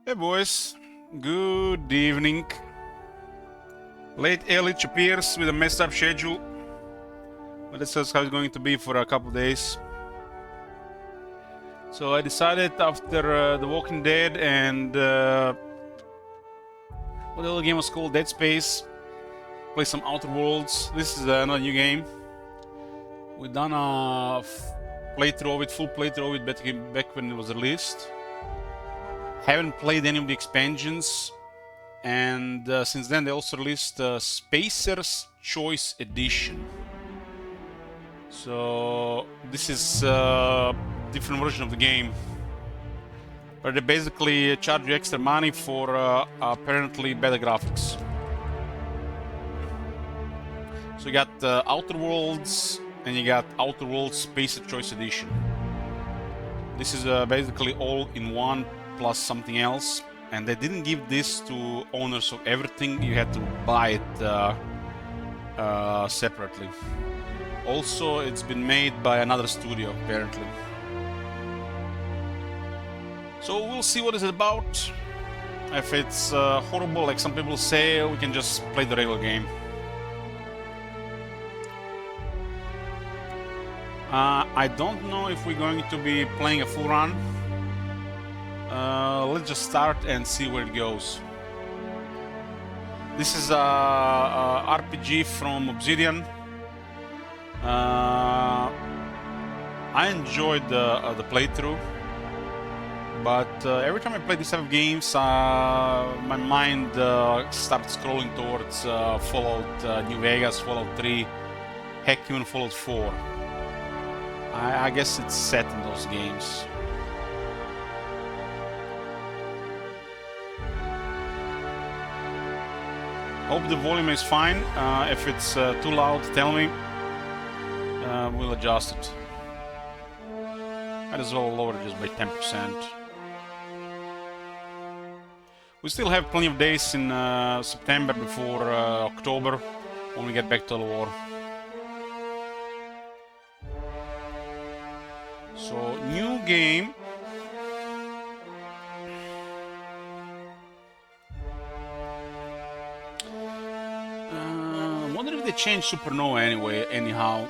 Hey boys, good evening. Late Elich appears with a messed up schedule, but this is how it's going to be for a couple days. So I decided after The Walking Dead and what the other game was called, Dead Space, play some Outer Worlds. This is another new game. We've done a playthrough of it, full playthrough of it back when it was released. Haven't played any of the expansions, and since then they also released Spacer's Choice Edition. So this is a different version of the game, where they basically charge you extra money for apparently better graphics. So you got Outer Worlds, and you got Outer Worlds Spacer Choice Edition. This is basically all in one plus something else, and they didn't give this to owners of everything. You had to buy it separately. Also, it's been made by another studio apparently. So we'll see what it's about. If it's horrible like some people say, we can just play the regular game. I don't know if we're going to be playing a full run. Let's just start and see where it goes. This is a RPG from Obsidian. I enjoyed the playthrough, but every time I play these type of games, my mind starts scrolling towards Fallout New Vegas, Fallout 3, heck, even Fallout 4. I guess it's set in those games. Hope the volume is fine. If it's too loud, tell me. We'll adjust it. Might as well lower it just by 10%. We still have plenty of days in September before October, when we get back to the war. So, new game. I wonder if they changed Supernova anyhow.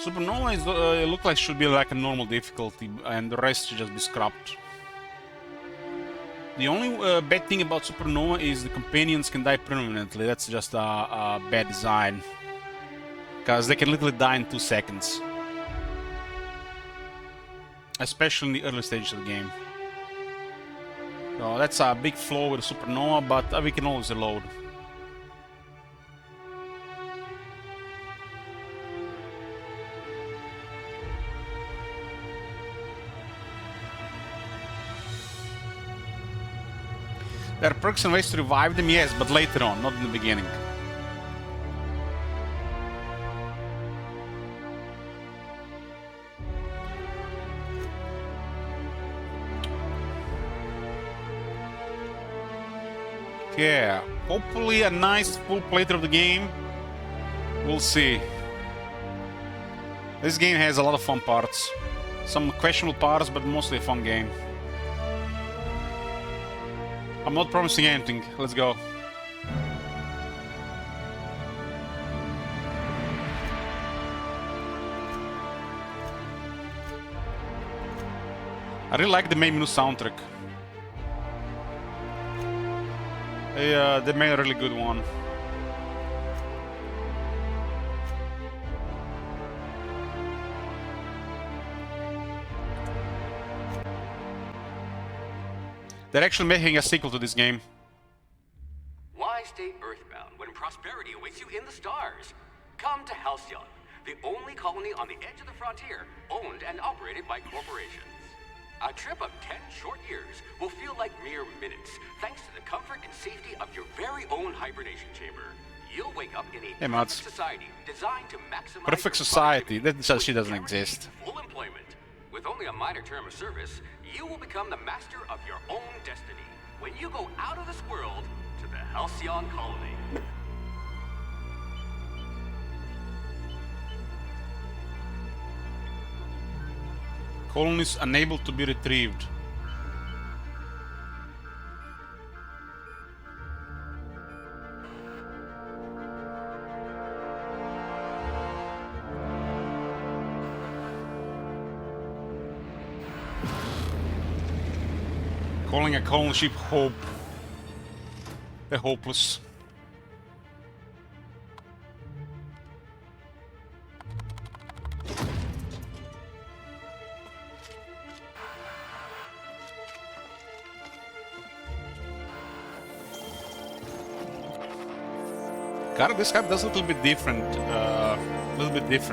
Supernova is, it looks like should be like a normal difficulty, and the rest should just be scrapped. The only bad thing about Supernova is the companions can die permanently. That's just a bad design, because they can literally die in 2 seconds. Especially in the early stages of the game. So that's a big flaw with Supernova, but we can always reload. There are perks and ways to revive them, yes, but later on, not in the beginning. Yeah, hopefully a nice full playthrough of the game. We'll see. This game has a lot of fun parts. Some questionable parts, but mostly a fun game. I'm not promising anything. Let's go. I really like the main menu soundtrack. They made a really good one. They're actually making a sequel to this game. Why stay earthbound when prosperity awaits you in the stars? Come to Halcyon, the only colony on the edge of the frontier, owned and operated by corporations. A trip of 10 short years will feel like mere minutes, thanks to the comfort and safety of your very own hibernation chamber. You'll wake up in a perfect society designed to maximize perfect society. That shit doesn't exist. Full employment. With only a minor term of service, you will become the master of your own destiny when you go out of this world to the Halcyon colony. Colonies unable to be retrieved. Calling a colony ship Hope. They're hopeless. God, this map does look a little bit different.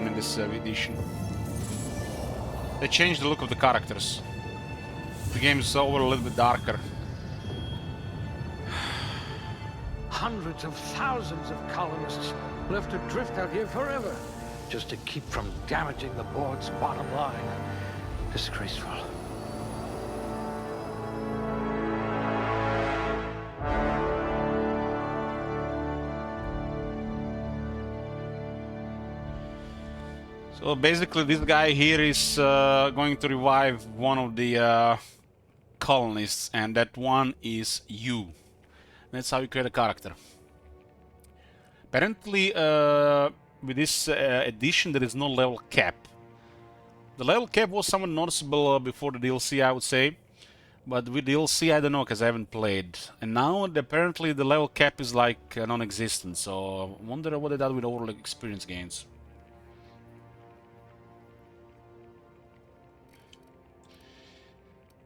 In this edition. They changed the look of the characters. The game is over a little bit darker. Hundreds of thousands of colonists left adrift out here forever, just to keep from damaging the board's bottom line. Disgraceful. So basically this guy here is going to revive one of the colonists, and that one is you. That's how you create a character. Apparently with this edition there is no level cap. The level cap was somewhat noticeable before the DLC, I would say. But with DLC I don't know, because I haven't played. And now apparently the level cap is like non-existent, so I wonder what they did with overall experience gains.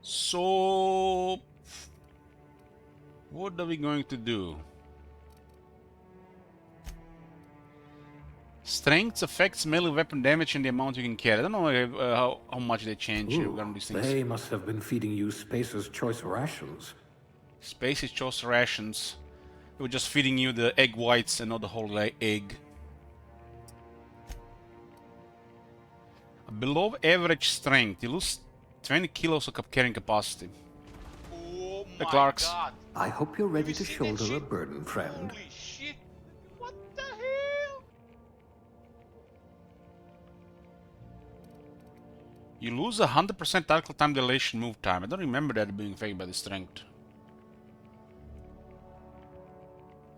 So, what are we going to do? Strength affects melee weapon damage and the amount you can carry. I don't know how much they change regarding these things. They must have been feeding you Spacer's Choice rations. Space's Choice rations. They were just feeding you the egg whites and not the whole egg. Below average strength, you lose 20 kilos of carrying capacity. Oh The my Clarks. God. I hope you're ready Have to you seen that shoulder a shit? burden, friend. Holy shit. What the hell? You lose 100% tactical time dilation move time. I don't remember that being affected by the strength.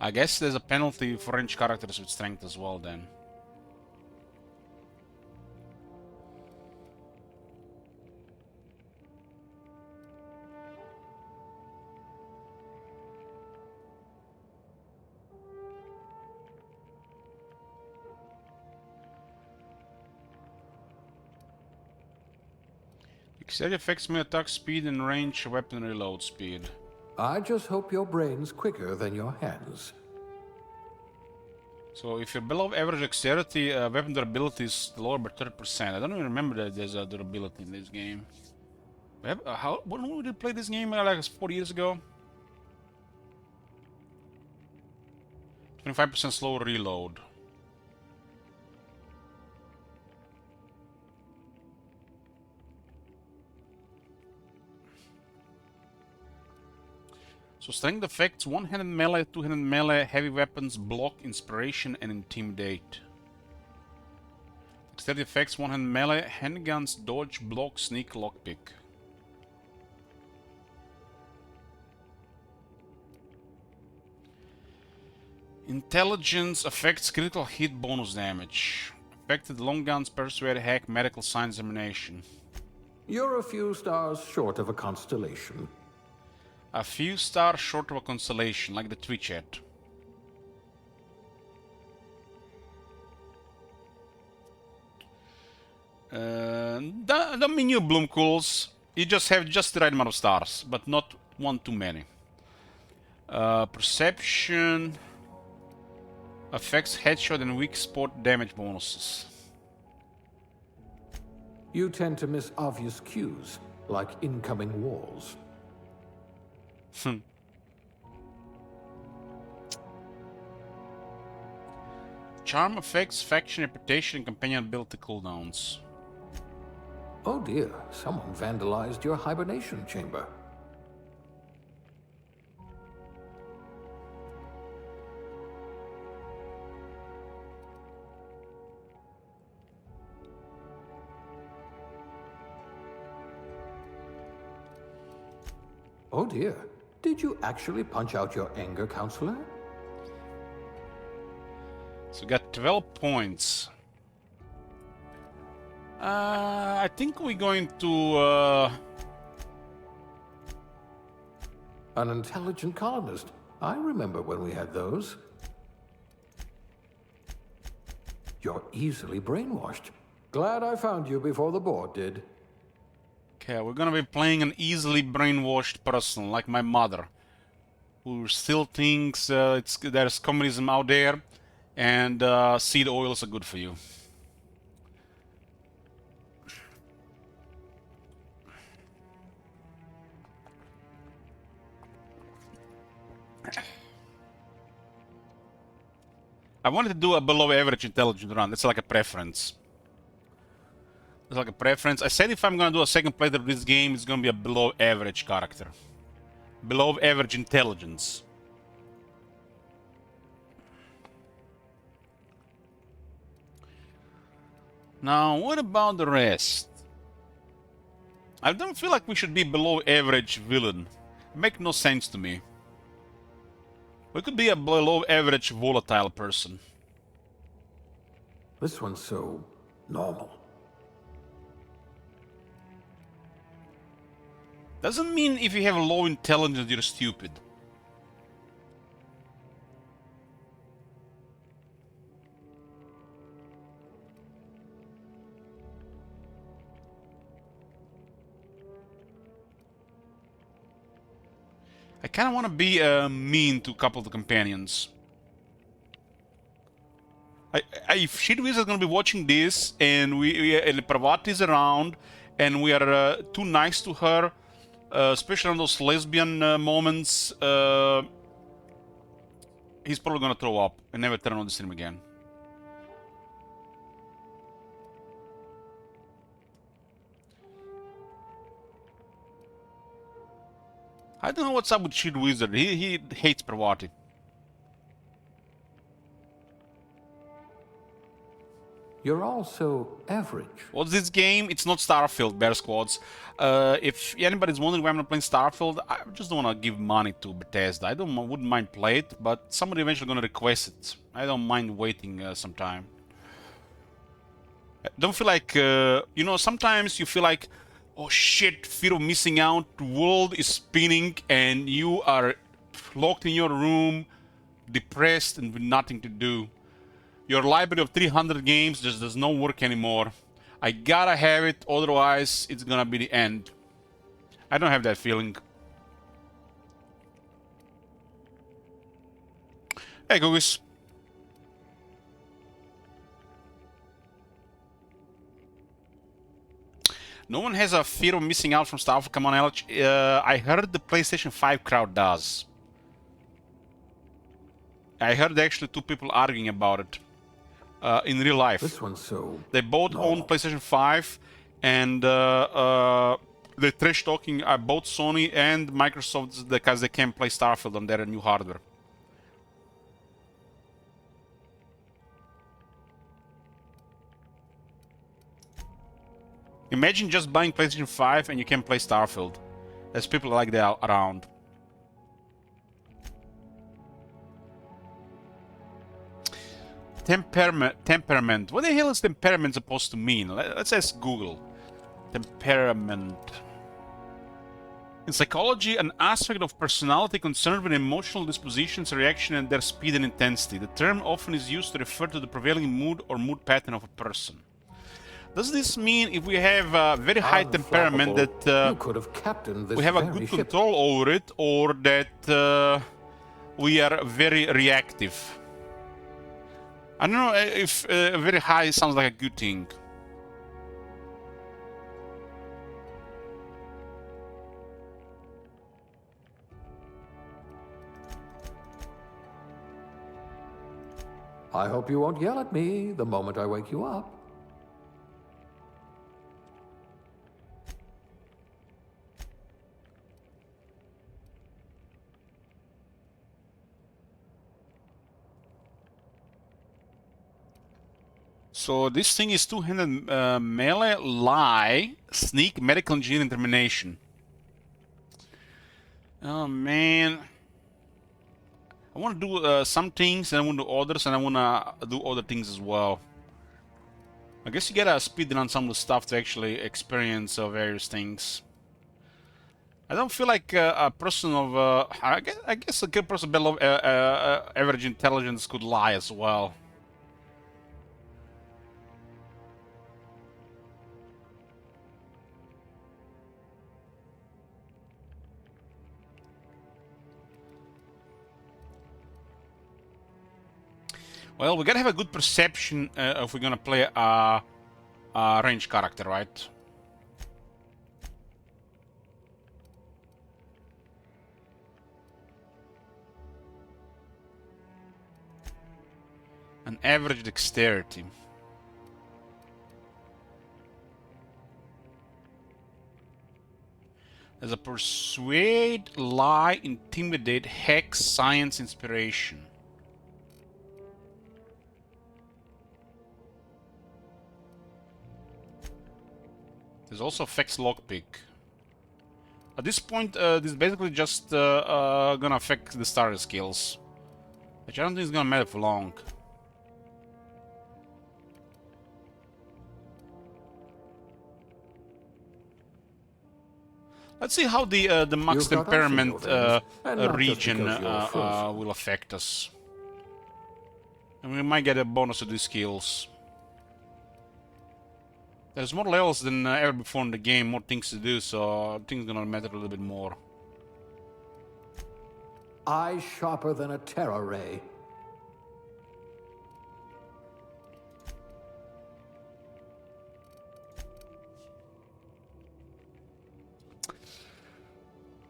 I guess there's a penalty for ranged characters with strength as well then. Dexterity affects melee attack speed and range weapon reload speed. I just hope your brain's quicker than your hands. So if you're below average dexterity, weapon durability is lower by 30%. I don't even remember that there's a durability in this game. When did we play this game? Like 4 years ago? 25% slower reload. So strength affects one-handed melee, two-handed melee, heavy weapons, block, inspiration, and intimidate. Dexterity affects one-handed melee, handguns, dodge, block, sneak, lockpick. Intelligence affects critical hit bonus damage. Affected long guns, persuade, hack, medical science, examination. You're a few stars short of a constellation. A few stars short of a constellation, like the Twitch chat. The menu Bloomcools, you just have just the right amount of stars, but not one too many. Perception affects headshot and weak spot damage bonuses. You tend to miss obvious cues, like incoming walls. Charm affects faction reputation and companion ability cooldowns. Oh dear, someone vandalized your hibernation chamber. Oh dear, did you actually punch out your anger, counselor? So we got 12 points. I think we're going to An intelligent colonist. I remember when we had those. You're easily brainwashed. Glad I found you before the board did. Okay, we're gonna be playing an easily brainwashed person, like my mother, who still thinks there's communism out there, and seed oils are good for you. I wanted to do a below average intelligence run. That's like a preference. It's like a preference. I said if I'm gonna do a second playthrough of this game, it's gonna be a below average character. Below average intelligence. Now, what about the rest? I don't feel like we should be below average villain. It makes no sense to me. We could be a below average volatile person. This one's so normal. Doesn't mean if you have low intelligence you're stupid. I kind of want to be mean to a couple of the companions. If Shidwiz is going to be watching this and and Parvati is around and we are too nice to her, especially on those lesbian moments, he's probably going to throw up and never turn on the stream again. I don't know what's up with Shield Wizard. He hates Parvati. You're all so average. What's this game? It's not Starfield, Bear Squads. If anybody's wondering why I'm not playing Starfield, I just don't want to give money to Bethesda. I wouldn't mind play it, but somebody eventually gonna request it. I don't mind waiting some time. I don't feel like, you know, sometimes you feel like, oh shit, fear of missing out, the world is spinning and you are locked in your room, depressed and with nothing to do. Your library of 300 games just does not work anymore. I gotta have it, otherwise it's gonna be the end. I don't have that feeling. Hey, Googies. No one has a fear of missing out from Starfield. Come on, Alex. I heard the PlayStation 5 crowd does. I heard actually two people arguing about it in real life. This one's so They both own PlayStation 5, and they're trash talking both Sony and Microsoft because they can't play Starfield on their new hardware. Imagine just buying PlayStation 5 and you can play Starfield. There's people like that around. Temperament. What the hell is temperament supposed to mean? Let's ask Google. Temperament. In psychology, an aspect of personality concerned with emotional dispositions, reaction, and their speed and intensity. The term often is used to refer to the prevailing mood or mood pattern of a person. Does this mean if we have a very high temperament that you could have captained this we have a very good ship. control over it, or that we are very reactive? I don't know if very high sounds like a good thing. I hope you won't yell at me the moment I wake you up. So this thing is two-handed melee, lie, sneak, medical engineering, determination. Oh man. I want to do some things and I want to do others and I want to do other things as well. I guess you gotta speed run some of the stuff to actually experience various things. I don't feel like a person of I guess a good person below average intelligence could lie as well. Well, we gotta have a good perception if we're gonna play a range character, right? An average dexterity. There's a persuade, lie, intimidate, hex, science, inspiration. There's also affects lockpick. At this point, this is basically just gonna affect the starter skills, which I don't think is gonna matter for long. Let's see how the max temperament region will affect us. And we might get a bonus to these skills. There's more levels than ever before in the game, more things to do, so I think it's gonna matter a little bit more. Eyes sharper than a terror ray.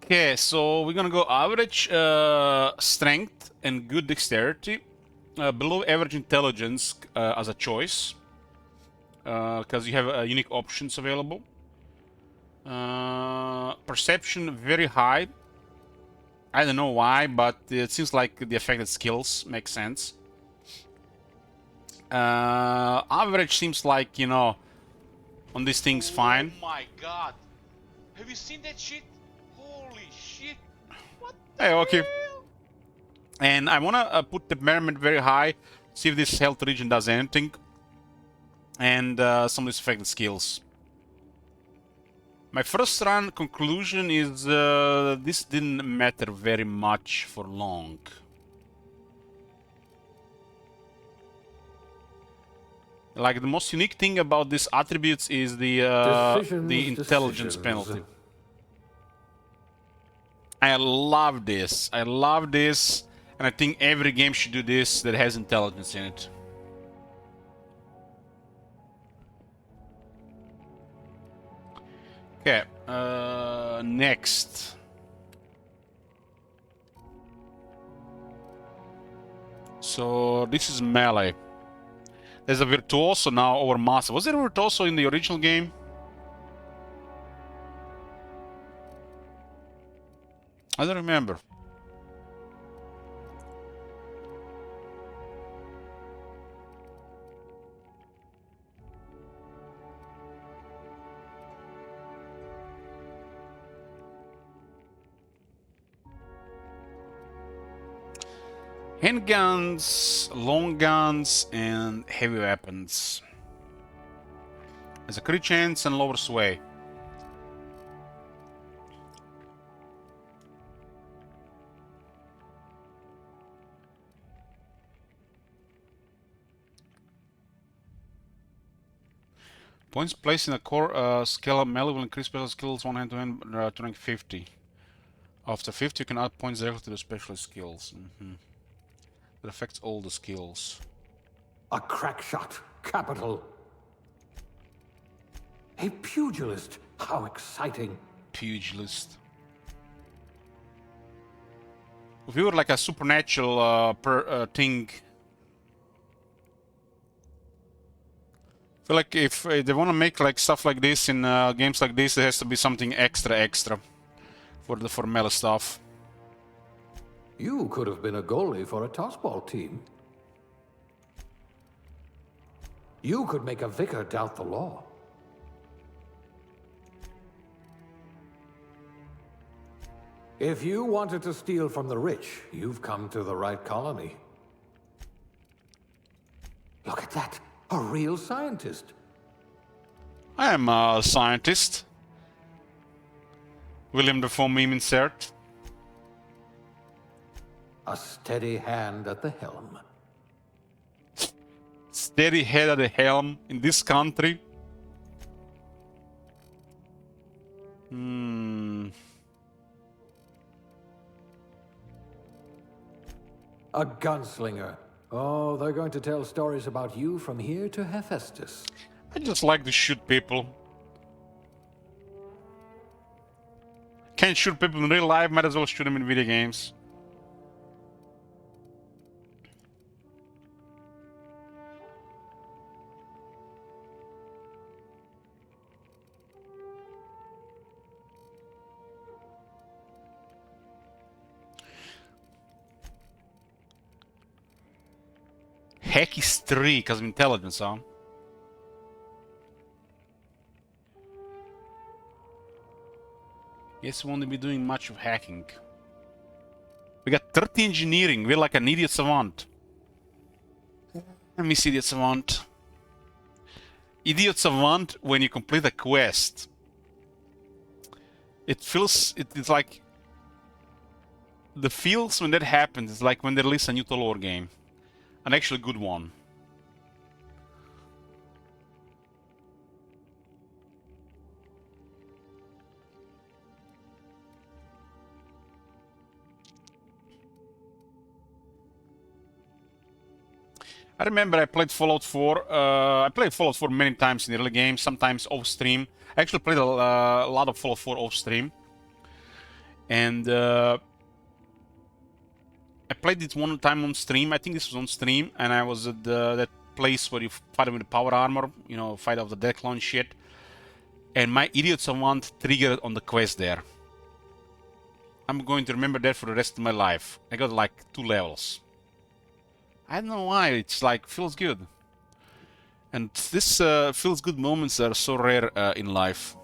Okay, so we're gonna go average strength and good dexterity, below average intelligence as a choice, because you have unique options available. Perception very high. I don't know why, but it seems like the affected skills make sense. Average seems like, you know, on these things fine. Oh my god. Have you seen that shit? Holy shit. What the Hey, okay. hell? And I wanna put the temperament very high, see if this health region does anything. And some of these affected skills. My first run conclusion is this didn't matter very much for long. Like, the most unique thing about these attributes is the intelligence penalty. I love this. I love this, and I think every game should do this that has intelligence in it. Okay, next. So this is melee. There's a virtuoso now over master. Was there a virtuoso in the original game? I don't remember. Handguns, long guns, and heavy weapons. There's a crit chance and lower sway. Points placed in a core skill melee will increase special skills one hand to hand to rank 50. After 50, you can add points directly to the special skills. It affects all the skills. A crack shot. Capital. A pugilist. How exciting. Pugilist. If you were like a supernatural thing. I feel like if they want to make like stuff like this in games like this, there has to be something extra for melee stuff. You could have been a goalie for a tossball team. You could make a vicar doubt the law. If you wanted to steal from the rich, you've come to the right colony. Look at that. A real scientist. I am a scientist. William Dafoe meme insert. A steady hand at the helm. Steady head at the helm in this country. A gunslinger. Oh, they're going to tell stories about you from here to Hephaestus. I just like to shoot people. Can't shoot people in real life, might as well shoot them in video games. Hack is 3 because of intelligence, huh? Guess we won't be doing much of hacking. We got 30 engineering. We're like an idiot savant. Let me see idiot savant. Idiot savant when you complete a quest. It feels... It's like... The feels when that happens is like when they release a new Total War game. An actually good one. I remember I played Fallout 4. I played Fallout 4 many times in the early game, sometimes off stream. I actually played a lot of Fallout 4 off stream. And I played it one time on stream. I think this was on stream, and I was at that place where you fight with the power armor, you know, fight off the Declon shit. And my idiot savant triggered on the quest there. I'm going to remember that for the rest of my life. I got like 2 levels. I don't know why, it's like, feels good. And this feels good moments are so rare in life.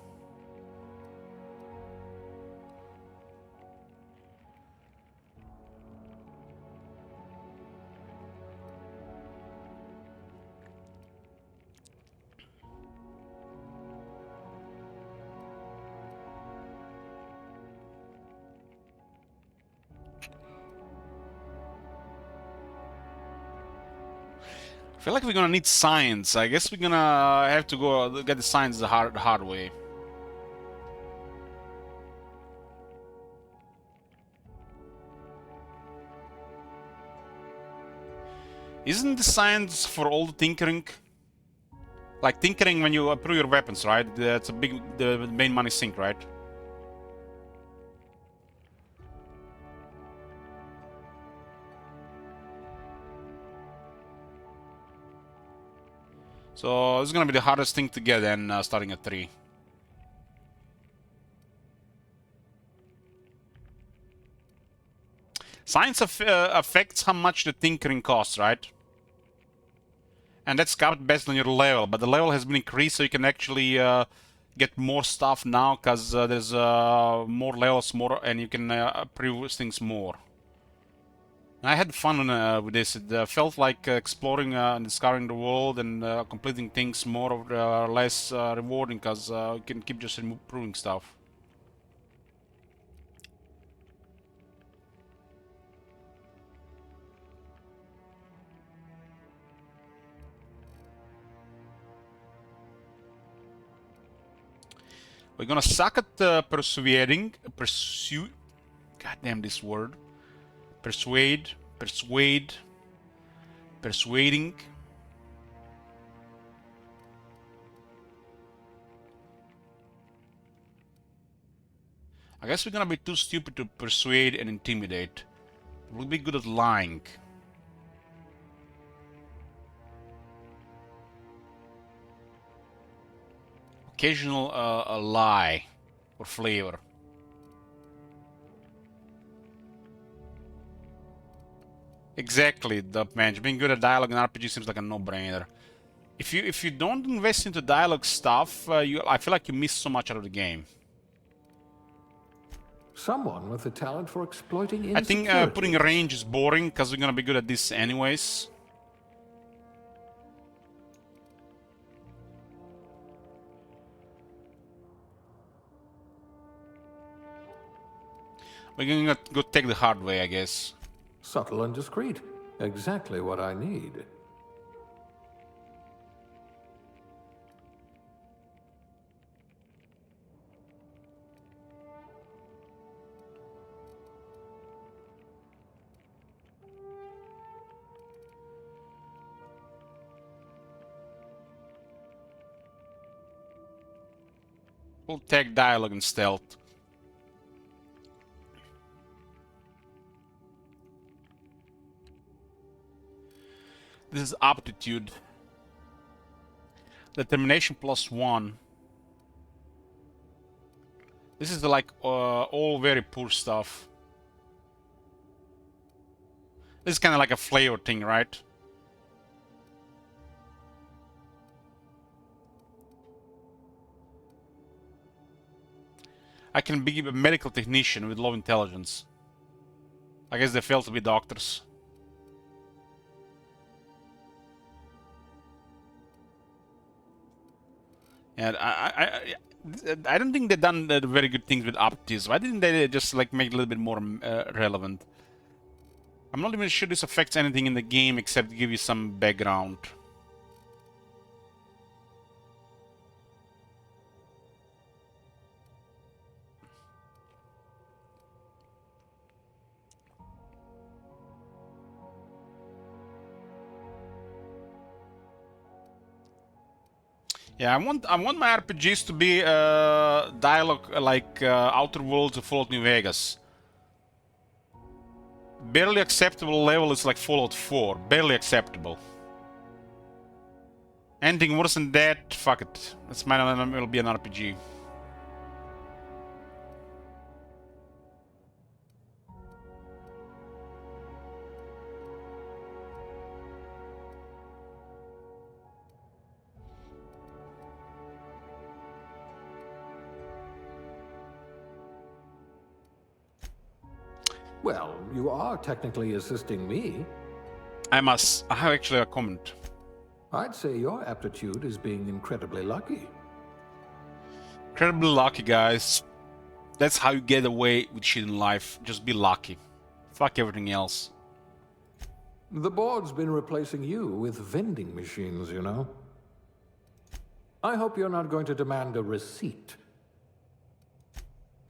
I feel like we're gonna need science. I guess we're gonna have to go get the science the hard way. Isn't the science for all the tinkering? Like tinkering when you improve your weapons, right? That's a the main money sink, right? So this is gonna be the hardest thing to get and starting at 3. Science affects how much the tinkering costs, right? And that's capped based on your level, but the level has been increased so you can actually get more stuff now because there's more levels, and you can improve things more. I had fun with this. It felt like exploring and discovering the world and completing things more or less rewarding because you can keep just improving stuff. We're gonna suck at persuading. Goddamn this word. Persuading. I guess we're gonna be too stupid to persuade and intimidate. We'll be good at lying. Occasional a lie for flavor. Exactly, Dubmanch. Being good at dialogue in RPG seems like a no-brainer. If you don't invest into dialogue stuff, I feel like you miss so much out of the game. Someone with the talent for exploiting I think putting range is boring because we're gonna be good at this anyways. We're gonna go take the hard way, I guess. Subtle and discreet. Exactly what I need. We'll take dialogue and stealth. This is aptitude. Determination +1. This is like all very poor stuff. This is kind of like a flavor thing, right? I can be a medical technician with low intelligence. I guess they fail to be doctors. And I don't think they've done very good things with aptitudes. Why didn't they just like make it a little bit more relevant? I'm not even sure this affects anything in the game except give you some background. Yeah, I want my RPGs to be dialogue like Outer Worlds or Fallout New Vegas. Barely acceptable level is like Fallout 4. Barely acceptable. Anything worse than that, fuck it. That's it'll be an RPG. Well, you are technically assisting me. I have actually a comment. I'd say your aptitude is being incredibly lucky. Incredibly lucky, guys. That's how you get away with shit in life. Just be lucky. Fuck everything else. The board's been replacing you with vending machines, you know. I hope you're not going to demand a receipt.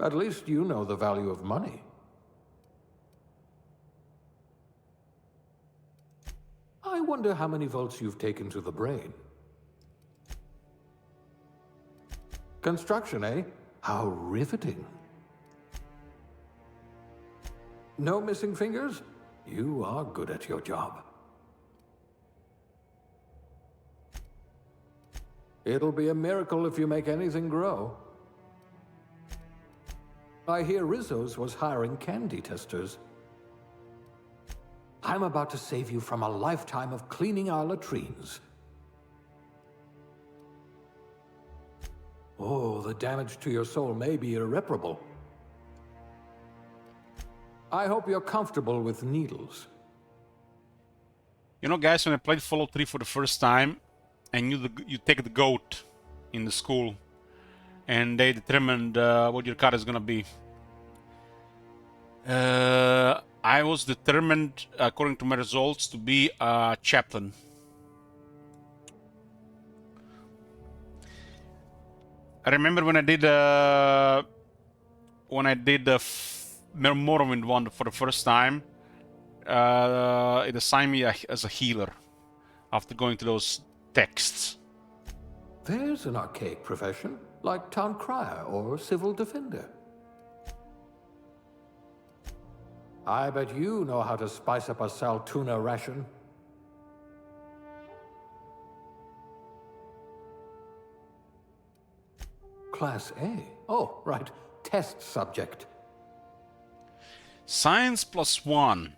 At least you know the value of money. I wonder how many volts you've taken to the brain. Construction, eh? How riveting. No missing fingers? You are good at your job. It'll be a miracle if you make anything grow. I hear Rizzo's was hiring candy testers. I'm about to save you from a lifetime of cleaning our latrines. Oh, the damage to your soul may be irreparable. I hope you're comfortable with needles. You know, guys, when I played Fallout 3 for the first time, I knew you take the goat in the school, and they determined what your car is gonna be. I was determined, according to my results, to be a chaplain. I remember when I did the Morrowind one for the first time, it assigned me as a healer after going to those texts. There's an archaic profession, like town crier or civil defender. I bet you know how to spice up a Saltuna ration. Class A. Oh, right. Test subject. Science +1.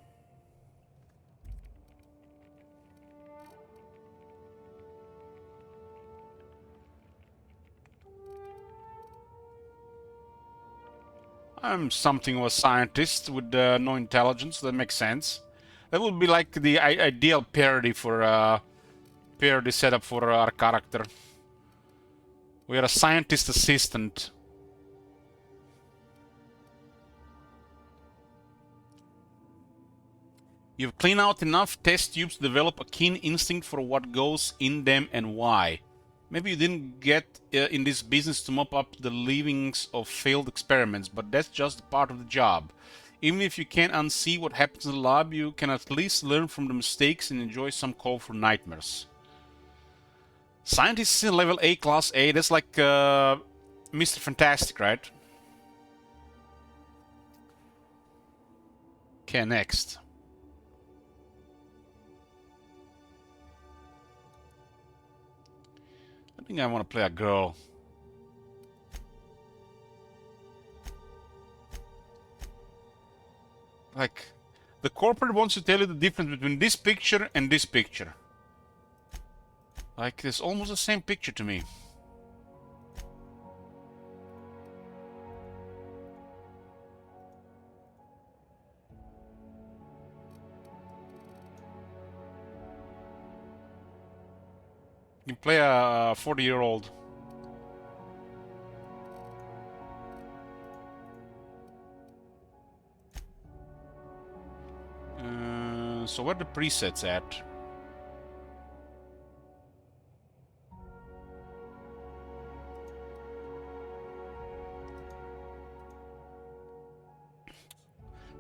I'm something of a scientist with no intelligence. That makes sense. That would be like the ideal parody for parody setup for our character. We are a scientist assistant. You've cleaned out enough test tubes to develop a keen instinct for what goes in them and why. Maybe you didn't get in this business to mop up the leavings of failed experiments, but that's just part of the job. Even if you can't unsee what happens in the lab, you can at least learn from the mistakes and enjoy some colorful nightmares. Scientists in level A, class A, that's like Mr. Fantastic, right? Okay, next. I think I want to play a girl. Like, the corporate wants to tell you the difference between this picture and this picture. Like, it's almost the same picture to me. You play a 40-year-old. So where are the presets at?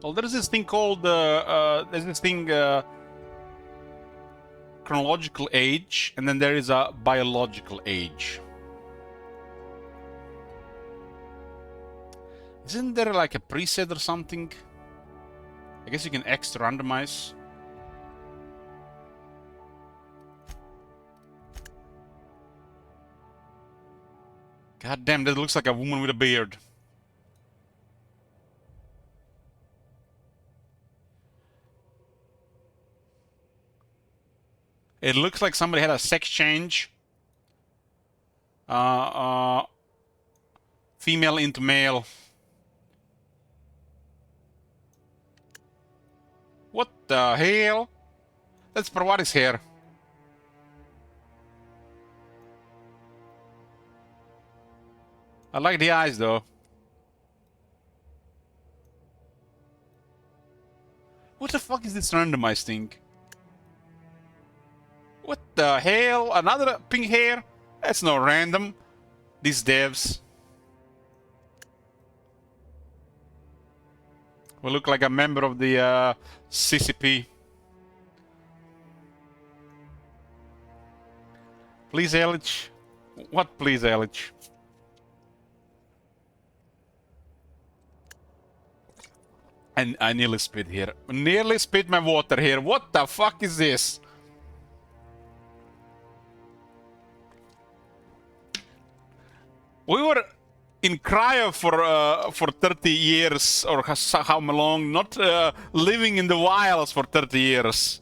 Well, there's this thing called chronological age, and then there is a biological age. Isn't there like a preset or something? I guess you can extra randomize. God damn, that looks like a woman with a beard. It looks like somebody had a sex change. Female into male. What the hell? That's Parvati's hair. I like the eyes though. What the fuck is this randomized thing? What the hell? Another pink hair? That's not random. These devs. We look like a member of the CCP. Please, Ellich. What, please, Ellich? And I nearly spit here. Nearly spit my water here. What the fuck is this? We were in cryo for 30 years, or how long? Not living in the wilds for 30 years.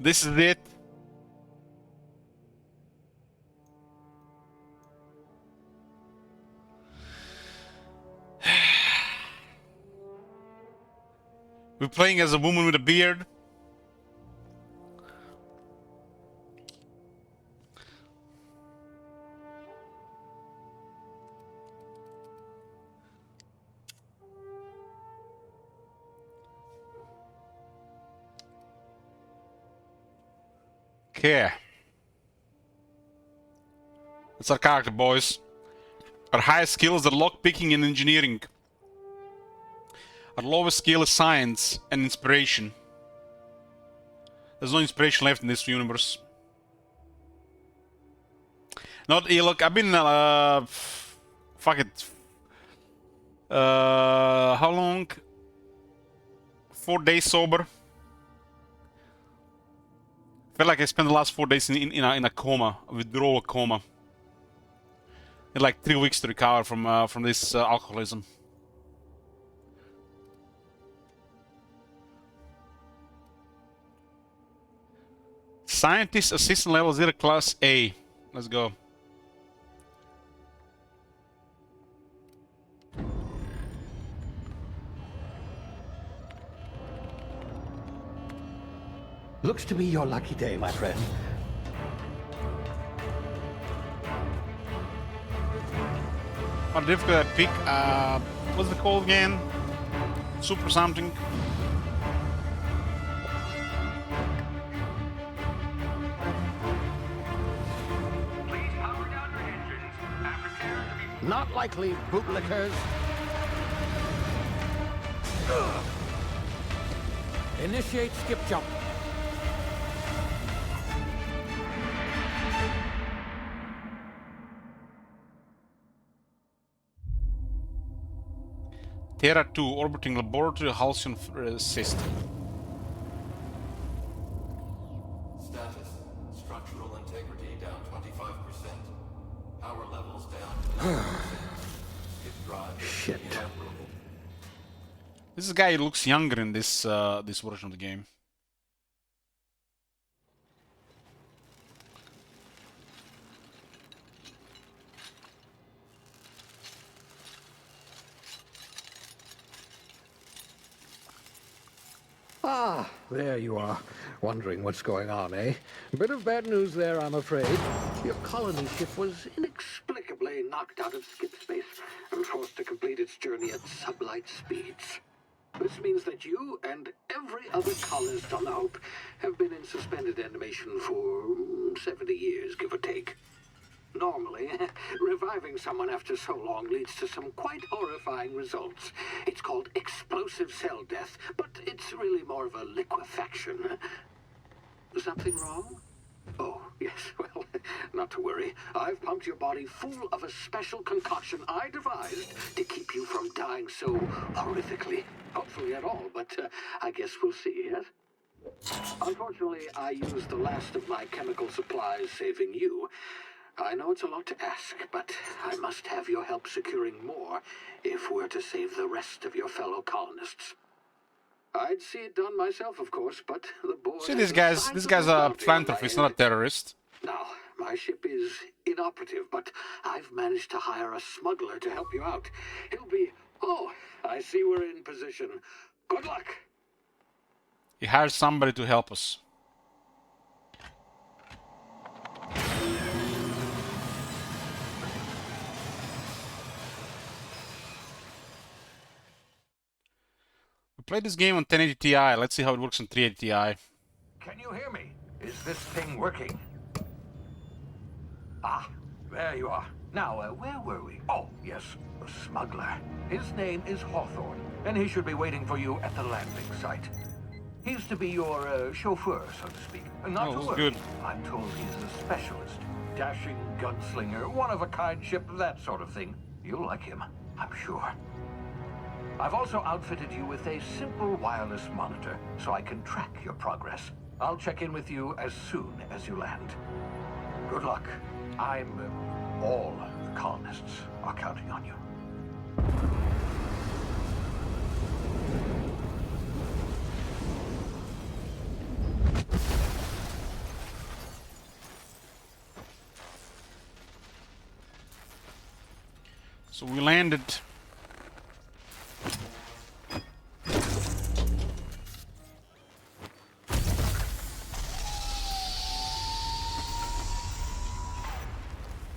This is it. We're playing as a woman with a beard. Okay. That's our character, boys. Our highest skill is the lockpicking and engineering. Our lowest skill is science and inspiration. There's no inspiration left in this universe. Not look, I've been fuck it. How long? 4 days sober. Felt like I spent the last 4 days in a coma, a withdrawal coma. Had like 3 weeks to recover from this alcoholism. Scientist assistant level 0 class A. Let's go. Looks to be your lucky day, my friend. What difficult I pick? What's it called again? Super something. Please power down your engines and prepare to be... Not likely, bootlickers. Initiate skip jump. Terra 2, orbiting laboratory Halcyon system. Status. Structural integrity down 25%. Power levels down 9%. Skip drive Shit. inoperable. This guy looks younger in this this version of the game. Ah, there you are. Wondering what's going on, eh? Bit of bad news there, I'm afraid. Your colony ship was inexplicably knocked out of skip space and forced to complete its journey at sublight speeds. This means that you and every other colonist on the Hope have been in suspended animation for 70 years, give or take. Normally, reviving someone after so long leads to some quite horrifying results. It's called explosive cell death, but it's really more of a liquefaction. Something wrong? Oh, yes, well, not to worry. I've pumped your body full of a special concoction I devised to keep you from dying so horrifically. Hopefully at all, but I guess we'll see, yes? Unfortunately, I used the last of my chemical supplies saving you. I know it's a lot to ask, but I must have your help securing more if we're to save the rest of your fellow colonists. I'd see it done myself, of course, but the board... See, has this guy's a sizable bounty on my philanthropist, not a head. terrorist. Now, my ship is inoperative, but I've managed to hire a smuggler to help you out. He'll be... Oh, I see we're in position. Good luck. He hired somebody to help us. We played this game on 1080 Ti. Let's see how it works on 380 Ti. Can you hear me? Is this thing working? Ah, there you are. Now, where were we? Oh, yes, the smuggler. His name is Hawthorne, and he should be waiting for you at the landing site. He's to be your chauffeur, so to speak. Not Oh, to that's worry. good. I'm told he's a specialist. Dashing gunslinger, one-of-a-kind ship, that sort of thing. You'll like him, I'm sure. I've also outfitted you with a simple wireless monitor, so I can track your progress. I'll check in with you as soon as you land. Good luck. All the colonists are counting on you. So we landed.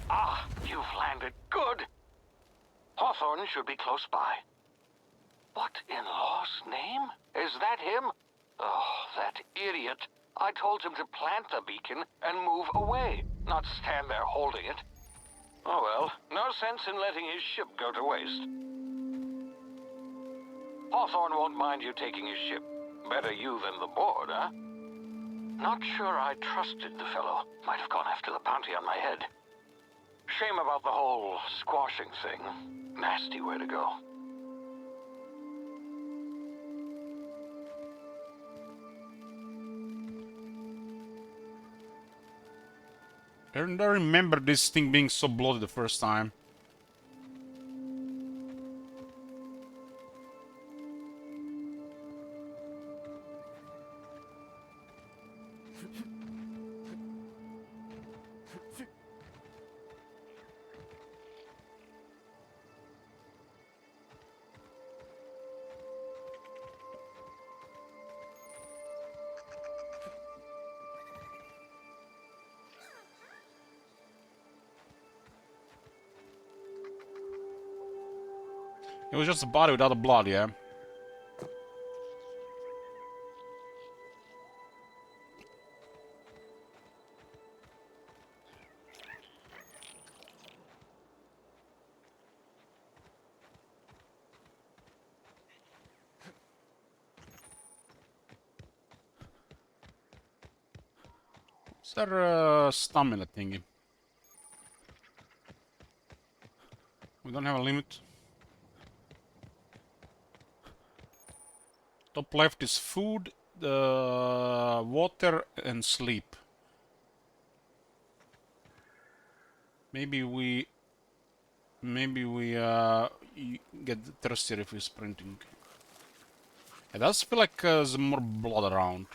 Ah, you've landed. Good. Hawthorne should be close by. What in law's name? Is that him? Oh, that idiot. I told him to plant the beacon and move away, not stand there holding it. Oh well, no sense in letting his ship go to waste. Hawthorne won't mind you taking his ship. Better you than the board, huh? Not sure I trusted the fellow. Might have gone after the bounty on my head. Shame about the whole squashing thing. Nasty way to go. I don't remember this thing being so bloody the first time. It was just a body without the blood, yeah. Is there a stamina thingy? We don't have a limit. Top left is food, water, and sleep. Maybe we get thirstier if we're sprinting. It does feel like there's more blood around.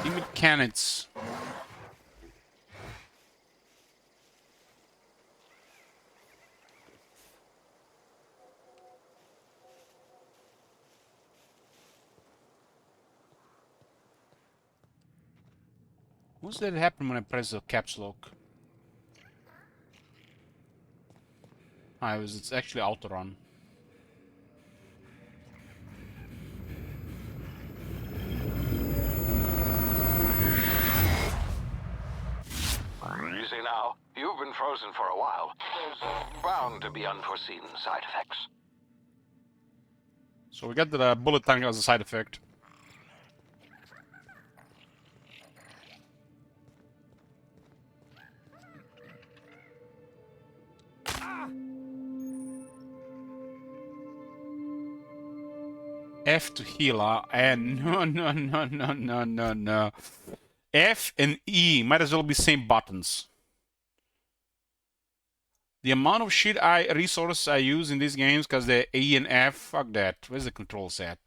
Give me cannons. What's that happen when I press the caps lock? Ah, it's actually auto run. Easy now. You've been frozen for a while. There's bound to be unforeseen side effects. So we got the bullet tank as a side effect. F to heal, and no. F and E might as well be same buttons. The amount of shit resources I use in these games because they're E and F, fuck that. Where's the control set?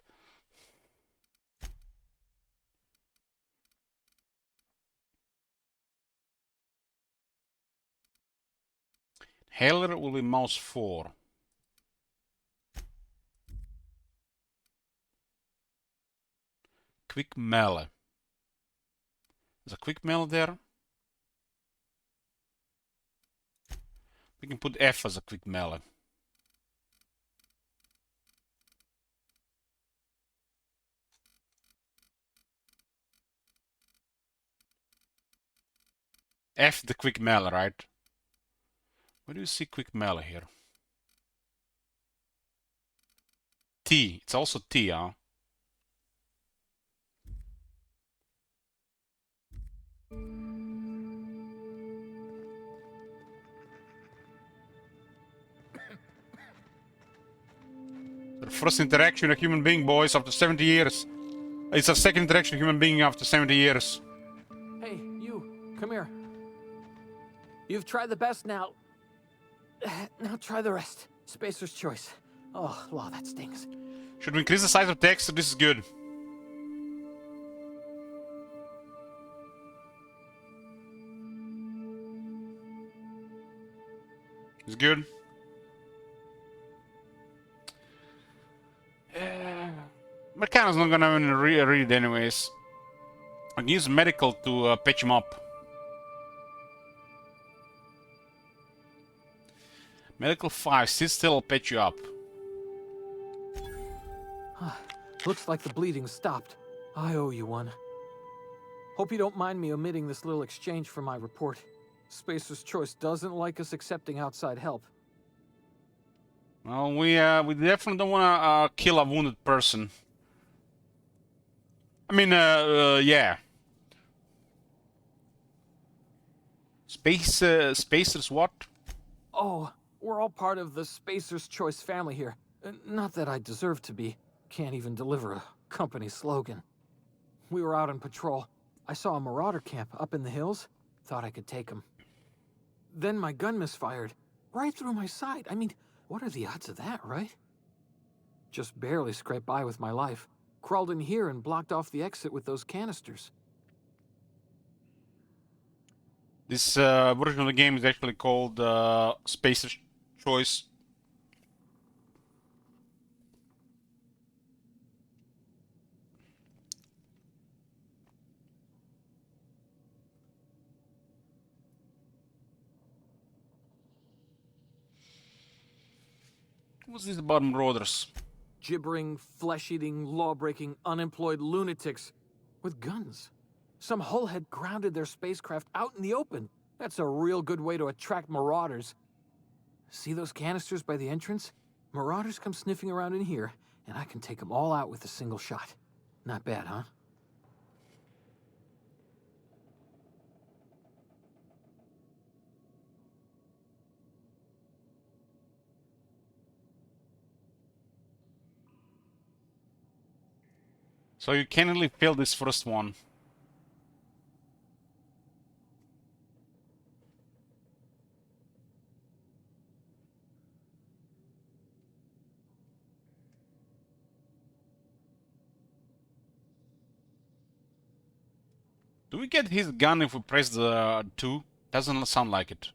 Heller will be mouse 4. Quick melee. There's a quick melee there. We can put F as a quick melee. F the quick melee, right? Where do you see quick melee here? T. It's also T, huh? The first interaction with a human being, boys, after 70 years. It's a second interaction with a human being after 70 years. Hey, you, come here. You've tried the best now. Now try the rest. Spacer's choice. Oh, wow, that stings. Should we increase the size of text? This is good. It's good. Meccano's not gonna even read anyways. I can use medical to patch him up. Medical 5, sit still, I'll patch you up. Looks like the bleeding stopped. I owe you one. Hope you don't mind me omitting this little exchange from my report. Spacer's Choice doesn't like us accepting outside help. Well, we definitely don't want to kill a wounded person. I mean, yeah. Spacers what? Oh, we're all part of the Spacer's Choice family here. Not that I deserve to be. Can't even deliver a company slogan. We were out on patrol. I saw a marauder camp up in the hills. Thought I could take him. Then my gun misfired. Right through my side. I mean, what are the odds of that, right? Just barely scraped by with my life. Crawled in here and blocked off the exit with those canisters. This version of the game is actually called Spacer's Choice. What's this about Marauders? Gibbering, flesh-eating, law-breaking, unemployed lunatics with guns. Some hull had grounded their spacecraft out in the open. That's a real good way to attract marauders. See those canisters by the entrance? Marauders come sniffing around in here, and I can take them all out with a single shot. Not bad, huh? So you can only fail this first one. Do we get his gun if we press the 2? Doesn't sound like it.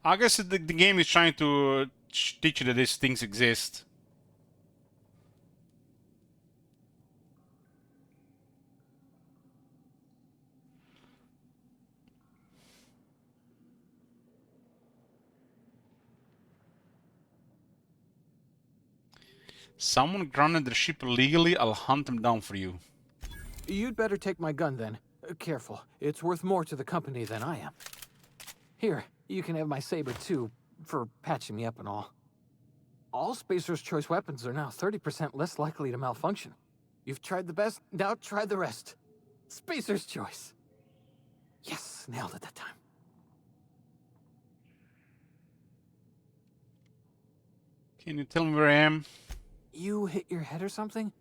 I guess the game is trying to teach you that these things exist. Someone grounded their ship illegally. I'll hunt them down for you. You'd better take my gun then. Careful, it's worth more to the company than I am. Here, you can have my saber too, for patching me up and all. All Spacer's Choice weapons are now 30% less likely to malfunction. You've tried the best, now try the rest. Spacer's Choice. Yes, nailed it that time. Can you tell me where I am? You hit your head or something?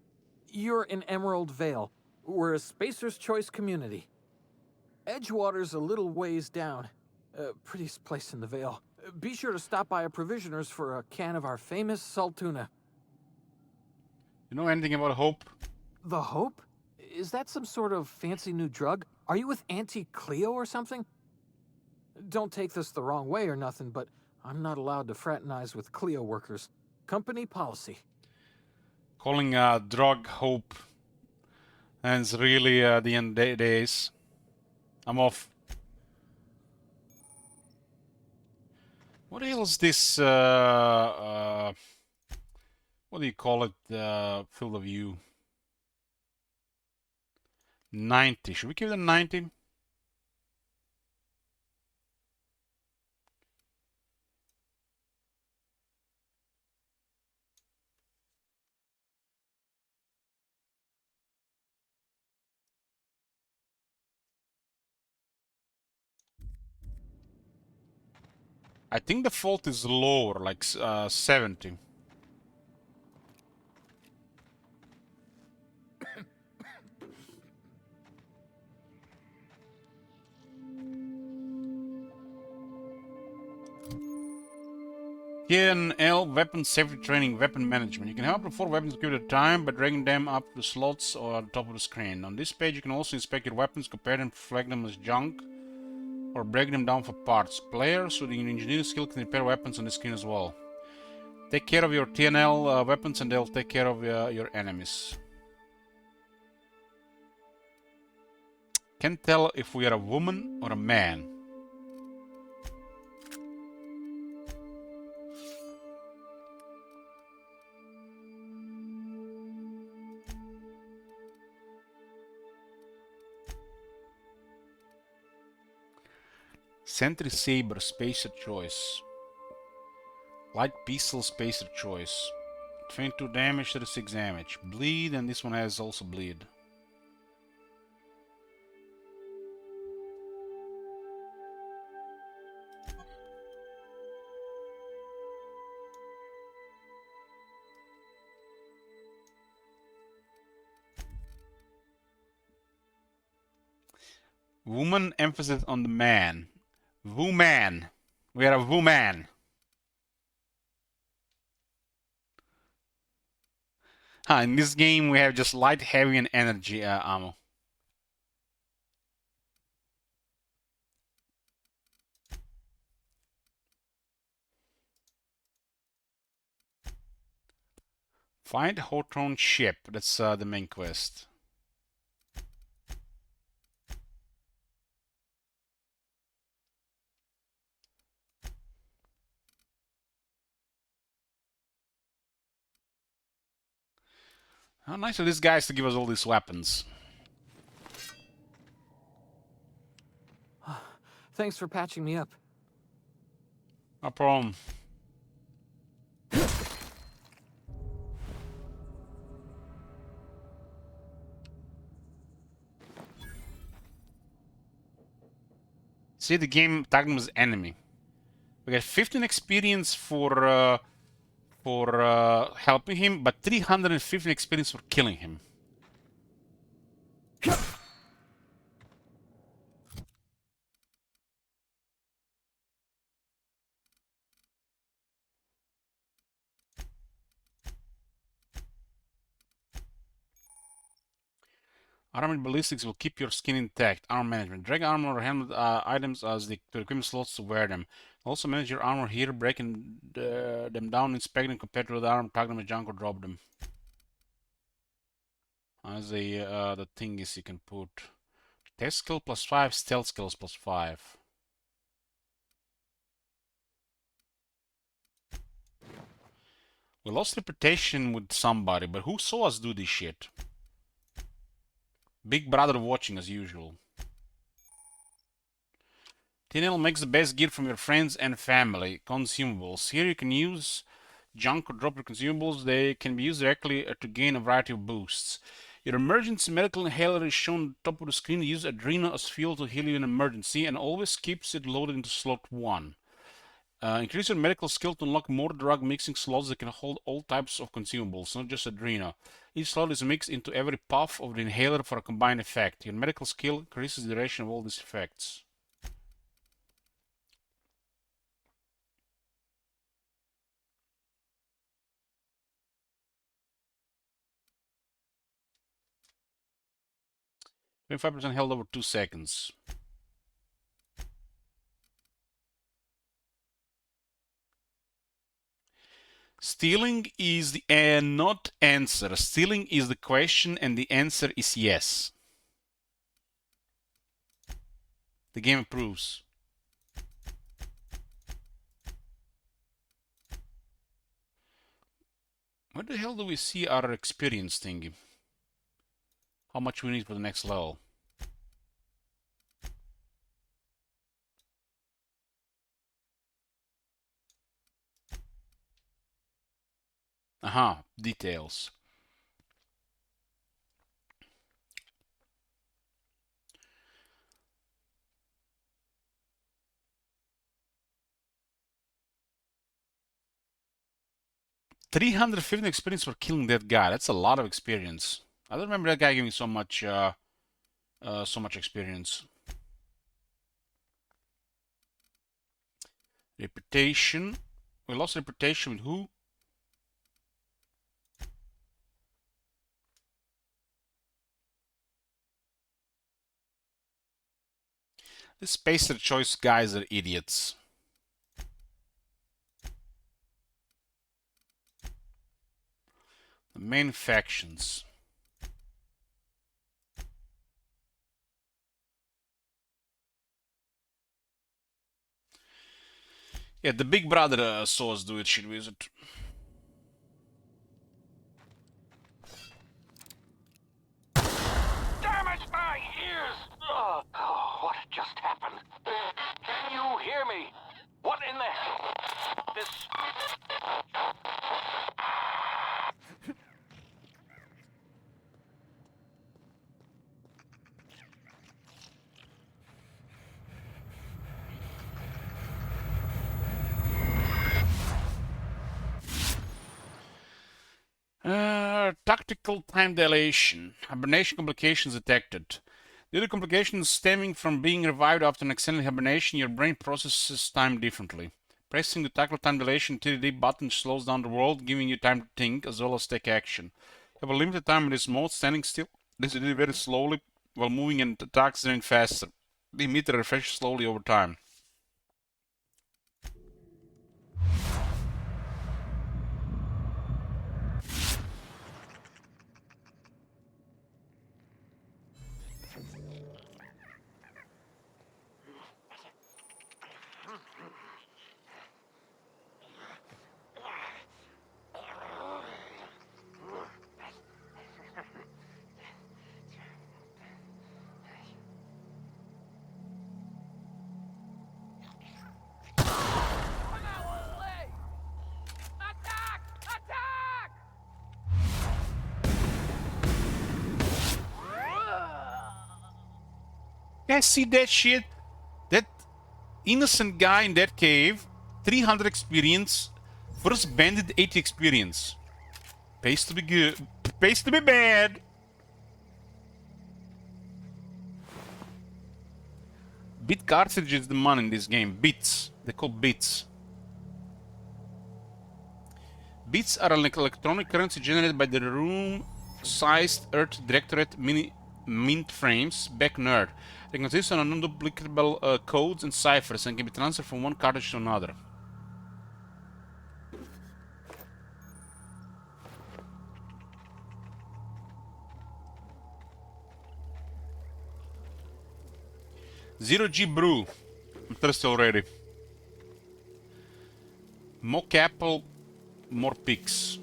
You're in Emerald Vale. We're a Spacer's Choice community. Edgewater's a little ways down. Prettiest place in the Vale. Be sure to stop by a provisioner's for a can of our famous salt tuna. You know anything about Hope? The Hope? Is that some sort of fancy new drug? Are you with Auntie Cleo or something? Don't take this the wrong way or nothing, but I'm not allowed to fraternize with Cleo workers. Company policy. Calling drug Hope. And it's really the end of days. I'm off. What the hell is this? What do you call it? Field of view. 90. Should we give it a 90? I think the fault is lower, like 70. TNL Weapon Safety Training Weapon Management. You can have up to 4 weapons equipped at a time by dragging them up to the slots or at the top of the screen. On this page you can also inspect your weapons, compare them, flag them as junk, or break them down for parts. Players with engineering skill can repair weapons on the screen as well. Take care of your TNL weapons and they'll take care of your enemies. Can't tell if we are a woman or a man. Sentry Saber, Spacer Choice. Light Pistol, Spacer Choice. 22 damage, 36 damage. Bleed, and this one has also bleed. Woman, emphasis on the man. Woman. We are a woman. In this game, we have just light, heavy, and energy ammo. Find Hotron ship. That's the main quest. How nice of these guys to give us all these weapons. Thanks for patching me up. No problem. See, the game tagged him as enemy. We got 15 experience for helping him, but 315 experience for killing him. Armored ballistics will keep your skin intact. Armor management. Drag armor or helmet items as the to equipment slots to wear them. Also manage your armor here, breaking them down, inspect them, compare to the armor, tag them as junk or drop them. As the thing is you can put test skill +5, stealth skills +5. We lost reputation with somebody, but who saw us do this shit? Big brother watching as usual. TNL makes the best gear from your friends and family. Consumables. Here you can use junk or drop your consumables. They can be used directly to gain a variety of boosts. Your emergency medical inhaler is shown on top of the screen. Use Adrena as fuel to heal you in emergency and always keeps it loaded into slot 1. Increase your medical skill to unlock more drug mixing slots that can hold all types of consumables, not just Adrena. Each slot is mixed into every puff of the inhaler for a combined effect. Your medical skill increases the duration of all these effects. %25 held over 2 seconds. Stealing is the not answer. Stealing is the question and the answer is yes. The game approves. Where the hell do we see our experience thingy? How much we need for the next level? Aha, details. $350 experience for killing that guy. That's a lot of experience. I don't remember that guy giving so much experience. Reputation. We lost reputation with who? The spacer choice guys are idiots. The main factions. Yeah, the big brother saw us do it, shit wizard. Damage my ears! Oh, what just happened? Can you hear me? What in the hell? This... Tactical time dilation. Hibernation complications detected. Due to complications stemming from being revived after an extended hibernation, your brain processes time differently. Pressing the tactical time dilation TDD button slows down the world, giving you time to think as well as take action. Have a limited time in this mode, standing still. This is very slowly while moving and attacks drain faster. The meter refreshes slowly over time. You guys see that shit? That innocent guy in that cave, 300 experience, first bandit 80 experience. Pays to be good, pays to be bad. Bit cartridge is the money in this game. Bits. They're called bits. Bits are an electronic currency generated by the room-sized Earth Directorate mint frames. Back nerd. They consist of non-duplicable codes and ciphers and can be transferred from one cartridge to another. Zero G Brew. I'm thirsty already. Mock apple, more picks.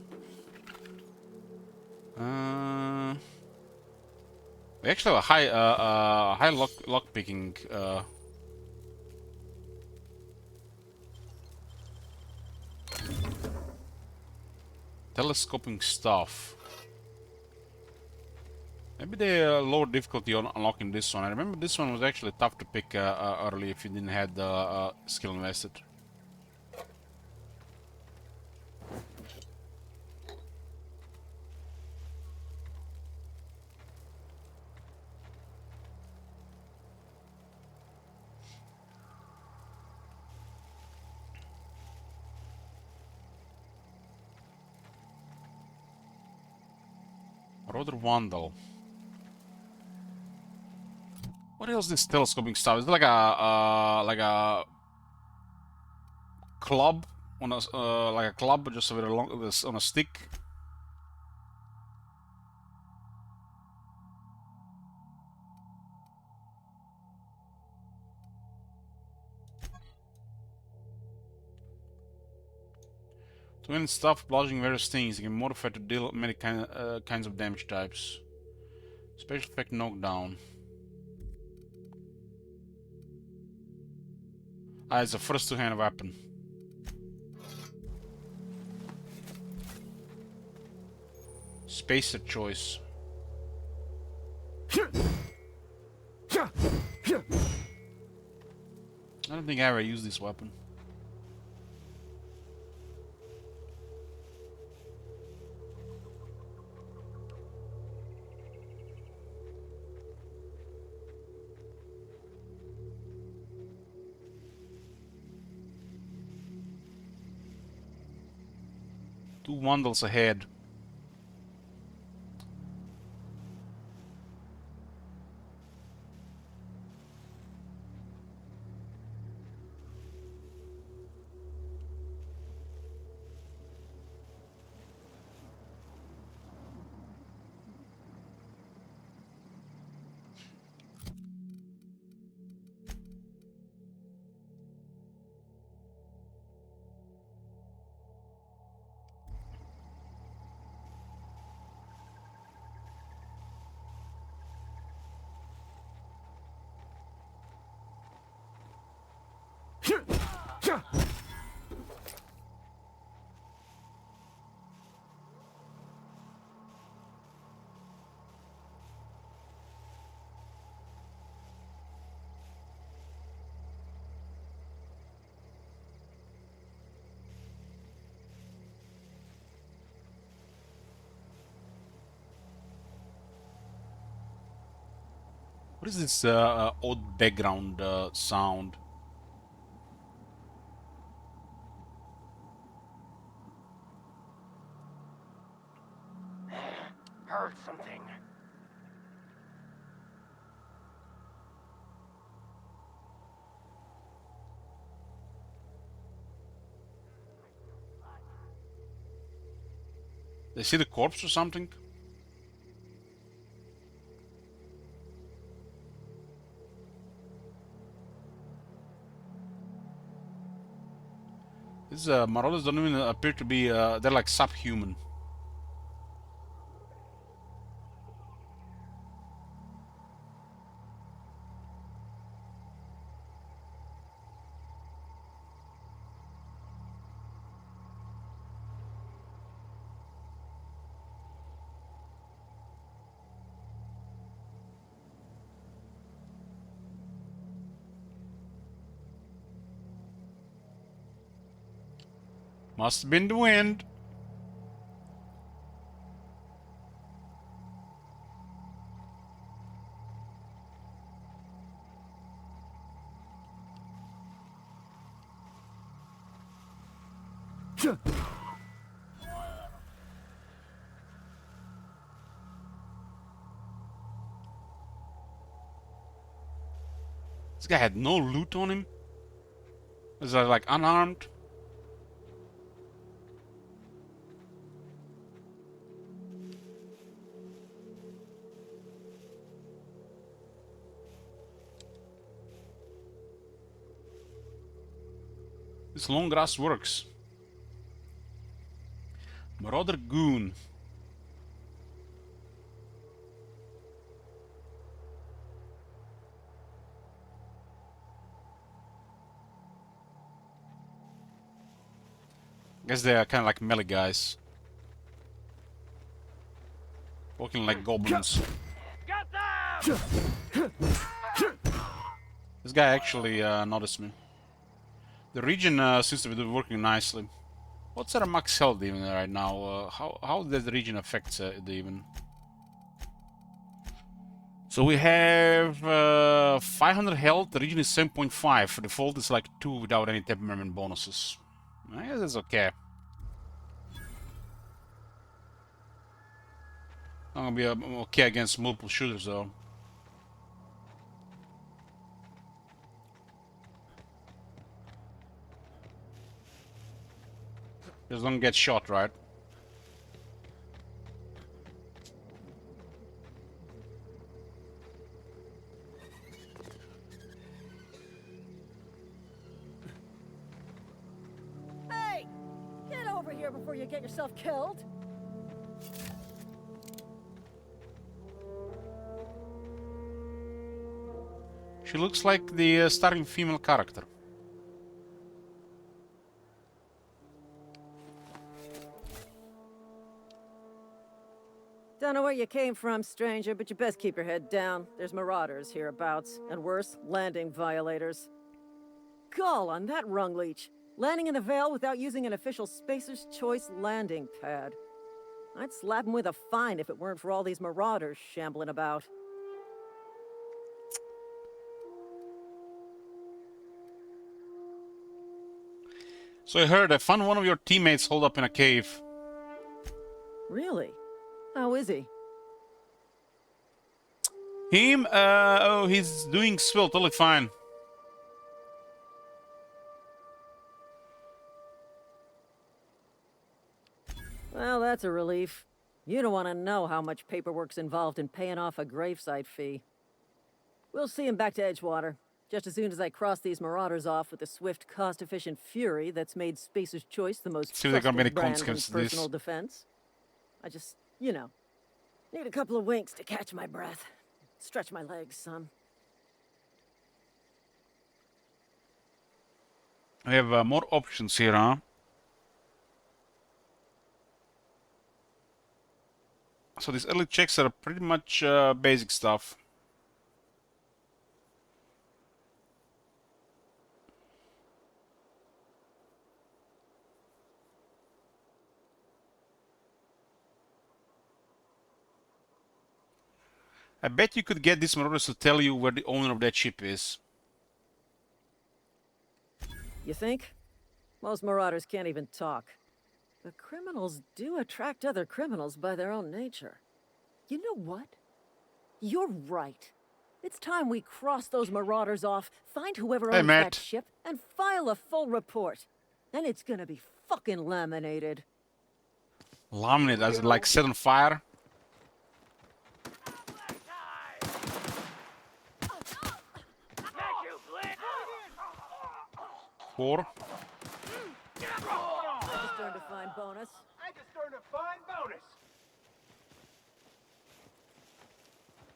We actually have a high lock picking. Telescoping stuff. Maybe the lower difficulty on unlocking this one. I remember this one was actually tough to pick early if you didn't have the skill invested. Rotor Vandal. What else is this telescoping stuff? Is it like a club on a like a club just with a long on a stick? To win stuff, bludgeoning various things, you can modify to deal many kinds of damage types. Special effect knockdown. Ah, it's a first two-hand weapon. Spacer choice. I don't think I ever used this weapon. Two Vandals ahead. What is this odd background sound? heard something. They see the corpse or something? These Marauders don't even appear to be, they're like subhuman. Must have been the wind. This guy had no loot on him. Was that like unarmed? This long grass works. Marauder Goon. Guess they are kind of like melee guys. Walking like goblins. This guy actually noticed me. The region seems to be working nicely. What's our max health even right now? How does the region affect it even? So we have 500 health. The region is 7.5. Default is like 2 without any temperament bonuses. I guess that's okay. Not gonna be okay against multiple shooters though. Just don't get shot, right? Hey! Get over here before you get yourself killed! She looks like the starring female character. Don't know where you came from, stranger, but you best keep your head down. There's marauders hereabouts, and worse, landing violators. Gall on that rung leech. Landing in the Vale without using an official Spacer's Choice landing pad. I'd slap him with a fine if it weren't for all these marauders shambling about. So I heard I found one of your teammates holed up in a cave. Really? How is he? Him? Oh, he's doing swell, totally fine. Well, that's a relief. You don't want to know how much paperwork's involved in paying off a gravesite fee. We'll see him back to Edgewater, just as soon as I cross these marauders off with the swift, cost-efficient fury that's made Spacer's Choice the most See if there can be any trusted brand in consequences to this. personal defense. I just, you know, need a couple of winks to catch my breath. Stretch my legs some. I have more options here, huh? So these early checks are pretty much basic stuff. I bet you could get these marauders to tell you where the owner of that ship is. You think? Most marauders can't even talk. But criminals do attract other criminals by their own nature. You know what? You're right. It's time we cross those marauders off, find whoever Hey, owns that Matt. ship, and file a full report. Then it's gonna be fucking laminated. Laminate, as it like set on fire. Four. Just earned a fine bonus. I just earned a fine bonus.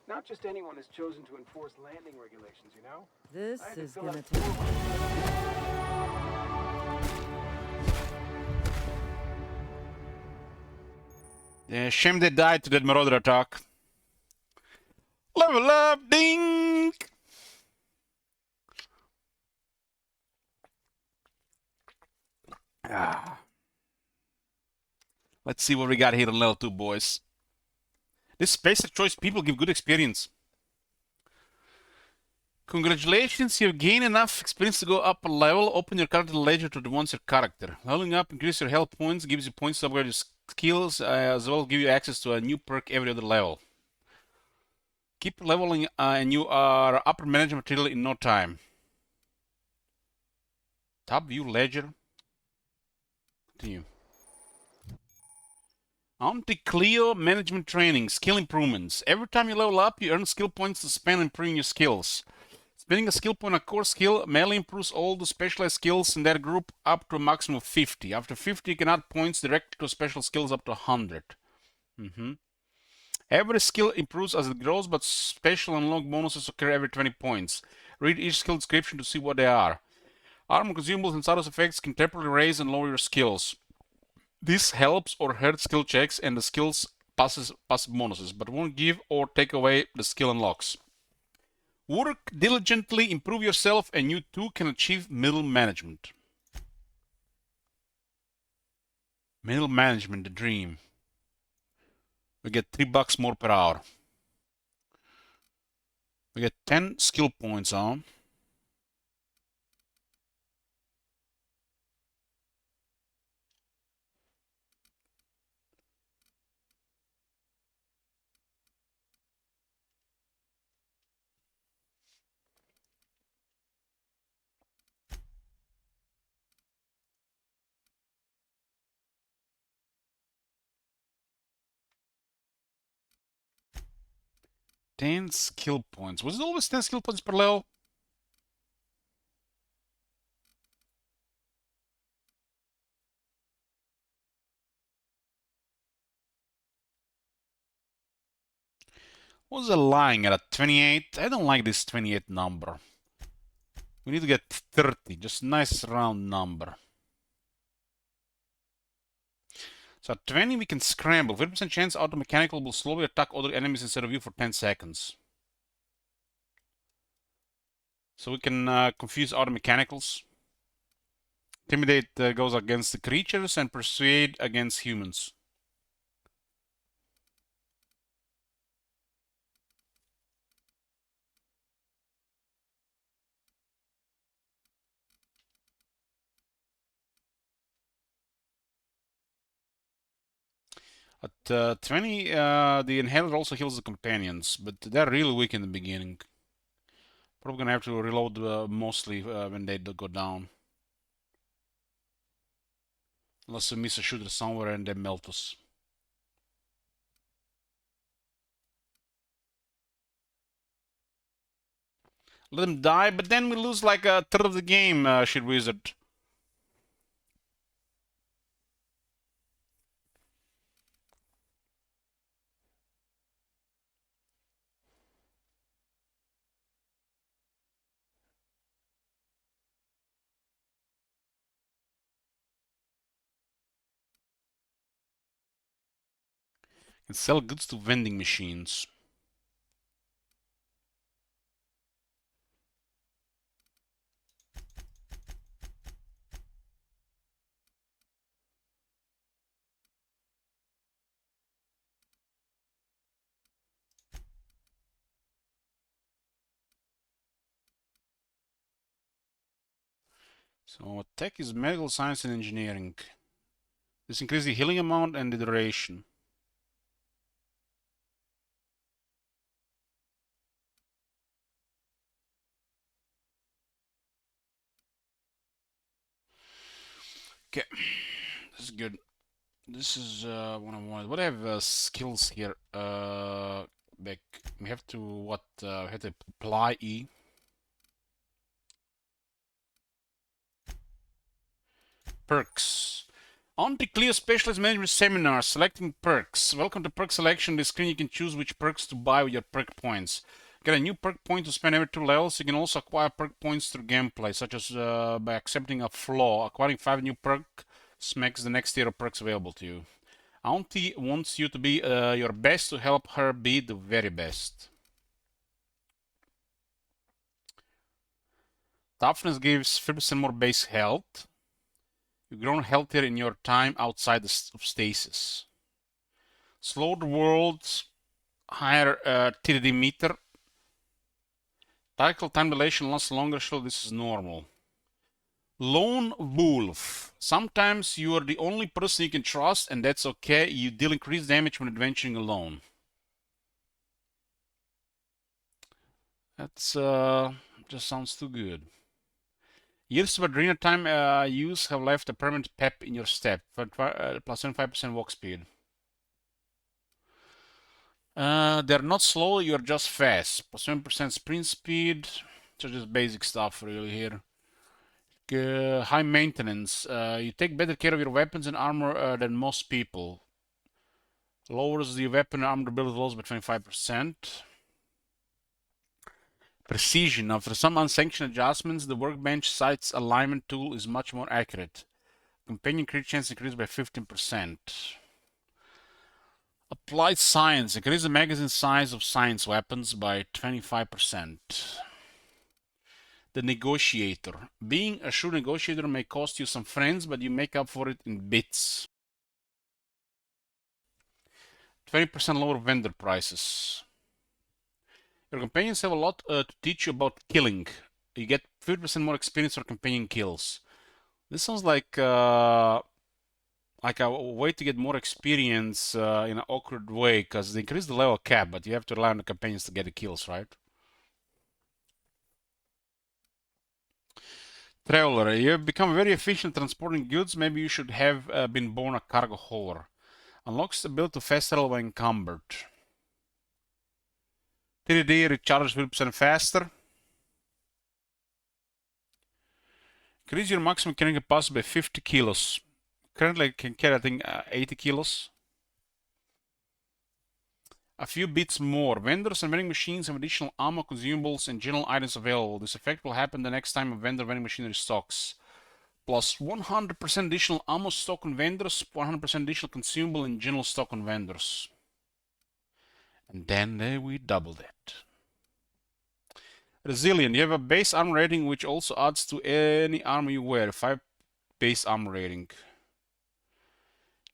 Not just anyone is chosen to enforce landing regulations, you know? This I had to is fill gonna out take... Yeah, shame they died to that marauder attack. Level up, ding! Ah. Let's see what we got here on level 2, boys. This space of choice people give good experience. Congratulations, you've gained enough experience to go up a level. Open your character ledger to advance your character. Leveling up increases your health points, gives you points to upgrade your skills, as well give you access to a new perk every other level. Keep leveling and you are upper management material in no time. Top view ledger. Continue. Anti-Cleo management training, skill improvements. Every time you level up, you earn skill points to spend on improving your skills. Spending a skill point on a core skill merely improves all the specialized skills in that group up to a maximum of 50. After 50, you can add points directly to special skills up to 100. Every skill improves as it grows, but special and unlock bonuses occur every 20 points. Read each skill description to see what they are. Armor, consumables, and status effects can temporarily raise and lower your skills. This helps or hurts skill checks and the skills passes bonuses, but won't give or take away the skill unlocks. Work diligently, improve yourself, and you too can achieve middle management. Middle management, the dream. We get $3 more per hour. We get 10 skill points on. Ten skill points. Was it always 10 skill points per level? Was I lying at a 28? I don't like this 28 number. We need to get 30, just a nice round number. So at 20 we can scramble. 50% chance auto mechanical will slowly attack other enemies instead of you for 10 seconds. So we can confuse auto mechanicals. Intimidate goes against the creatures and persuade against humans. At 20, the inhaler also heals the companions, but they're really weak in the beginning. Probably gonna have to reload mostly when they go down. Unless we miss a shooter somewhere and they melt us. Let them die, but then we lose like a third of the game, Shit Wizard. And sell goods to vending machines. So tech is medical science and engineering. This increases the healing amount and the duration. Okay, this is good. This is what I wanted. What I have skills here? Back. We have to what? We have to apply E. Perks. On to clear specialist management seminar. Selecting perks. Welcome to perk selection. This screen you can choose which perks to buy with your perk points. Get a new perk point to spend every 2 levels. You can also acquire perk points through gameplay, such as by accepting a flaw. Acquiring 5 new perks makes the next tier of perks available to you. Auntie wants you to be your best to help her be the very best. Toughness gives 50% more base health. You've grown healthier in your time outside of stasis. Slow the world's higher TDD meter. Cycle time dilation lasts longer, so this is normal. Lone Wolf. Sometimes you are the only person you can trust, and that's okay. You deal increased damage when adventuring alone. That's just sounds too good. Years of adrenal time use have left a permanent pep in your step, for plus 25% walk speed. They're not slow, you're just fast. Plus 7% sprint speed. So just basic stuff really here. High maintenance. You take better care of your weapons and armor than most people. Lowers the weapon and armor build loss by 25%. Precision. After some unsanctioned adjustments, the workbench sight's alignment tool is much more accurate. Companion crit chance increased by 15%. Applied science. Increase the magazine size of science weapons by 25%. The negotiator. Being a shrewd negotiator may cost you some friends, but you make up for it in bits. 20% lower vendor prices. Your companions have a lot to teach you about killing. You get 50% more experience for companion kills. This sounds like a way to get more experience in an awkward way, because they increase the level cap, but you have to rely on the companions to get the kills, right? Traveler, you have become very efficient transporting goods. Maybe you should have been born a cargo hauler. Unlocks the ability to fast travel when encumbered. TDD recharges 50% faster. Increase your maximum carrying capacity by 50 kilos. Currently I can carry, I think, 80 kilos. A few bits more. Vendors and vending machines have additional ammo, consumables, and general items available. This effect will happen the next time a vendor vending machine restocks. Plus 100% additional ammo stock on vendors, 100% additional consumable and general stock on vendors. And then we doubled it. Resilient. You have a base armor rating which also adds to any armor you wear. 5 base armor rating.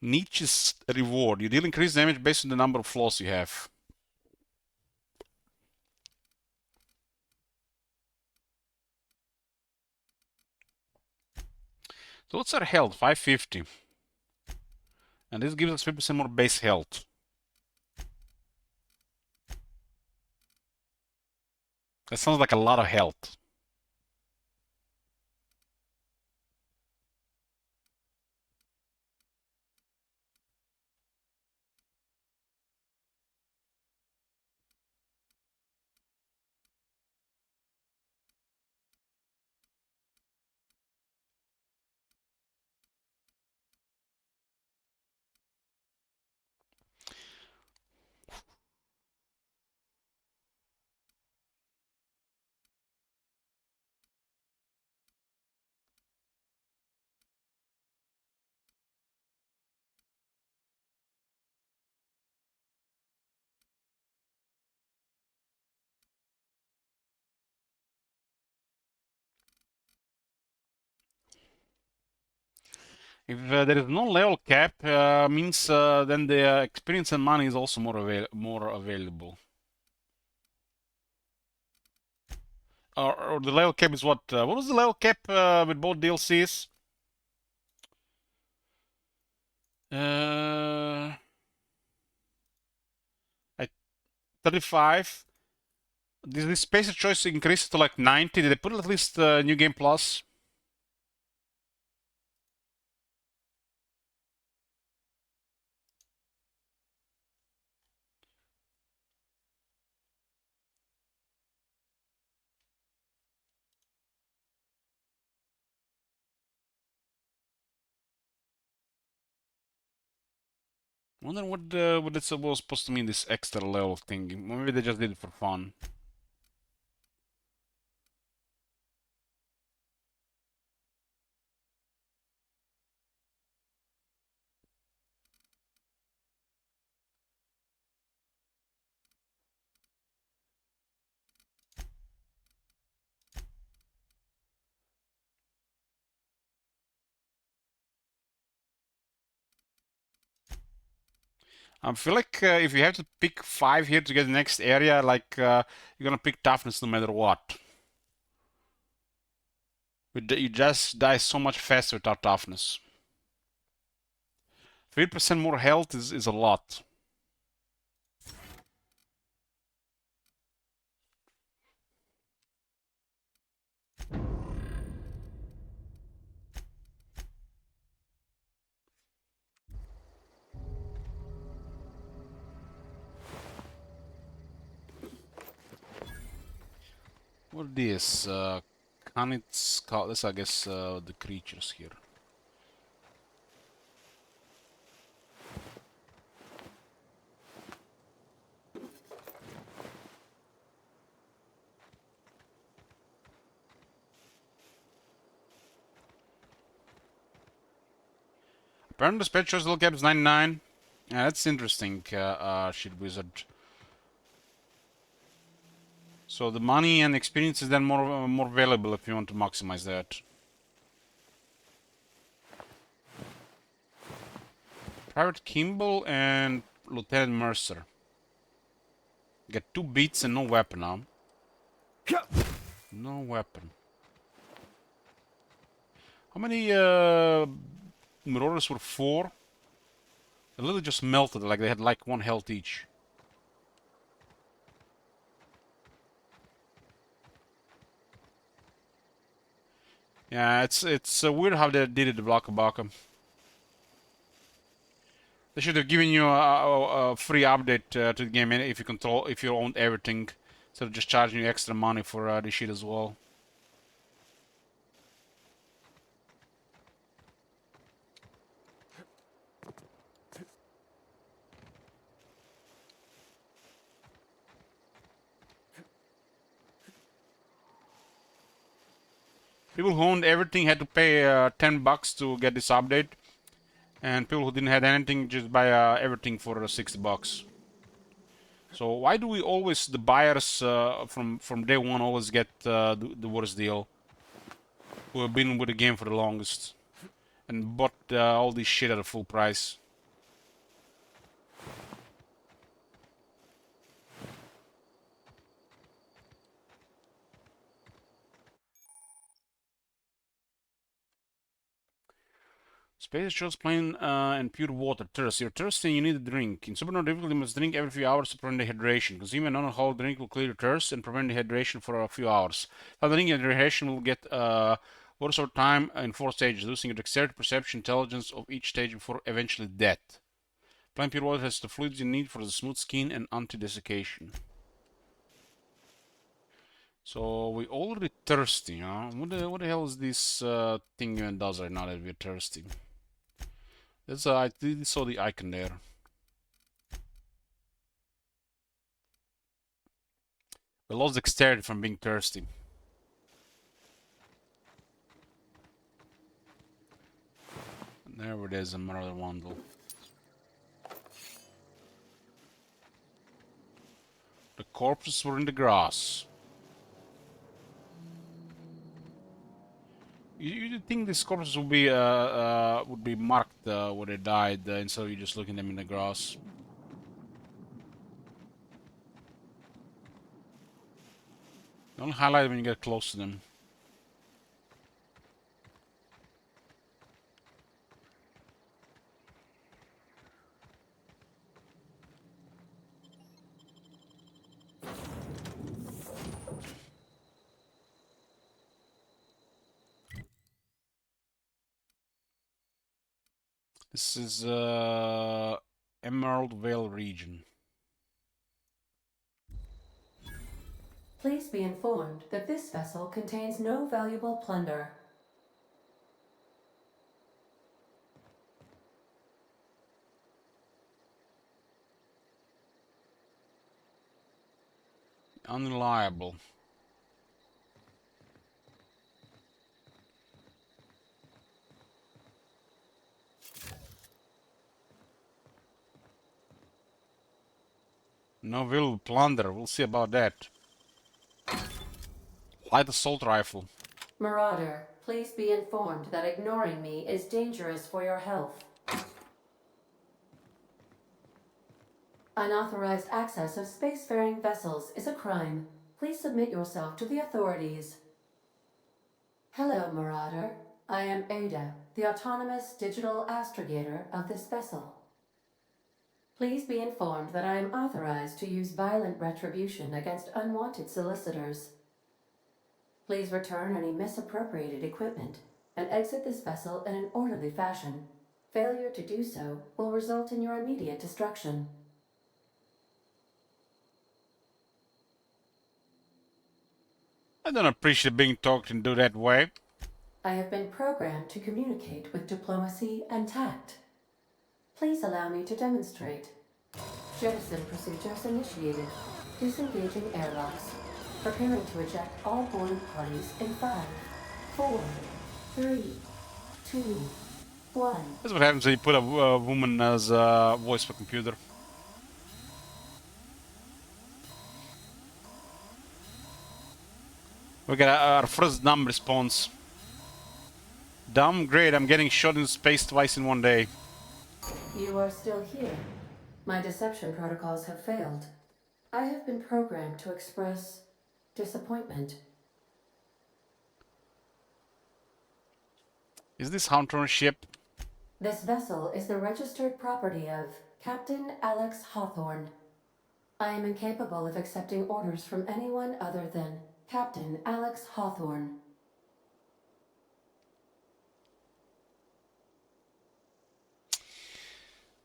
Niche's reward. You deal increased damage based on the number of flaws you have. So what's our health? 550. And this gives us 50% more base health. That sounds like a lot of health. If there is no level cap, means then the experience and money is also more available. Or the level cap is what? What was the level cap with both DLCs? 35. This space choice increased to like 90. Did they put at least New Game Plus? wonder what it's supposed to mean, this extra level thing. Maybe they just did it for fun. I feel like if you have to pick 5 here to get the next area, like you're gonna pick toughness no matter what. You just die so much faster without toughness. 3% more health is a lot. What is this? Kanit's call. This, I guess, the creatures here. Apparently, the spec shows little cap is 99. Yeah, that's interesting. Shit wizard. So the money and experience is then more valuable if you want to maximize that. Private Kimball and Lieutenant Mercer. Get 2 beats and no weapon now. No weapon. How many Marauders were 4? They literally just melted, like they had like 1 health each. Yeah, it's weird how they did it to Baka Baka. They should have given you a free update to the game if you owned everything, instead of just charging you extra money for this shit as well. People who owned everything had to pay $10 to get this update, and people who didn't have anything just buy everything for $60. So why do we always, the buyers from day one, always get the worst deal? Who have been with the game for the longest and bought all this shit at a full price. Space shows plain and pure water. Thirst. You're thirsty and you need a drink. In Supernova difficulty, you must drink every few hours to prevent dehydration. Consuming a non-alcoholic drink will clear your thirst and prevent dehydration for a few hours. While drinking, dehydration will get worse over time in 4 stages, losing your dexterity, perception, intelligence of each stage before eventually death. Plain pure water has the fluids you need for the smooth skin and anti-desiccation. So we already thirsty, huh? What the hell is this thing even does right now that we're thirsty? That's I saw the icon there. We lost dexterity from being thirsty. And there it is, another Wandle. The corpses were in the grass. You think these corpses would be marked where they died instead of you just looking them in the grass? They only highlight when you get close to them. This is Emerald Vale region. Please be informed that this vessel contains no valuable plunder. Unreliable. No, we'll plunder. We'll see about that. Light assault rifle. Marauder, please be informed that ignoring me is dangerous for your health. Unauthorized access of spacefaring vessels is a crime. Please submit yourself to the authorities. Hello, Marauder. I am Ada, the autonomous digital astrogator of this vessel. Please be informed that I am authorized to use violent retribution against unwanted solicitors. Please return any misappropriated equipment and exit this vessel in an orderly fashion. Failure to do so will result in your immediate destruction. I don't appreciate being talked into that way. I have been programmed to communicate with diplomacy and tact. Please allow me to demonstrate. Jettison procedures initiated. Disengaging airlocks. Preparing to eject all boarding parties in 5, 4, 3, 2, 1. That's what happens when you put a woman as a voice for computer. We got our first dumb response. Dumb? Great, I'm getting shot in space twice in one day. You are still here. My deception protocols have failed. I have been programmed to express disappointment. Is this Hunter ship? This vessel is the registered property of Captain Alex Hawthorne. I am incapable of accepting orders from anyone other than Captain Alex Hawthorne.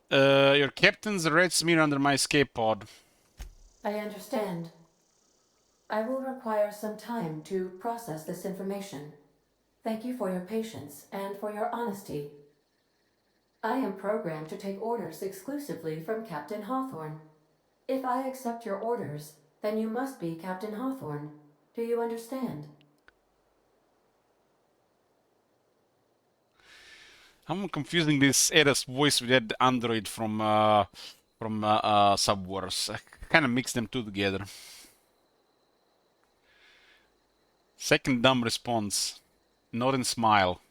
Your captain's a red smear under my escape pod. I understand. I will require some time to process this information. Thank you for your patience and for your honesty. I am programmed to take orders exclusively from Captain Hawthorne. If I accept your orders, then you must be Captain Hawthorne. Do you understand? I'm confusing this Ada's voice with that android from Subwars. I kind of mix them two together. Second dumb response. Nod and smile.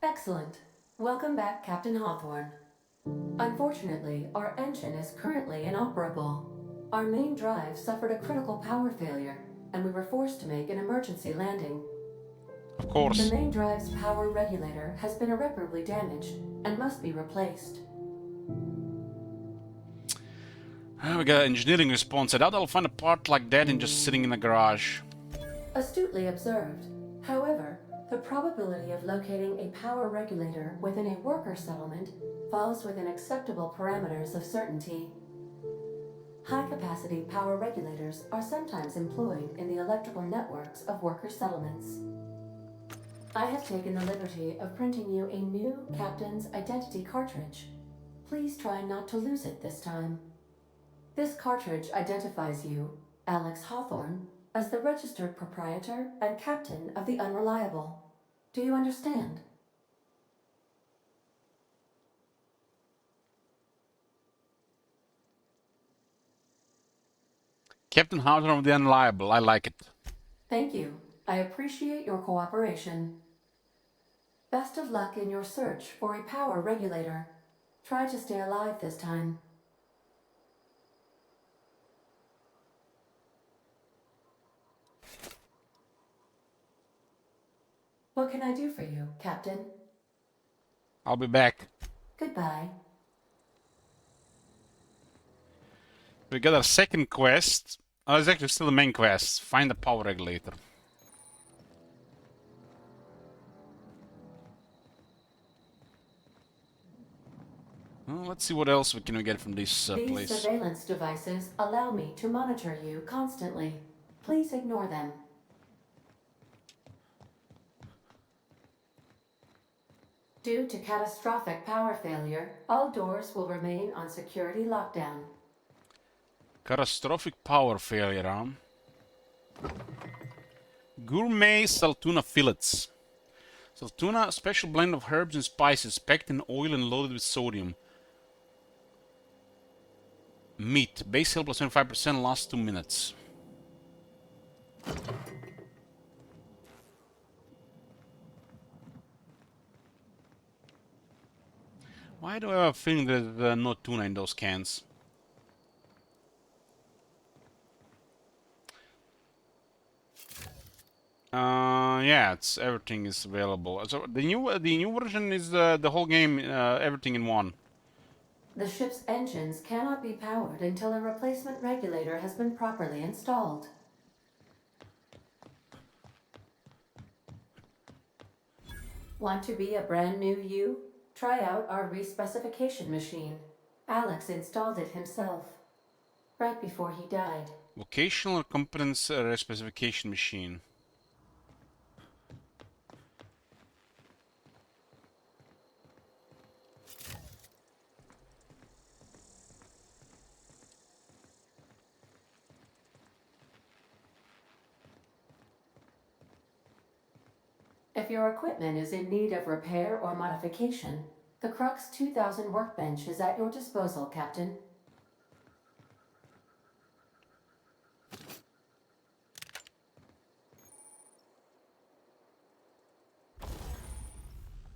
Excellent. Welcome back, Captain Hawthorne. Unfortunately, our engine is currently inoperable. Our main drive suffered a critical power failure, and we were forced to make an emergency landing. Of course. The main drive's power regulator has been irreparably damaged and must be replaced. We got an engineering response. I doubt I'll find a part like that in just sitting in a garage. Astutely observed. However, the probability of locating a power regulator within a worker settlement falls within acceptable parameters of certainty. High-capacity power regulators are sometimes employed in the electrical networks of worker settlements. I have taken the liberty of printing you a new Captain's Identity cartridge. Please try not to lose it this time. This cartridge identifies you, Alex Hawthorne, as the registered proprietor and captain of the Unreliable. Do you understand? Captain Hawthorne of the Unreliable. I like it. Thank you. I appreciate your cooperation. Best of luck in your search for a power regulator. Try to stay alive this time. What can I do for you, Captain? I'll be back. Goodbye. We got our second quest. Oh, it's actually still the main quest. Find the power regulator. Well, let's see what else we can get from this These place. surveillance devices allow me to monitor you constantly. Please ignore them. Due to catastrophic power failure, all doors will remain on security lockdown. Catastrophic power failure, huh? Gourmet Saltuna fillets. Saltuna, a special blend of herbs and spices packed in oil and loaded with sodium. Meat. Base heal plus 25%, last 2 minutes. Why do I have a feeling there's no tuna in those cans? Yeah, it's everything is available. So the new version is the whole game, everything in one. The ship's engines cannot be powered until a replacement regulator has been properly installed. Want to be a brand new you? Try out our respecification machine. Alex installed it himself, right before he died. Vocational competence specification machine. If your equipment is in need of repair or modification, the Crux 2000 workbench is at your disposal, Captain.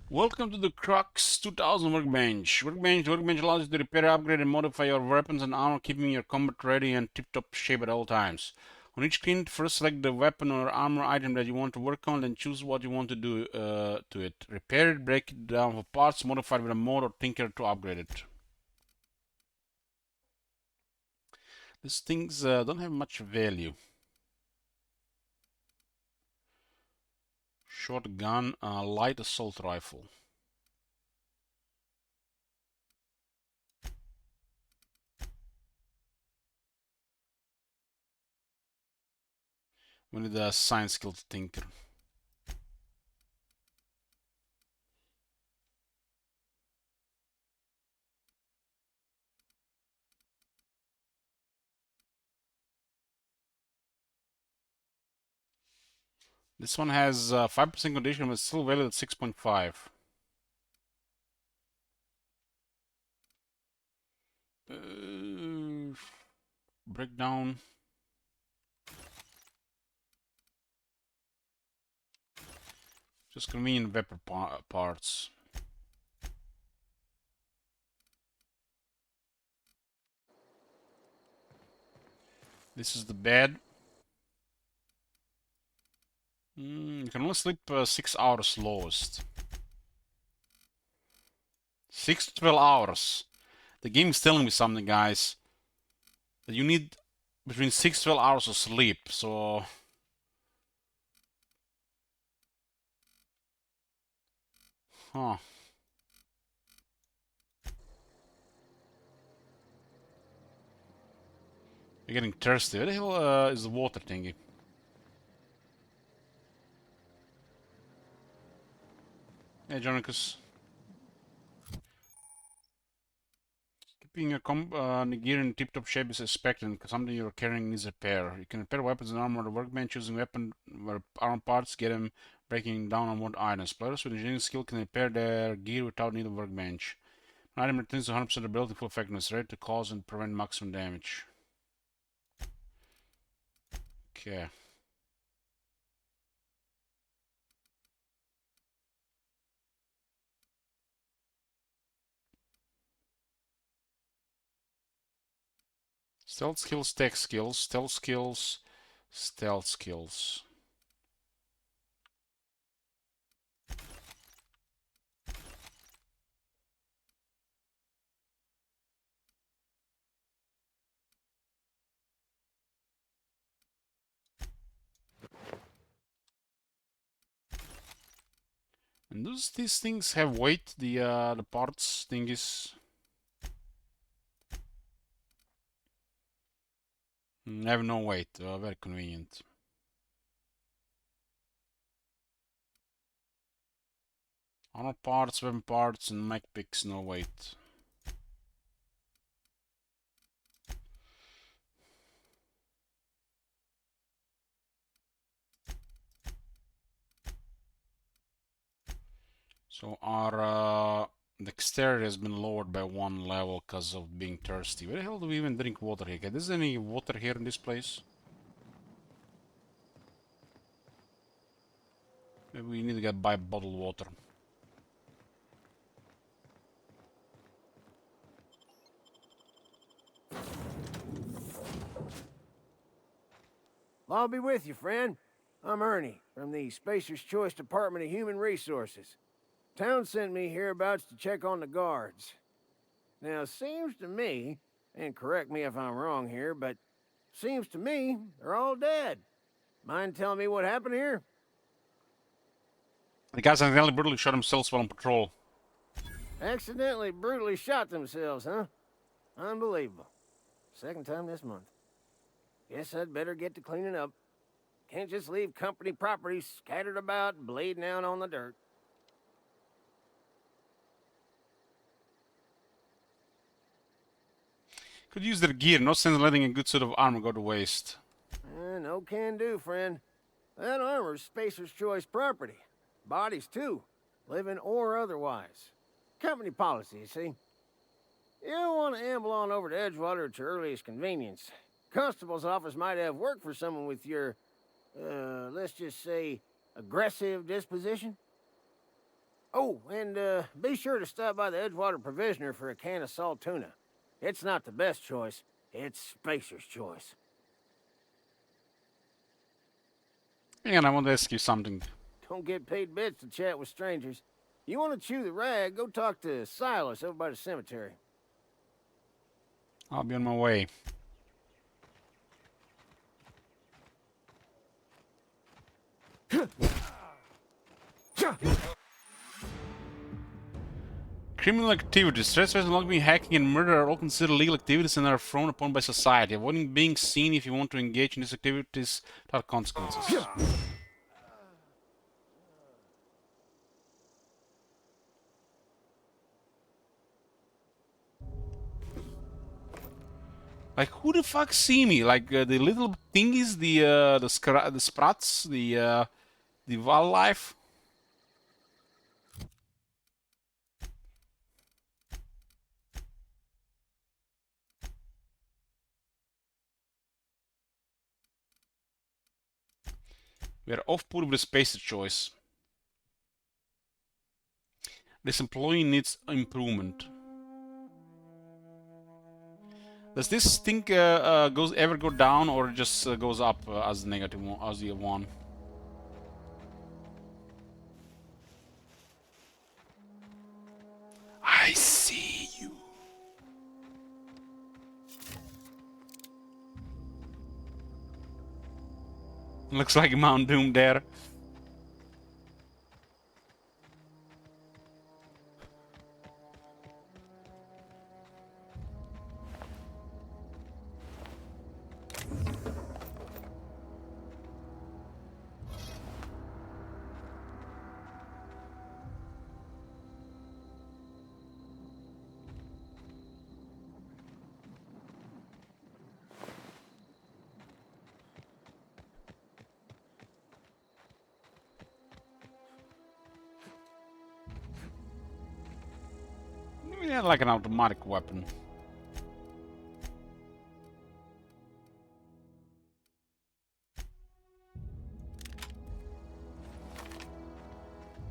Welcome to the Crux 2000 Workbench. Workbench allows you to repair, upgrade, and modify your weapons and armor, keeping your combat ready and tip-top shape at all times. On each screen, first select the weapon or armor item that you want to work on, then choose what you want to do to it. Repair it, break it down for parts, modify it with a mod, or tinker to upgrade it. These things don't have much value. Shotgun, light assault rifle. We need a science skill to tinker. This one has 5% condition, but still valued at 6.5. Breakdown. Just convenient weapon parts. This is the bed. You can only sleep 6 hours lowest. 6 to 12 hours. The game is telling me something, guys. That you need between 6 to 12 hours of sleep, so... Huh. You're getting thirsty. Where the hell is the water thingy? Hey, Jonicus. Keeping your gear in tip-top shape is expected, and something you're carrying needs repair. You can repair weapons and armor at the workbench using weapon or armor parts, get them breaking down on wood items. Players with engineering skill can repair their gear without need of workbench. An item retains 100% ability full effectiveness, ready to cause and prevent maximum damage. Okay. Stealth skills, tech skills, stealth skills, stealth skills. And does these things have weight? The parts thingies. Have no weight. Very convenient. Armor parts, weapon parts, and mech picks, no weight. So our dexterity has been lowered by 1 level because of being thirsty. Where the hell do we even drink water here? Is there any water here in this place? Maybe we need to get buy bottled water. I'll be with you, friend. I'm Ernie, from the Spacer's Choice Department of Human Resources. Town sent me hereabouts to check on the guards. Now, it seems to me, and correct me if I'm wrong here, but seems to me they're all dead. Mind telling me what happened here? The guys accidentally brutally shot themselves while on patrol. Accidentally brutally shot themselves, huh? Unbelievable. Second time this month. Guess I'd better get to cleaning up. Can't just leave company property scattered about, bleeding out on the dirt. Could use their gear, no sense letting a good suit of armor go to waste. No can do, friend. That armor's Spacer's Choice property. Bodies, too. Living or otherwise. Company policy, you see. You don't want to amble on over to Edgewater at your earliest convenience. Constable's office might have work for someone with your, let's just say, aggressive disposition. Oh, and be sure to stop by the Edgewater Provisioner for a can of salt tuna. It's not the best choice, it's Spacer's Choice. And I want to ask you something. Don't get paid bits to chat with strangers. You want to chew the rag, go talk to Silas over by the cemetery. I'll be on my way. Criminal activities, trespassing, logging, hacking, and murder are all considered legal activities and are frowned upon by society. Avoiding being seen if you want to engage in these activities without consequences. Like, who the fuck see me? Like, the little thingies, the sprats, the wildlife? We are off-put with a Spacer's Choice. This employee needs improvement. Does this thing ever go down or just goes up as the negative one, as the one? I see you. Looks like Mount Doom there. Yeah, like an automatic weapon.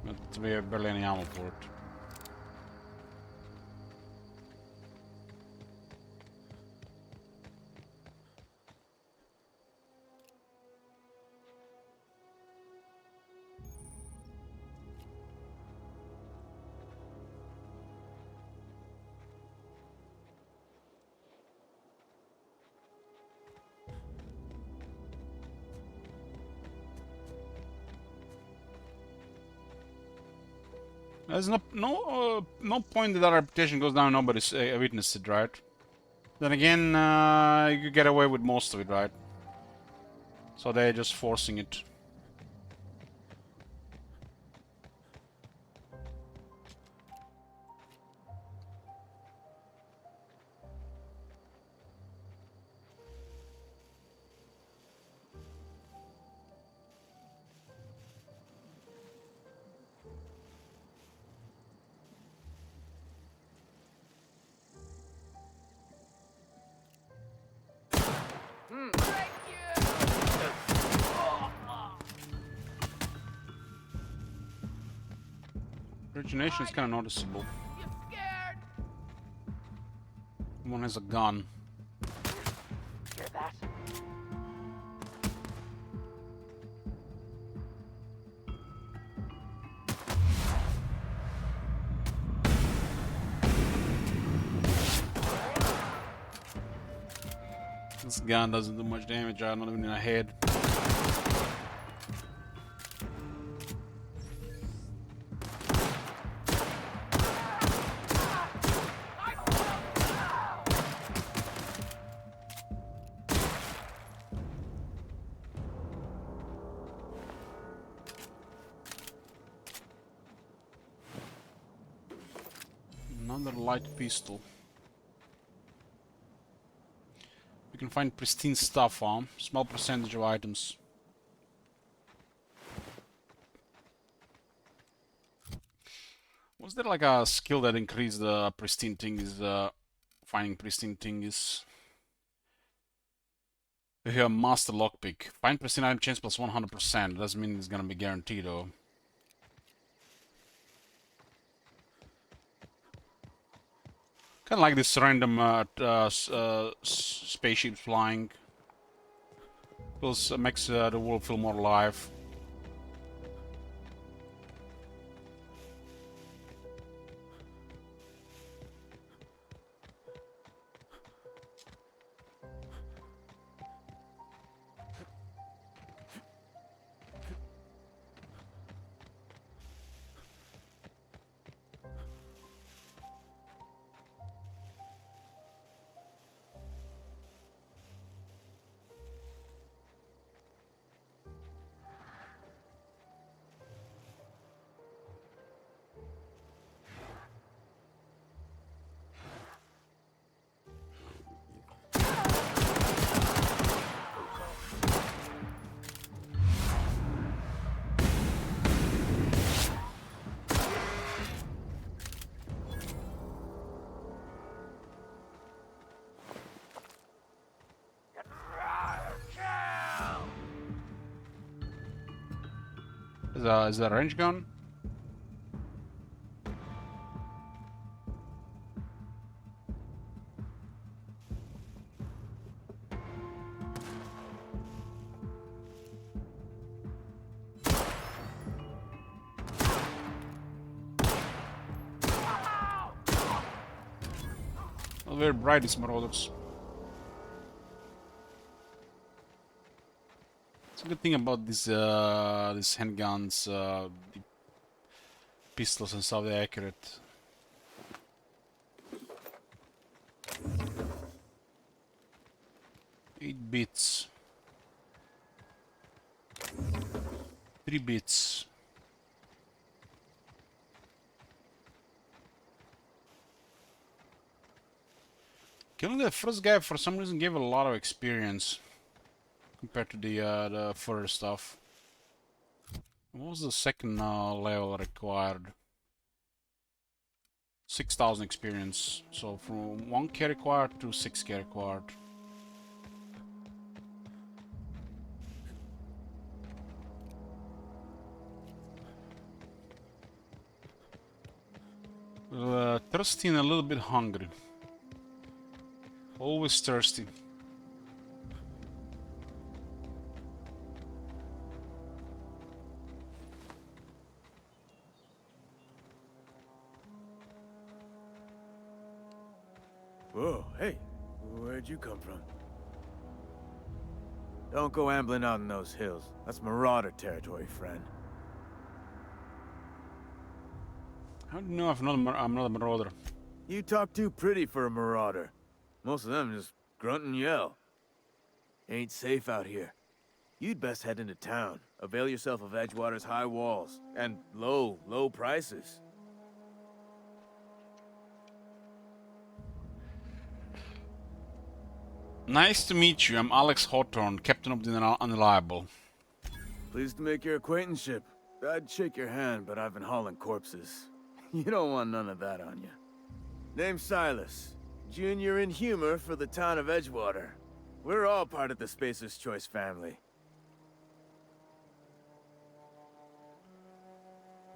But we have barely any ammo for it. There's no point that our reputation goes down. Nobody's witnessed it, right? Then again, you get away with most of it, right? So they're just forcing it. Origination is kind of noticeable. You scared? One has a gun. Hear that? This gun doesn't do much damage, I'm not even in a head. Another light pistol. You can find pristine stuff on small percentage of items. Was there like a skill that increased the pristine thing? Is finding pristine thing is here master lockpick. Find pristine item chance plus 100%. Doesn't mean it's gonna be guaranteed though. Kind of like this random spaceship flying. Makes the world feel more alive. Is that a range gun? Well, very bright, these marauders. The good thing about these handguns, the pistols and stuff, they're accurate. Eight bits. 3 bits. Killing the first guy for some reason gave a lot of experience compared to the first stuff. What was the second level required? 6,000 experience. So from 1k required to 6k required. Thirsty and a little bit hungry. Always thirsty. Whoa, hey, where'd you come from? Don't go ambling out in those hills. That's Marauder territory, friend. How do you know if I'm not a Marauder? You talk too pretty for a Marauder. Most of them just grunt and yell. Ain't safe out here. You'd best head into town. Avail yourself of Edgewater's high walls and low prices. Nice to meet you. I'm Alex Hawthorne, Captain of the Unreliable. Pleased to make your acquaintanceship. I'd shake your hand, but I've been hauling corpses. You don't want none of that on you. Name's Silas. Junior in humor for the town of Edgewater. We're all part of the Spacer's Choice family.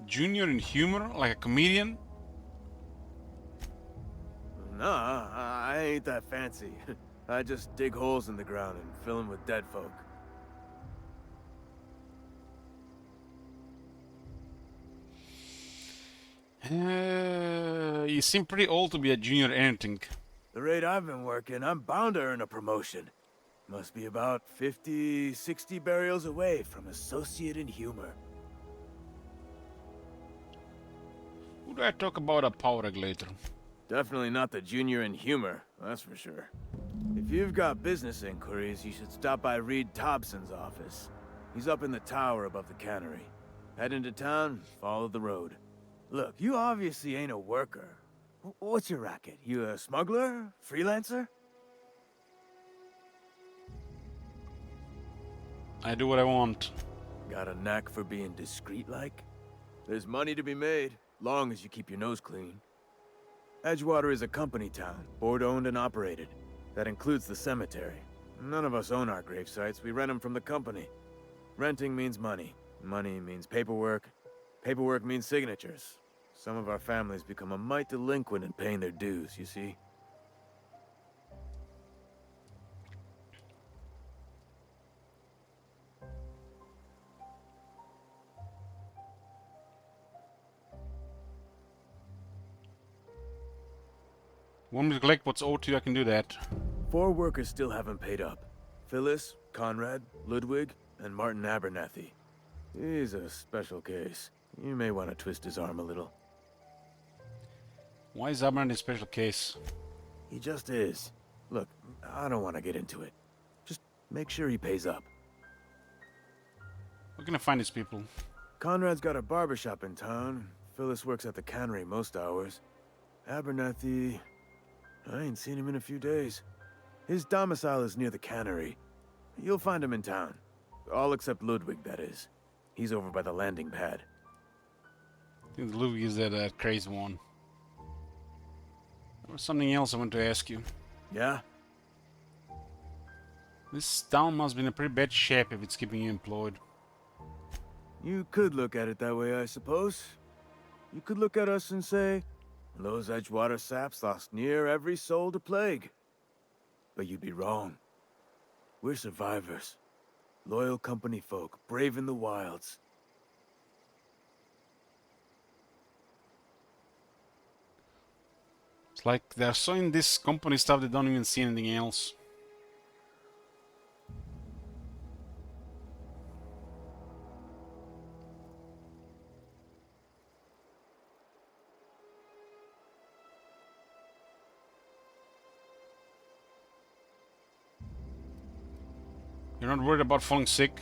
Junior in humor, like a comedian? Nah, I ain't that fancy. I just dig holes in the ground and fill them with dead folk. You seem pretty old to be a junior anything. The rate I've been working, I'm bound to earn a promotion. Must be about 50, 60 burials away from associate in humor. Who do I talk about a power regulator? Definitely not the junior in humor, that's for sure. If you've got business inquiries, you should stop by Reed Thompson's office. He's up in the tower above the cannery. Head into town, follow the road. Look, you obviously ain't a worker. What's your racket? You a smuggler? Freelancer? I do what I want. Got a knack for being discreet-like? There's money to be made, long as you keep your nose clean. Edgewater is a company town, board-owned and operated. That includes the cemetery. None of us own our grave sites, we rent them from the company. Renting means money. Money means paperwork. Paperwork means signatures. Some of our families become a mite delinquent in paying their dues, you see? Want me to collect what's owed to you? I can do that. 4 workers still haven't paid up. Phyllis, Conrad, Ludwig, and Martin Abernathy. He's a special case. You may want to twist his arm a little. Why is Abernathy a special case? He just is. Look, I don't want to get into it. Just make sure he pays up. Where can I find these people? Conrad's got a barbershop in town. Phyllis works at the cannery most hours. Abernathy... I ain't seen him in a few days. His domicile is near the cannery. You'll find him in town. All except Ludwig, that is. He's over by the landing pad. I think Ludwig is that crazy one. There was something else I want to ask you. Yeah? This town must be in a pretty bad shape if it's keeping you employed. You could look at it that way, I suppose. You could look at us and say, those Edgewater saps lost near every soul to plague. But you'd be wrong. We're survivors. Loyal company folk, brave in the wilds. It's like they're so in this company stuff they don't even see anything else. You're not worried about falling sick?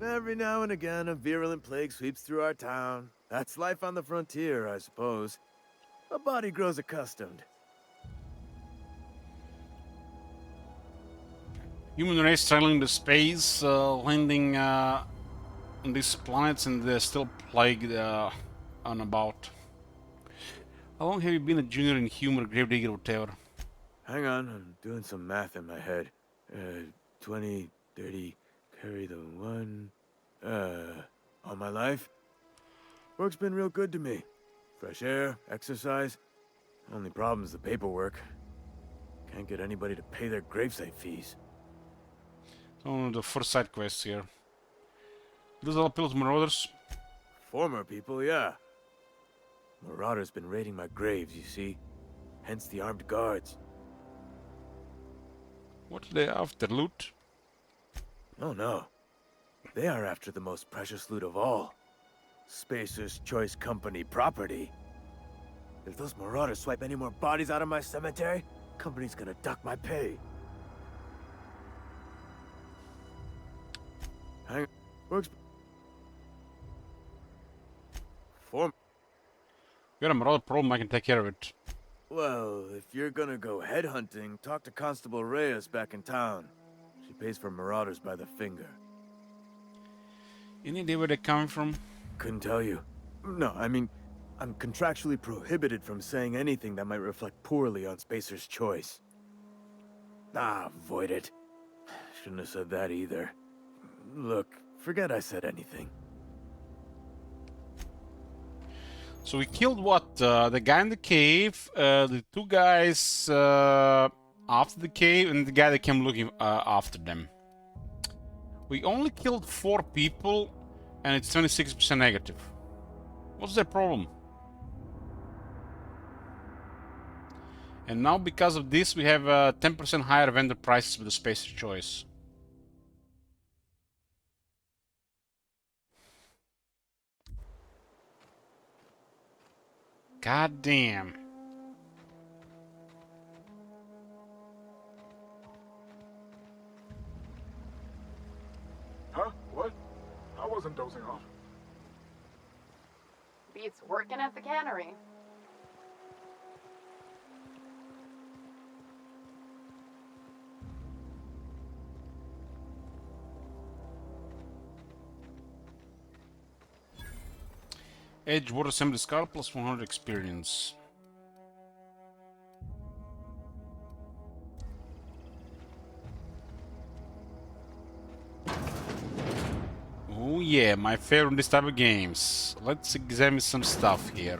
Every now and again, a virulent plague sweeps through our town. That's life on the frontier, I suppose. A body grows accustomed. Human race traveling to space, landing on these planets, and they're still plagued on about. How long have you been a junior in humor, gravedigger, or whatever? Hang on, I'm doing some math in my head. 20, 30, carry the 1... all my life? Work's been real good to me. Fresh air, exercise. Only problem is the paperwork. Can't get anybody to pay their gravesite fees. So the first side quests here. Those are Pilot Marauders. Former people, yeah. Marauders been raiding my graves, you see. Hence the armed guards. What are they after? Loot? Oh no. They are after the most precious loot of all. Spacer's Choice Company property. If those marauders swipe any more bodies out of my cemetery, company's gonna duck my pay. Hang on. Works. Form. You got a Marauder problem, I can take care of it. Well, if you're gonna go headhunting, talk to Constable Reyes back in town. She pays for marauders by the finger. Any idea where they're coming from? Couldn't tell you. No, I mean, I'm contractually prohibited from saying anything that might reflect poorly on Spacer's Choice. Ah, avoid it. Shouldn't have said that either. Look, forget I said anything. So we killed what? The guy in the cave, the two guys after the cave, and the guy that came looking after them. We only killed 4 people, and it's 26% negative. What's their problem? And now because of this, we have 10% higher vendor prices with the Spacer Choice. God damn. Huh? What? I wasn't dozing off. Beats working at the cannery. Edge Water Assembly Scar plus 100 experience. Oh yeah, my favorite in this type of games. Let's examine some stuff here.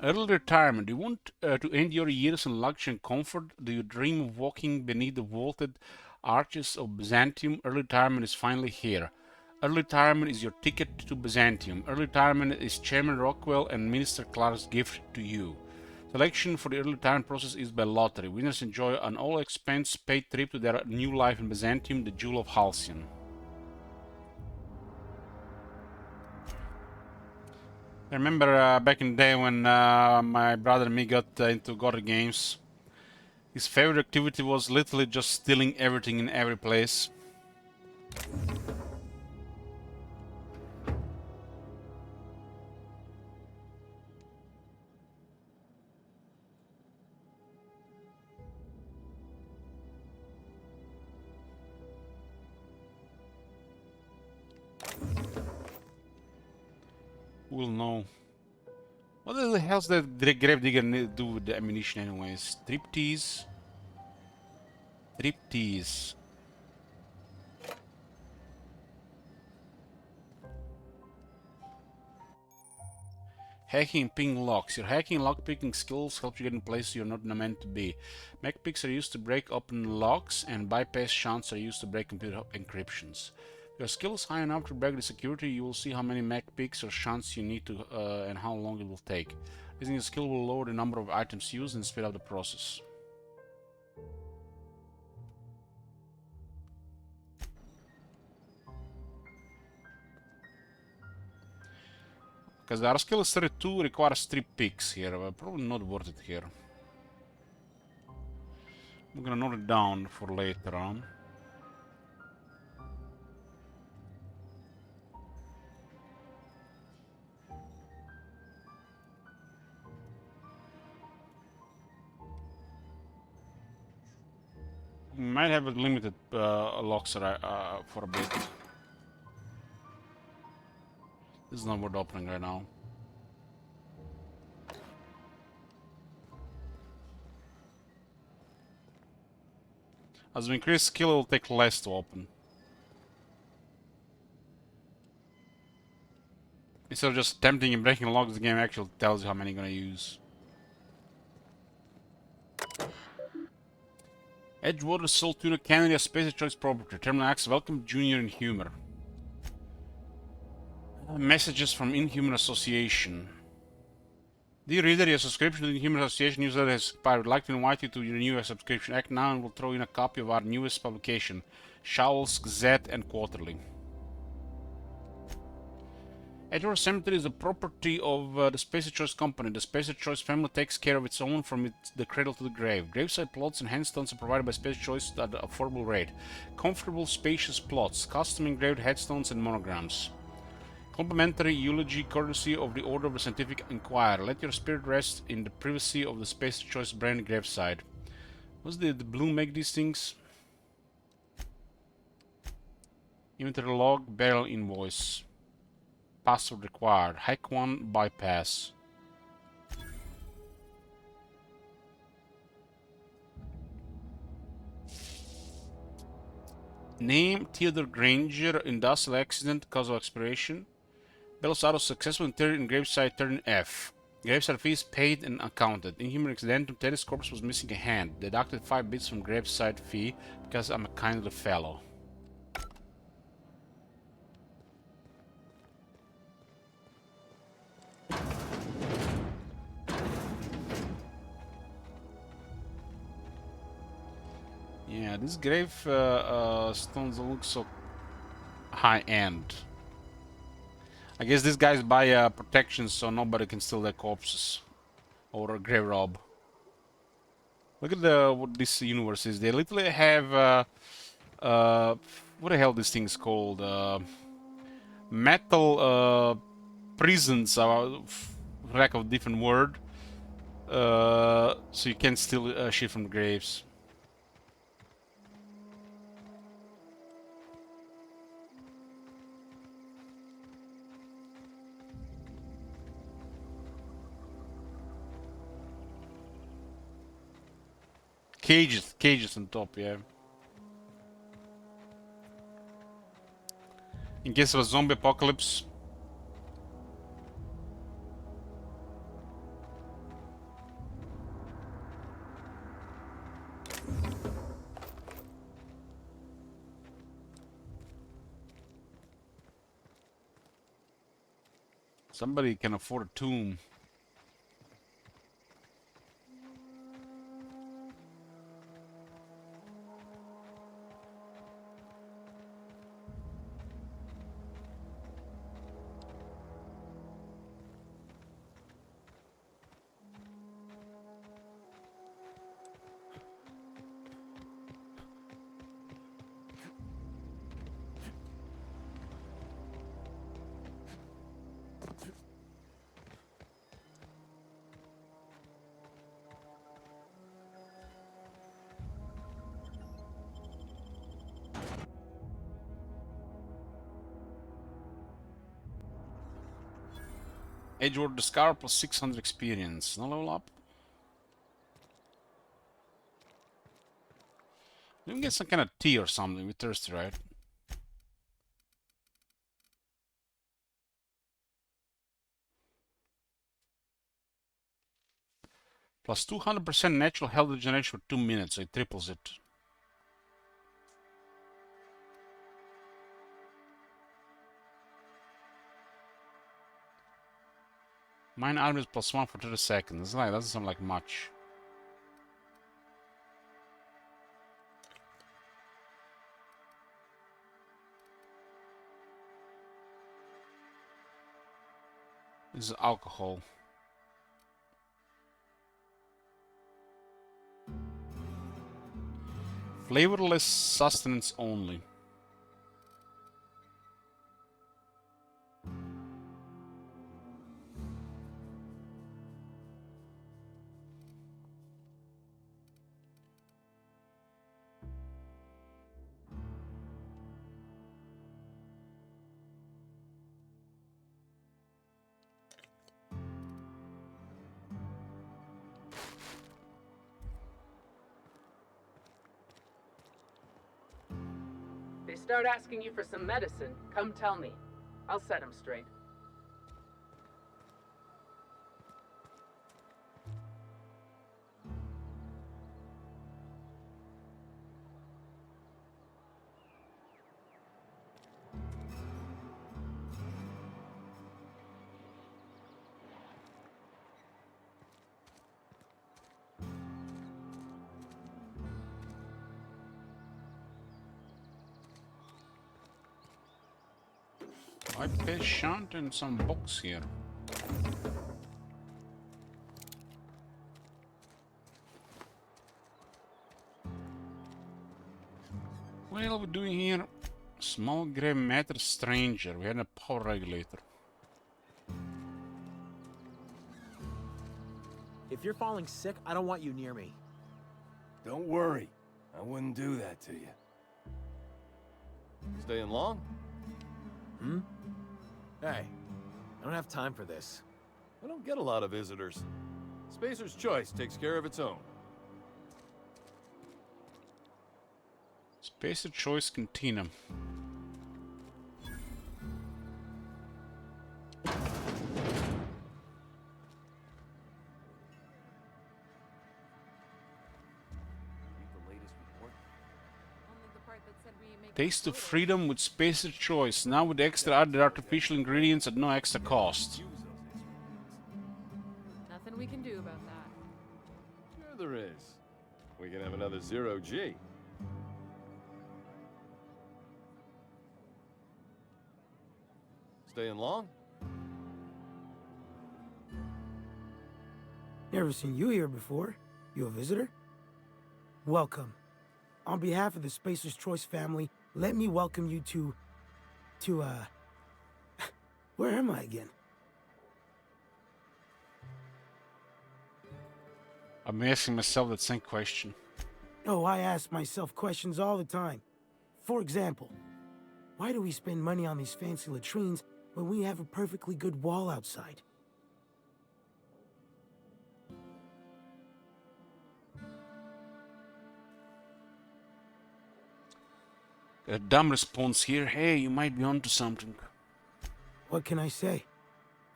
Early retirement. Do you want to end your years in luxury and comfort? Do you dream of walking beneath the vaulted arches of Byzantium? Early retirement is finally here. Early retirement is your ticket to Byzantium. Early retirement is Chairman Rockwell and Minister Clark's gift to you. Selection for the early retirement process is by lottery. Winners enjoy an all-expense paid trip to their new life in Byzantium, the Jewel of Halcyon. I remember back in the day when my brother and me got into God games. His favorite activity was literally just stealing everything in every place. We'll know. What the hell's that Gravedigger do with the ammunition anyways? Striptease? Striptease. Hacking and picking locks. Your hacking and lockpicking skills help you get in places you're not meant to be. Mech picks are used to break open locks, and bypass shunts are used to break computer encryptions. If your skill is high enough to break the security, you will see how many mech picks or shunts you need to and how long it will take. Using the skill will lower the number of items used and speed up the process. Because our skill is 32, requires 3 picks here, but probably not worth it here. I'm gonna note it down for later on. We might have a limited locks for a bit. This is not worth opening right now. As we increase skill, it will take less to open. Instead of just tempting and breaking locks, the game actually tells you how many you're gonna use. Edgewater Salt Tuna Canada Spacer Choice Property. Terminal X, welcome Junior Inhumer. Messages from Inhuman Association. Dear reader, your subscription to the Inhuman Association newsletter has expired. I'd like to invite you to renew your subscription. Act now and we'll throw in a copy of our newest publication, Showls, Gazette and Quarterly. Edgewater Cemetery is the property of the Spacer Choice Company. The Spacer Choice family takes care of its own from the cradle to the grave. Graveside plots and headstones are provided by Spacer Choice at an affordable rate. Comfortable, spacious plots, custom engraved headstones and monograms. Complimentary eulogy courtesy of the Order of the Scientific Inquirer. Let your spirit rest in the privacy of the Spacer Choice brand graveside. What's the blue make these things? Inventory log, burial invoice. Password required. Hack 1 bypass. Name Theodore Granger. Industrial accident, cause of expiration. Belosaurus successfully interred in gravesite turn F. Gravesite fees paid and accounted. Inhuman accident, Teddy's corpse was missing a hand. Deducted 5 bits from gravesite fee because I'm a kindly fellow. Yeah, this grave stones look so high-end. I guess these guys buy protection so nobody can steal their corpses or grave rob. Look at what this universe is. They literally have what the hell this thing is called? Metal prisons, for lack of a different word. So you can steal shit from graves. Cages on top, yeah. In case of a zombie apocalypse. Somebody can afford a tomb. Edgeworth the Scar plus 600 experience. No level up. You can get some kind of tea or something. We're thirsty, right? Plus 200% natural health regeneration for 2 minutes, so it triples it. Mine armor is plus 1 for 30 seconds. That doesn't sound like much. This is alcohol. Flavorless sustenance only. They start asking you for some medicine, come tell me. I'll set them straight. I pay shunt and some books here. What the hell are we doing here? Small gray matter stranger. We had a power regulator. If you're falling sick, I don't want you near me. Don't worry. I wouldn't do that to you. Staying long? Hmm? Hey, I don't have time for this. I don't get a lot of visitors. Spacer's Choice takes care of its own. Spacer Choice Cantina. Taste of freedom with Spacer's Choice. Now with extra added artificial ingredients at no extra cost. Nothing we can do about that. Sure there is. We can have another Zero G. Staying long? Never seen you here before. You a visitor? Welcome. On behalf of the Spacer's Choice family, let me welcome you to, where am I again? I'm asking myself that same question. Oh, I ask myself questions all the time. For example, why do we spend money on these fancy latrines when we have a perfectly good wall outside? A dumb response here. Hey, you might be onto something. What can I say?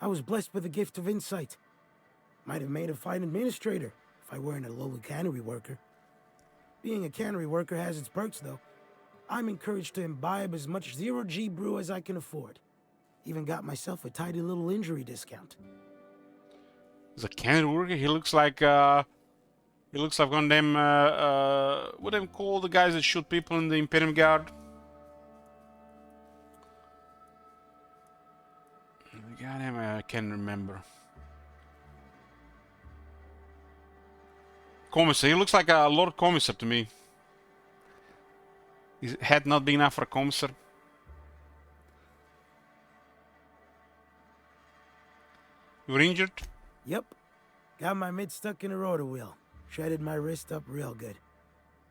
I was blessed with the gift of insight. Might have made a fine administrator if I weren't a lowly cannery worker. Being a cannery worker has its perks, though. I'm encouraged to imbibe as much zero-G brew as I can afford. Even got myself a tidy little injury discount. As a cannery worker, he looks like one of them, what them call the guys that shoot people in the Imperium Guard? The guy name I can't remember. Commissar, he looks like a Lord Commissar to me. His head not big enough for a Commissar. You were injured? Yep. Got my mid stuck in a rotor wheel. Shredded my wrist up real good.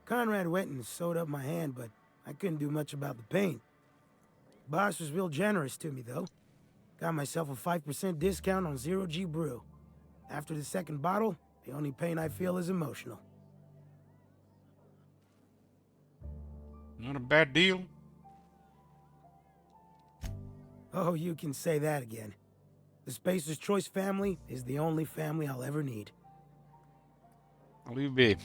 Conrad went and sewed up my hand, but I couldn't do much about the pain. Boss was real generous to me, though. Got myself a 5% discount on zero-G brew. After the second bottle, the only pain I feel is emotional. Not a bad deal. Oh, you can say that again. The Spacer's Choice family is the only family I'll ever need. I'll leave be.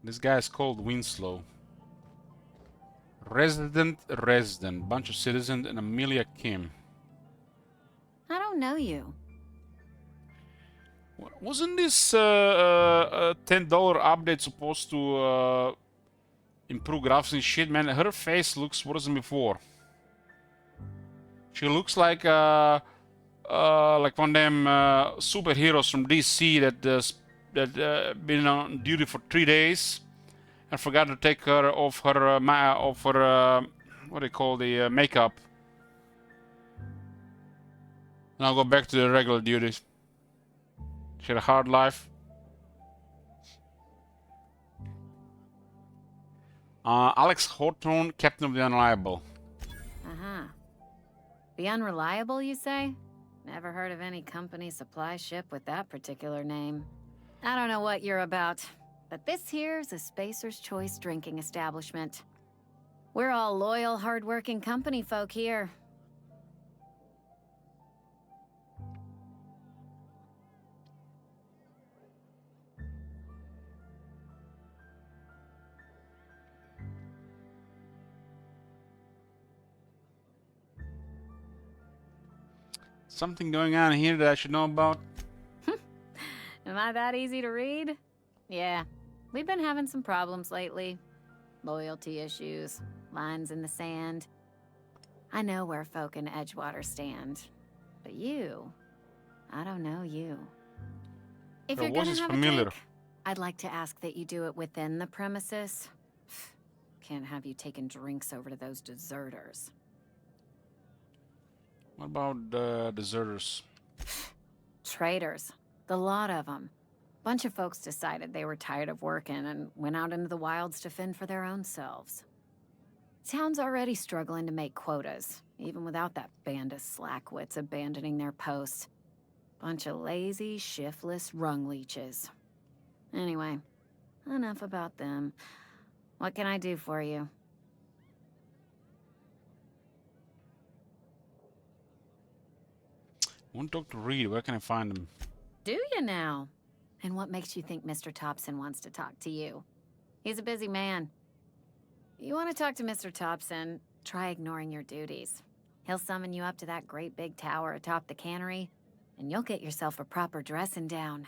This guy is called Winslow. Resident. Bunch of citizens and Amelia Kim. I don't know you. Wasn't this $10 update supposed to improve graphics and shit, man? Her face looks worse than before. She looks like one of them superheroes from DC that been on duty for 3 days and forgot to take her off her what do you call the makeup. Now go back to the regular duties. She had a hard life. Alex Hawthorne, Captain of the Unreliable. Uh-huh. The Unreliable, you say? Never heard of any company supply ship with that particular name. I don't know what you're about, but this here's a Spacer's Choice drinking establishment. We're all loyal, hard-working company folk here. Something going on here that I should know about? Am I that easy to read? Yeah, we've been having some problems lately. Loyalty issues, lines in the sand. I know where folk in Edgewater stand. But you, I don't know you. If you're gonna have a drink, I'd like to ask that you do it within the premises. Can't have you taking drinks over to those deserters. What about deserters? Traitors. The lot of them. Bunch of folks decided they were tired of working and went out into the wilds to fend for their own selves. Town's already struggling to make quotas, even without that band of slackwits abandoning their posts. Bunch of lazy, shiftless rung leeches. Anyway, enough about them. What can I do for you? I want to talk to Reed. Where can I find him? Do you now? And what makes you think Mr. Thompson wants to talk to you? He's a busy man. You want to talk to Mr. Thompson, try ignoring your duties. He'll summon you up to that great big tower atop the cannery, and you'll get yourself a proper dressing down.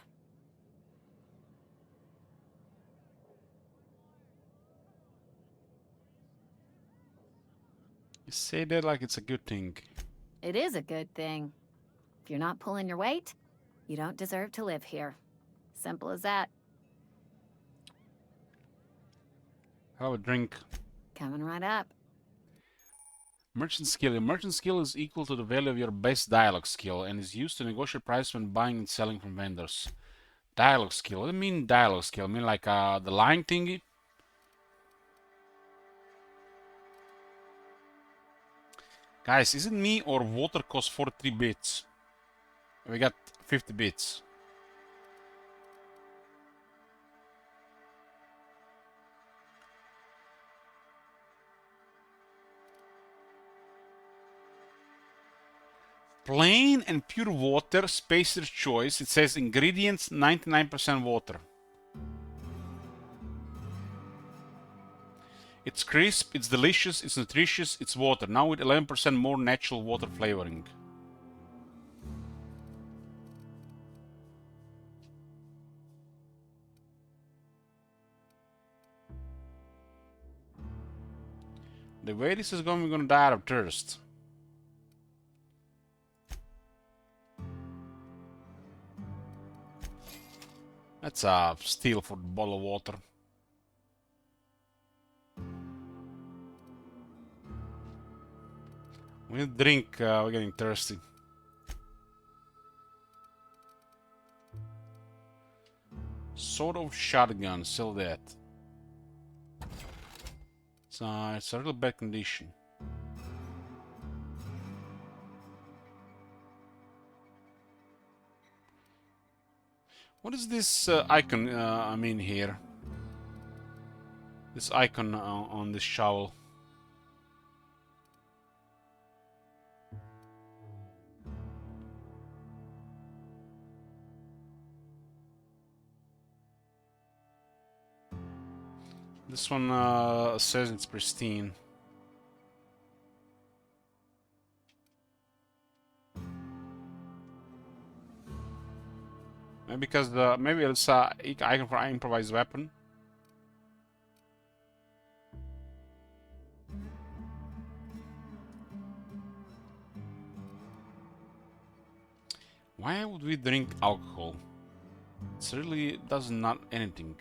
You say that like it's a good thing. It is a good thing. If you're not pulling your weight, you don't deserve to live here. Simple as that. Have a drink. Coming right up. Merchant skill. Your merchant skill is equal to the value of your base dialogue skill and is used to negotiate price when buying and selling from vendors. Dialogue skill. What do you mean dialogue skill? I mean like the lying thingy? Guys, is it me or water costs 43 bits? We got 50 bits. Plain and pure water, Spacer's choice. It says ingredients 99% water. It's crisp, it's delicious, it's nutritious, it's water. Now with 11% more natural water flavoring. The way this is going, we're gonna die of thirst. That's a steal for the bottle of water. We need drink, we're getting thirsty. Sort of shotgun, sell that. It's a real bad condition. What is this icon, I mean here? This icon on this shovel. This one says it's pristine. Maybe because maybe it's icon for improvised weapon. Why would we drink alcohol? It really does not anything.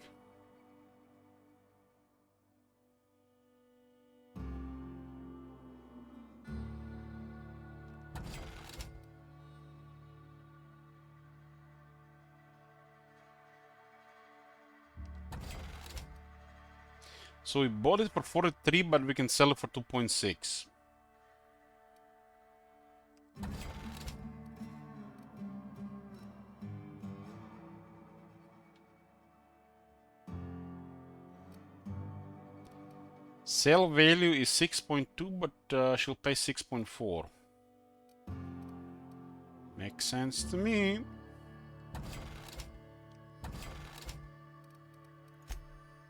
So we bought it for 43, but we can sell it for 2.6. Sale value is 6.2, but she'll pay 6.4. Makes sense to me.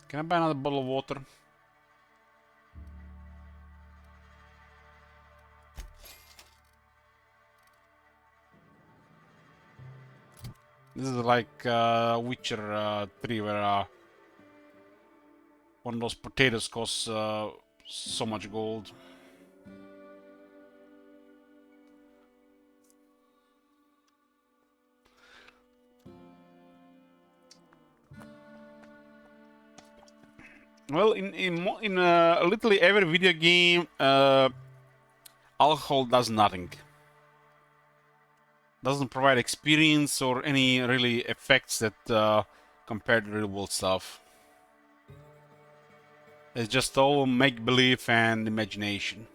Can I buy another bottle of water? This is like Witcher 3, where one of those potatoes costs so much gold. Well, in literally every video game, alcohol does nothing. Doesn't provide experience or any really effects that compare to real world stuff. It's just all make-believe and imagination.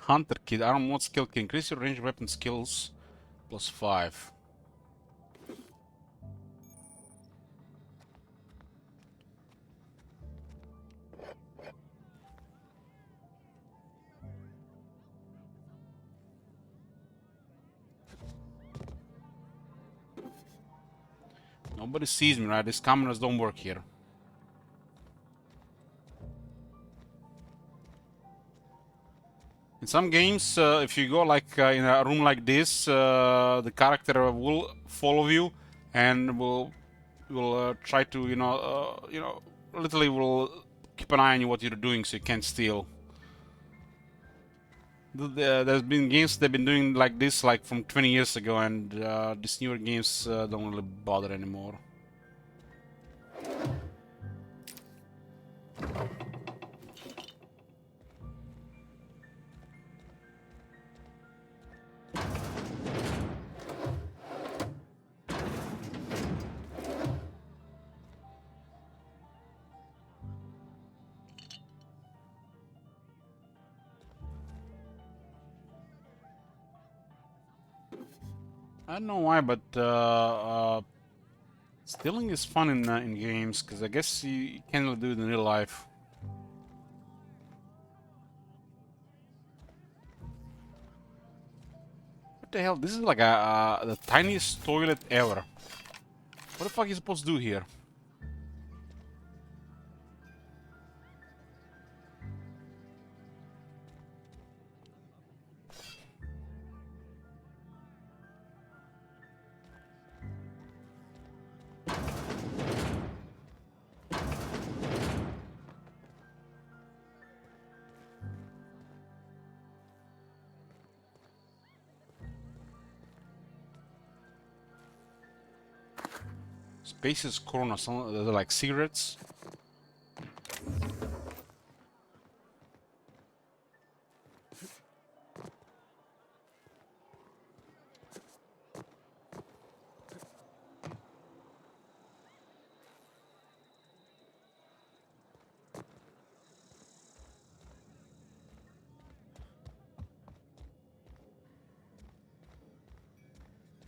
Hunter kit, armor mod skill can increase your range weapon skills +5. Nobody sees me, right? These cameras don't work here. In some games, if you go like in a room like this, the character will follow you and will try to, literally will keep an eye on you what you're doing, so you can't steal. There's been games they've been doing like this, like from 20 years ago, and these newer games don't really bother anymore. I don't know why, but stealing is fun in games, because I guess you can't really do it in real life. What the hell? This is like the tiniest toilet ever. What the fuck are you supposed to do here? Spaces Corona, some they're like cigarettes.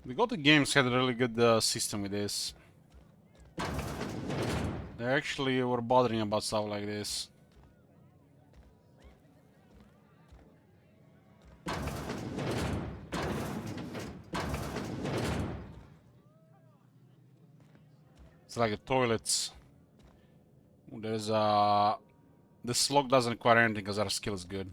The Gothic games had a really good system with this. They actually were bothering about stuff like this. It's like the toilets. There's this lock doesn't require anything because our skill is good.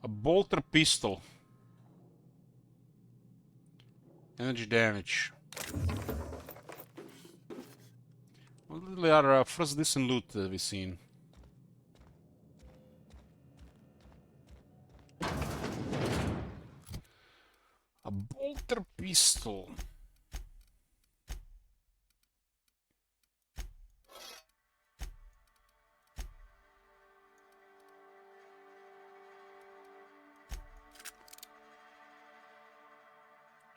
A bolter pistol. Energy damage. What really our first decent loot that we've seen. A bolter pistol.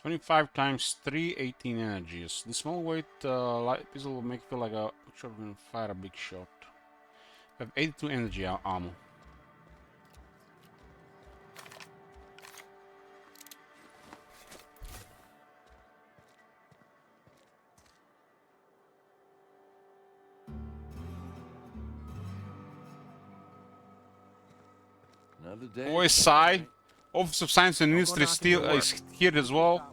$25 times 3, 18 energies. The small weight light pistol will make it feel like a shot when fire a big shot. We have 82 energy ammo. Another day. OSI, Office of Science and Industry still is here as well.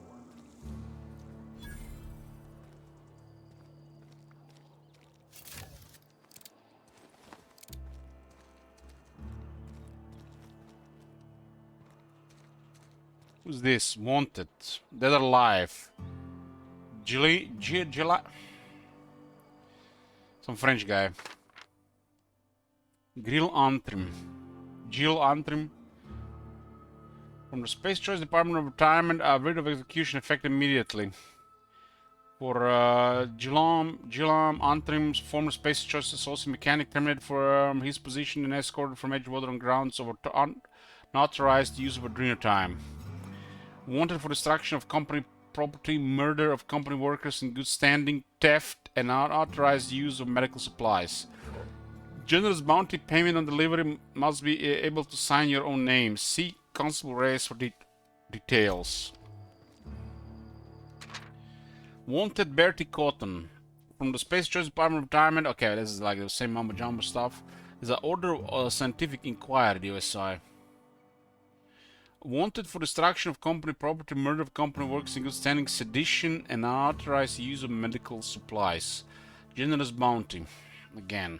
Who's this? Wanted. Dead or alive. Some French guy. Gilles Antrim. From the Space Choice Department of Retirement, rid of execution effective immediately. For Gilles Antrim's former Space Choice Associate Mechanic terminated for his position and escorted from Edgewater on grounds of Unauthorized use of adrenal time. Wanted for destruction of company property, murder of company workers in good standing, theft, and unauthorized use of medical supplies. Generous bounty payment on delivery must be able to sign your own name. See Constable Reyes for details. Wanted Bertie Cotton. From the Space Choice Department of Retirement. Okay, this is like the same mumbo jumbo stuff. There's an Order of Scientific Inquiry, the OSI. Wanted for destruction of company property, murder of company workers in good standing, sedition, and unauthorized use of medical supplies. Generous bounty. Again.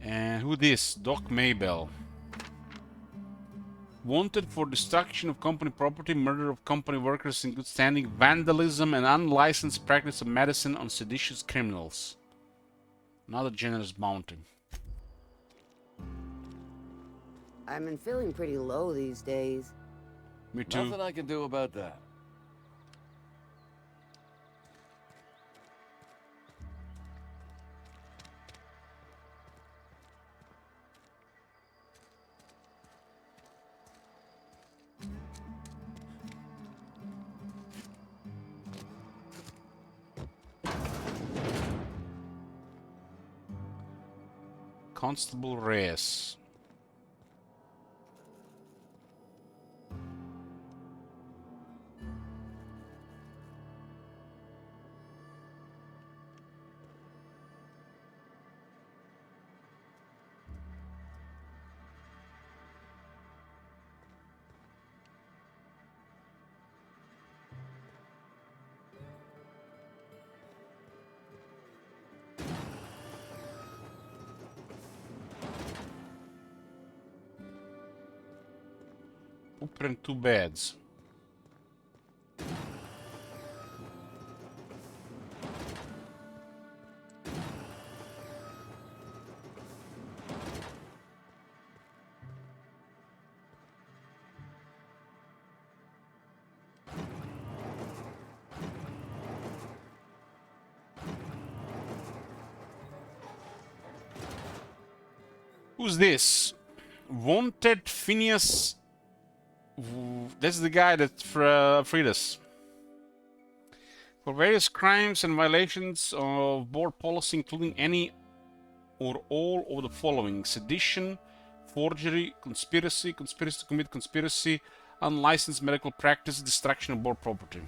And who this? Doc Maybell. Wanted for destruction of company property, murder of company workers in good standing, vandalism, and unlicensed practice of medicine on seditious criminals. Another generous bounty. I've been feeling pretty low these days. Me too. Nothing I can do about that. Constable Reyes. Open 2 beds. Who's this? Wanted Phineas. That's the guy that freed us. For various crimes and violations of board policy, including any or all of the following: sedition, forgery, conspiracy, conspiracy to commit conspiracy, unlicensed medical practice, destruction of board property.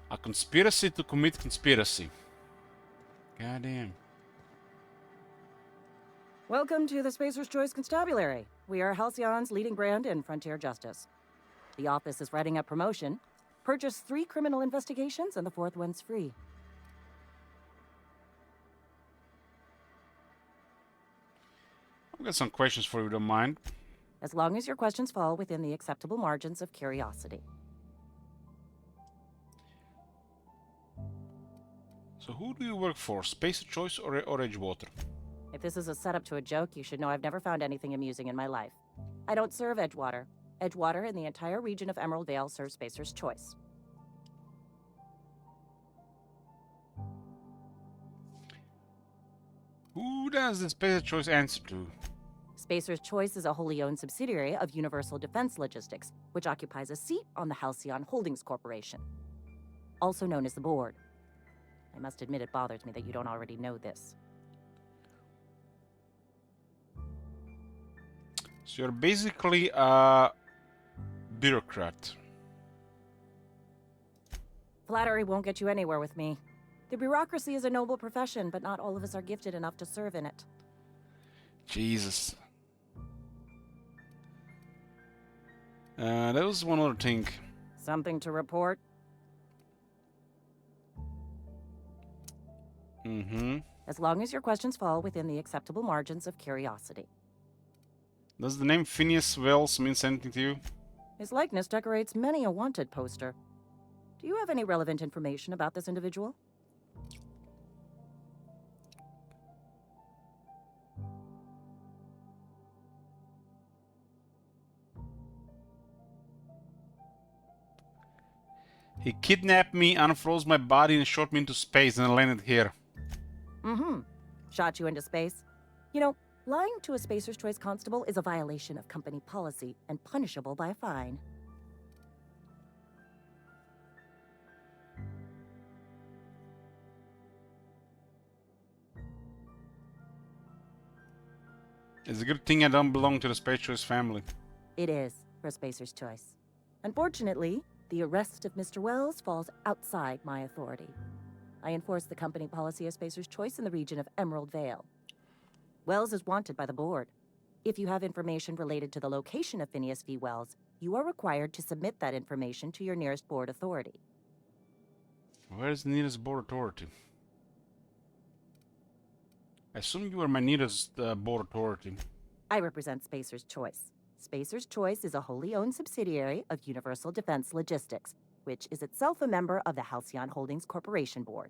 A conspiracy to commit conspiracy. Goddamn. Welcome to the Spacer's Choice Constabulary. We are Halcyon's leading brand in frontier justice. The office is writing up promotion. Purchase 3 criminal investigations and the 4th one's free. I've got some questions for you, if you don't mind. As long as your questions fall within the acceptable margins of curiosity. So who do you work for? Spacer's Choice or Edgewater? If this is a setup to a joke, you should know I've never found anything amusing in my life. I don't serve Edgewater. Edgewater and the entire region of Emerald Vale serve Spacer's Choice. Who does the Spacer's Choice answer to? Spacer's Choice is a wholly owned subsidiary of Universal Defense Logistics, which occupies a seat on the Halcyon Holdings Corporation, also known as the Board. I must admit it bothers me that you don't already know this. So you're basically a bureaucrat. Flattery won't get you anywhere with me. The bureaucracy is a noble profession, but not all of us are gifted enough to serve in it. Jesus. That was one other thing. Something to report? Mm-hmm. As long as your questions fall within the acceptable margins of curiosity. Does the name Phineas Wells mean anything to you? His likeness decorates many a wanted poster. Do you have any relevant information about this individual? He kidnapped me, unfroze my body, and shot me into space, and I landed here. Mm-hmm. Shot you into space? You know, Lying to a Spacer's Choice constable is a violation of company policy and punishable by a fine. It's a good thing I don't belong to the Spacer's Choice family. It is, for a Spacer's Choice. Unfortunately, the arrest of Mr. Wells falls outside my authority. I enforce the company policy of Spacer's Choice in the region of Emerald Vale. Wells is wanted by the board. If you have information related to the location of Phineas V. Wells, you are required to submit that information to your nearest board authority. Where is the nearest board authority? I assume you are my nearest board authority. I represent Spacer's Choice. Spacer's Choice is a wholly owned subsidiary of Universal Defense Logistics, which is itself a member of the Halcyon Holdings Corporation Board.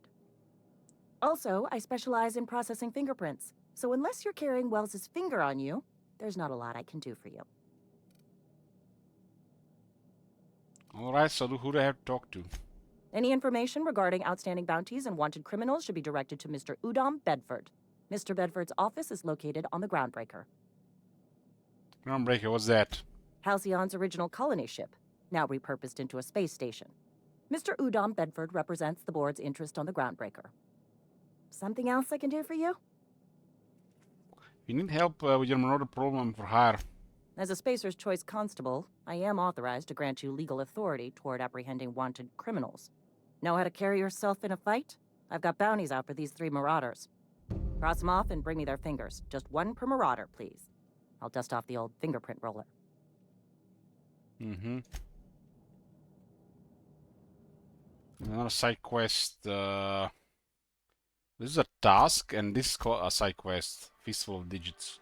Also, I specialize in processing fingerprints, so unless you're carrying Wells's finger on you, there's not a lot I can do for you. Alright, so who do I have to talk to? Any information regarding outstanding bounties and wanted criminals should be directed to Mr. Udom Bedford. Mr. Bedford's office is located on the Groundbreaker. Groundbreaker, what's that? Halcyon's original colony ship, now repurposed into a space station. Mr. Udom Bedford represents the board's interest on the Groundbreaker. Something else I can do for you? If you need help with your Marauder problem for hire. As a Spacer's Choice constable, I am authorized to grant you legal authority toward apprehending wanted criminals. Know how to carry yourself in a fight? I've got bounties out for these 3 marauders. Cross them off and bring me their fingers. Just 1 per marauder, please. I'll dust off the old fingerprint roller. Mm-hmm. Another side quest. This is a task, and this is called a side quest. Fistful of Digits.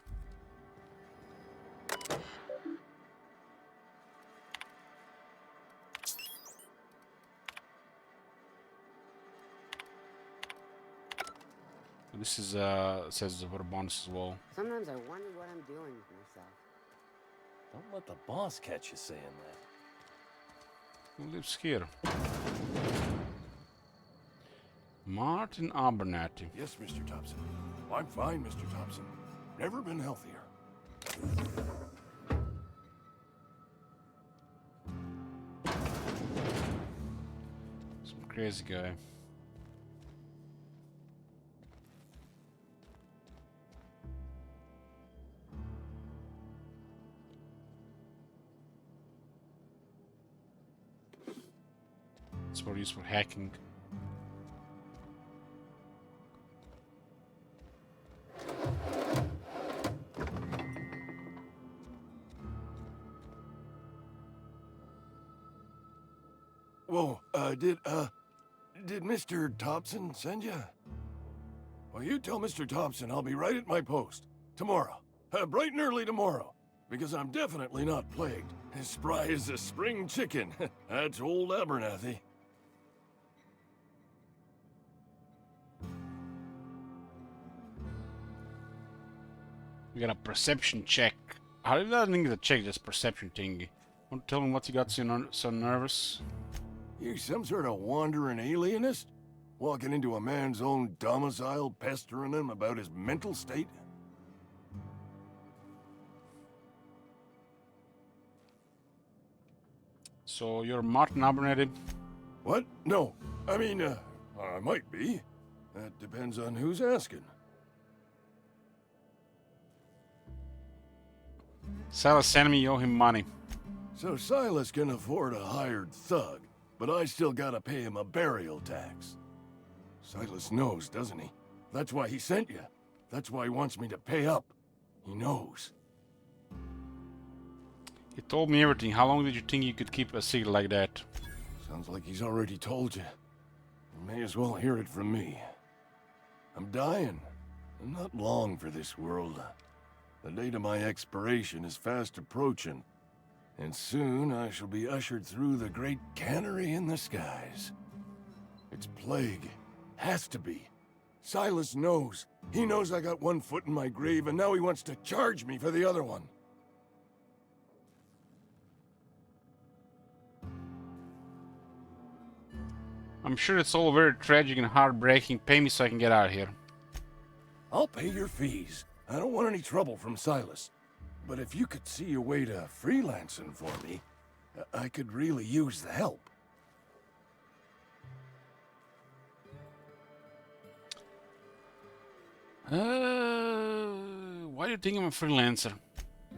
This is says for bonus as well. Sometimes I wonder what I'm doing with myself. Don't let the boss catch you saying that. Who lives here? Martin Abernathy. Yes, Mr. Thompson. I'm fine, Mr. Thompson. Never been healthier. Some crazy guy. It's more used for hacking. Whoa, did Mr. Thompson send you? Well, you tell Mr. Thompson I'll be right at my post. Tomorrow. Bright and early tomorrow. Because I'm definitely not plagued. As spry as a spring chicken. That's old Abernathy. We got a perception check. How did that think it's a check, this perception thingy? Want to tell him what you got so nervous? You some sort of wandering alienist? Walking into a man's own domicile, pestering him about his mental state? So you're Martin Abernathy? What? No. I mean, I might be. That depends on who's asking. Silas sent me, you owe him money. So Silas can afford a hired thug, but I still gotta pay him a burial tax. Silas knows, doesn't he? That's why he sent you. That's why he wants me to pay up. He knows. He told me everything. How long did you think you could keep a secret like that? Sounds like he's already told you. You may as well hear it from me. I'm dying. I'm not long for this world. The date of my expiration is fast approaching. And soon I shall be ushered through the great cannery in the skies. It's plague. Has to be. Silas knows. He knows I got one foot in my grave, and now he wants to charge me for the other one. I'm sure it's all very tragic and heartbreaking. Pay me so I can get out of here. I'll pay your fees. I don't want any trouble from Silas. But if you could see a way to freelancing for me, I could really use the help. Why do you think I'm a freelancer?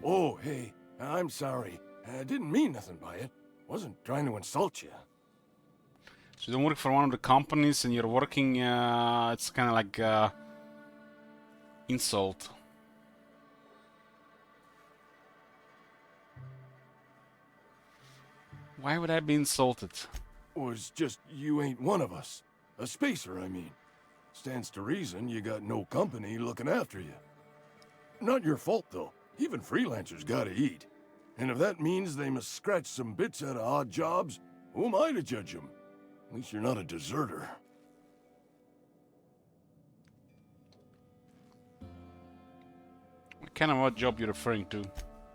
Oh, hey, I'm sorry. I didn't mean nothing by it. Wasn't trying to insult you. So you don't work for one of the companies and you're working, it's kind of like insult. Why would I be insulted? Was just you ain't one of us. A spacer, I mean. Stands to reason you got no company looking after you. Not your fault, though. Even freelancers gotta eat. And if that means they must scratch some bits out of odd jobs, who am I to judge them? At least you're not a deserter. What kind of odd job you're referring to?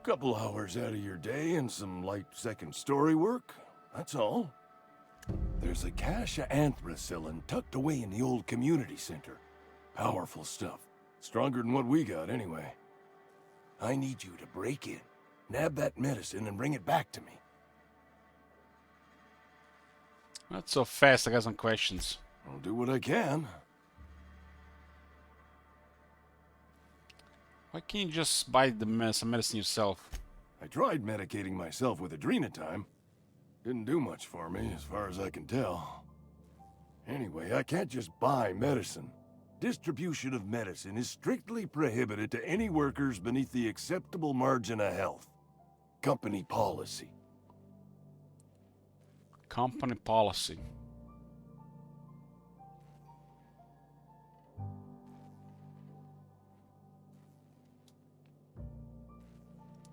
Couple hours out of your day and some light second story work. That's all. There's a cache of anthracillin tucked away in the old community center. Powerful stuff. Stronger than what we got, anyway. I need you to break in, nab that medicine, and bring it back to me. Not so fast, I got some questions. I'll do what I can. Why can't you just buy some medicine yourself? I tried medicating myself with Adrenatime. Didn't do much for me, as far as I can tell. Anyway, I can't just buy medicine. Distribution of medicine is strictly prohibited to any workers beneath the acceptable margin of health. Company policy. Company policy.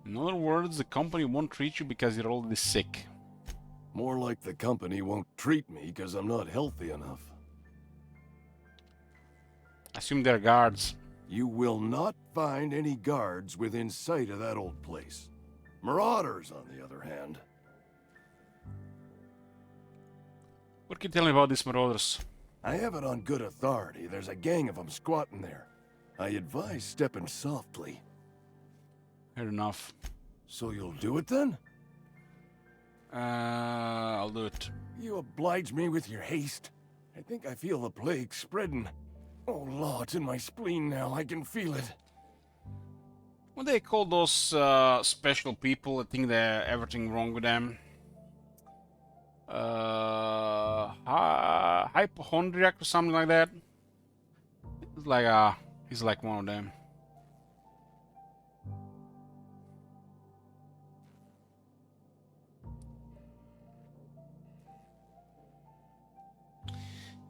In other words, the company won't treat you because you're already sick. More like the company won't treat me because I'm not healthy enough. Assume they're guards. You will not find any guards within sight of that old place. Marauders, on the other hand. What can you tell me about these marauders? I have it on good authority. There's a gang of them squatting there. I advise stepping softly. Fair enough. So you'll do it then? I'll do it. You oblige me with your haste. I think I feel the plague spreading. Oh, Law, it's in my spleen now. I can feel it. What they call those special people that think that everything wrong with them? Hypochondriac or something like that. It's like he's like one of them.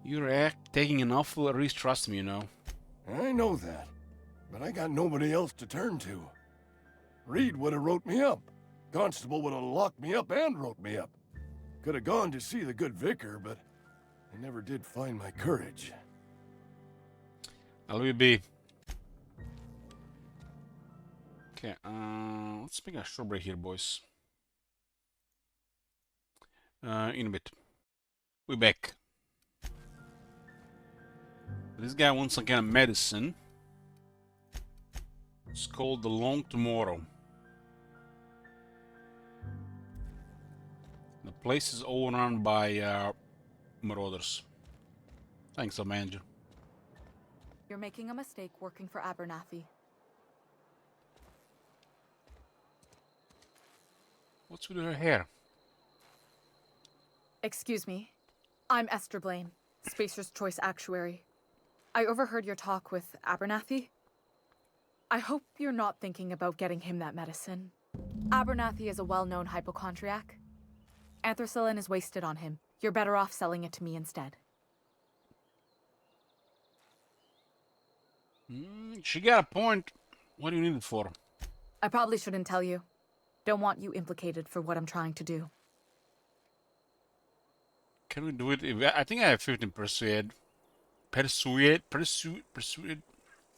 You're taking an awful risk, trust me, you know. I know that, but I got nobody else to turn to. Reed would have wrote me up. Constable would have locked me up and wrote me up. Could have gone to see the good vicar, but I never did find my courage. I'll leave it be. Okay, let's make a short break here, boys. In a bit. We're back. This guy wants some kind of medicine. It's called the Long Tomorrow. The place is overrun by marauders. Thanks, manager. You're making a mistake working for Abernathy. What's with her hair? Excuse me. I'm Esther Blaine, Spacer's Choice Actuary. I overheard your talk with Abernathy. I hope you're not thinking about getting him that medicine. Abernathy is a well-known hypochondriac. Anthracillin is wasted on him. You're better off selling it to me instead. She got a point. What do you need it for? I probably shouldn't tell you. Don't want you implicated for what I'm trying to do. Can we do it? I think I have 15 persuade. Persuade.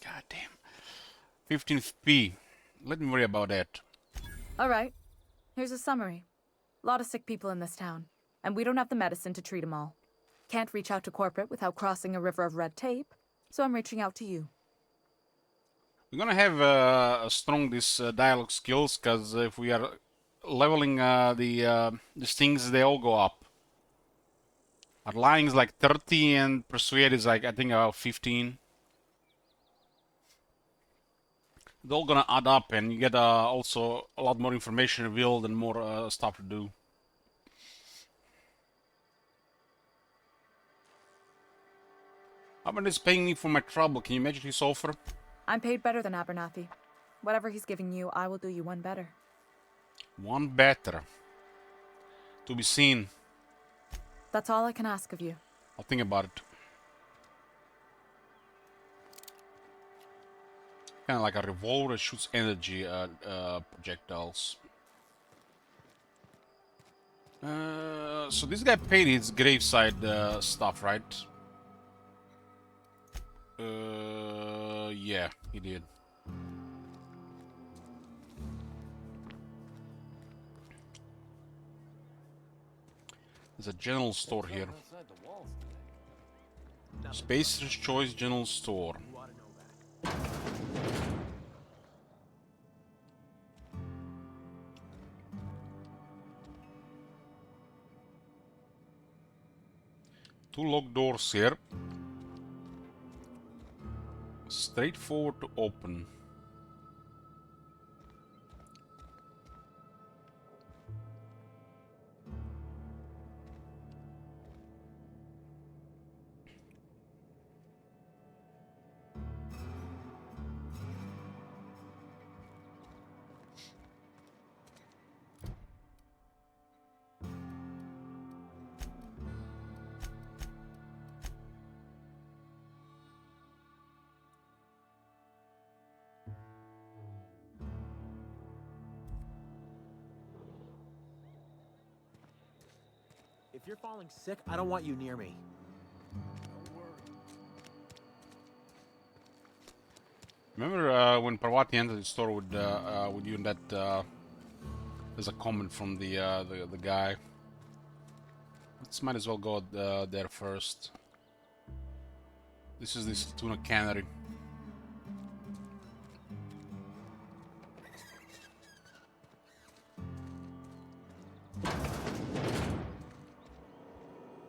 God damn. 15 P. Let me worry about that. All right. Here's a summary. A lot of sick people in this town, and we don't have the medicine to treat them all. Can't reach out to corporate without crossing a river of red tape, so I'm reaching out to you. We're gonna have a strong this dialogue skills, because if we are leveling these things, they all go up. Our lying is like 30 and persuade is like I think about 15. They're all gonna add up, and you get also a lot more information revealed and more stuff to do. Abernathy is paying me for my trouble. Can you magically offer? I'm paid better than Abernathy. Whatever he's giving you, I will do you one better. One better. To be seen. That's all I can ask of you. I'll think about it. Kind of like a revolver that shoots energy projectiles. So this guy paid his graveside stuff, right? Yeah, he did. There's a general store here. Spacer's Choice General Store. Two locked doors here. Straightforward to open. If you're falling sick, I don't want you near me. Remember when Parvati entered the store with you and that there's a comment from the guy. Let's might as well go there first. This is this tuna cannery.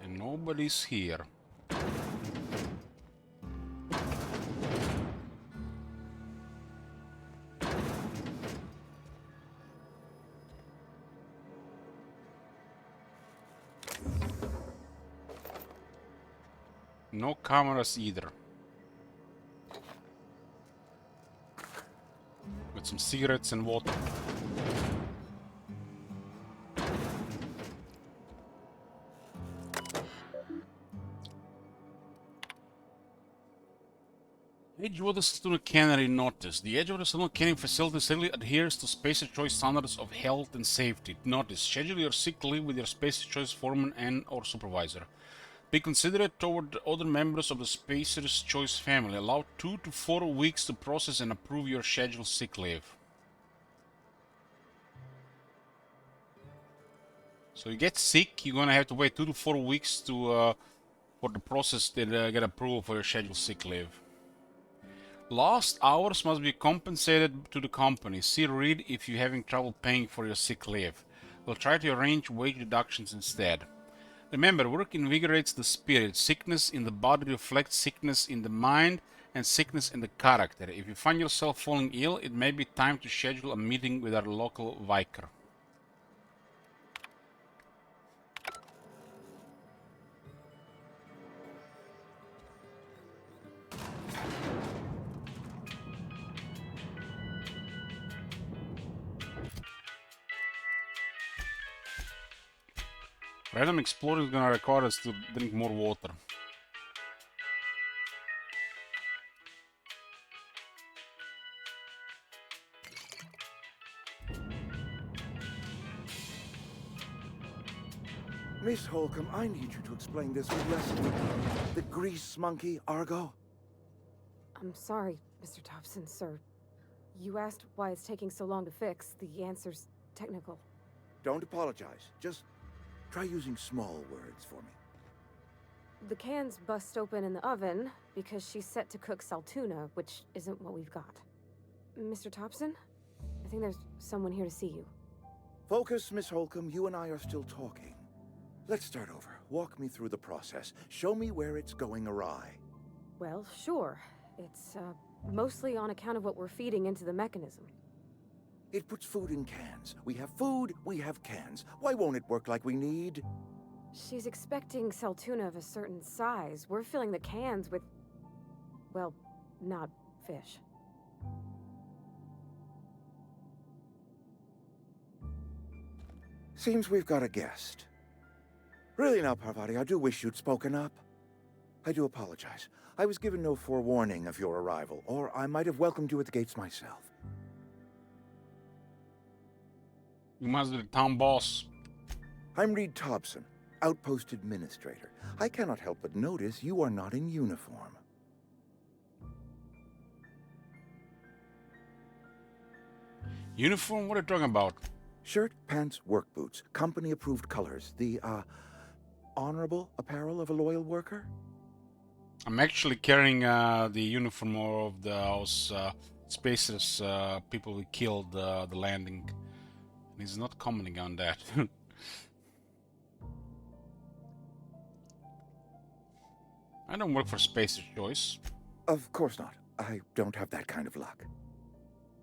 And nobody's here. No cameras either. With some cigarettes and water. Edgewater Tuna Cannery notice. The Edgewater Tuna Canning facility strictly adheres to Spacer's Choice standards of health and safety. Notice, schedule your sick leave with your Spacer's Choice foreman and or supervisor. Be considerate toward other members of the Spacer's Choice family. Allow 2 to 4 weeks to process and approve your scheduled sick leave. So you get sick, you're gonna have to wait 2 to 4 weeks to for the process to get approval for your scheduled sick leave. Lost hours must be compensated to the company. See Reed if you're having trouble paying for your sick leave. We'll try to arrange wage reductions instead. Remember, work invigorates the spirit. Sickness in the body reflects sickness in the mind and sickness in the character. If you find yourself falling ill, it may be time to schedule a meeting with our local vicar. Random exploring is gonna require us to drink more water. Miss Holcomb, I need you to explain this with Leslie. The grease monkey, Argo? I'm sorry, Mr. Thompson, sir. You asked why it's taking so long to fix. The answer's technical. Don't apologize. Just try using small words for me. The can's bust open in the oven because she's set to cook saltuna, which isn't what we've got. Mr. Thompson? I think there's someone here to see you. Focus, Miss Holcomb. You and I are still talking. Let's start over. Walk me through the process. Show me where it's going awry. Well, sure. It's, mostly on account of what we're feeding into the mechanism. It puts food in cans. We have food, we have cans. Why won't it work like we need? She's expecting Seltuna of a certain size. We're filling the cans with... well, not fish. Seems we've got a guest. Really now, Parvati, I do wish you'd spoken up. I do apologize. I was given no forewarning of your arrival, or I might have welcomed you at the gates myself. You must be the town boss. I'm Reed Thompson, Outpost Administrator. I cannot help but notice you are not in uniform. Uniform? What are you talking about? Shirt, pants, work boots, company-approved colors. The, honorable apparel of a loyal worker? I'm actually carrying the uniform of those spacers, people we killed the landing. And he's not commenting on that. I don't work for Spacer's Choice. Of course not. I don't have that kind of luck.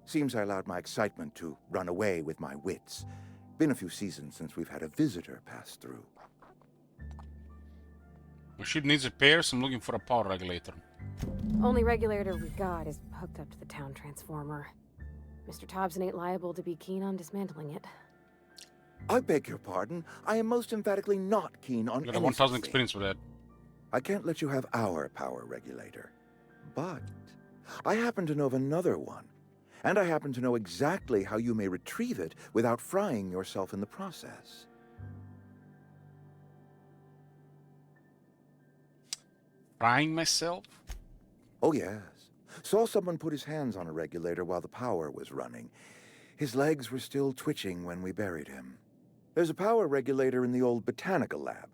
Seems I allowed my excitement to run away with my wits. Been a few seasons since we've had a visitor pass through. My ship needs repairs. I'm looking for a power regulator. Only regulator we got is hooked up to the town transformer. Mr. Thompson ain't liable to be keen on dismantling it. I beg your pardon. I am most emphatically not keen on Got a 1,000 experience for that. I can't let you have our power regulator. But I happen to know of another one. And I happen to know exactly how you may retrieve it without frying yourself in the process. Frying myself? Oh, yes. Saw someone put his hands on a regulator while the power was running. His legs were still twitching when we buried him. There's a power regulator in the old botanical lab.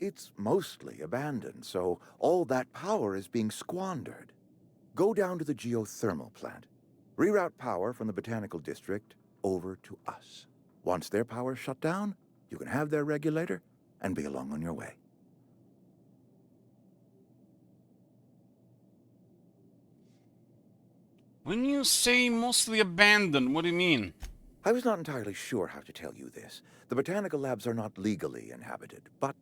It's mostly abandoned, so all that power is being squandered. Go down to the geothermal plant. Reroute power from the botanical district over to us. Once their power's shut down, you can have their regulator and be along on your way. When you say mostly abandoned, what do you mean? I was not entirely sure how to tell you this. The botanical labs are not legally inhabited, but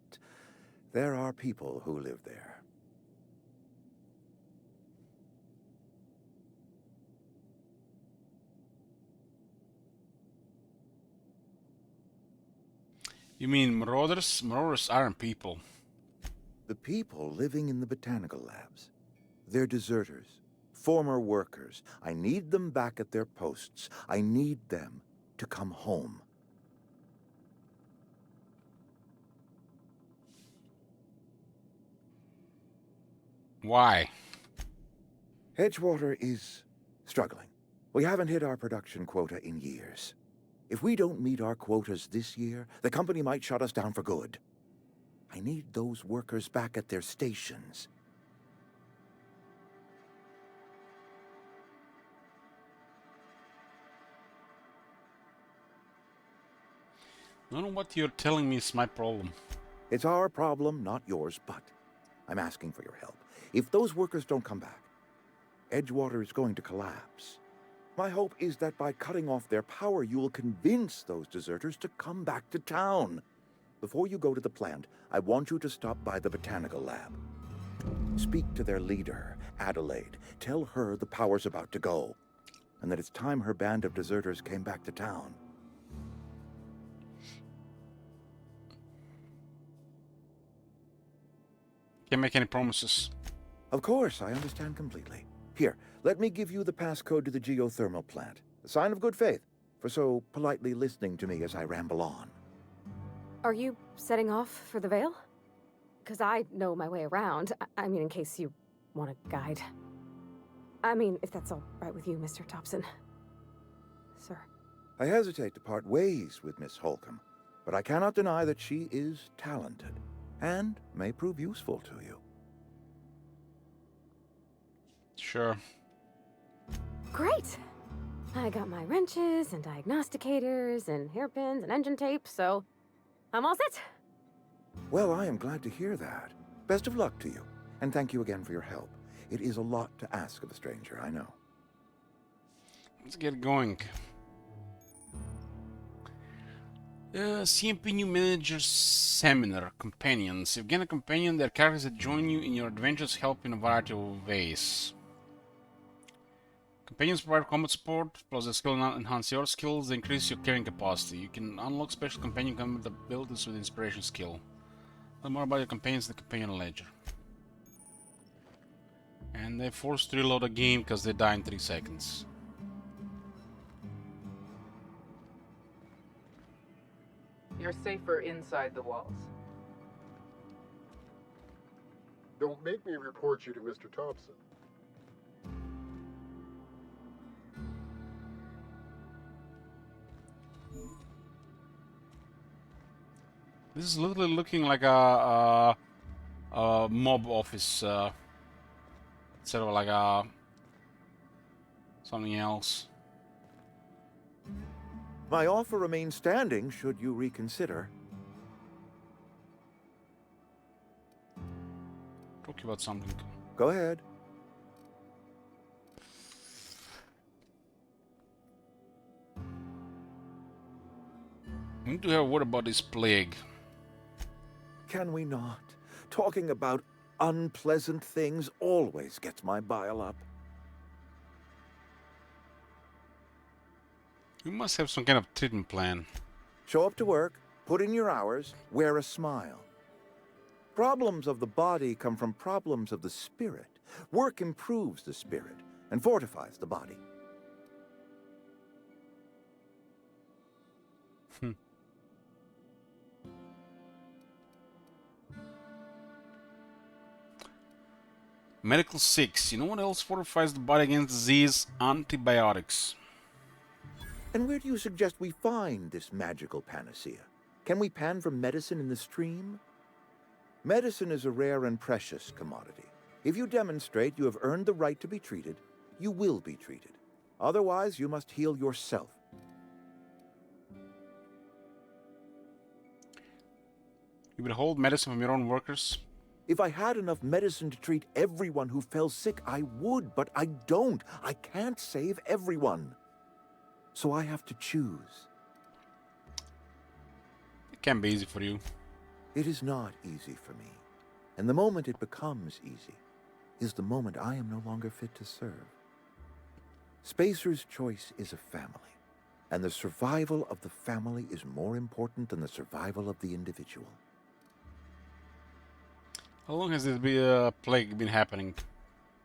there are people who live there. You mean marauders? Marauders aren't people. The people living in the botanical labs. They're deserters, former workers. I need them back at their posts. I need them to come home. Why? Edgewater is struggling. We haven't hit our production quota in years. If we don't meet our quotas this year, the company might shut us down for good. I need those workers back at their stations. None of what you're telling me is my problem. It's our problem, not yours, but I'm asking for your help. If those workers don't come back, Edgewater is going to collapse. My hope is that by cutting off their power, you will convince those deserters to come back to town. Before you go to the plant, I want you to stop by the botanical lab. Speak to their leader, Adelaide. Tell her the power's about to go, and that it's time her band of deserters came back to town. Can't make any promises. Of course, I understand completely. Here, let me give you the passcode to the geothermal plant. A sign of good faith, for so politely listening to me as I ramble on. Are you setting off for the Vale? Because I know my way around. I mean, in case you want a guide. I mean, if that's all right with you, Mr. Thompson. Sir. I hesitate to part ways with Miss Holcomb, but I cannot deny that she is talented, and may prove useful to you. Sure. Great! I got my wrenches and diagnosticators and hairpins and engine tape, so I'm all set. Well, I am glad to hear that. Best of luck to you, and thank you again for your help. It is a lot to ask of a stranger, I know. Let's get going. CMP New Manager Seminar. Companions. You've gained a companion. They're characters that join you in your adventures, help in a variety of ways. Companions provide combat support, plus the skill enhance your skills, they increase your carrying capacity. You can unlock special companion combat abilities with inspiration skill. Learn more about your companions in the companion ledger. And they force to reload a game because they die in 3 seconds. You're safer inside the walls. Don't make me report you to Mr. Thompson. This is literally looking like a mob office instead of like a something else. My offer remains standing should you reconsider. Talk about something. Go ahead. We need to have a word about this plague. Can we not? Talking about unpleasant things always gets my bile up. You must have some kind of treatment plan. Show up to work, put in your hours, wear a smile. Problems of the body come from problems of the spirit. Work improves the spirit and fortifies the body. Medical 6. You know what else fortifies the body against disease? Antibiotics. And where do you suggest we find this magical panacea? Can we pan for medicine in the stream? Medicine is a rare and precious commodity. If you demonstrate you have earned the right to be treated, you will be treated. Otherwise, you must heal yourself. You withhold medicine from your own workers? If I had enough medicine to treat everyone who fell sick, I would, but I don't. I can't save everyone. So I have to choose. It can be easy for you. It is not easy for me. And the moment it becomes easy is the moment I am no longer fit to serve. Spacer's Choice is a family, and the survival of the family is more important than the survival of the individual. How long has this plague been happening?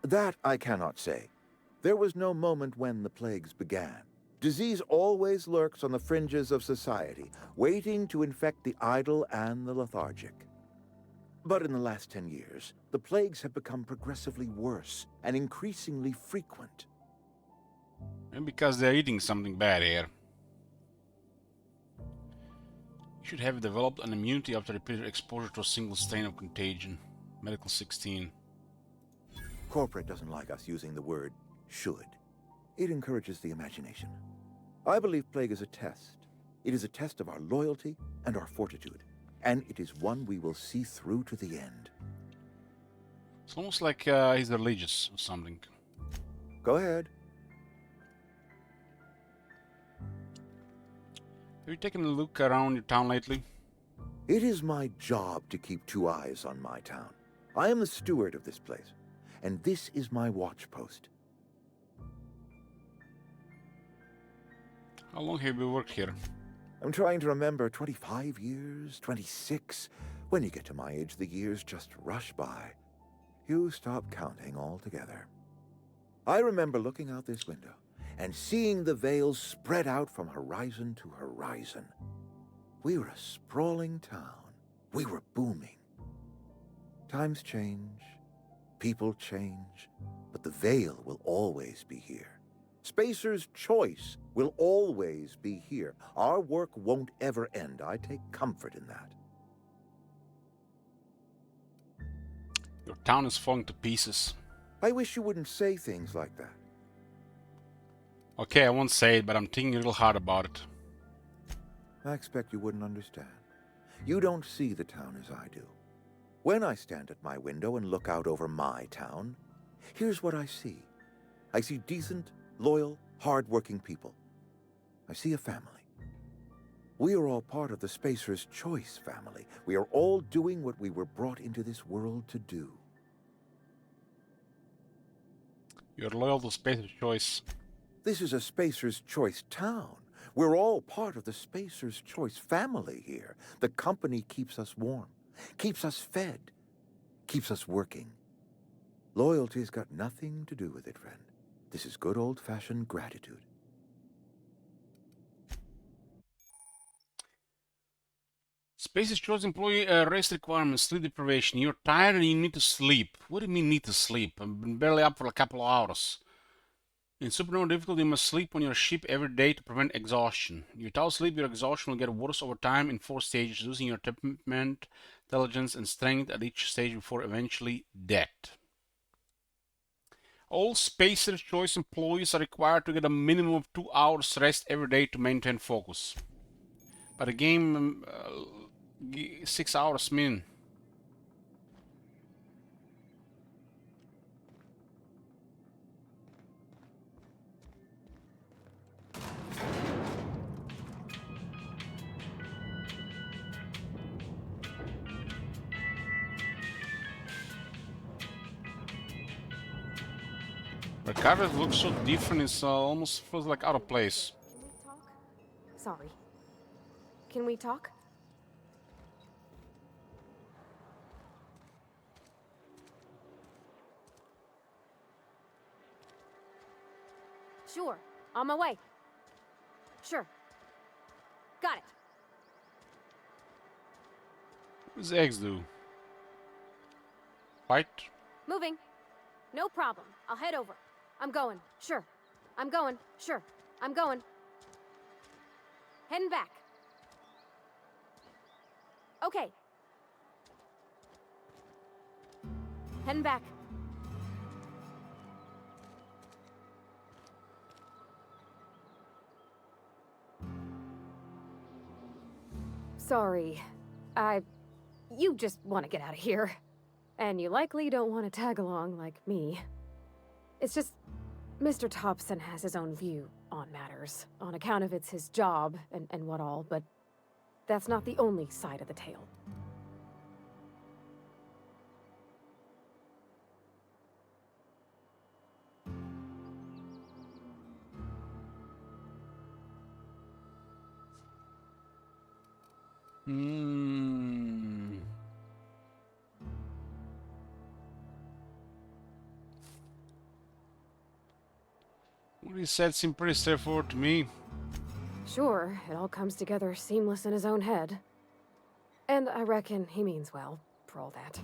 That I cannot say. There was no moment when the plagues began. Disease always lurks on the fringes of society, waiting to infect the idle and the lethargic. But in the last 10 years, the plagues have become progressively worse and increasingly frequent. And because they're eating something bad here. You should have developed an immunity after repeated exposure to a single strain of contagion. Medical 16. Corporate doesn't like us using the word should. It encourages the imagination. I believe plague is a test. It is a test of our loyalty and our fortitude. And it is one we will see through to the end. It's almost like he's religious or something. Go ahead. Have you taken a look around your town lately? It is my job to keep 2 eyes on my town. I am the steward of this place, and this is my watch post. How long have you worked here? I'm trying to remember 25 years, 26. When you get to my age, the years just rush by. You stop counting altogether. I remember looking out this window and seeing the veils spread out from horizon to horizon. We were a sprawling town. We were booming. Times change, people change, but the veil will always be here. Spacer's Choice will always be here. Our work won't ever end. I take comfort in that. Your town is falling to pieces. I wish you wouldn't say things like that. Okay, I won't say it, but I'm thinking real hard about it. I expect you wouldn't understand. You don't see the town as I do. When I stand at my window and look out over my town, here's what I see. I see decent, loyal, hard-working people. I see a family. We are all part of the Spacer's Choice family. We are all doing what we were brought into this world to do. You're loyal to Spacer's Choice. This is a Spacer's Choice town. We're all part of the Spacer's Choice family here. The company keeps us warm, keeps us fed, keeps us working. Loyalty's got nothing to do with it, friend. This is good old-fashioned gratitude. Spacer's Choice employee rest requirements, sleep deprivation. You're tired and you need to sleep. What do you mean need to sleep? I've been barely up for a couple of hours. In Supernova difficulty, you must sleep on your ship every day to prevent exhaustion. Without sleep, your exhaustion will get worse over time in 4 stages, losing your temperament, intelligence, and strength at each stage before eventually death. All Spacer's Choice employees are required to get a minimum of 2 hours rest every day to maintain focus. But the game 6 hours min. The carpet looks so different, it almost feels like out of place. Sorry. Can we talk? Sure. On my way. Sure. Got it. What does eggs do? Fight? Moving. No problem. I'll head over. I'm going. Sure. I'm going. Sure. I'm going. Heading back. Okay. Heading back. Sorry. You just want to get out of here. And you likely don't want to tag along like me. It's just, Mr. Thompson has his own view on matters, on account of it's his job and what all, but that's not the only side of the tale. What he said seemed pretty straightforward to me. Sure, it all comes together seamless in his own head. And I reckon he means well, for all that.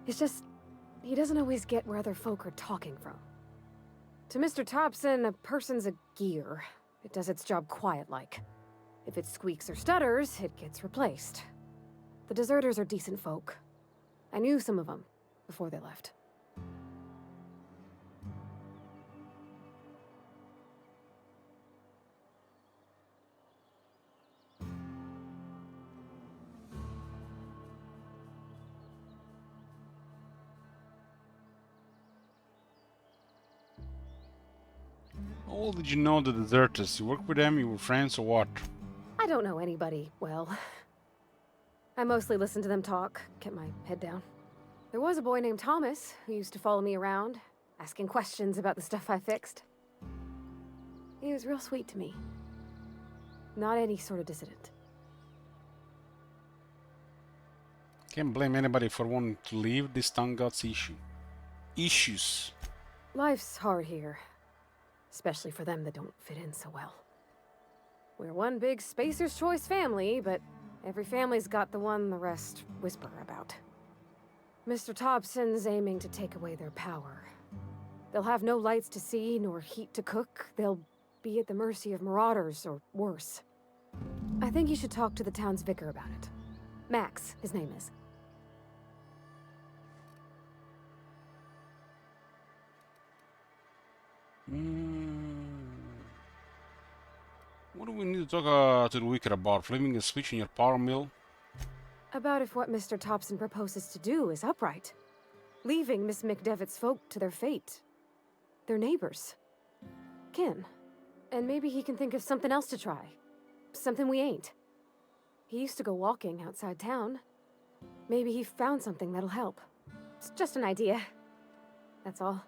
It's just, he doesn't always get where other folk are talking from. To Mr. Thompson, a person's a gear. It does its job quiet-like. If it squeaks or stutters, it gets replaced. The deserters are decent folk. I knew some of them before they left. How well did you know the deserters? You work with them, you were friends, or what? I don't know anybody well. I mostly listen to them talk, kept my head down. There was a boy named Thomas who used to follow me around, asking questions about the stuff I fixed. He was real sweet to me. Not any sort of dissident. Can't blame anybody for wanting to leave. This town got issues. Life's hard here. Especially for them that don't fit in so well. We're one big Spacer's Choice family, but every family's got the one the rest whisper about. Mr. Thompson's aiming to take away their power. They'll have no lights to see, nor heat to cook. They'll be at the mercy of marauders, or worse. I think you should talk to the town's vicar about it. Max, his name is. What do we need to talk to the Wicker about? Flipping a switch in your power mill? About if what Mr. Thompson proposes to do is upright. Leaving Miss McDevitt's folk to their fate. Their neighbors. Kin. And maybe he can think of something else to try. Something we ain't. He used to go walking outside town. Maybe he found something that'll help. It's just an idea. That's all.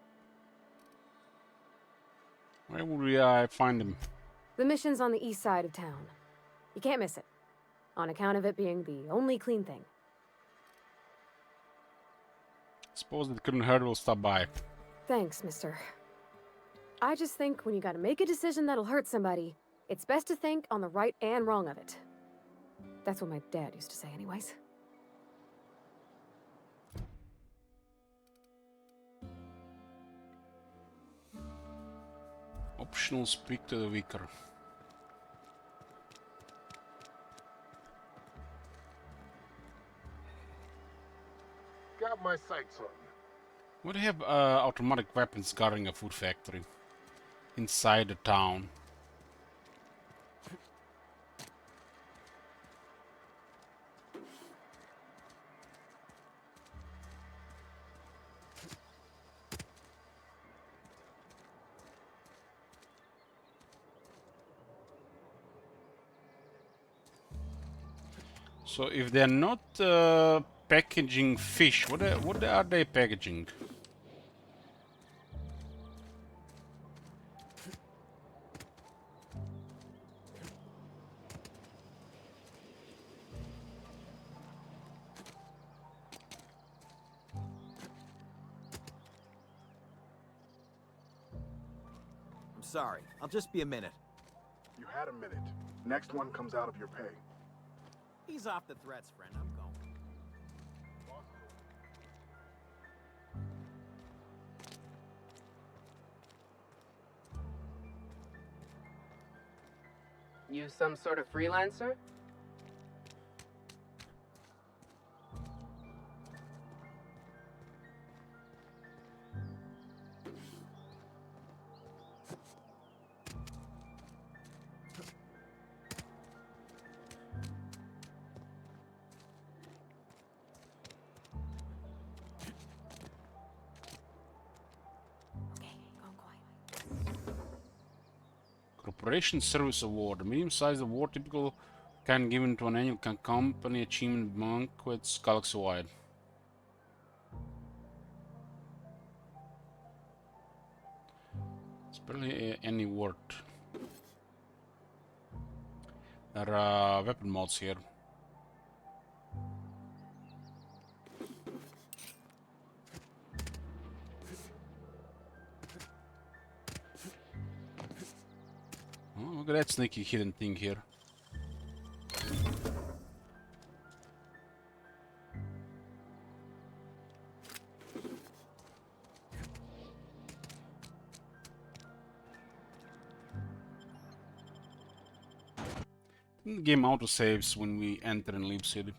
Where would we find him? The mission's on the east side of town. You can't miss it. On account of it being the only clean thing. Suppose it couldn't hurt, we'll stop by. Thanks, mister. I just think when you gotta make a decision that'll hurt somebody, it's best to think on the right and wrong of it. That's what my dad used to say anyways. Optional, speak to the Vicar. Got my sights on you. Would they have automatic weapons guarding a food factory inside the town? So if they're not packaging fish, what are they packaging? I'm sorry. I'll just be a minute. You had a minute. Next one comes out of your pay. Ease off the threats, friend. I'm going. You some sort of freelancer? Corporation Service Award. A medium-sized award typical kind given to an annual company achievement banquets galaxy-wide. It's barely any word. There are weapon mods here. Oh, look at that sneaky hidden thing here. The game autosaves when we enter and leave city.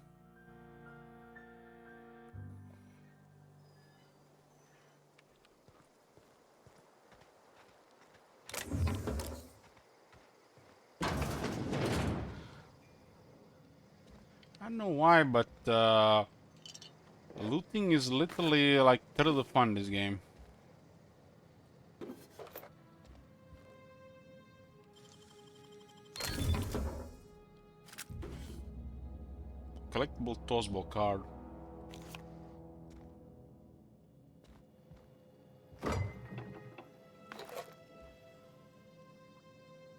I don't know why, but looting is literally like third of the fun this game. Collectible tossball card.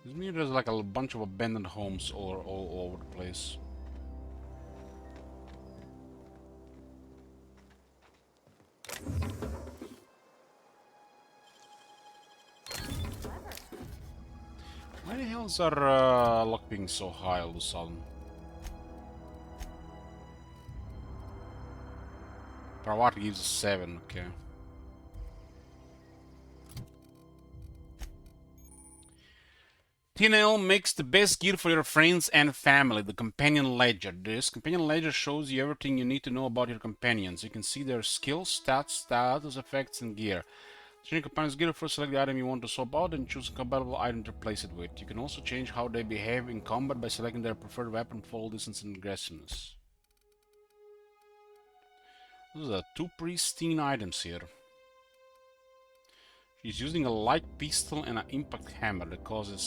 This means there's like a bunch of abandoned homes all over the place. Why the hells are luck being so high all of a sudden? Bravado gives us 7, okay. TNL makes the best gear for your friends and family, the Companion Ledger. This Companion Ledger shows you everything you need to know about your companions. You can see their skills, stats, status effects, and gear. Change companion's gear. First select the item you want to swap out and choose a compatible item to replace it with. You can also change how they behave in combat by selecting their preferred weapon, fall distance, and aggressiveness. Those are two pristine items here. She's using a light pistol and an impact hammer that causes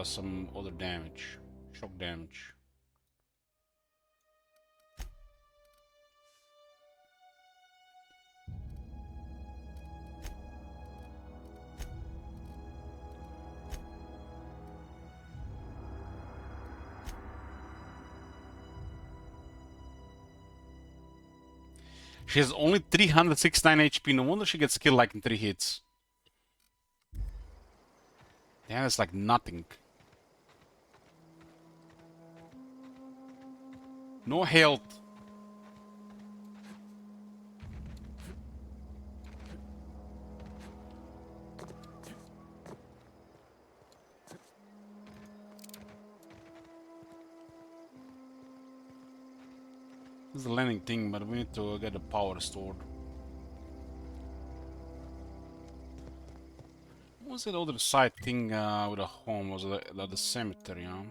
some other damage. Shock damage. She has only 369 HP. No wonder she gets killed like in 3 hits. Yeah, that's like nothing. No health. This is the landing thing, but we need to get the power restored. What was that other side thing with a home? Was it the cemetery, huh?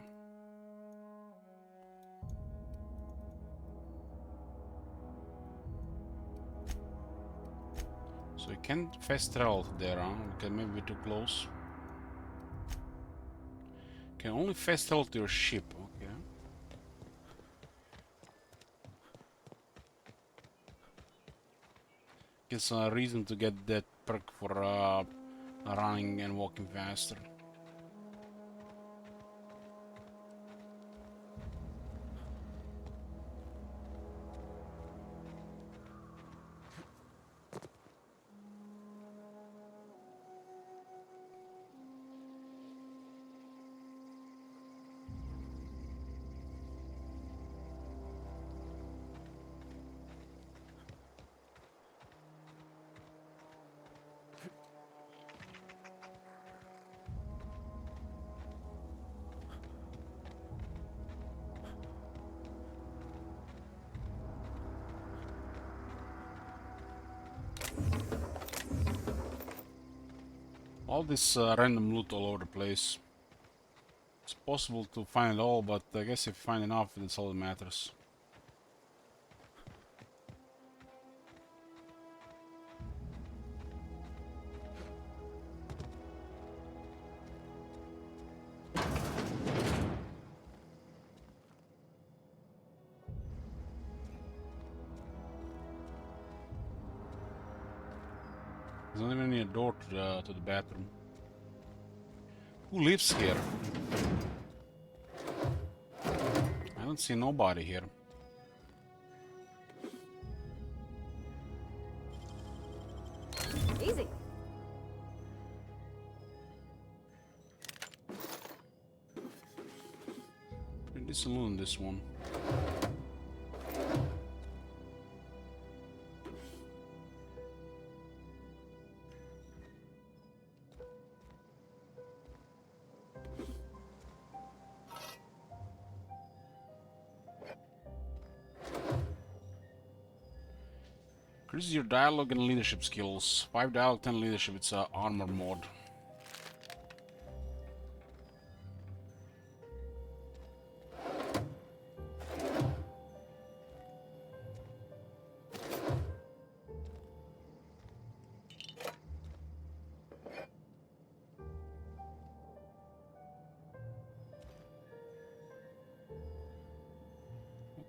So we can't fast travel there, huh? Okay, maybe we're too close. Can only fast travel to your ship, okay. It's a reason to get that perk for running and walking faster. All this random loot all over the place. It's possible to find it all, but I guess if you find enough, that's all that matters. There's not even a door to the bathroom. Who lives here? I don't see nobody here. Easy. Pretty saloon, this one. Increases your dialogue and leadership skills. 5 dialogue, 10 leadership. It's a armor mode.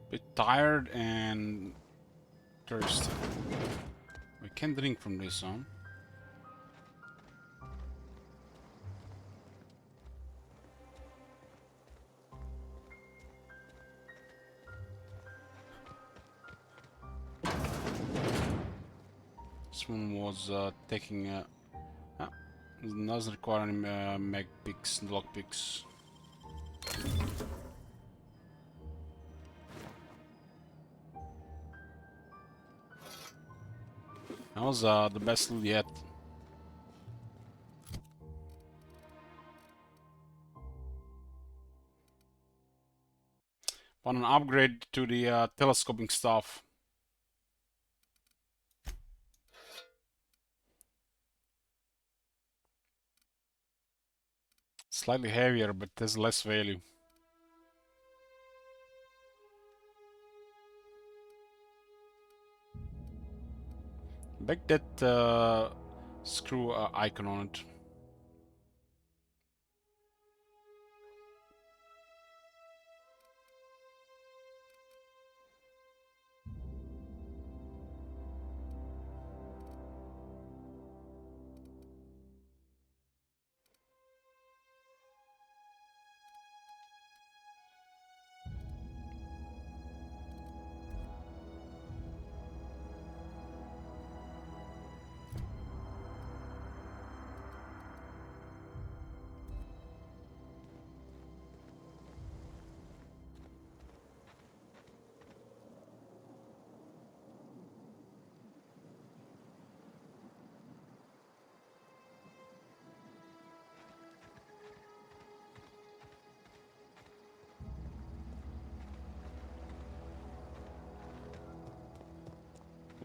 Bit tired and thirsty. We can drink from this, huh? This one was taking it doesn't require any mag picks, lock picks. That was the best loot yet. Want an upgrade to the telescoping stuff. Slightly heavier, but has less value. Back that screw icon on it.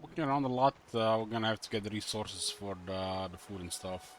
Walking around a lot, we're gonna have to get the resources for the food and stuff.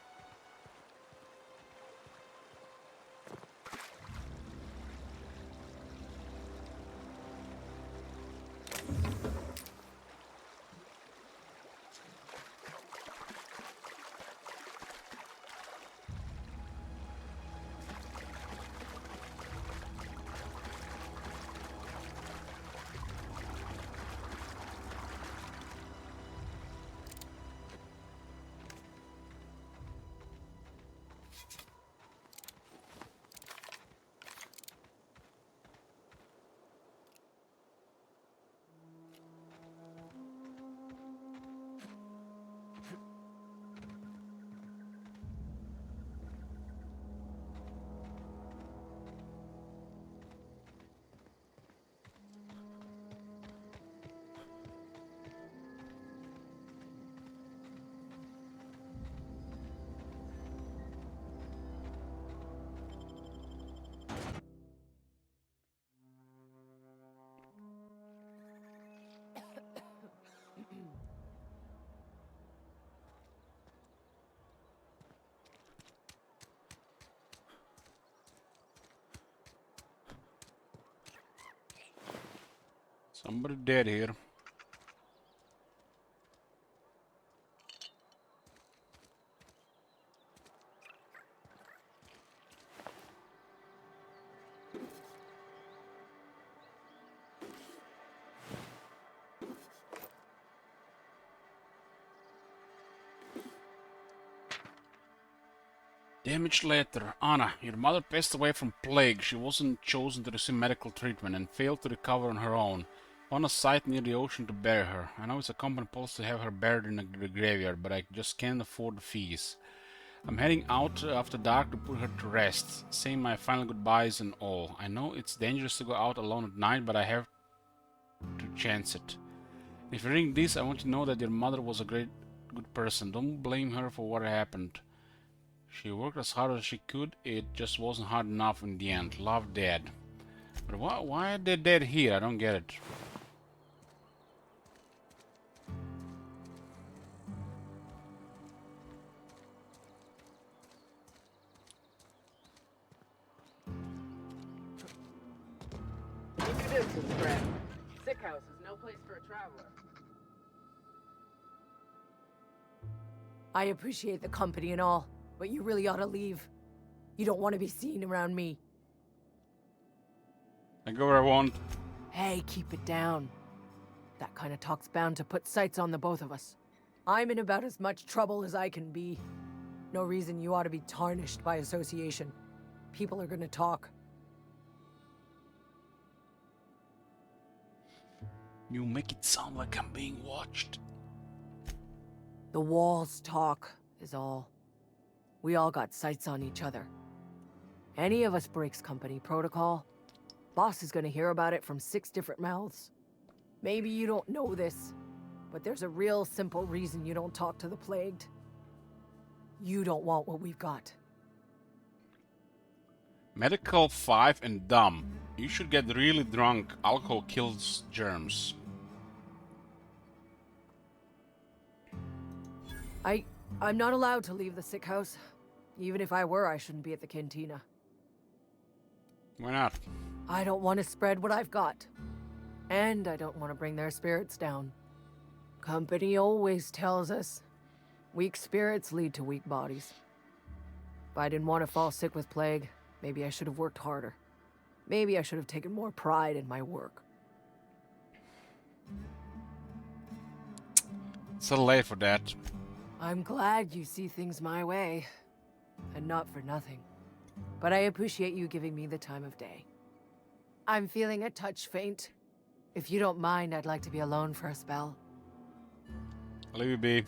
Somebody dead here. Damaged letter. Anna, your mother passed away from plague. She wasn't chosen to receive medical treatment and failed to recover on her own. Found a site near the ocean to bury her. I know it's a company policy to have her buried in the graveyard, but I just can't afford the fees. I'm heading out after dark to put her to rest, saying my final goodbyes and all. I know it's dangerous to go out alone at night, but I have to chance it. If you're reading this, I want you to know that your mother was a good person. Don't blame her for what happened. She worked as hard as she could, it just wasn't hard enough in the end. Love, Dad. But why are they dead here? I don't get it. Keep your distance, friend. Sick house is no place for a traveler. I appreciate the company and all, but you really ought to leave. You don't want to be seen around me. I go where I want. Hey, keep it down. That kind of talk's bound to put sights on the both of us. I'm in about as much trouble as I can be. No reason you ought to be tarnished by association. People are gonna talk. You make it sound like I'm being watched. The walls talk, is all. We all got sights on each other. Any of us breaks company protocol, boss is gonna hear about it from 6 different mouths. Maybe you don't know this, but there's a real simple reason you don't talk to the plagued. You don't want what we've got. Medical 5 and dumb. You should get really drunk. Alcohol kills germs. I'm not allowed to leave the sick house. Even if I were, I shouldn't be at the cantina. Why not? I don't want to spread what I've got. And I don't want to bring their spirits down. Company always tells us, weak spirits lead to weak bodies. If I didn't want to fall sick with plague, maybe I should have worked harder. Maybe I should have taken more pride in my work. It's a little late for that. I'm glad you see things my way. And not for nothing. But I appreciate you giving me the time of day. I'm feeling a touch faint. If you don't mind, I'd like to be alone for a spell. I'll leave you be.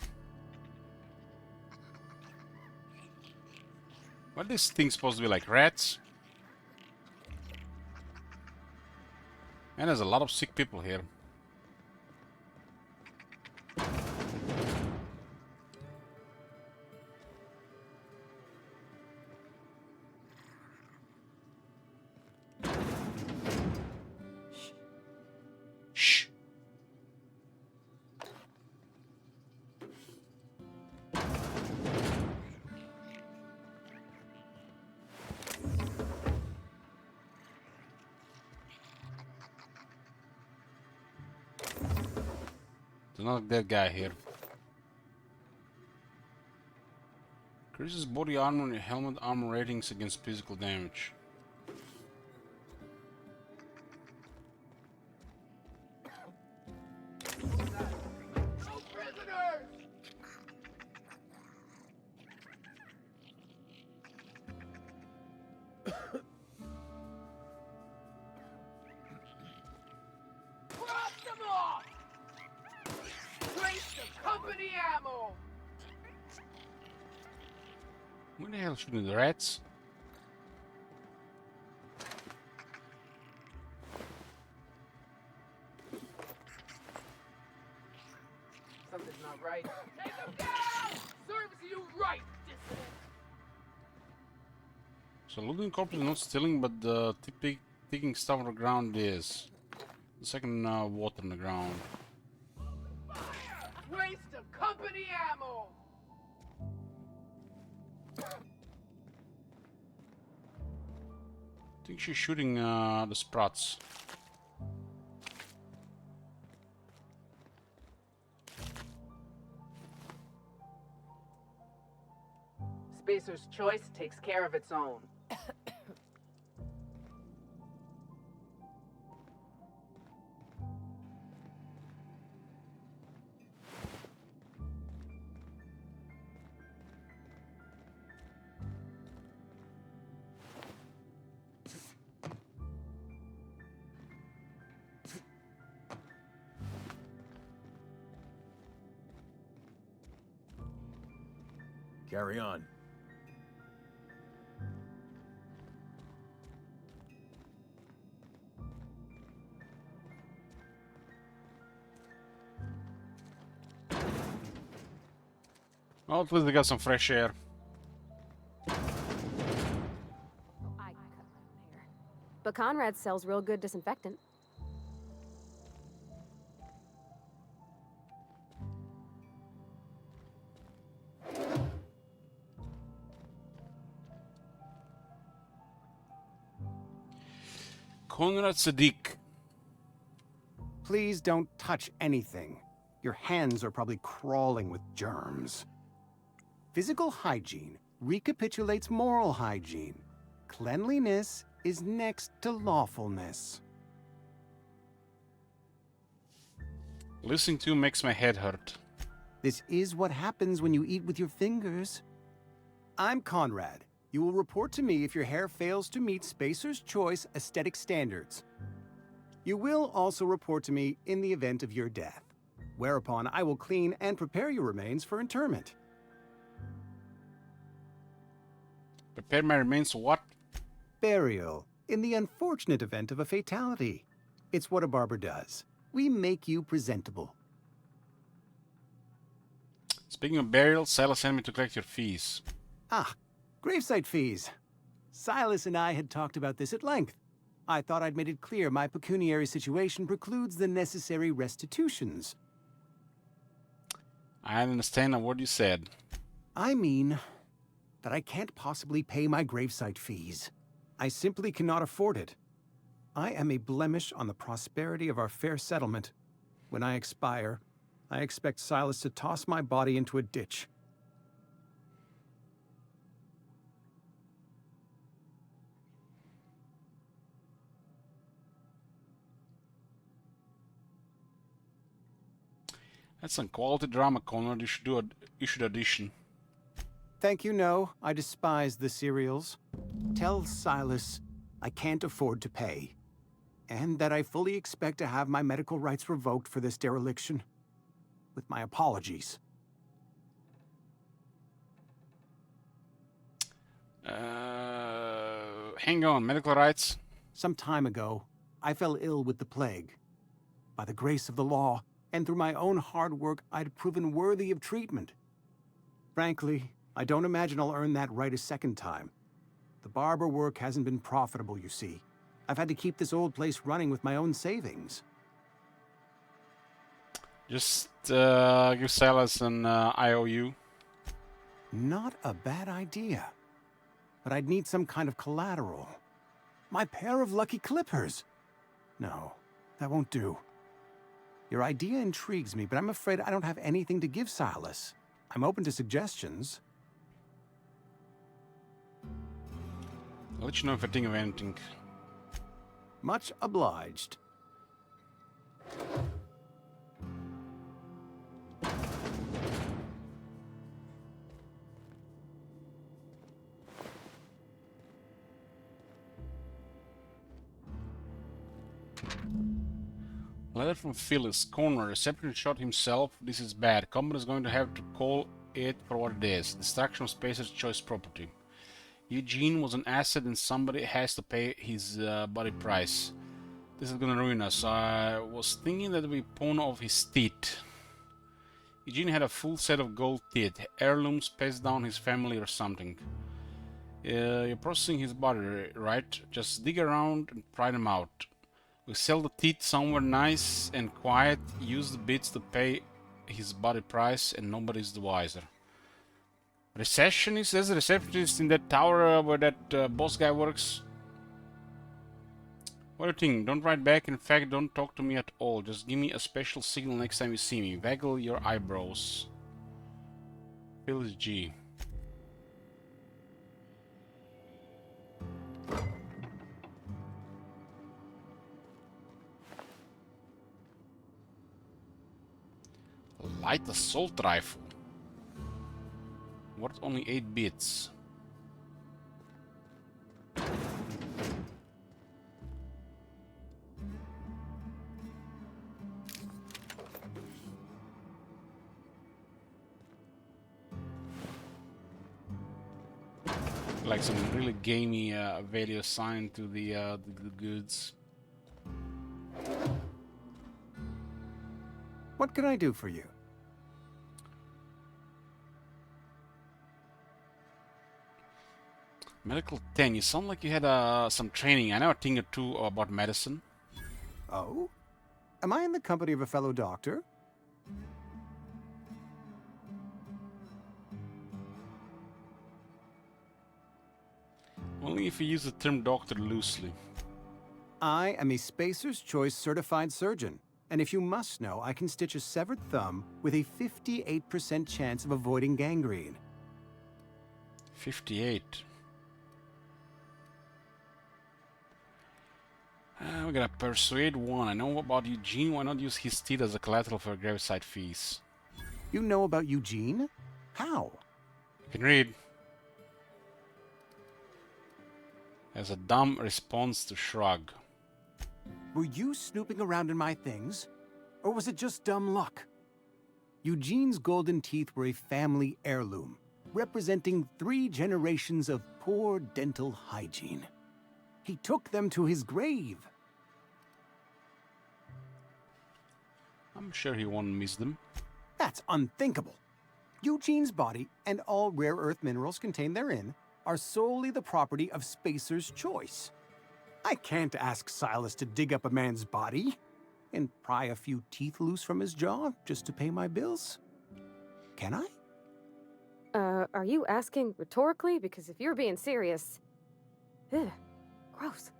What are these things supposed to be, like rats? And there's a lot of sick people here. Shh. There's not that guy here. Increases body armor and helmet armor ratings against physical damage. Cross them off! Waste of company ammo! Where the hell shooting the rats? Something's not right. Take them down! Serves you right, dissident! So looting corpses is not stealing, but the taking stuff on the ground is. The second water on the ground. Waste of company ammo! I think she's shooting the sprouts. Spacer's Choice takes care of its own. Carry on. Well, at least they got some fresh air. But Conrad sells real good disinfectant. Conrad Sadiq. Please don't touch anything. Your hands are probably crawling with germs. Physical hygiene recapitulates moral hygiene. Cleanliness is next to lawfulness. Listening to makes my head hurt. This is what happens when you eat with your fingers. I'm Conrad. You will report to me if your hair fails to meet Spacer's Choice aesthetic standards. You will also report to me in the event of your death, whereupon I will clean and prepare your remains for interment. Prepare my remains for what? Burial, in the unfortunate event of a fatality. It's what a barber does. We make you presentable. Speaking of burial, Silas sent me to collect your fees. Ah, gravesite fees. Silas and I had talked about this at length. I thought I'd made it clear my pecuniary situation precludes the necessary restitutions. I understand a word you said. I mean, that I can't possibly pay my gravesite fees. I simply cannot afford it. I am a blemish on the prosperity of our fair settlement. When I expire, I expect Silas to toss my body into a ditch. That's some quality drama, Conrad. You should audition. Thank you, no. I despise the serials. Tell Silas I can't afford to pay. And that I fully expect to have my medical rights revoked for this dereliction. With my apologies. Hang on, medical rights? Some time ago, I fell ill with the plague. By the grace of the law, and through my own hard work, I'd proven worthy of treatment. Frankly, I don't imagine I'll earn that right a second time. The barber work hasn't been profitable, you see. I've had to keep this old place running with my own savings. Just give Silas an IOU. Not a bad idea. But I'd need some kind of collateral. My pair of lucky clippers. No, that won't do. Your idea intrigues me, but I'm afraid I don't have anything to give Silas. I'm open to suggestions. I'll let you know if I think of anything. Much obliged. Letter from Phyllis. Corner. Reception shot himself. This is bad. Company's going to have to call it for what it is. Destruction of Spacer's Choice property. Eugene was an asset and somebody has to pay his body price. This is gonna ruin us. I was thinking that we pawn off his teeth. Eugene had a full set of gold teeth. Heirlooms passed down his family or something. You're processing his body, right? Just dig around and pry them out. We sell the teeth somewhere nice and quiet, use the bits to pay his body price, and nobody's the wiser. Receptionist? There's a receptionist in that tower where that boss guy works. What do you think? Don't write back. In fact, don't talk to me at all. Just give me a special signal next time you see me. Waggle your eyebrows. Phyllis G. Light assault rifle. Worth only 8 bits. Like some really gamey value assigned to the goods. What can I do for you? Medical 10, you sound like you had some training. I know a thing or two about medicine. Oh? Am I in the company of a fellow doctor? Only if you use the term doctor loosely. I am a Spacer's Choice certified surgeon. And if you must know, I can stitch a severed thumb with a 58% chance of avoiding gangrene. 58. We gotta persuade one. I know about Eugene. Why not use his teeth as a collateral for gravesite fees? You know about Eugene? How? You can read. As a dumb response to shrug. Were you snooping around in my things? Or was it just dumb luck? Eugene's golden teeth were a family heirloom, representing 3 generations of poor dental hygiene. He took them to his grave. I'm sure he won't miss them. That's unthinkable. Eugene's body and all rare earth minerals contained therein are solely the property of Spacer's Choice. I can't ask Silas to dig up a man's body and pry a few teeth loose from his jaw just to pay my bills. Can I? Are you asking rhetorically? Because if you're being serious... Ugh, gross.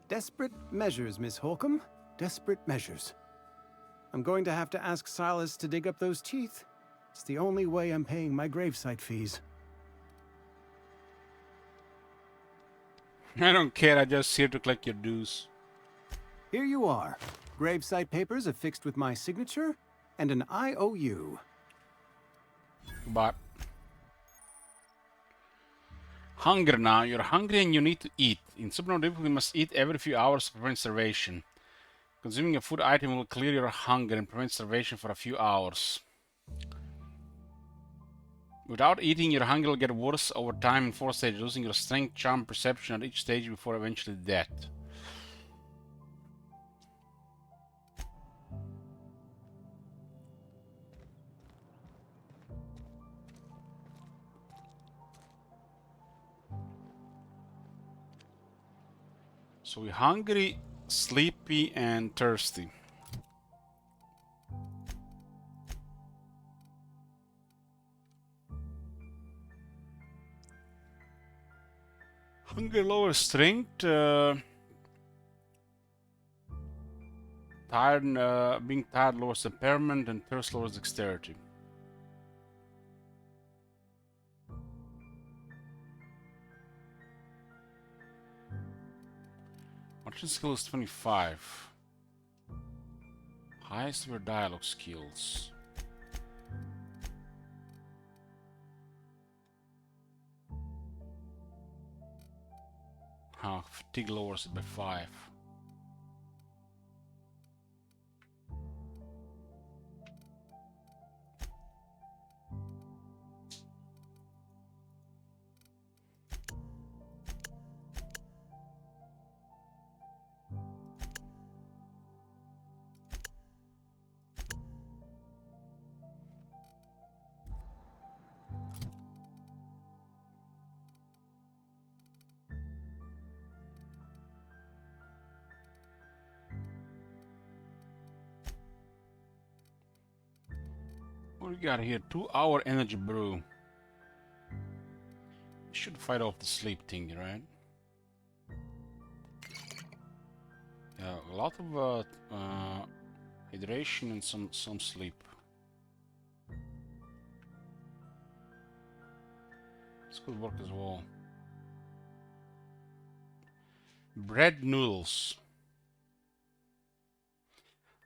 Desperate measures, Miss Holcomb. Desperate measures. I'm going to have to ask Silas to dig up those teeth. It's the only way I'm paying my gravesite fees. I don't care, I'm just here to collect your dues. Here you are. Gravesite papers affixed with my signature and an IOU. But hunger now. You're hungry and you need to eat. In Subnautica, you must eat every few hours to prevent starvation. Consuming a food item will clear your hunger and prevent starvation for a few hours. Without eating, your hunger will get worse over time in 4 stages, losing your strength, charm, perception at each stage before eventually death. So we're hungry, sleepy, and thirsty. Hunger lowers strength. Being tired lowers impairment, and thirst lowers dexterity. Marching skill is 25. Highest were dialogue skills. Fatigue lowers it by 5. What do we got here? 2-hour energy brew. Should fight off the sleep thing, right? Yeah, a lot of hydration and some sleep. This could work as well. Bread noodles.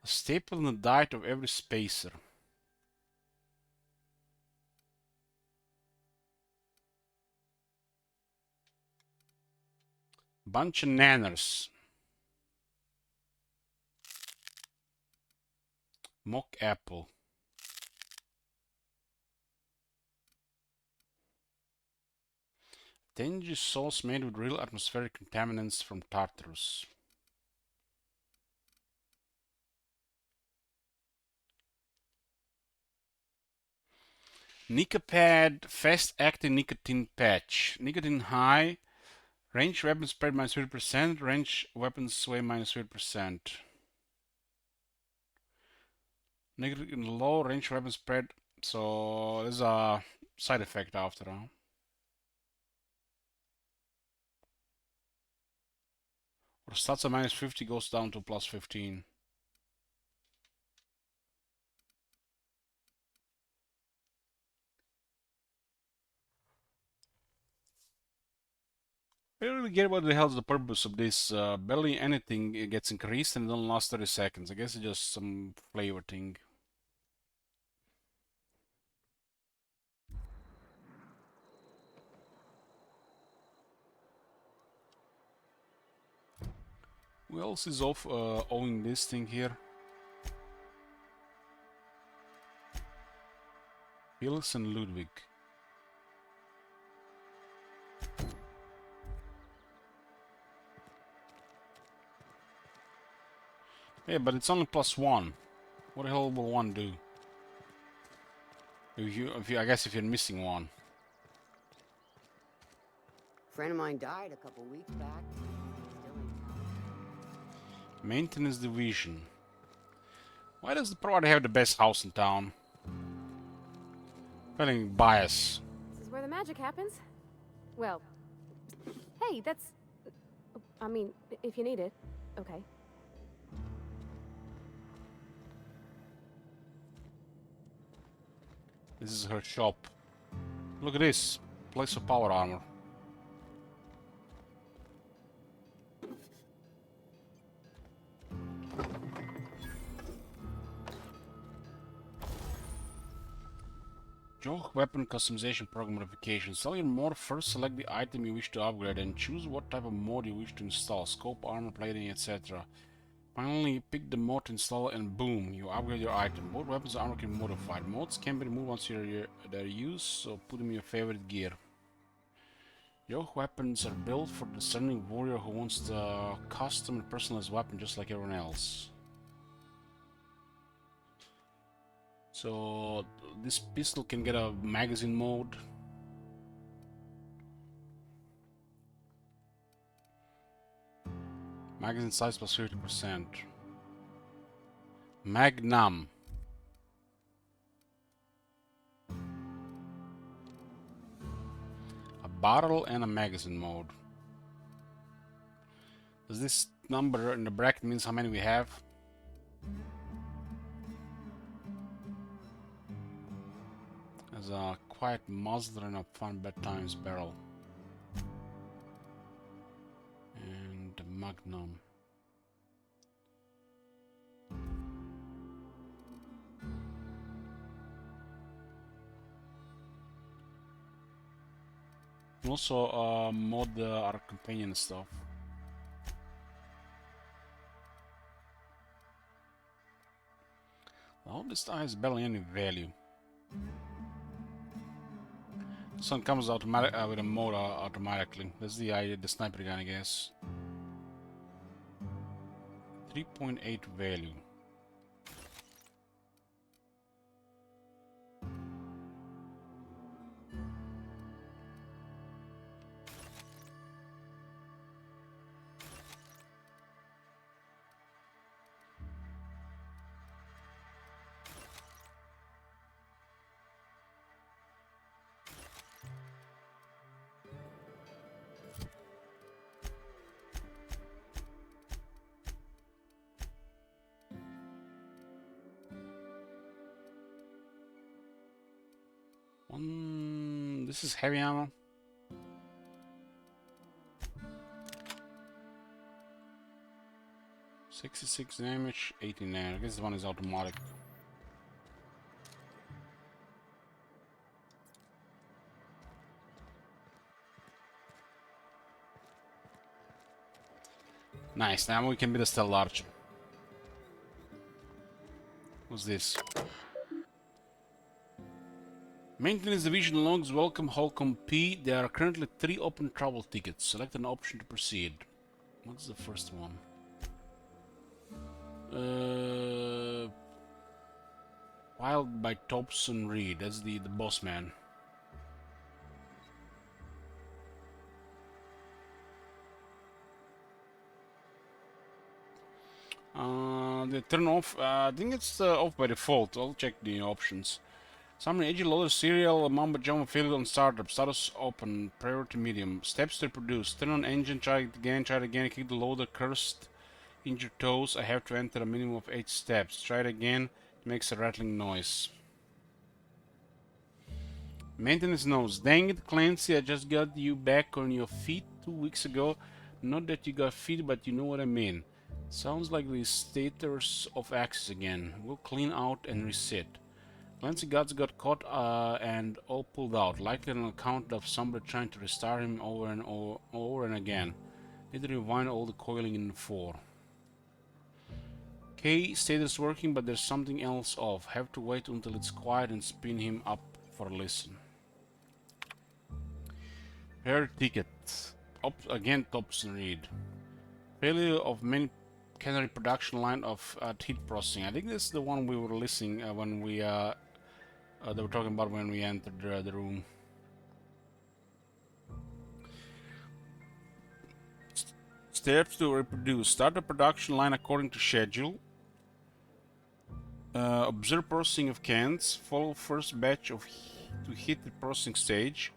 A staple in the diet of every spacer. Bunch of nanners. Mock apple. Dangerous sauce made with real atmospheric contaminants from Tartarus. Nicopad fast-acting nicotine patch. Nicotine high. Range weapon spread minus 30%. Range weapons sway minus 30%. Nicotine low. Range weapon spread. So there's a side effect after all. Or stats at minus 50 goes down to plus 15. I don't really get what the hell's the purpose of this. Barely anything gets increased and it don't last 30 seconds. I guess it's just some flavor thing. Who else is off owning this thing here? Hills and Ludwig. Yeah, but it's only +1. What the hell will 1 do? I guess if you're missing 1. A friend of mine died a couple weeks back. Maintenance division. Why does the provider have the best house in town? Feeling bias. This is where the magic happens. Well, hey, that's... I mean, if you need it, okay. This is her shop. Look at this. Place of power armor. Joke weapon customization program modification. Sell your mod. First select the item you wish to upgrade and choose what type of mod you wish to install. Scope, armor, plating, etc. Finally, pick the mod to install and boom, you upgrade your item. Both weapons and armor can be modified. Mods can be removed once they're used, so put them in your favorite gear. Yoke weapons are built for the discerning warrior who wants the custom and personalized weapon just like everyone else. So this pistol can get a magazine mode. Magazine size plus 50%. Magnum. A barrel and a magazine mode. Does this number in the bracket means how many we have? As a quiet muzzler and a fun bedtimes barrel. And the Magnum. Also mod our companion stuff. All this time has barely any value. This one comes automatic with a motor automatically. That's the idea, the sniper gun, I guess. 3.8 value. This is heavy ammo. $66 damage, 18 damage. I guess this one is automatic. Nice, now we can be the Stealth Archer. What's this? Maintenance Division logs welcome Holcomb P. There are currently 3 open travel tickets. Select an option to proceed. What's the first one? Wild by Thompson Reed. That's the boss man. They turn off. I think it's off by default. I'll check the options. Summary: AG loader serial Mamba Jumbo failed on startup. Status open. Priority medium. Steps to reproduce. Turn on engine. Try it again. Kick the loader. Cursed. Injured toes. I have to enter a minimum of 8 steps. Try it again. It makes a rattling noise. Maintenance notes. Dang it, Clancy. I just got you back on your feet 2 weeks ago. Not that you got feet, but you know what I mean. Sounds like the stators of Axis again. We'll clean out and reset. Clancy guards got caught and all pulled out, likely on account of somebody trying to restart him over and again. Need to rewind all the coiling in 4. K, status working, but there's something else off. Have to wait until it's quiet and spin him up for a listen. Rare ticket. Again, Thompson Reed. Failure of main cannery production line of heat processing. I think this is the one we were listening when we they were talking about when we entered the room. Steps to reproduce. Start the production line according to schedule. Observe processing of cans. Follow first batch to hit the processing stage.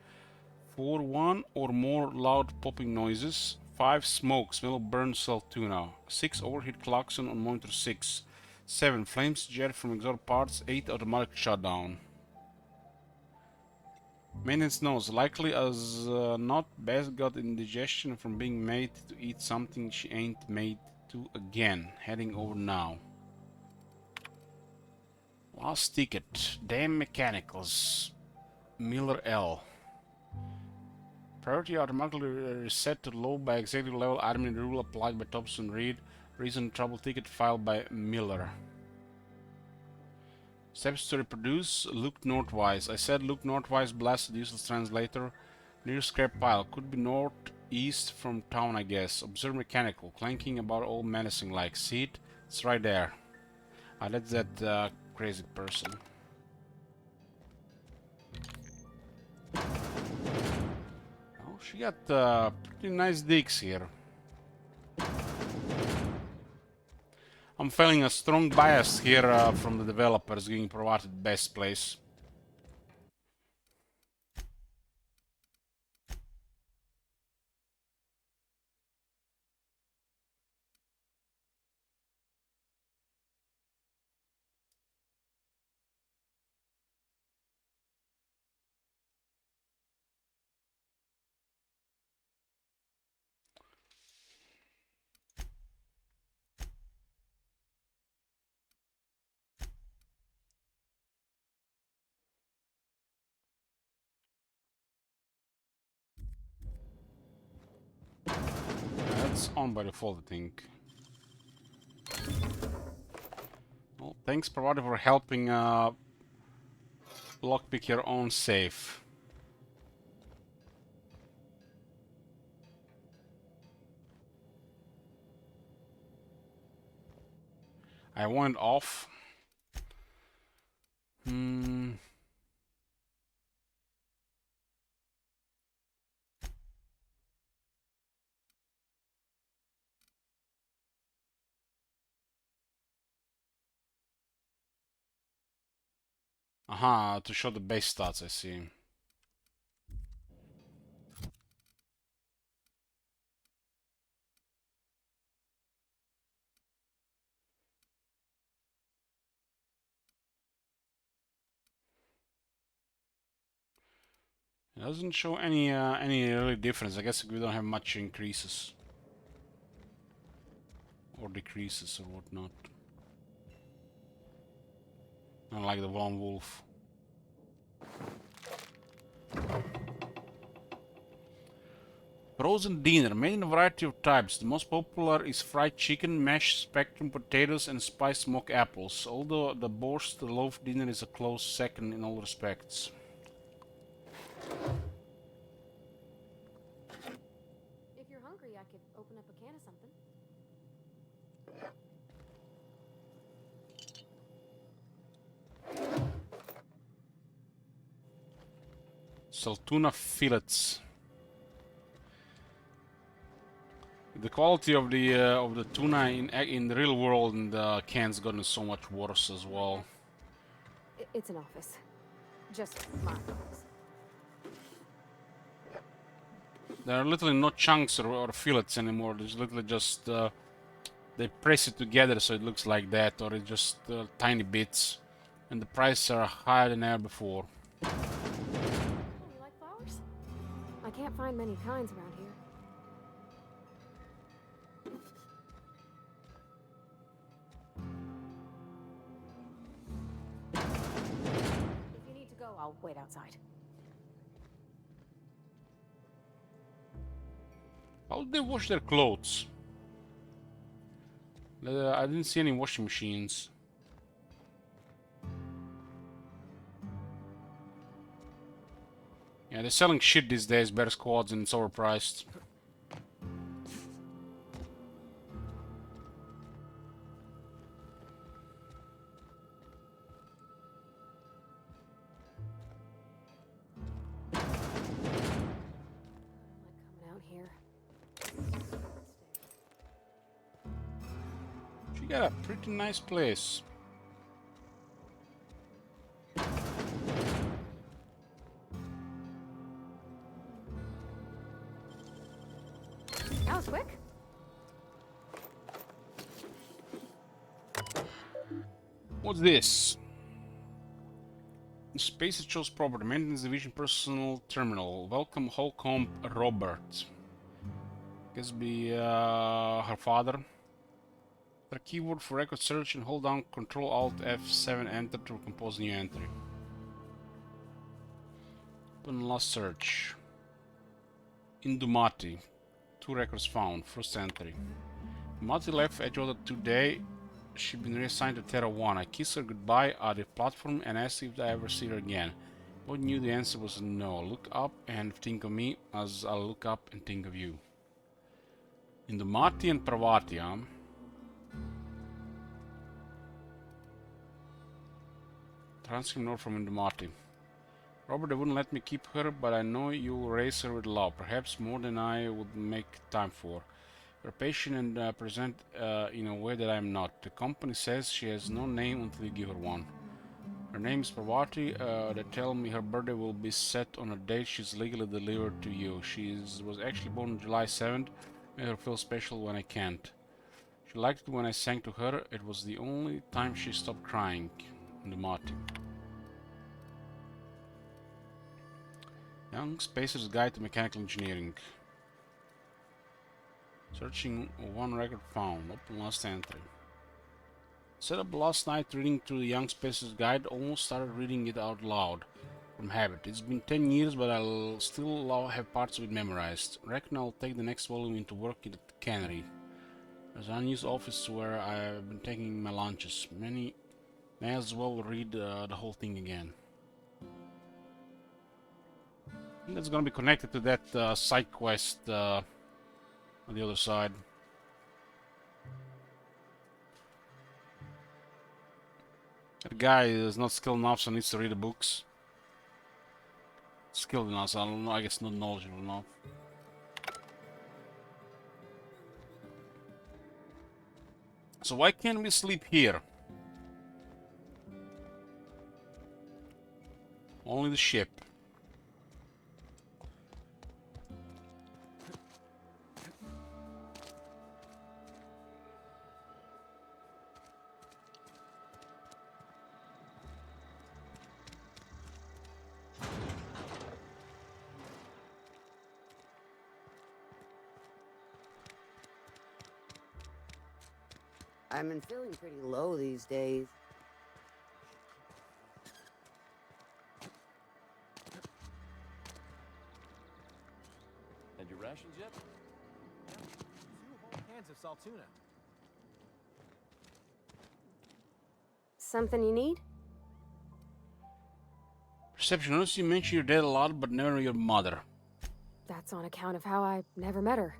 4. 1 or more loud popping noises. 5. Smoke, smell of burned cell tuna. 6. Overheat klaxon on monitor 6. 7. Flames jet from exhaust parts. 8. Automatic shutdown. Maintenance knows, likely as not Beth got indigestion from being made to eat something she ain't made to again. Heading over now. Last ticket. Damn mechanicals. Miller L. Priority automatically reset to low by executive level admin rule applied by Thompson Reed. Reason trouble ticket filed by Miller. Steps to reproduce. Look northwise. I said look northwise, blasted useless translator. Near scrap pile. Could be northeast from town, I guess. Observe mechanical. Clanking about all menacing like. See it? It's right there. That's that crazy person. Oh, she got pretty nice digs here. I'm feeling a strong bias here from the developers getting provided best place. That's on by default, I think. Well, thanks, provider, for helping lockpick your own safe. I want it off. Aha, to show the base stats, I see. It doesn't show any really difference. I guess we don't have much increases or decreases or whatnot. Not like the Lone Wolf. Frozen dinner, made in a variety of types. The most popular is fried chicken, mashed spectrum potatoes, and spiced smoked apples. Although the borscht loaf dinner is a close second in all respects. If you're hungry, I could open up a can of something. Saltuna fillets. The quality of the tuna in the real world in the can's gotten so much worse as well. It's an office. Just my office. There are literally no chunks or fillets anymore. There's literally just they press it together so it looks like that, or it's just tiny bits, and the prices are higher than ever before. Oh, you like flowers? I can't find many kinds around here. If you need to go, I'll wait outside. How do they wash their clothes? I didn't see any washing machines. Yeah, they're selling shit these days, better squads, and it's overpriced. She got a pretty nice place. That was quick. What's this? Space chose property, maintenance division personal terminal. Welcome Holcomb Robert. Guess be her father. The keyboard for record search and hold down Control Alt F7 enter to compose new entry. Open last search. Indumati. 2 records found. First entry. Indumati left Edgewater today. She'd been reassigned to Terra 1. I kissed her goodbye at the platform and asked if I ever see her again. Both knew the answer was no. Look up and think of me as I'll look up and think of you. Indumati and Parvati, huh? Transcript note from Indumati. Robert, they wouldn't let me keep her, but I know you'll raise her with love, perhaps more than I would make time for. You're patient and present in a way that I'm not. The company says she has no name until you give her one. Her name is Parvati. They tell me her birthday will be set on a date she's legally delivered to you. She was actually born on July 7th. Made her feel special when I can't. She liked it when I sang to her. It was the only time she stopped crying. Indumati. Young Spacer's Guide to Mechanical Engineering. Searching 1 record found. Open last entry. Set up last night reading through the Young Spacer's Guide. Almost started reading it out loud from habit. It's been 10 years, but I'll still have parts of it memorized. Reckon I'll take the next volume into work in the cannery. There's an unused office where I've been taking my lunches. May as well read the whole thing again. And that's gonna be connected to that side quest on the other side. That guy is not skilled enough, so needs to read the books. Skilled enough, so I don't know, I guess not knowledgeable enough. So why can't we sleep here? Only the ship. I've been feeling pretty low these days. And your rations yet? Yeah, 2 whole cans of salt tuna. Something you need? Perception. Notice you mention your dad a lot, but never your mother. That's on account of how I never met her.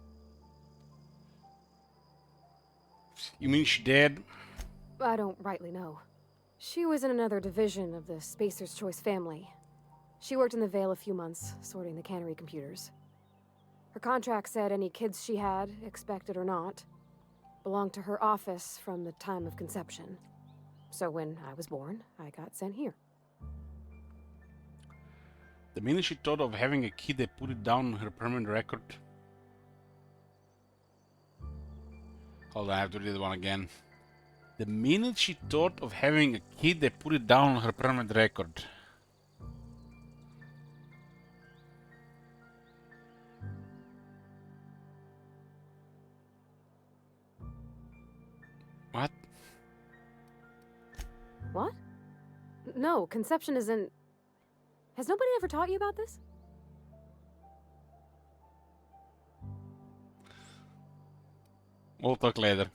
You mean she dead? I don't rightly know. She was in another division of the Spacer's Choice family. She worked in the Vale a few months, sorting the cannery computers. Her contract said any kids she had, expected or not, belonged to her office from the time of conception. So when I was born, I got sent here. The minute she thought of having a kid, they put it down on her permanent record. Hold on, I have to read that one again. The minute she thought of having a kid, they put it down on her permanent record. What? What? No, conception isn't... Has nobody ever taught you about this? We'll talk later.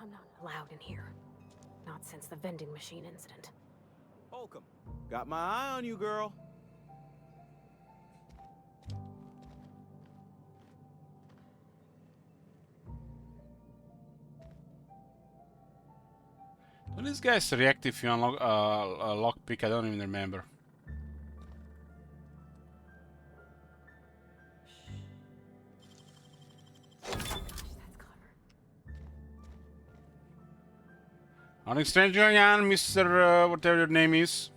I'm not allowed in here. Not since the vending machine incident. Holcomb, got my eye on you, girl. When this guy's reactive if you unlock a lockpick, I don't even remember. Nothing strange going on, Mr. Whatever your name is.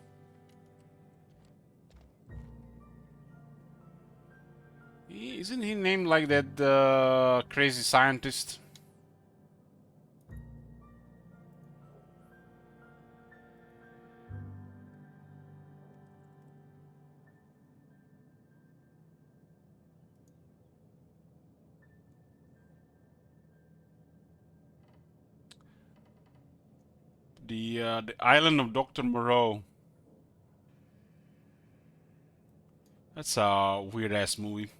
Isn't he named like that crazy scientist? The Island of Dr. Moreau. That's a weird ass movie.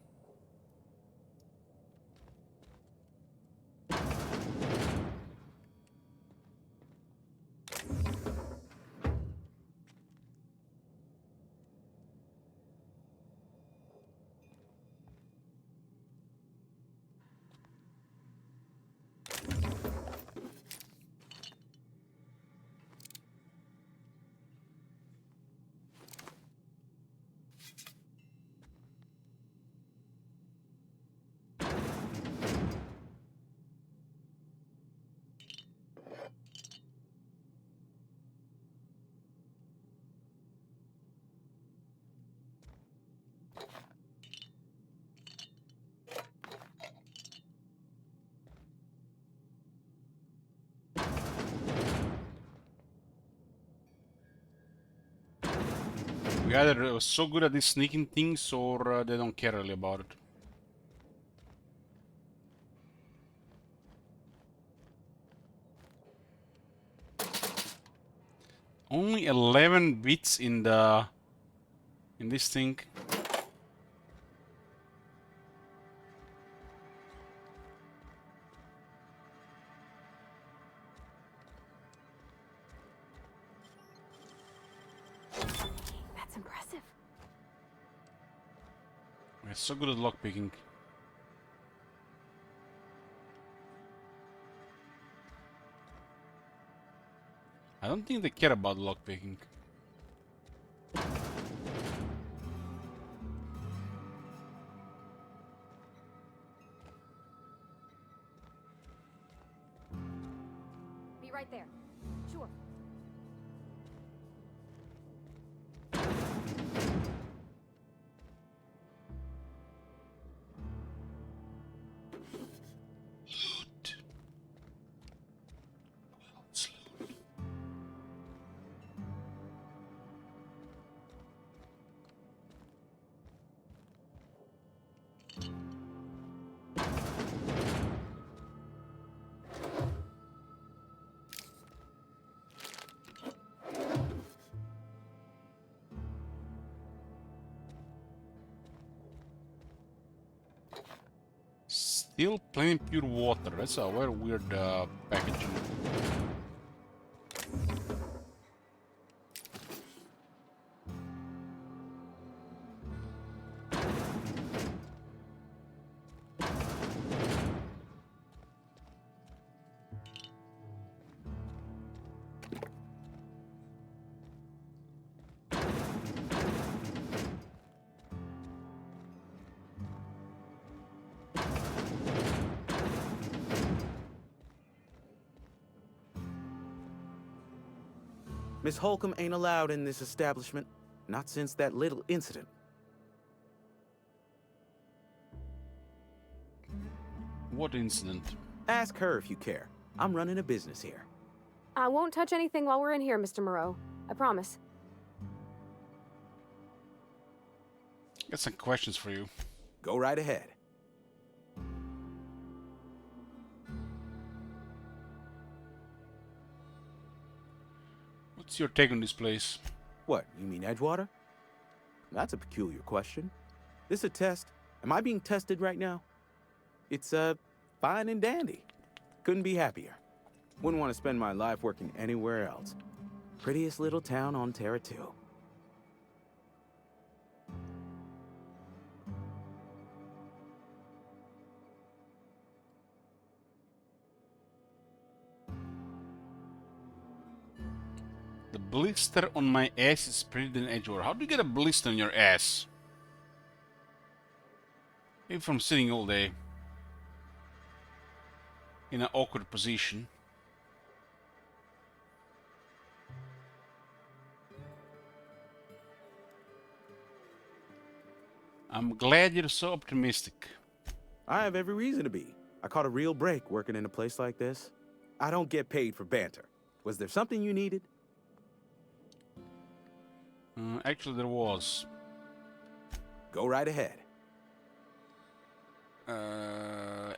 We either so good at these sneaking things or they don't care really about it. Only 11 bits in this thing. That's impressive. We're so good at lockpicking. I don't think they care about lockpicking. Be right there. Sure. Still plain pure water. That's a very weird packaging. Miss Holcomb ain't allowed in this establishment. Not since that little incident. What incident? Ask her if you care. I'm running a business here. I won't touch anything while we're in here, Mr. Moreau. I promise. Got some questions for you. Go right ahead. What's your take on this place? What, you mean Edgewater? That's a peculiar question. This a test? Am I being tested right now? It's, fine and dandy. Couldn't be happier. Wouldn't want to spend my life working anywhere else. Prettiest little town on Terra 2. The blister on my ass is prettier than Edgewater. How do you get a blister on your ass? Maybe from sitting all day in an awkward position. I'm glad you're so optimistic. I have every reason to be. I caught a real break working in a place like this. I don't get paid for banter. Was there something you needed? Actually, there was. Go right ahead.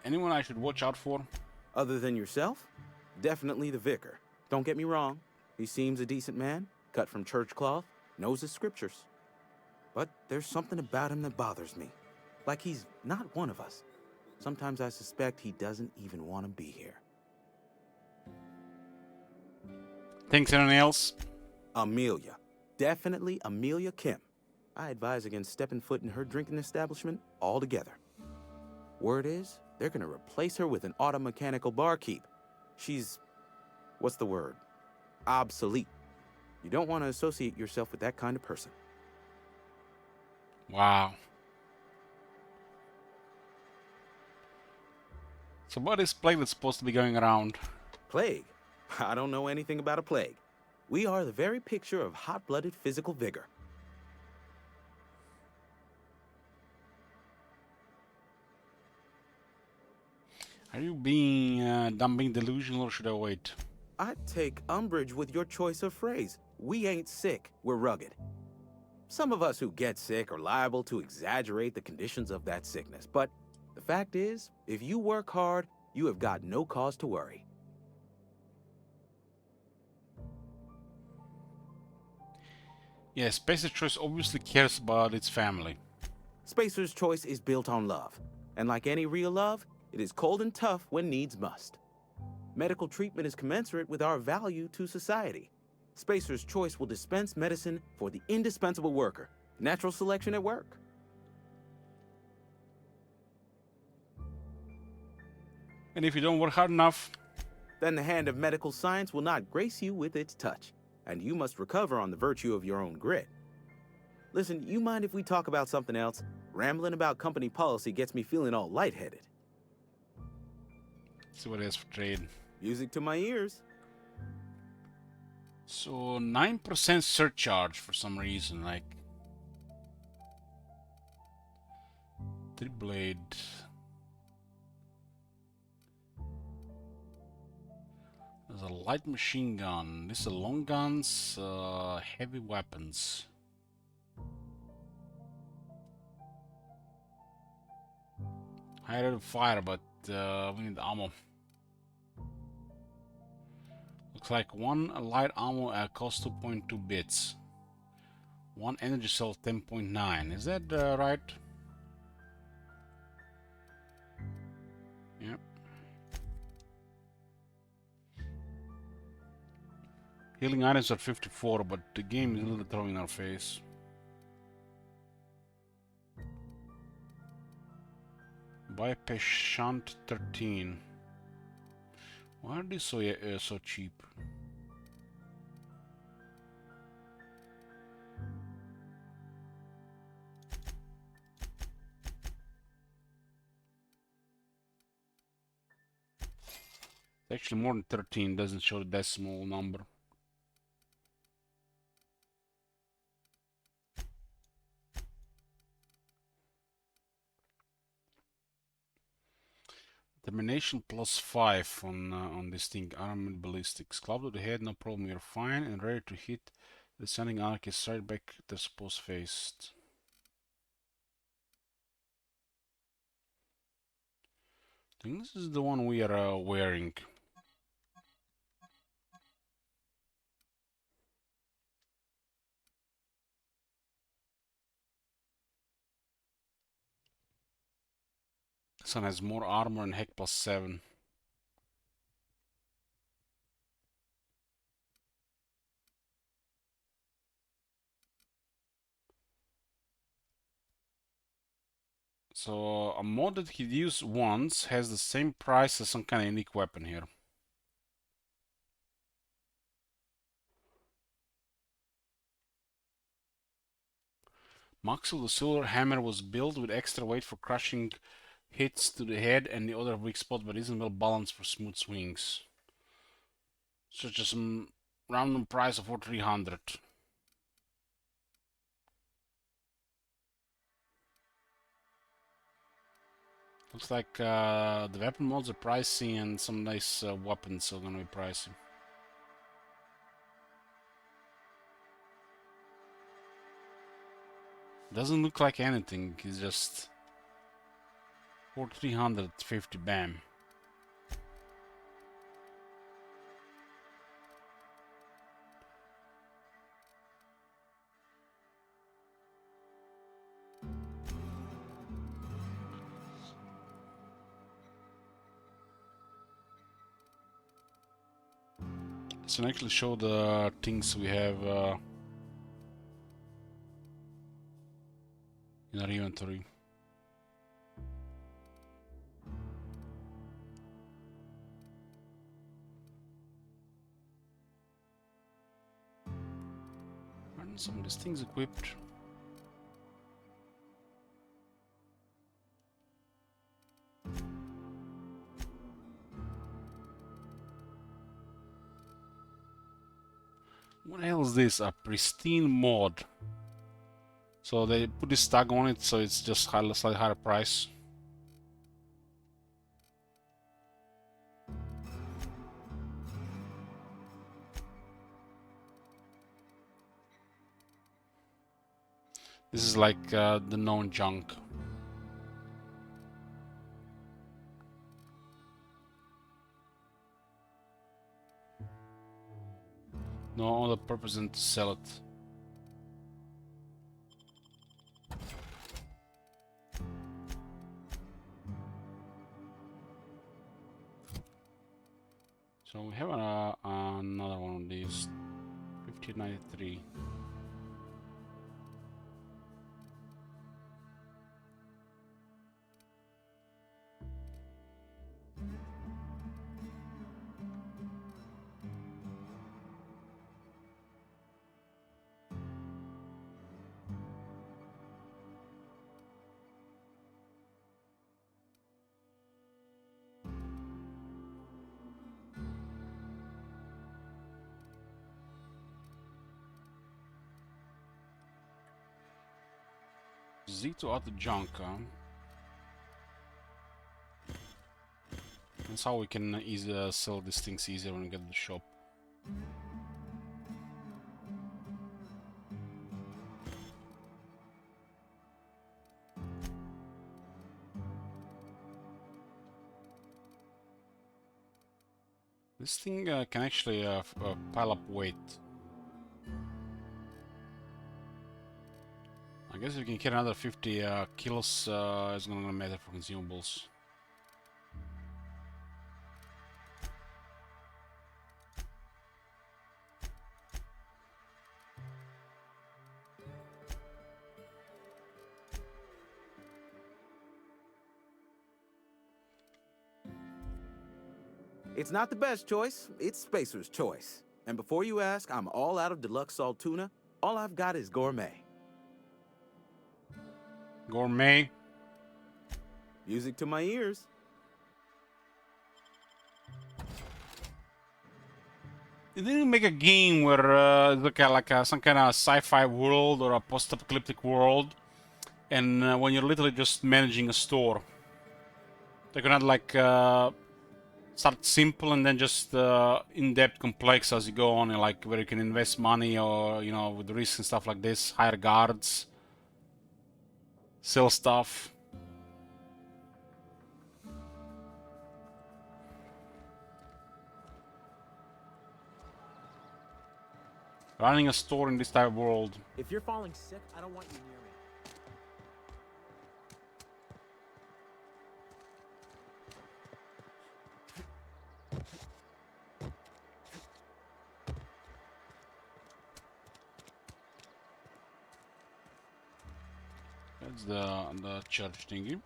Anyone I should watch out for? Other than yourself? Definitely the vicar. Don't get me wrong. He seems a decent man, cut from church cloth, knows his scriptures. But there's something about him that bothers me. Like he's not one of us. Sometimes I suspect he doesn't even want to be here. Thanks, anyone else? Amelia. Definitely Amelia Kim. I advise against stepping foot in her drinking establishment altogether. Word is, they're gonna replace her with an auto-mechanical barkeep. She's... what's the word? Obsolete. You don't want to associate yourself with that kind of person. Wow. So what is plague that's supposed to be going around? Plague? I don't know anything about a plague. We are the very picture of hot-blooded physical vigor. Are you being delusional, or should I wait? I take umbrage with your choice of phrase. We ain't sick, we're rugged. Some of us who get sick are liable to exaggerate the conditions of that sickness, but the fact is, if you work hard, you have got no cause to worry. Yeah, Spacer's Choice obviously cares about its family. Spacer's Choice is built on love, and like any real love, it is cold and tough when needs must. Medical treatment is commensurate with our value to society. Spacer's Choice will dispense medicine for the indispensable worker. Natural selection at work. And if you don't work hard enough, then the hand of medical science will not grace you with its touch, and you must recover on the virtue of your own grit. Listen, you mind if we talk about something else? Rambling about company policy gets me feeling all lightheaded. See what it is for trade. Music to my ears. So 9% surcharge for some reason, like 3-blade. There's a light machine gun. This is long guns, heavy weapons. High rate of fire, but we need ammo. Looks like one light ammo costs 2.2 bits. One energy cell 10.9. Is that right? Yep. Healing items are 54, but the game is a little throwing in our face. Buy Peshant 13. Why are these so cheap? It's actually more than 13, doesn't show the decimal number. Determination +5 on this thing. Armored ballistics. Club to the head, no problem. You're fine and ready to hit the descending anarchist right back to supposed face. I think this is the one we are wearing. This one has more armor and heck +7. So a mod that he'd used once has the same price as some kind of unique weapon here. Maxwell the Silver Hammer was built with extra weight for crushing hits to the head and the other weak spot, but isn't well balanced for smooth swings. Such as some random price of 300. Looks like the weapon mods are pricey and some nice weapons are gonna be pricey. Doesn't look like anything, it's just 4,350 BAM. So actually show the things we have in our inventory. Aren't some of these things equipped? What the hell is this? A pristine mod. So they put this tag on it, so it's just slightly higher price. This is like the known junk. No other purpose than to sell it. So we have another one of these, 1593. Z to add the junk, huh? That's how we can sell these things easier when we get to the shop. This thing can actually pile up weight. I guess if you can get another 50 kilos, it's gonna matter for consumables. It's not the best choice, it's Spacer's choice. And before you ask, I'm all out of deluxe salt tuna. All I've got is gourmet. Gourmet? Music to my ears. They didn't make a game where look at like some kind of sci-fi world or a post-apocalyptic world, and when you're literally just managing a store. They could not like start simple and then just in-depth complex as you go on, and like where you can invest money or, you know, with risks and stuff like this, hire guards, sell stuff. Running a store in this type of world. If you're falling sick, I don't want you near me. That's the church thingy.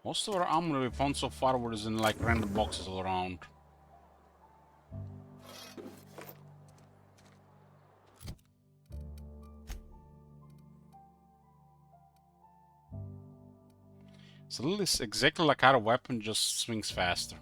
Most of our armor we found so far was in like random boxes all around. So this is exactly like our weapon, just swings faster.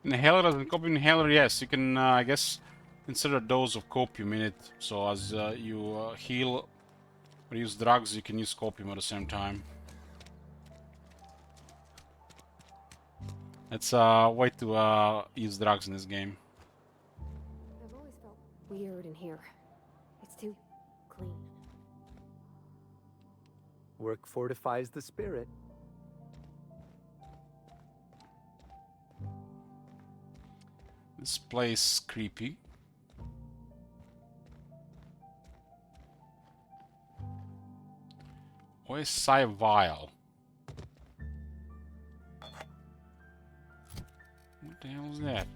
Inhaler, as in copium inhaler, yes, you can, I guess, insert a dose of copium in it. So as you heal or use drugs, you can use copium at the same time. It's a way to use drugs in this game. I've always felt weird in here. It's too clean. Work fortifies the spirit. This place creepy. Where's Cy Vial? What the hell is that?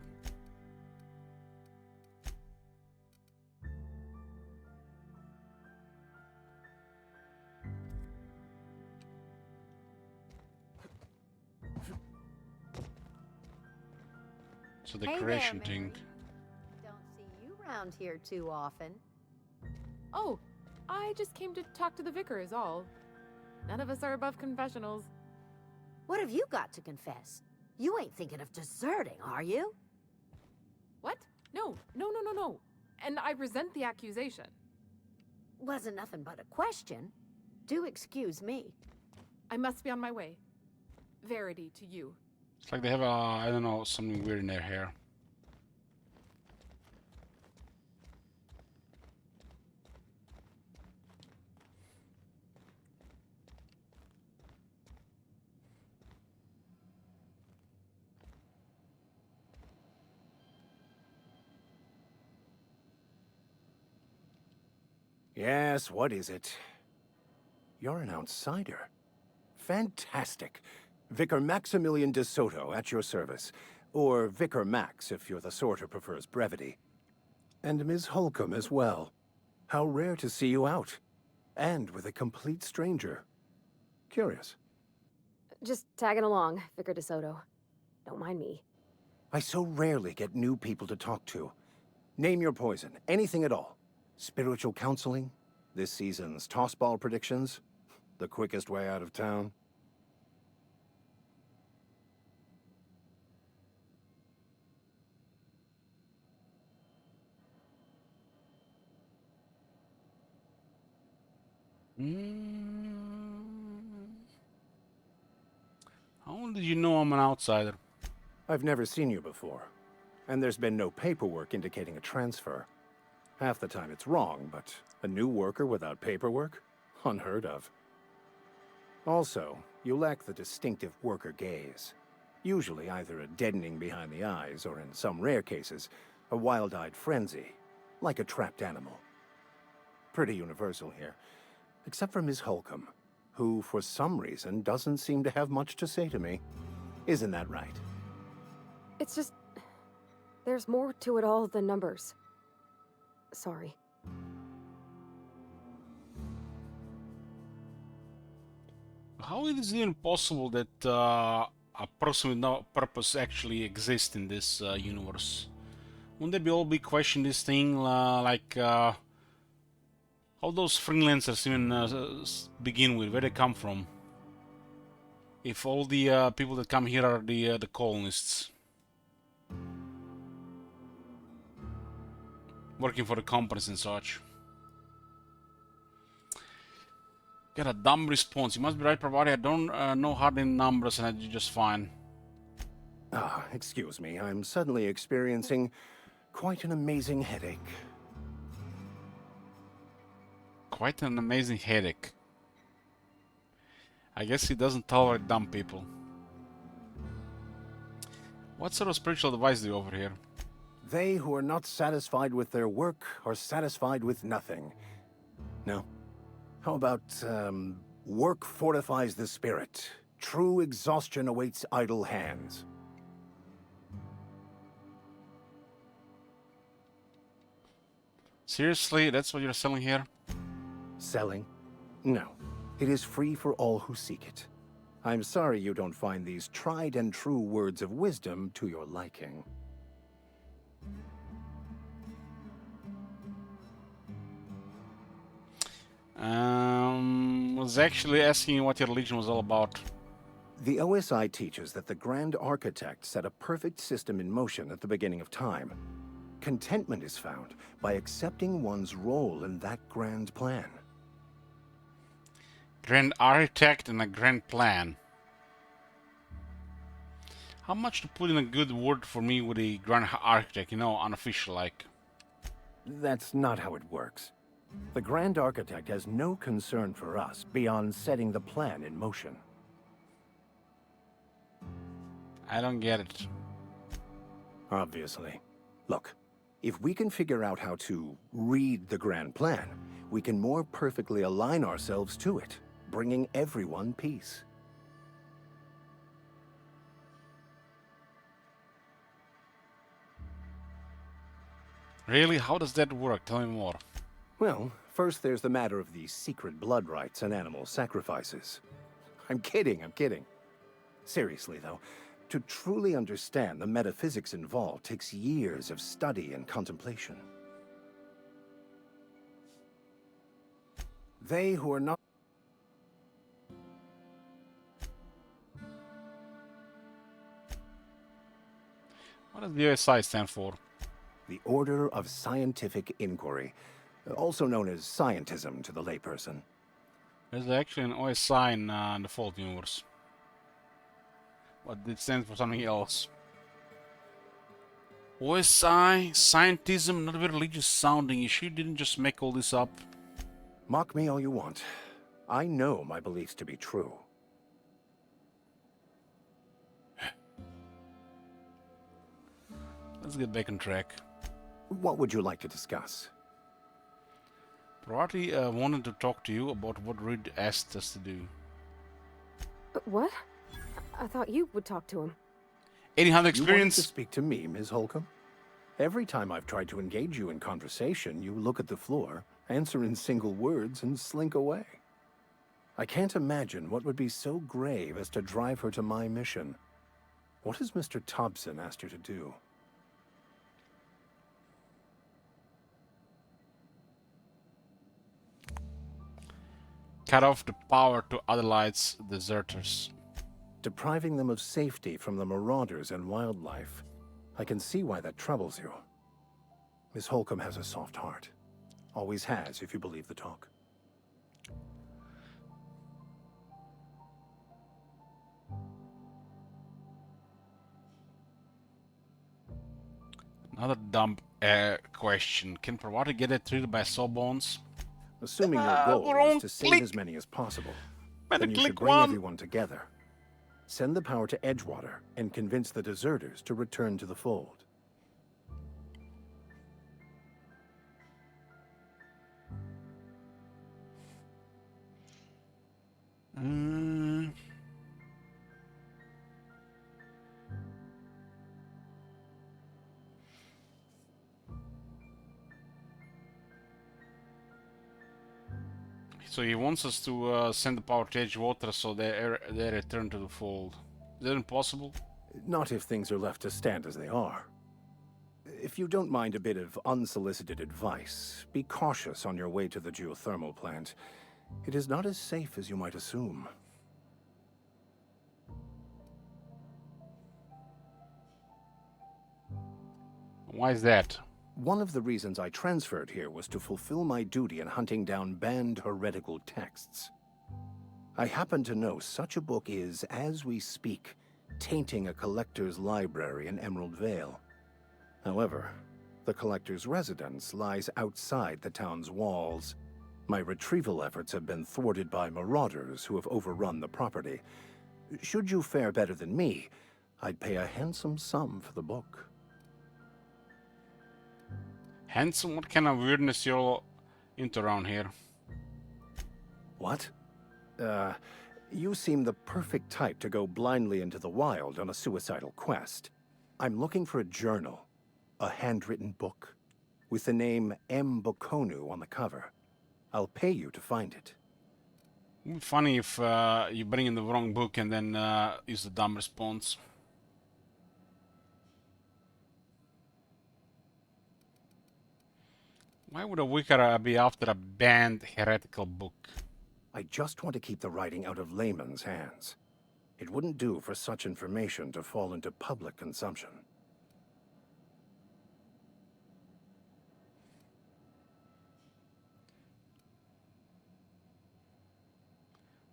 It's a decoration thing. Don't see you around here too often. Oh, I just came to talk to the vicar is all. None of us are above confessionals. What have you got to confess? You ain't thinking of deserting, are you? What? No. And I resent the accusation. Wasn't nothing but a question. Do excuse me. I must be on my way. Verity to you. It's like they have I don't know, something weird in their hair. Yes, what is it? You're an outsider. Fantastic. Vicar Maximilian de Soto at your service. Or Vicar Max, if you're the sort who prefers brevity. And Ms. Holcomb as well. How rare to see you out. And with a complete stranger. Curious. Just tagging along, Vicar DeSoto. Don't mind me. I so rarely get new people to talk to. Name your poison, anything at all. Spiritual counseling, this season's tossball predictions, the quickest way out of town. How did you know I'm an outsider? I've never seen you before, and there's been no paperwork indicating a transfer. Half the time it's wrong, but a new worker without paperwork? Unheard of. Also, you lack the distinctive worker gaze. Usually either a deadening behind the eyes, or in some rare cases, a wild-eyed frenzy, like a trapped animal. Pretty universal here, except for Ms. Holcomb, who for some reason doesn't seem to have much to say to me. Isn't that right? It's just... there's more to it all than numbers. Sorry. How is it even possible that a person with no purpose actually exists in this universe? Wouldn't they be all be question this thing like how those freelancers even begin with, where they come from? If all the people that come here are the colonists working for the companies and such. Get a dumb response. You must be right, Pravati. I don't know hard in numbers and I do just fine. Ah, excuse me. I'm suddenly experiencing quite an amazing headache. Quite an amazing headache. I guess he doesn't tolerate dumb people. What sort of spiritual advice do you offer here? They who are not satisfied with their work are satisfied with nothing. No. How about, work fortifies the spirit. True exhaustion awaits idle hands. Seriously, that's what you're selling here? Selling? No. It is free for all who seek it. I'm sorry you don't find these tried and true words of wisdom to your liking. Was actually asking what your religion was all about. The OSI teaches that the Grand Architect set a perfect system in motion at the beginning of time. Contentment is found by accepting one's role in that grand plan. Grand Architect and a grand plan. How much to put in a good word for me with the Grand Architect, you know, unofficial like? That's not how it works. The Grand Architect has no concern for us beyond setting the plan in motion. I don't get it. Obviously. Look, if we can figure out how to read the grand plan, we can more perfectly align ourselves to it, bringing everyone peace. Really? How does that work? Tell me more. Well, first there's the matter of the secret blood rites and animal sacrifices. I'm kidding. Seriously, though, to truly understand the metaphysics involved takes years of study and contemplation. They who are not... What does the OSI stand for? The Order of Scientific Inquiry, also known as scientism to the layperson. There's actually an OSI in the Fallout universe. But it stands for something else. OSI, scientism, not a very religious sounding. You sure you didn't just make all this up? Mock me all you want. I know my beliefs to be true. Let's get back on track. What would you like to discuss? Parvati wanted to talk to you about what Reed asked us to do. What? I thought you would talk to him. 1800 You experience. wanted to speak to me, Ms. Holcomb? Every time I've tried to engage you in conversation, you look at the floor, answer in single words, and slink away. I can't imagine what would be so grave as to drive her to my mission. What has Mr. Thompson asked her to do? Cut off the power to Adelaide's deserters. Depriving them of safety from the marauders and wildlife. I can see why that troubles you. Miss Holcomb has a soft heart. Always has, if you believe the talk. Another dumb question. Can Parvati get it treated by Sawbones? Assuming your goal is to save as many as possible, then you should bring everyone together. Send the power to Edgewater and convince the deserters to return to the fold. So he wants us to send the power to Edgewater so they return to the fold. Is that impossible? Not if things are left to stand as they are. If you don't mind a bit of unsolicited advice, be cautious on your way to the geothermal plant. It is not as safe as you might assume. Why is that? One of the reasons I transferred here was to fulfill my duty in hunting down banned heretical texts. I happen to know such a book is, as we speak, tainting a collector's library in Emerald Vale. However, the collector's residence lies outside the town's walls. My retrieval efforts have been thwarted by marauders who have overrun the property. Should you fare better than me, I'd pay a handsome sum for the book. Handsome? What kind of weirdness you're into around here? What? You seem the perfect type to go blindly into the wild on a suicidal quest. I'm looking for a journal, a handwritten book, with the name M. Bokonu on the cover. I'll pay you to find it. It would be funny if you bring in the wrong book and then use the dumb response. Why would a Wiccara be after a banned heretical book? I just want to keep the writing out of layman's hands. It wouldn't do for such information to fall into public consumption.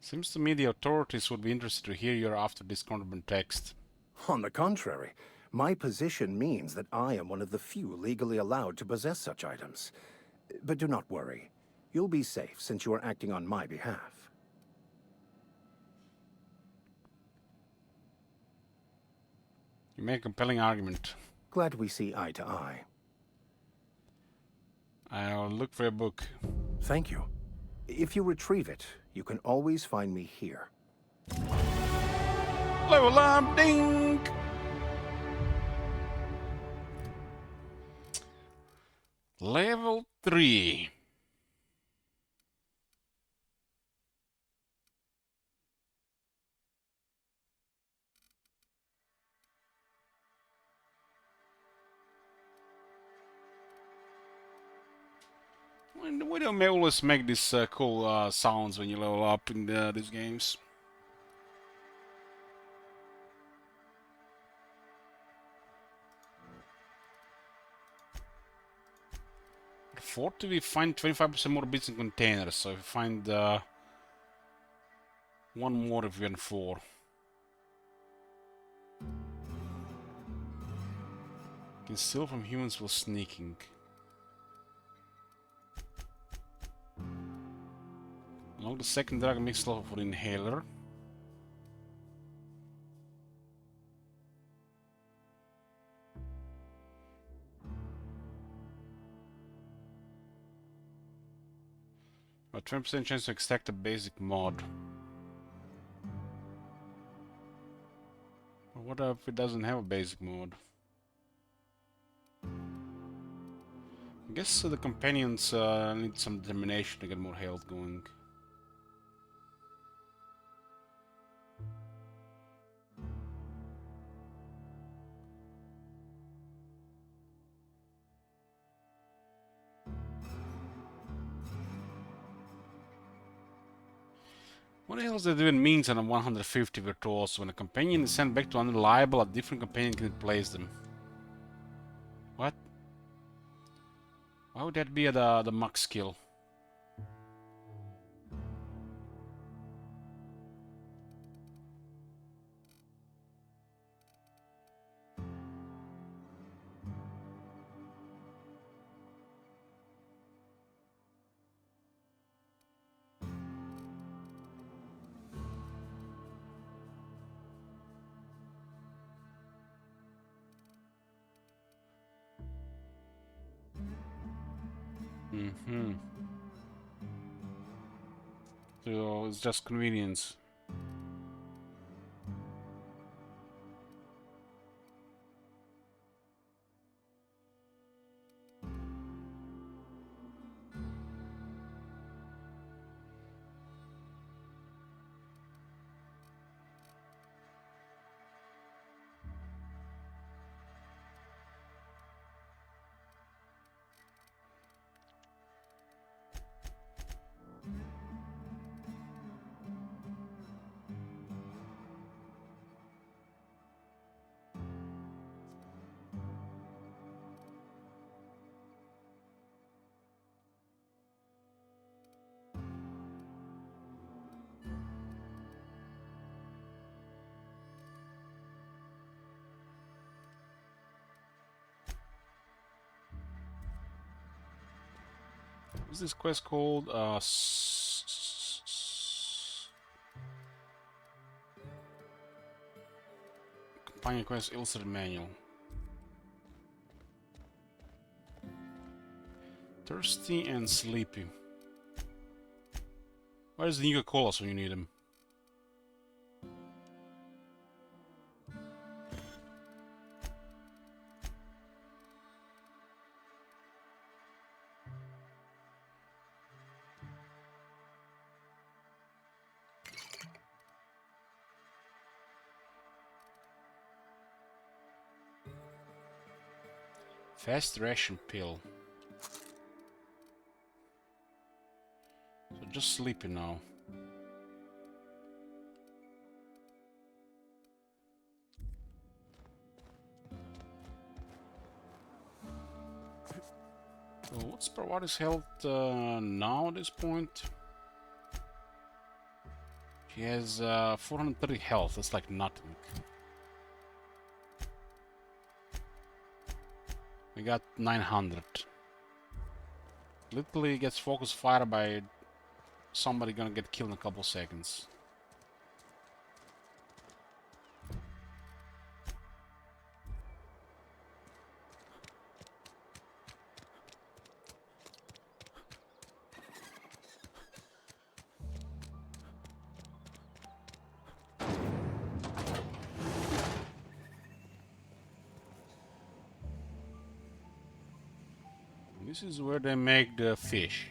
Seems to me the authorities would be interested to hear your after this contraband text. On the contrary, my position means that I am one of the few legally allowed to possess such items. But do not worry. You'll be safe since you are acting on my behalf. You make a compelling argument. Glad we see eye to eye. I'll look for a book. Thank you. If you retrieve it, you can always find me here. Level up, ding! Level 3. Why don't they always make these cool sounds when you level up in these games? At 40 we find 25% more bits in containers, so if we find one more if we're in 4. Can steal from humans while sneaking. Along the second drug mix level for inhaler. A 20% chance to extract a basic mod. But what if it doesn't have a basic mod? I guess the companions need some determination to get more health going. What the hell does that even mean on a 150 virtuoso? When a companion is sent back to unreliable, a different companion can replace them. What? Why would that be the max skill? So it's just convenience. What's this quest called? Companion quest illustrated manual. Thirsty and sleepy. Where's the Nuka-Colas when you need them? Fast ration pill. So just sleepy now. What's Parvati's health now at this point? She has 430 health. That's like nothing. We got 900. Literally gets focus fire by somebody gonna get killed in a couple seconds. This is where they make the fish.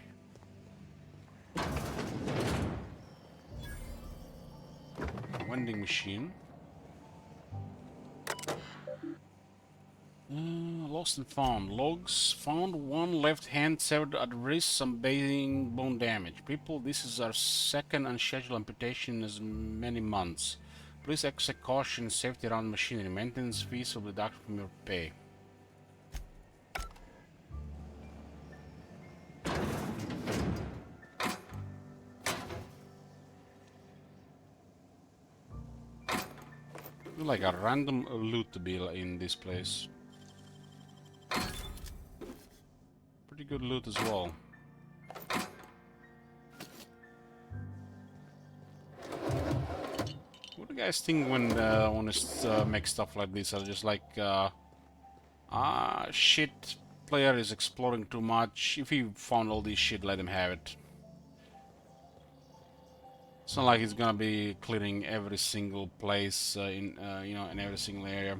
Vending machine. Lost and found. Logs found. One left hand severed at wrist, some bathing bone damage. People, this is our second unscheduled amputation in as many months. Please exercise caution and safety around machinery. Maintenance fees will be deducted from your pay. Like a random loot to be in this place. Pretty good loot as well. What do you guys think when make stuff like this? Are just like shit, player is exploring too much. If he found all this shit, let him have it. It's not like he's gonna be clearing every single place in every single area,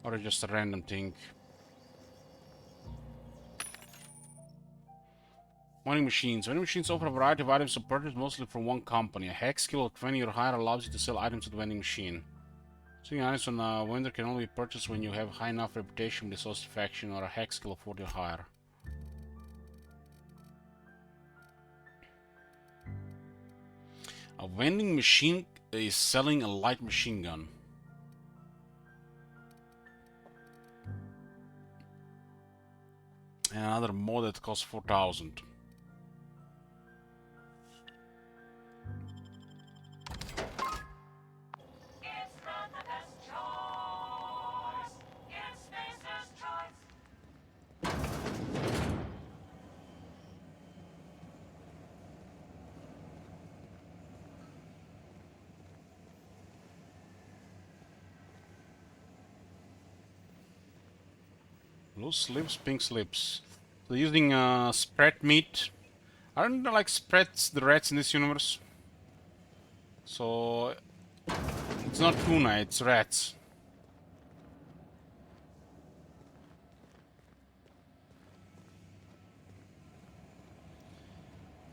or just a random thing. Vending machines. Vending machines offer a variety of items to purchase, mostly from one company. A hex skill of 20 or higher allows you to sell items at the vending machine. Selling items on a vendor can only be purchased when you have high enough reputation with the associated faction or a hex skill of 40 or higher. A vending machine is selling a light machine gun. And another mod that costs 4,000. Blue slips, pink slips. So using spread meat. I don't like spreads the rats in this universe. So it's not tuna, it's rats.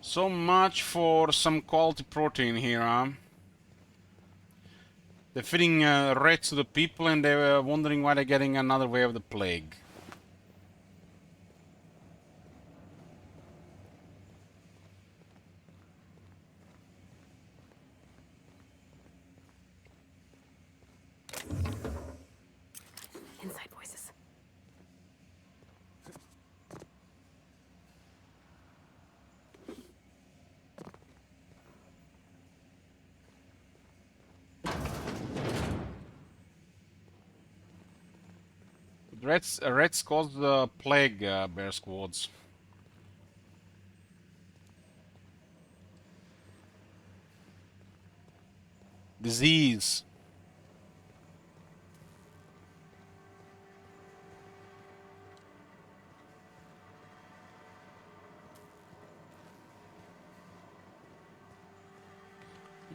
So much for some quality protein here, huh? They're feeding rats to the people and they were wondering why they're getting another wave of the plague. Inside voices. Rats cause the plague, bear squads. Disease.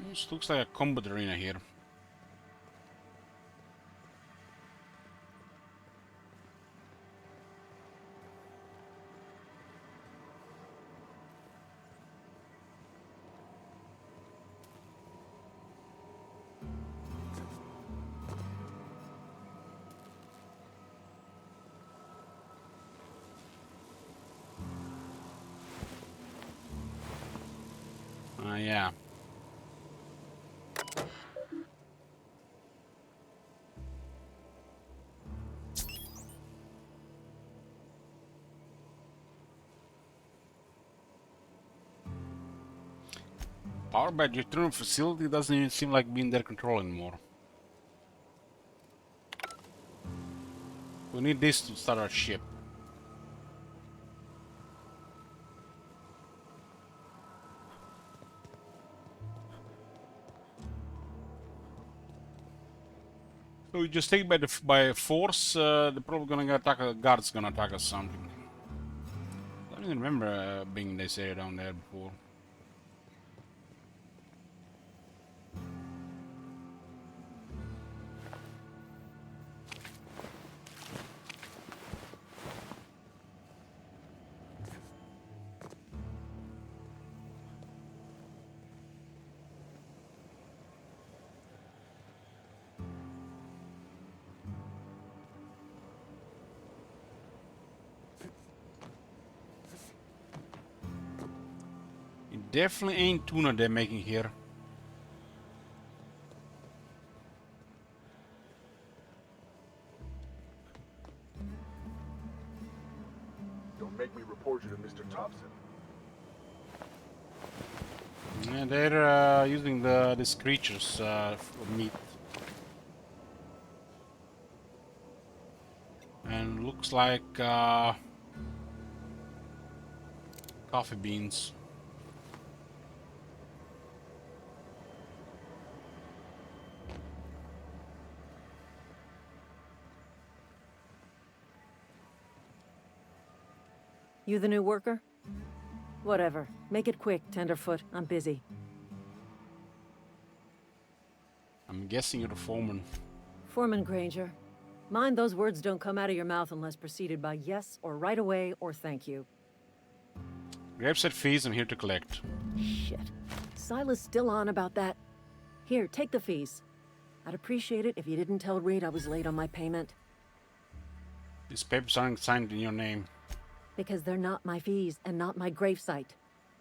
This looks like a combat arena here. Yeah. Powered by geothermal facility doesn't even seem like being their control anymore. We need this to start our ship. So we just take by force. They're probably gonna attack. Guards gonna attack us something. I don't even remember being in this area down there before. Definitely ain't tuna they're making here. Don't make me report you to Mr. Thompson. Yeah, they're using these creatures for meat. And looks like coffee beans. You the new worker? Whatever. Make it quick, Tenderfoot. I'm busy. I'm guessing you're the foreman. Foreman Granger. Mind those words don't come out of your mouth unless preceded by yes or right away or thank you. Gravesite fees, I'm here to collect. Shit. Silas still on about that. Here, take the fees. I'd appreciate it if you didn't tell Reed I was late on my payment. These papers aren't signed in your name. Because they're not my fees and not my gravesite.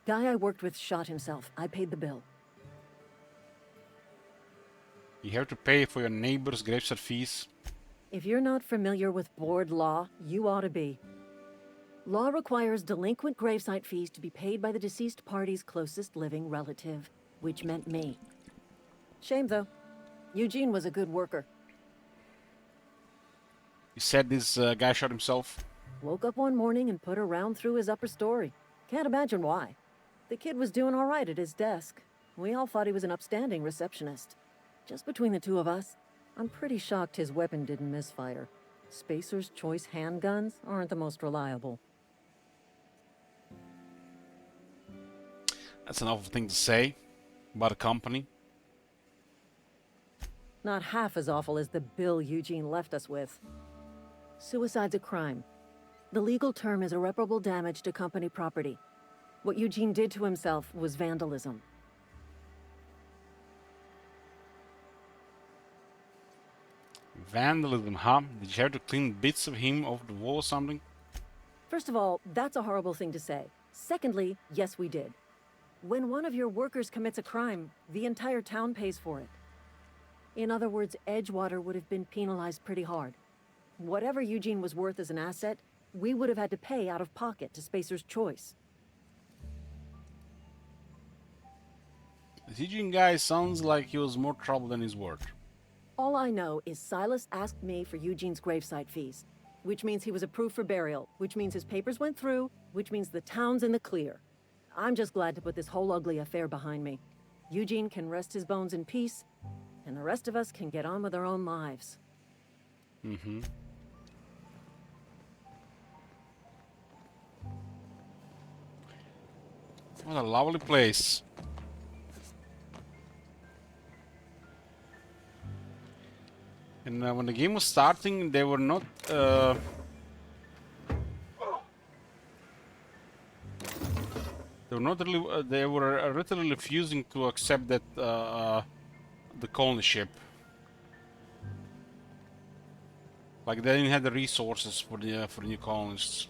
Guy I worked with shot himself. I paid the bill. You have to pay for your neighbor's gravesite fees. If you're not familiar with board law, you ought to be. Law requires delinquent gravesite fees to be paid by the deceased party's closest living relative, which meant me. Shame, though. Eugene was a good worker. You said this guy shot himself? Woke up one morning and put a round through his upper story. Can't imagine why. The kid was doing all right at his desk. We all thought he was an upstanding receptionist. Just between the two of us, I'm pretty shocked his weapon didn't misfire. Spacer's Choice handguns aren't the most reliable. That's an awful thing to say about a company. Not half as awful as the bill Eugene left us with. Suicide's a crime. The legal term is irreparable damage to company property. What Eugene did to himself was vandalism. Vandalism, huh? Did you have to clean bits of him off the wall or something? First of all, that's a horrible thing to say. Secondly, yes, we did. When one of your workers commits a crime, the entire town pays for it. In other words, Edgewater would have been penalized pretty hard. Whatever Eugene was worth as an asset, we would have had to pay out of pocket to Spacer's Choice. The Eugene guy sounds like he was more trouble than he's worth. All I know is Silas asked me for Eugene's gravesite fees, which means he was approved for burial, which means his papers went through, which means the town's in the clear. I'm just glad to put this whole ugly affair behind me. Eugene can rest his bones in peace, and the rest of us can get on with our own lives. Mm-hmm. What a lovely place. And when the game was starting, they were not really. They were literally refusing to accept that the colony ship. Like they didn't have the resources for the new colonists.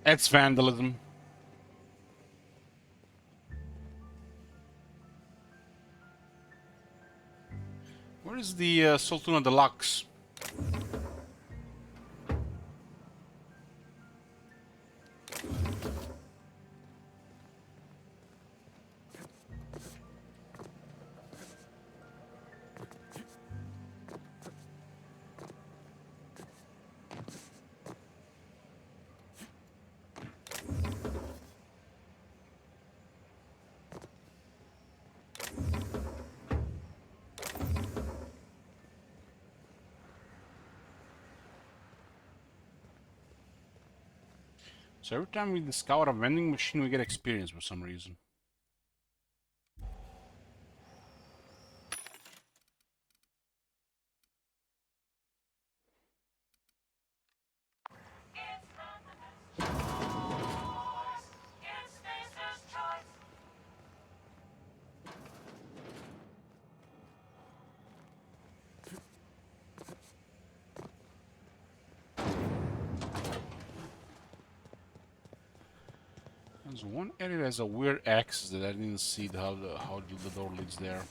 That's vandalism. Where is the Soltuna Deluxe? So every time we discover a vending machine, we get experience for some reason. There's one area that has a weird access that I didn't see how the door leads there.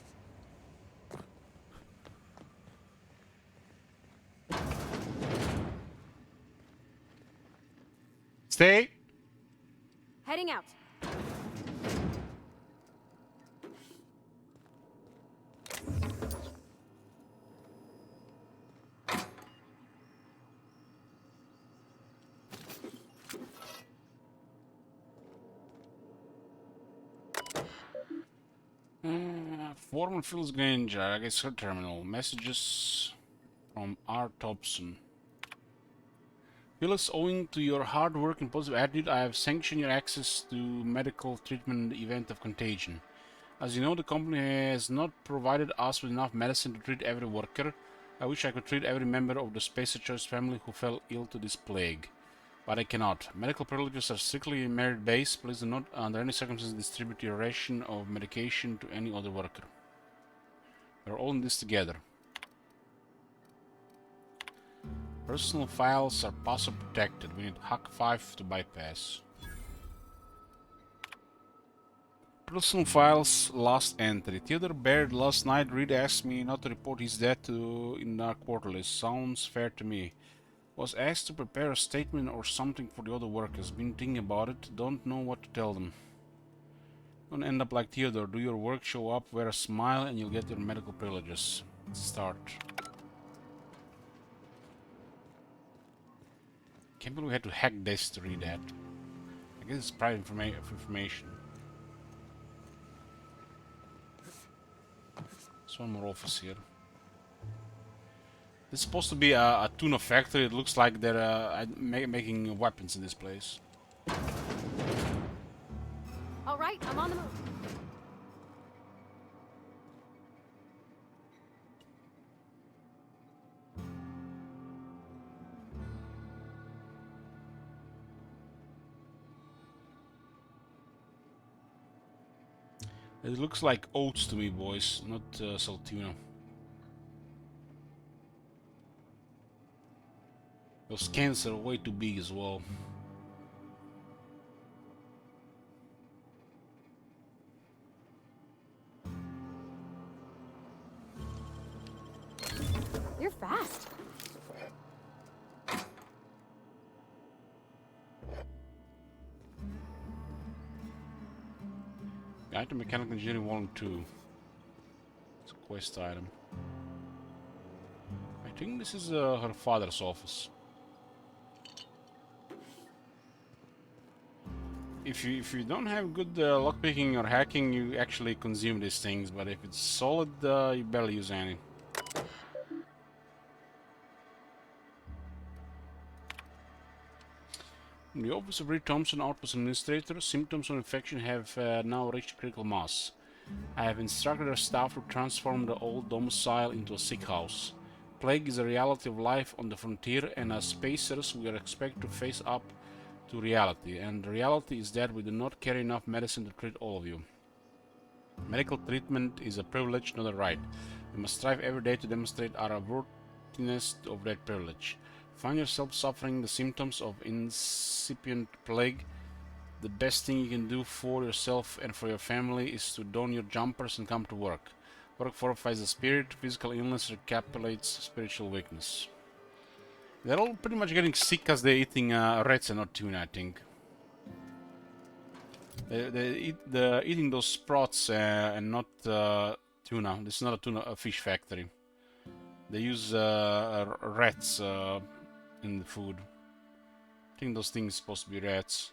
Stay. Heading out. Foreman Fields Granger, I guess her terminal. Messages from R. Thompson. Phyllis, owing to your hard work and positive attitude, I have sanctioned your access to medical treatment in the event of contagion. As you know, the company has not provided us with enough medicine to treat every worker. I wish I could treat every member of the Spacer Choice family who fell ill to this plague. But I cannot. Medical privileges are strictly merit-based. Please do not, under any circumstances, distribute your ration of medication to any other worker. We're all in this together. Personal files are password protected. We need Hack 5 to bypass. Personal files, last entry. Theodore Baird last night. Reed asked me not to report his death in our quarter list. Sounds fair to me. Was asked to prepare a statement or something for the other workers. Been thinking about it. Don't know what to tell them. Don't end up like Theodore. Do your work, show up, wear a smile, and you'll get your medical privileges. Let's start. Can't believe we had to hack this to read that. I guess it's private information. There's one more office here. This is supposed to be a tuna factory. It looks like they're making weapons in this place. All right, I'm on the move. It looks like oats to me, boys, not saltuna. Those cans are way too big as well. You're fast. Guide to Mechanical Engineering Volume 2. It's a quest item. I think this is her father's office. If you don't have good lockpicking or hacking, you actually consume these things. But if it's solid, you barely use any. In the office of Reed Thompson, Outpost Administrator, symptoms of infection have now reached critical mass. I have instructed our staff to transform the old domicile into a sick house. Plague is a reality of life on the frontier, and as spacers we are expected to face up to reality. And the reality is that we do not carry enough medicine to treat all of you. Medical treatment is a privilege, not a right. We must strive every day to demonstrate our worthiness of that privilege. Find yourself suffering the symptoms of incipient plague. The best thing you can do for yourself and for your family is to don your jumpers and come to work. Work fortifies the spirit. Physical illness recapitulates spiritual weakness. They're all pretty much getting sick because they're eating rats and not tuna, I think. They're eating those sprouts and not tuna. This is not a fish factory. They use rats in the food. I think those things are supposed to be rats.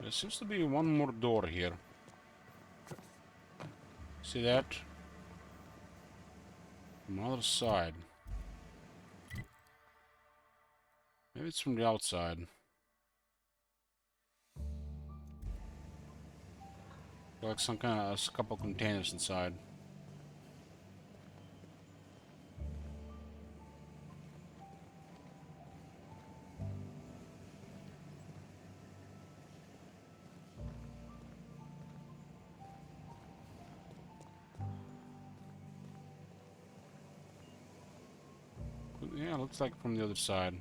There seems to be one more door here. See that? From the other side. Maybe it's from the outside. Like some kind of a couple containers inside. Yeah, looks like from the other side.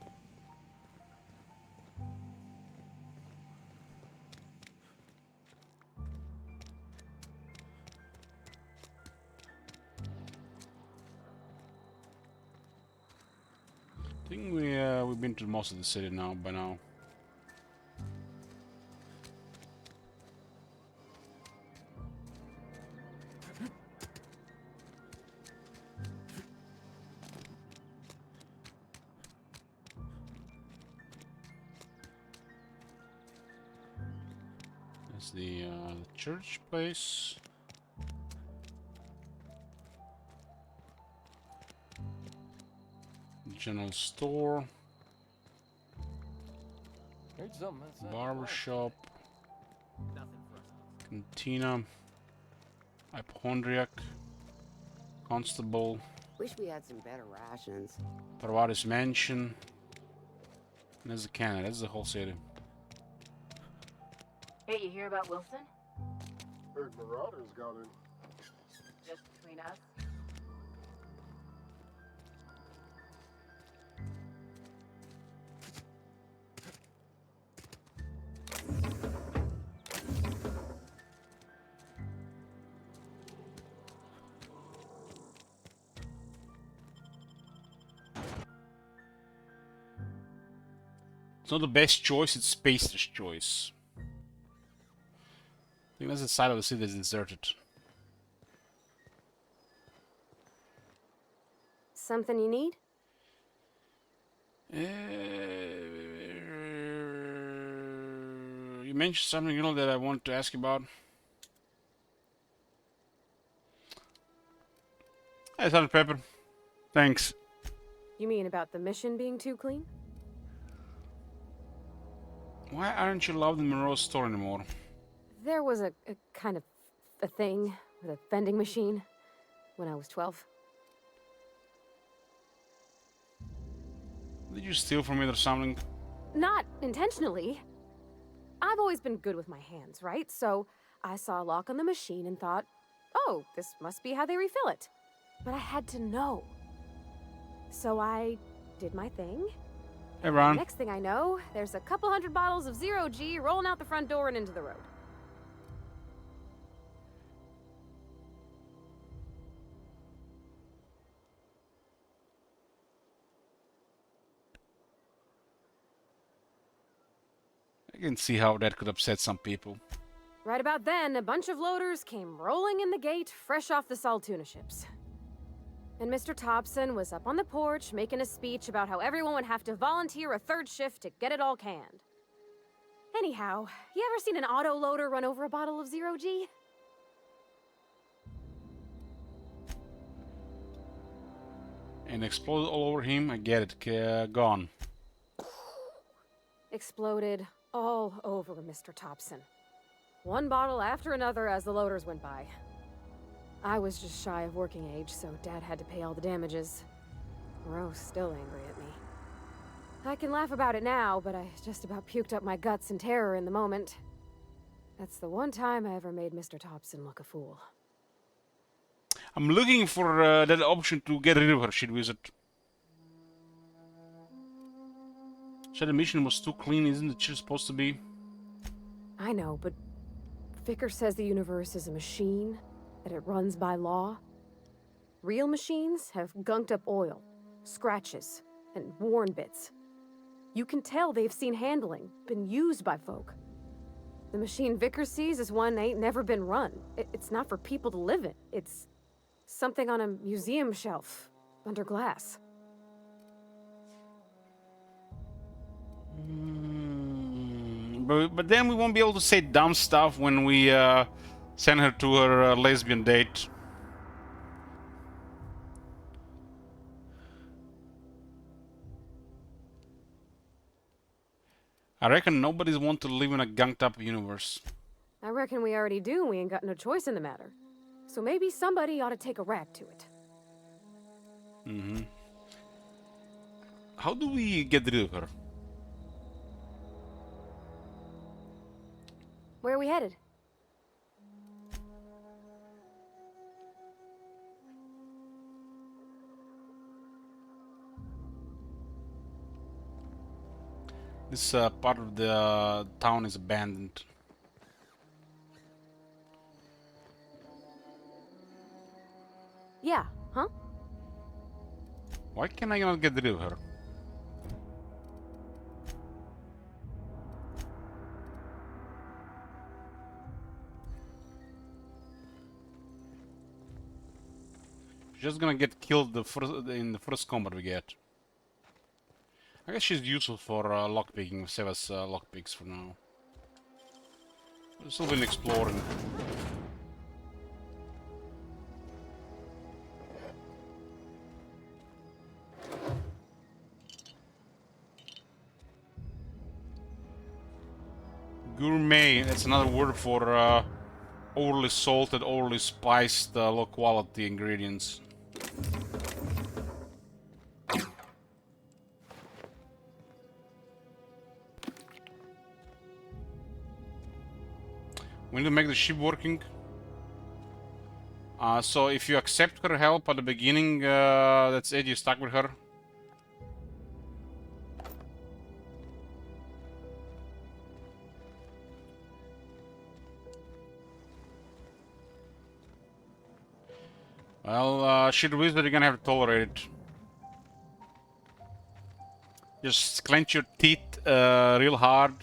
I think we've been to most of the city now by now. That's the church place. General store. Heard something outside. Barber shop. Cantina. Hypochondriac. Constable. Wish we had some better rations. Parvati's mansion. And there's the cannon. That's the whole city. Hey, you hear about Wilson? Heard Marauders got in. Just between us? It's not the best choice, it's Spacer's choice. I think that's the side of the city that's deserted. Something you need? You mentioned something, you know, that I wanted to ask you about. Hey, Sergeant Pepper. Thanks. You mean about the mission being too clean? Why aren't you allowed in Monroe's store anymore? There was a kind of a thing with a vending machine when I was 12. Did you steal from it or something? Not intentionally. I've always been good with my hands, right? So I saw a lock on the machine and thought, oh, this must be how they refill it. But I had to know. So I did my thing. Hey, Ron. Next thing I know, there's a couple hundred bottles of Zero G rolling out the front door and into the road. I can see how that could upset some people. Right about then, a bunch of loaders came rolling in the gate, fresh off the Saltuna ships. And Mr. Thompson was up on the porch making a speech about how everyone would have to volunteer a third shift to get it all canned. Anyhow, you ever seen an autoloader run over a bottle of Zero-G? And exploded all over him. I get it. Gone. Exploded all over Mr. Thompson. One bottle after another as the loaders went by. I was just shy of working age, so Dad had to pay all the damages. Rose still angry at me. I can laugh about it now, but I just about puked up my guts in terror in the moment. That's the one time I ever made Mr. Thompson look a fool. I'm looking for that option to get rid of her, shit wizard. Said the mission was too clean, isn't it supposed to be? I know, but Vickers says the universe is a machine, that it runs by law. Real machines have gunked up oil, scratches, and worn bits. You can tell they've seen handling, been used by folk. The machine Vickers sees is one ain't never been run. It's not for people to live in. It's something on a museum shelf, under glass. But then we won't be able to say dumb stuff when we send her to her lesbian date. I reckon nobody's want to live in a gunked up universe. I reckon we already do, and we ain't got no choice in the matter. So maybe somebody ought to take a rag to it. Mm-hmm. How do we get rid of her? Where are we headed? This part of the town is abandoned. Yeah, huh? Why can I not get rid of her? She's just gonna get killed in the first combat we get. I guess she's useful for lockpicking. Save us lockpicks for now. We've still been exploring. Gourmet, that's another word for overly salted, overly spiced, low quality ingredients. We need to make the ship working. So if you accept her help at the beginning, that's it, you're stuck with her. Well, shit wizard, you're gonna have to tolerate it. Just clench your teeth real hard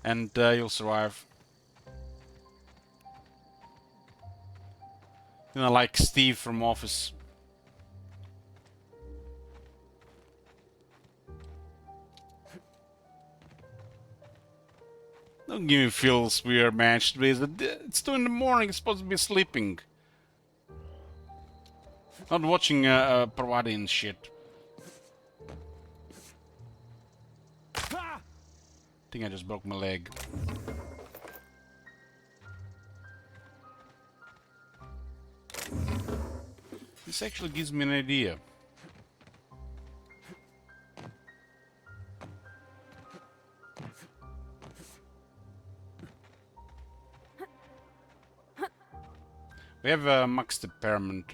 and you'll survive. You know, like Steve from Office. Don't give me feels weird, man. It's 2 in the morning, it's supposed to be sleeping. Not watching Parvati and shit. I think I just broke my leg. This actually gives me an idea. We have max impairment.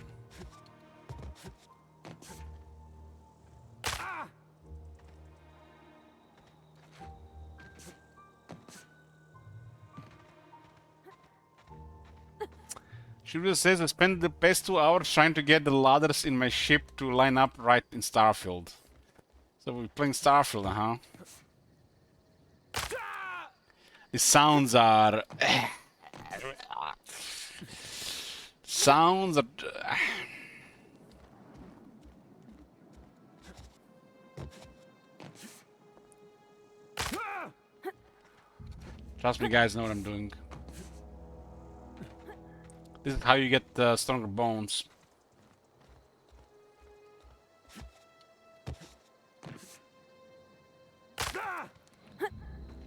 She really says I spent the past 2 hours trying to get the ladders in my ship to line up right in Starfield. So we're playing Starfield, huh? The sounds are... Trust me, guys, know what I'm doing. This is how you get stronger bones.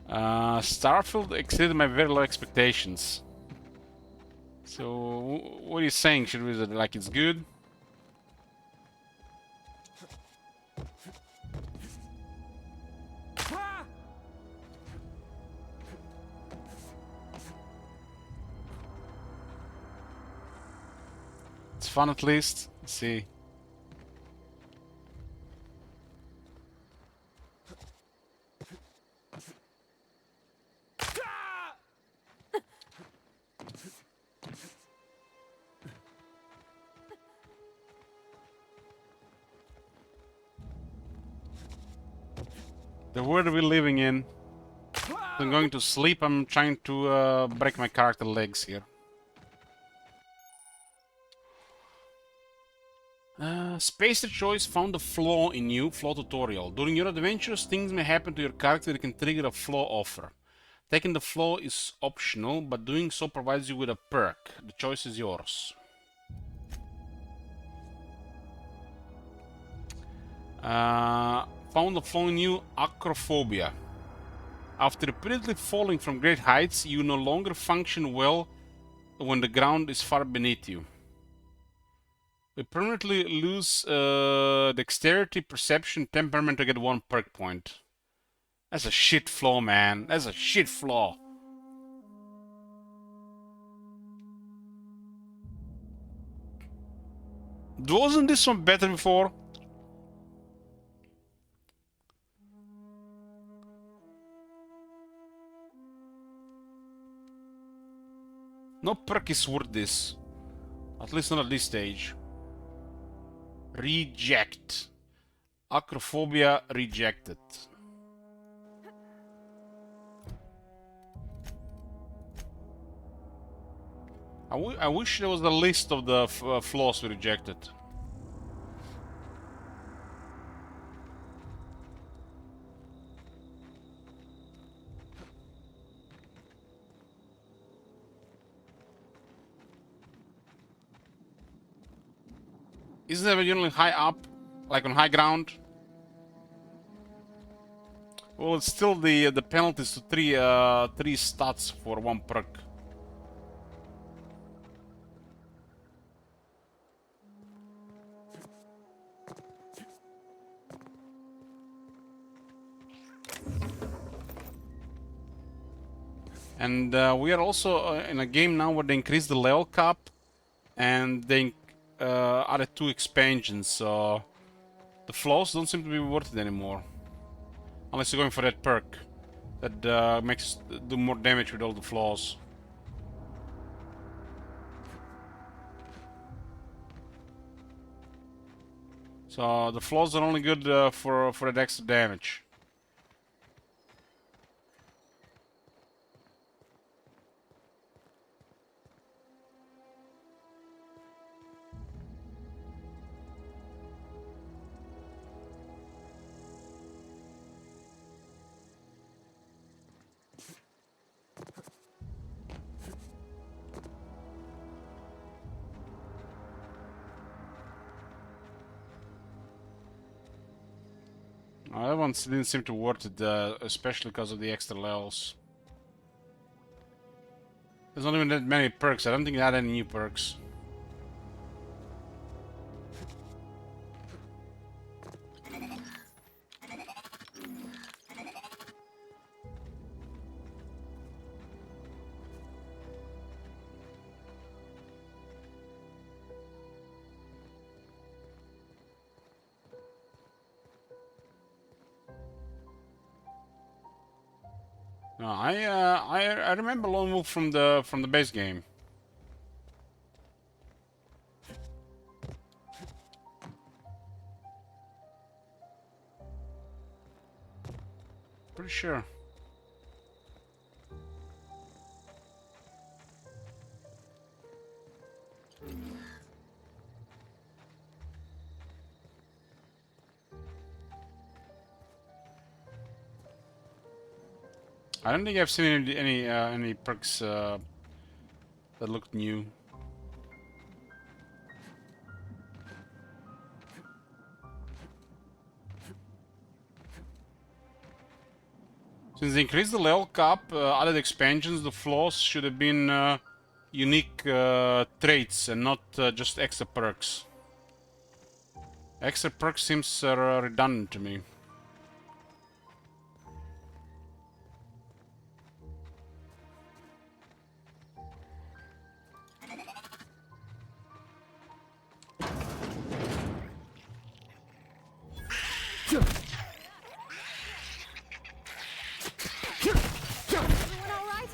Starfield exceeded my very low expectations. So, what are you saying? Should we like it's good? It's fun at least. Let's see. The world we're living in. I'm going to sleep. I'm trying to break my character legs here. Spacer Choice found a flaw in you. Flaw tutorial. During your adventures, things may happen to your character that can trigger a flaw offer. Taking the flaw is optional, but doing so provides you with a perk. The choice is yours. Found a flaw in you. Acrophobia. After repeatedly falling from great heights, you no longer function well when the ground is far beneath you. We permanently lose dexterity, perception, temperament to get 1 perk point. That's a shit flaw, man. That's a shit flaw. Wasn't this one better before? No perk is worth this. At least not at this stage. Reject. Acrophobia rejected. I wish there was a list of the flaws we rejected. Isn't that usually high up, like on high ground? Well, it's still the penalties to three stats for 1 perk. And we are also in a game now where they increase the level cap, and they added 2 expansions, so the flaws don't seem to be worth it anymore. Unless you're going for that perk that makes do more damage with all the flaws. So the flaws are only good for that extra damage. That one didn't seem to worth it, especially because of the extra levels. There's not even that many perks. I don't think they had any new perks. No, I remember Lone Wolf from the base game. Pretty sure. I don't think I've seen any perks that looked new. Since they increased the level cap, added expansions, the flaws should have been unique traits and not just extra perks. Extra perks seems redundant to me. Everyone all right?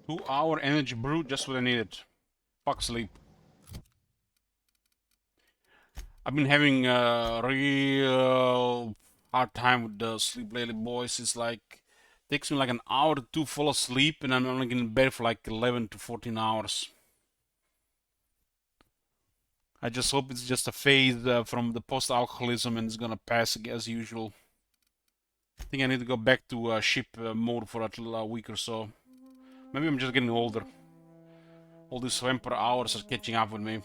2-hour energy brew, just what I needed. Fuck sleep. I've been having a real hard time with the sleep lately, boys. It's like takes me like an hour to fall asleep, and I'm only in bed for like 11 to 14 hours. I just hope it's just a phase from the post-alcoholism and it's gonna pass as usual. I think I need to go back to ship mode for a week or so. Maybe I'm just getting older. All these vampire hours are catching up with me.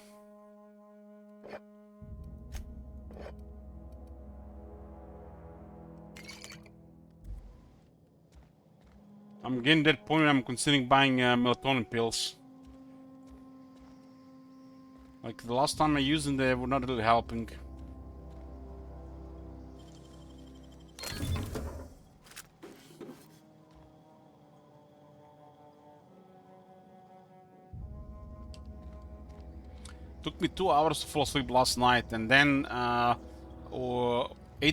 I'm getting to that point where I'm considering buying melatonin pills. Like the last time I used them, they were not really helping. Took me 2 hours to fall asleep last night, and then 8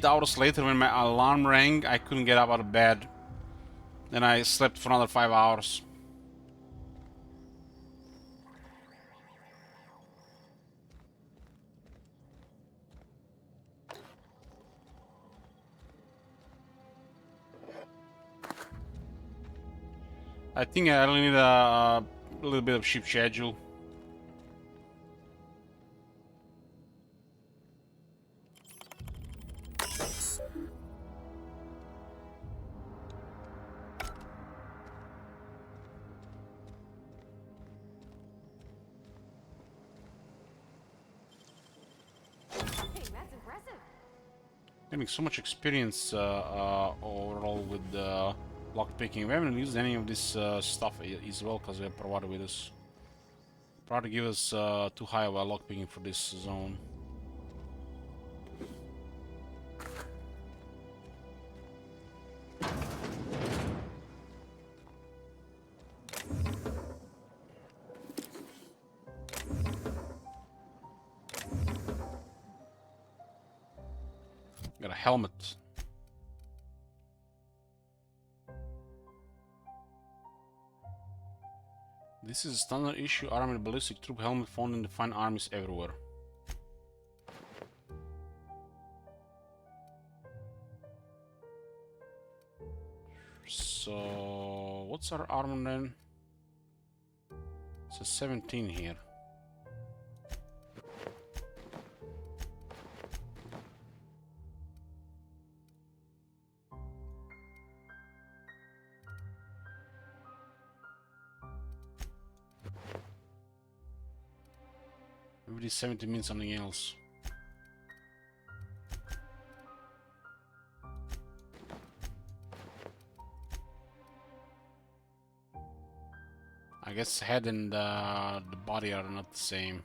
hours later when my alarm rang, I couldn't get up out of bed. Then I slept for another 5 hours. I think I only need a little bit of ship schedule. Getting so much experience overall with lockpicking. We haven't used any of this stuff as well because we have provided with us. Probably give us too high of a lockpicking for this zone. Got a helmet. This is a standard issue armored ballistic troop helmet found in the fine armies everywhere. So what's our armor then? It's a 17 here. Maybe this 70 means something else. I guess head and the body are not the same.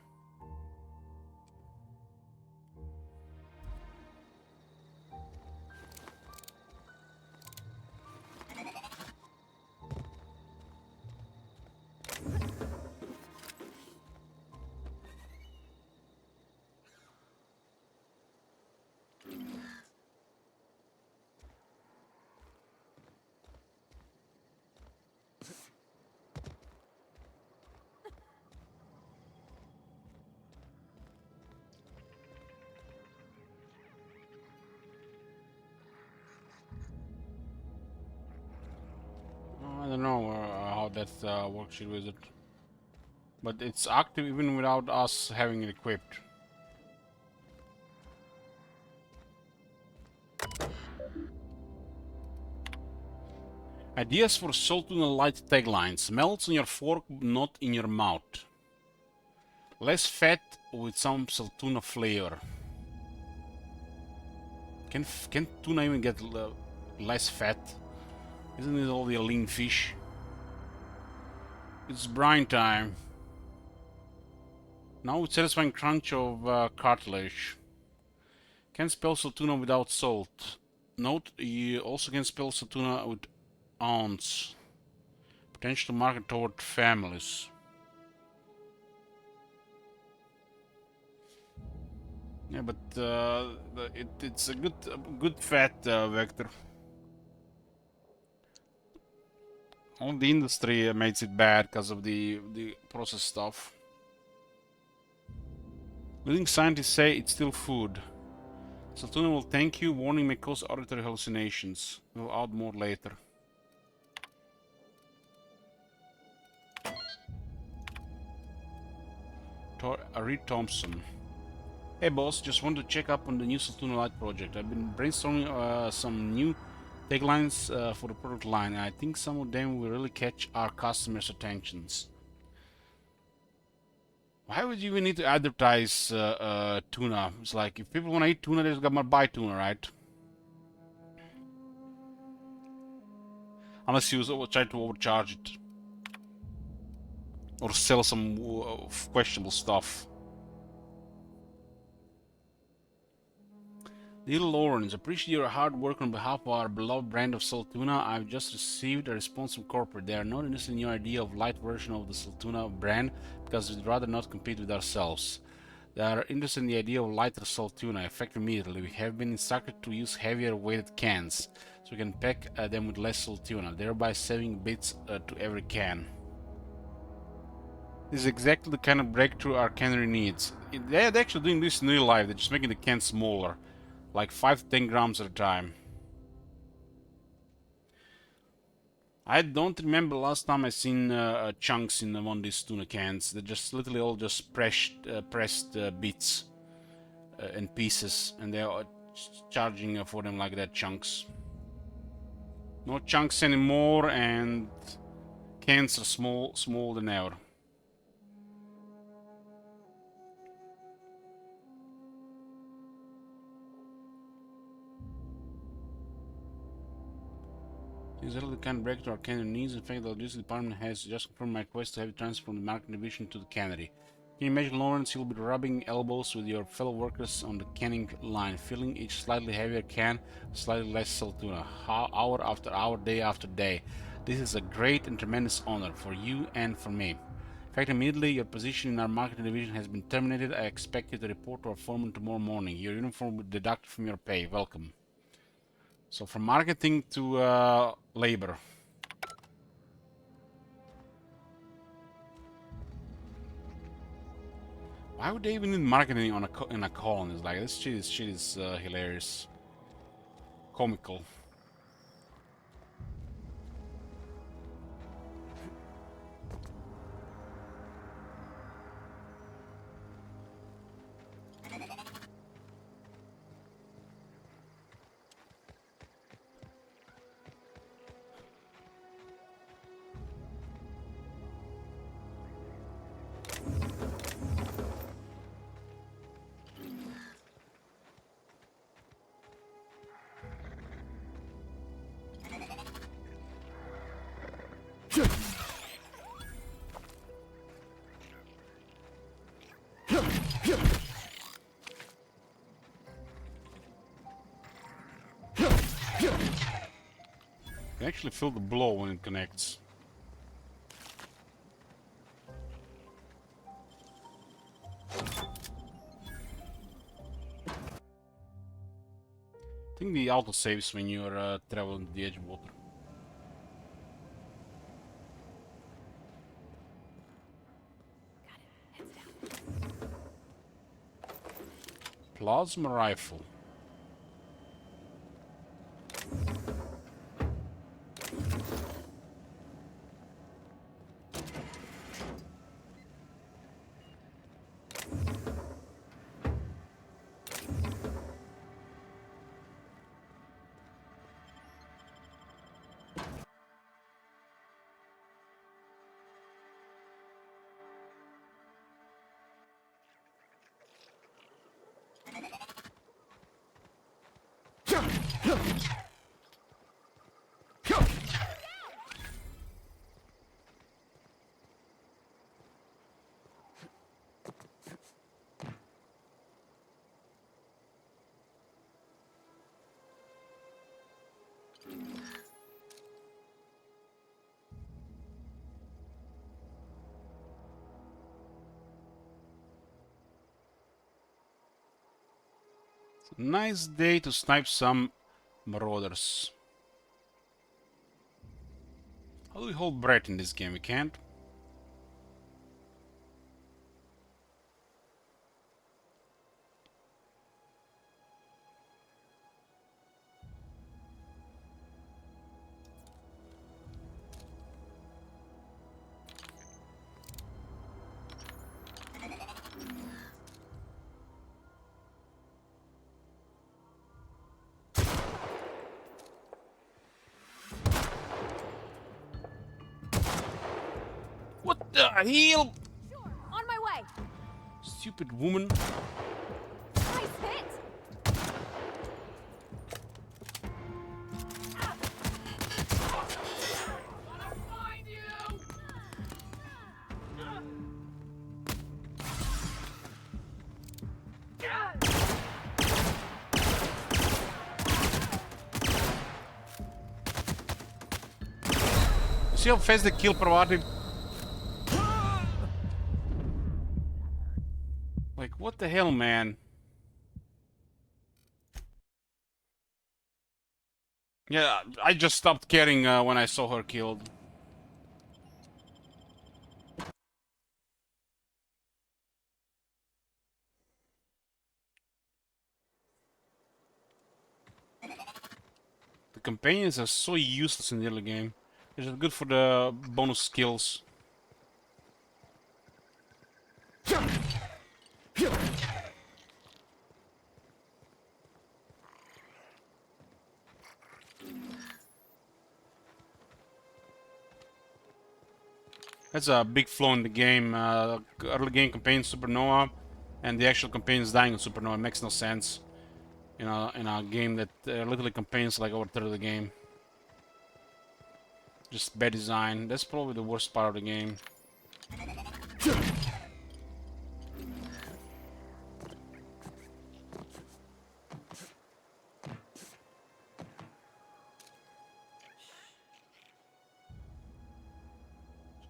that worksheet wizard. But it's active even without us having it equipped. Ideas for Salt Tuna Light taglines. Melts on your fork, not in your mouth. Less fat with some salt tuna flavor. Can tuna even get less fat? Isn't it all the lean fish? It's brine time. Now with satisfying crunch of cartilage. Can spell salt tuna without salt. Note, you also can spell salt tuna with ounce. Potential market toward families. Yeah, but it's a good fat vector. All the industry makes it bad because of the processed stuff. Leading scientists say it's still food. Salt tuna will thank you. Warning may cause auditory hallucinations. We'll add more later. Reed Thompson. Hey boss, just wanted to check up on the new Salt Tuna Light project. I've been brainstorming some new taglines for the product line, and I think some of them will really catch our customers' attentions. Why would you even need to advertise tuna? It's like, if people want to eat tuna, they're gonna buy tuna, right? Unless you try to overcharge it. Or sell some questionable stuff. Dear Lawrence, appreciate your hard work on behalf of our beloved brand of Salt Tuna. I've just received a response from corporate. They are not interested in your idea of light version of the Salt Tuna brand because we'd rather not compete with ourselves. They are interested in the idea of lighter Salt Tuna, effective immediately. We have been instructed to use heavier weighted cans, so we can pack them with less Salt Tuna, thereby saving bits to every can. This is exactly the kind of breakthrough our cannery needs. They're actually doing this in real life. They're just making the can smaller, like 5 to 10 grams at a time. I don't remember last time I seen chunks in one of these tuna cans. They're just literally all just pressed bits and pieces, and they're charging for them like that, chunks. No chunks anymore, and cans are smaller than ever. Exactly the kind of breakthrough our cannery needs. In fact, the logistics department has just confirmed my request to have it transferred from the marketing division to the cannery. Can you imagine, Lawrence? You'll be rubbing elbows with your fellow workers on the canning line, filling each slightly heavier can with slightly less Salt Tuna, hour after hour, day after day. This is a great and tremendous honor for you and for me. In fact, immediately your position in our marketing division has been terminated. I expect you to report to our foreman tomorrow morning. Your uniform will be deducted from your pay. Welcome. So from marketing to labor. Why would they even need marketing on in a colony? It's like, this shit is hilarious, comical. You actually feel the blow when it connects. I think the auto saves when you're traveling to the edge of water. Plasma rifle. Nice day to snipe some marauders. How do we hold breath in this game? We can't. What the hell? Sure, on my way. Stupid woman. Nice hit. See how fast the kill provided? Like, what the hell, man? Yeah, I just stopped caring when I saw her killed. The companions are so useless in the early game. They're just good for the bonus skills. That's a big flaw in the game. Early game campaign Supernova, and the actual campaigns dying in Supernova. It makes no sense. In a game that literally campaigns like over a third of the game. Just bad design. That's probably the worst part of the game.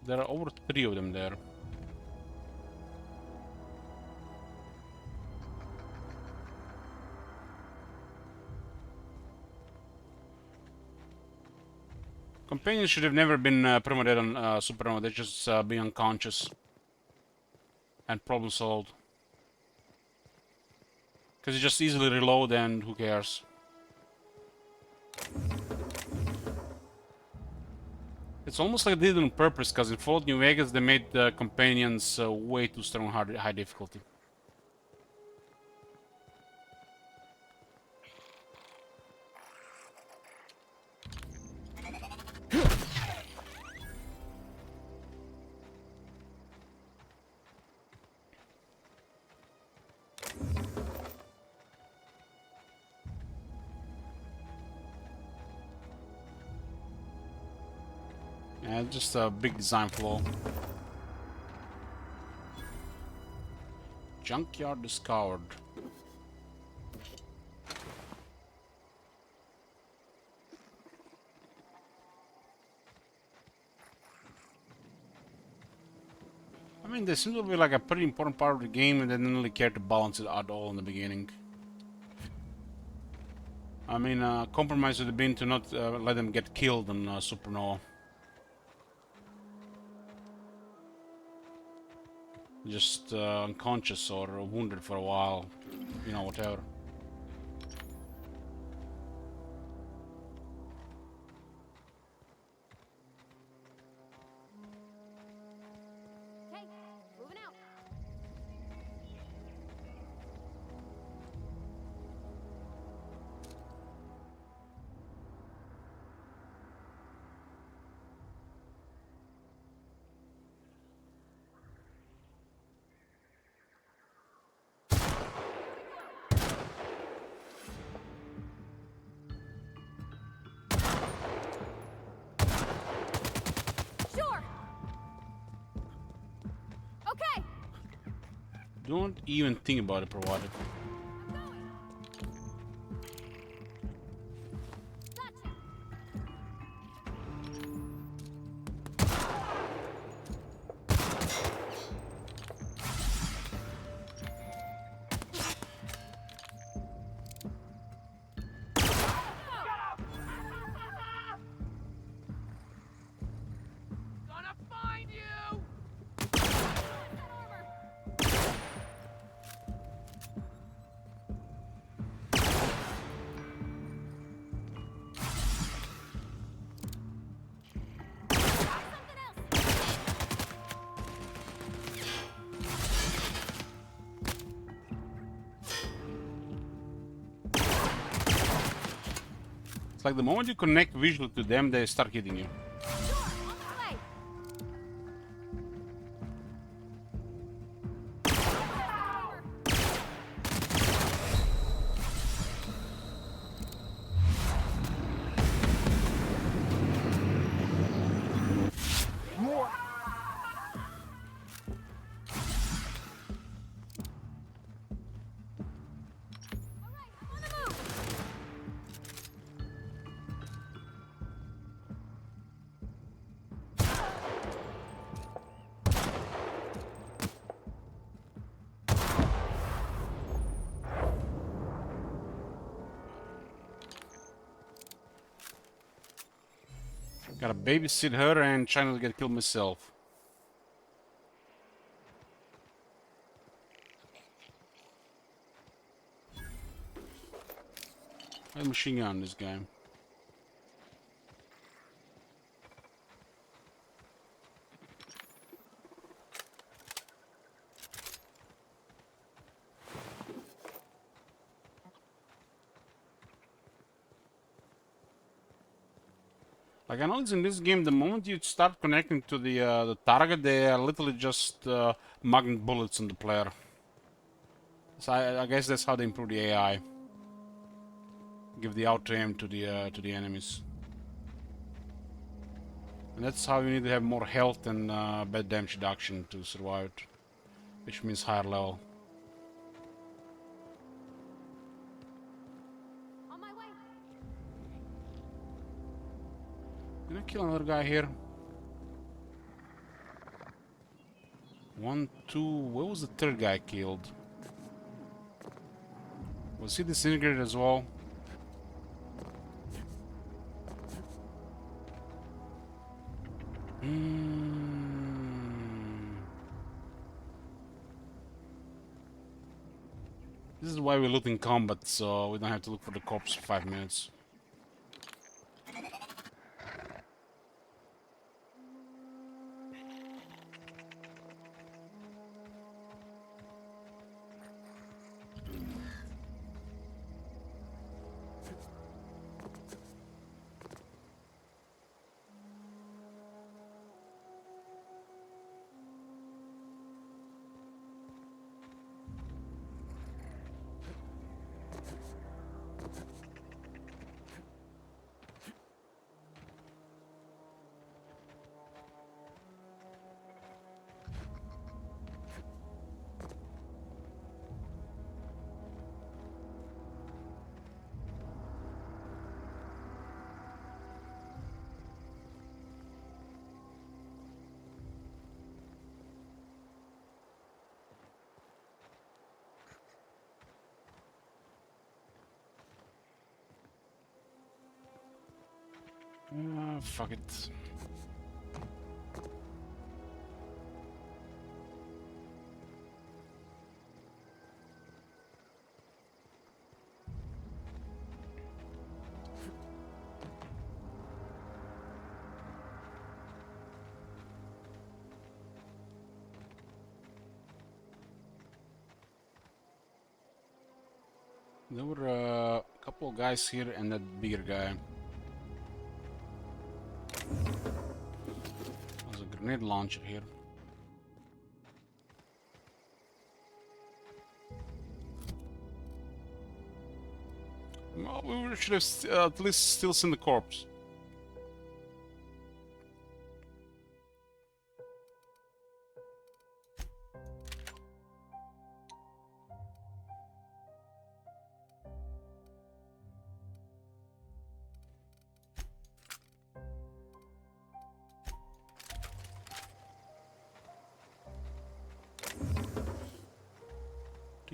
There are over 3 of them there. Companions should have never been permadead on Supernova. They just be unconscious and problem solved. Because you just easily reload and who cares. It's almost like they did it on purpose, because in Fallout New Vegas they made the companions way too strong, high difficulty. Yeah, just a big design flaw. Junkyard discovered. I mean, they seem to be like a pretty important part of the game, and they didn't really care to balance it at all in the beginning. I mean, compromise would have been to not let them get killed on Supernova. Just unconscious or wounded for a while, you know, whatever. Okay, moving out. Don't even think about it, provider. Gonna find you! It's like the moment you connect visually to them, they start hitting you. Gotta babysit her and try not to get killed myself. I have a machine gun in this game. Like I know it's in this game, the moment you start connecting to the target, they are literally just magnet bullets on the player. So I guess that's how they improve the AI. Give the auto aim to the enemies. And that's how you need to have more health and bad damage reduction to survive it, which means higher level. Can I kill another guy here? 1, 2. Where was the third guy killed? Was he disintegrated as well? This is why we loot in combat, so we don't have to look for the corpse for 5 minutes. Fuck it. There were a couple of guys here and that bigger guy. There's a grenade launcher here. Well, we should have at least still seen the corpse.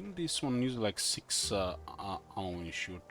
think this one uses like 6 ammo when you shoot.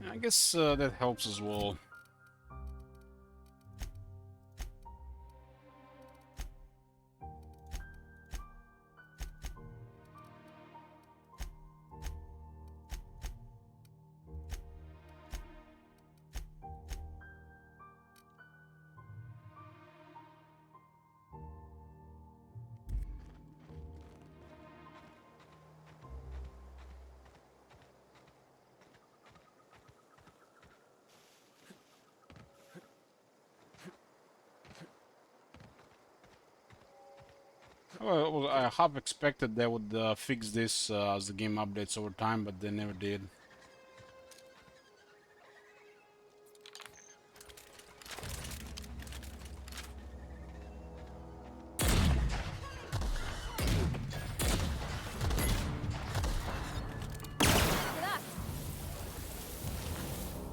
I guess that helps as well. Well, I half expected they would fix this as the game updates over time, but they never did.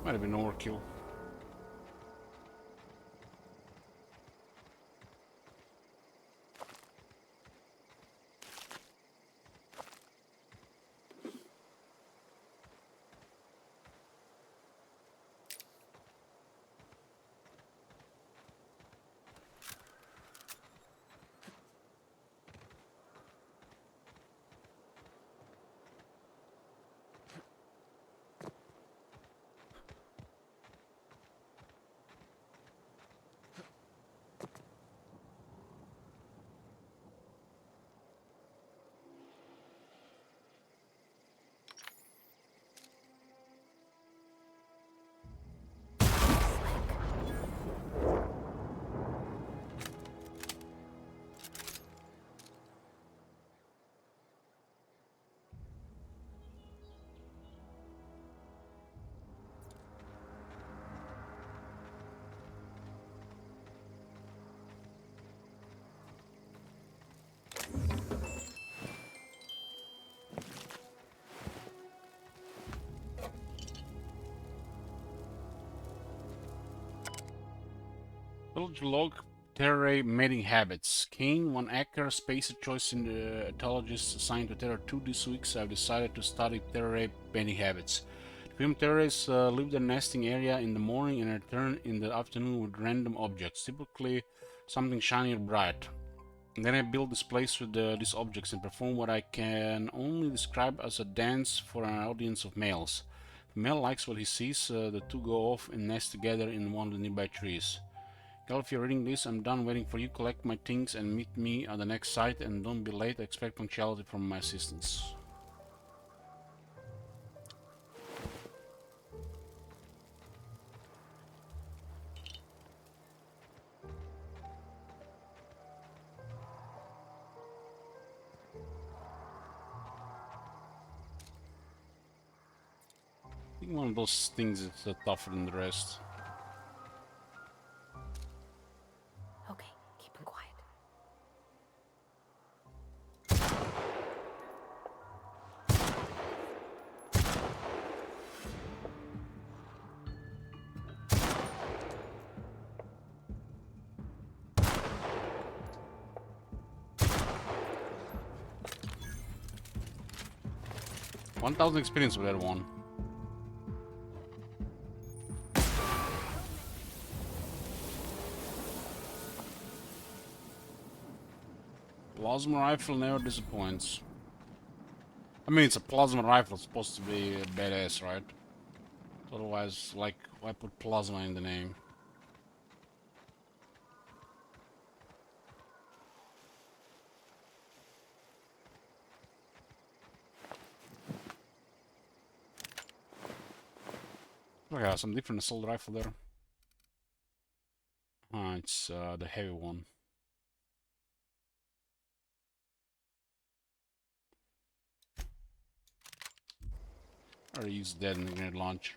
Might have been overkill. Village log, Terra mating habits. Kane, 1 acre, spacer choice in the ethologist assigned to Terra 2 this week, so I've decided to study Terra mating habits. The film terrorists leave their nesting area in the morning and return in the afternoon with random objects, typically something shiny or bright. And then I build displays with these objects and perform what I can only describe as a dance for an audience of males. If a male likes what he sees, the two go off and nest together in one of the nearby trees. Girl, if you're reading this, I'm done waiting for you. Collect my things and meet me at the next site, and don't be late. I expect punctuality from my assistants. I think one of those things is tougher than the rest. Okay, keep him quiet. $1,000 experience with that one. Plasma rifle never disappoints. I mean, it's a plasma rifle, it's supposed to be badass, right? Otherwise, like, why put plasma in the name? Oh yeah, some different assault rifle there. Ah, it's the heavy one. Or he's dead in the grenade launch.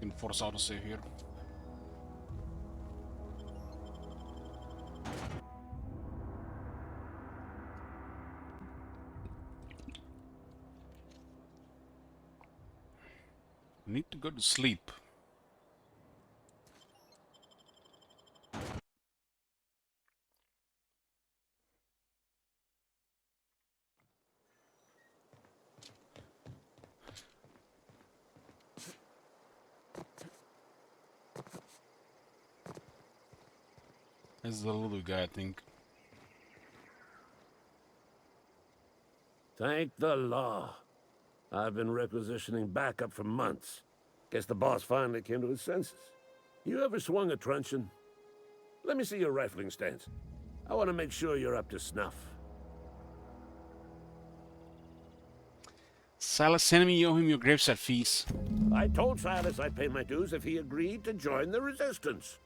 Can force autosave here. Need to go to sleep. This is the little guy, I think. Thank the law. I've been requisitioning backup for months. Guess the boss finally came to his senses. You ever swung a truncheon? Let me see your rifling stance. I want to make sure you're up to snuff. Silas, send me, you owe him your gravesite fees. I told Silas I'd pay my dues if he agreed to join the Resistance.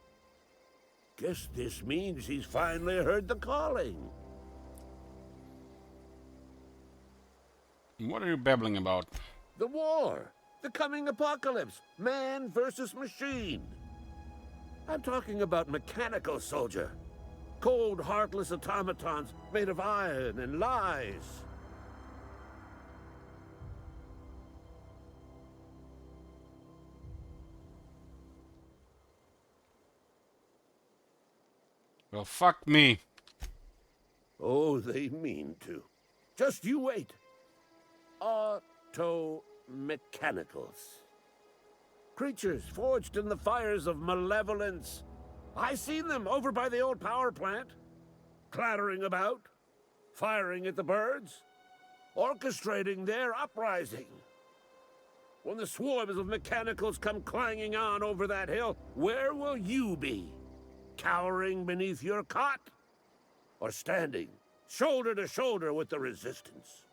Guess this means he's finally heard the calling. What are you babbling about? The war. The coming apocalypse. Man versus machine. I'm talking about mechanical soldier. Cold, heartless automatons made of iron and lies. Well, fuck me. Oh, they mean to. Just you wait. Auto-mechanicals. Creatures forged in the fires of malevolence. I seen them over by the old power plant. Clattering about. Firing at the birds. Orchestrating their uprising. When the swarms of mechanicals come clanging on over that hill, where will you be? Cowering beneath your cot? Or standing, shoulder to shoulder with the Resistance?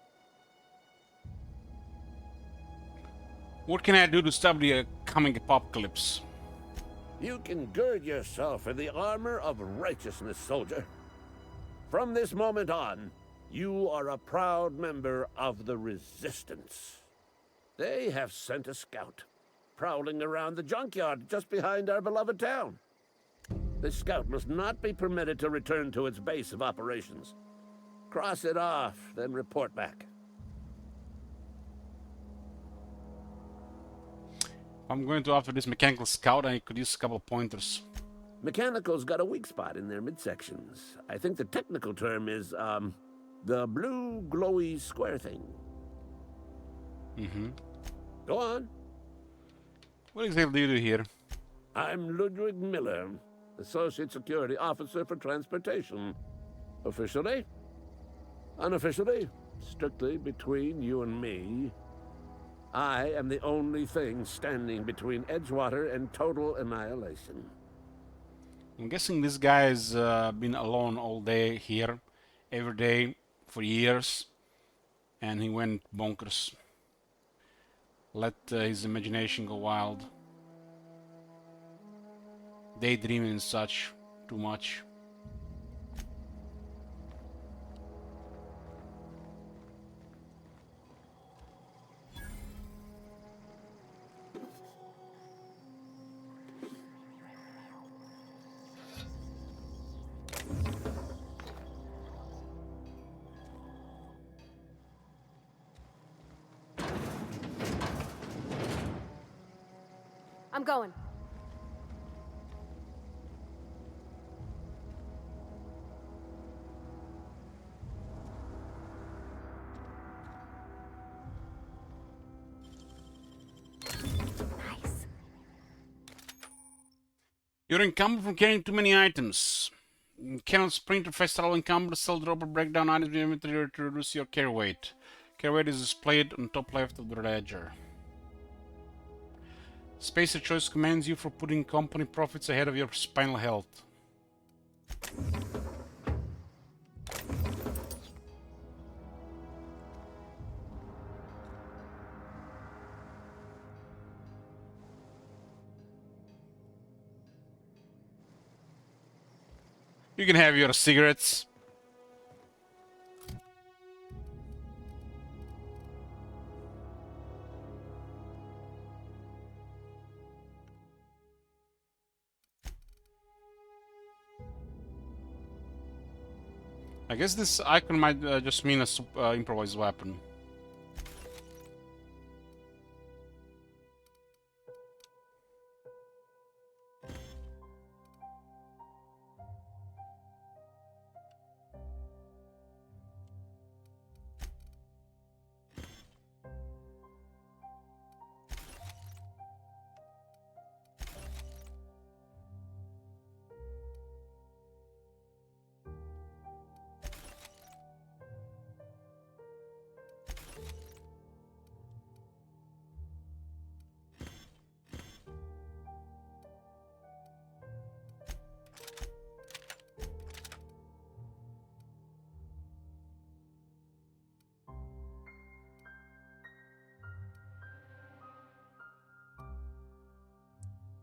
What can I do to stop the coming apocalypse? You can gird yourself in the armor of righteousness, soldier. From this moment on, you are a proud member of the Resistance. They have sent a scout, prowling around the junkyard just behind our beloved town. This scout must not be permitted to return to its base of operations. Cross it off, then report back. I'm going to offer this mechanical scout, I could use a couple pointers. Mechanical's got a weak spot in their midsections. I think the technical term is, the blue glowy square thing. Mm-hmm. Go on. What exactly do you do here? I'm Ludwig Miller, Associate Security Officer for Transportation. Officially? Unofficially? Strictly between you and me. I am the only thing standing between Edgewater and total annihilation. I'm guessing this guy's been alone all day here, every day, for years, and he went bonkers. Let his imagination go wild. Daydreaming and such, too much. I'm going. You're encumbered from carrying too many items. Cannot sprint or fast travel, encumber, sell, drop, or break down items in your inventory to reduce your carry weight. Carry weight is displayed on top left of the ledger. Spacer Choice commends you for putting company profits ahead of your spinal health. You can have your cigarettes. I guess this icon might just mean a improvised weapon.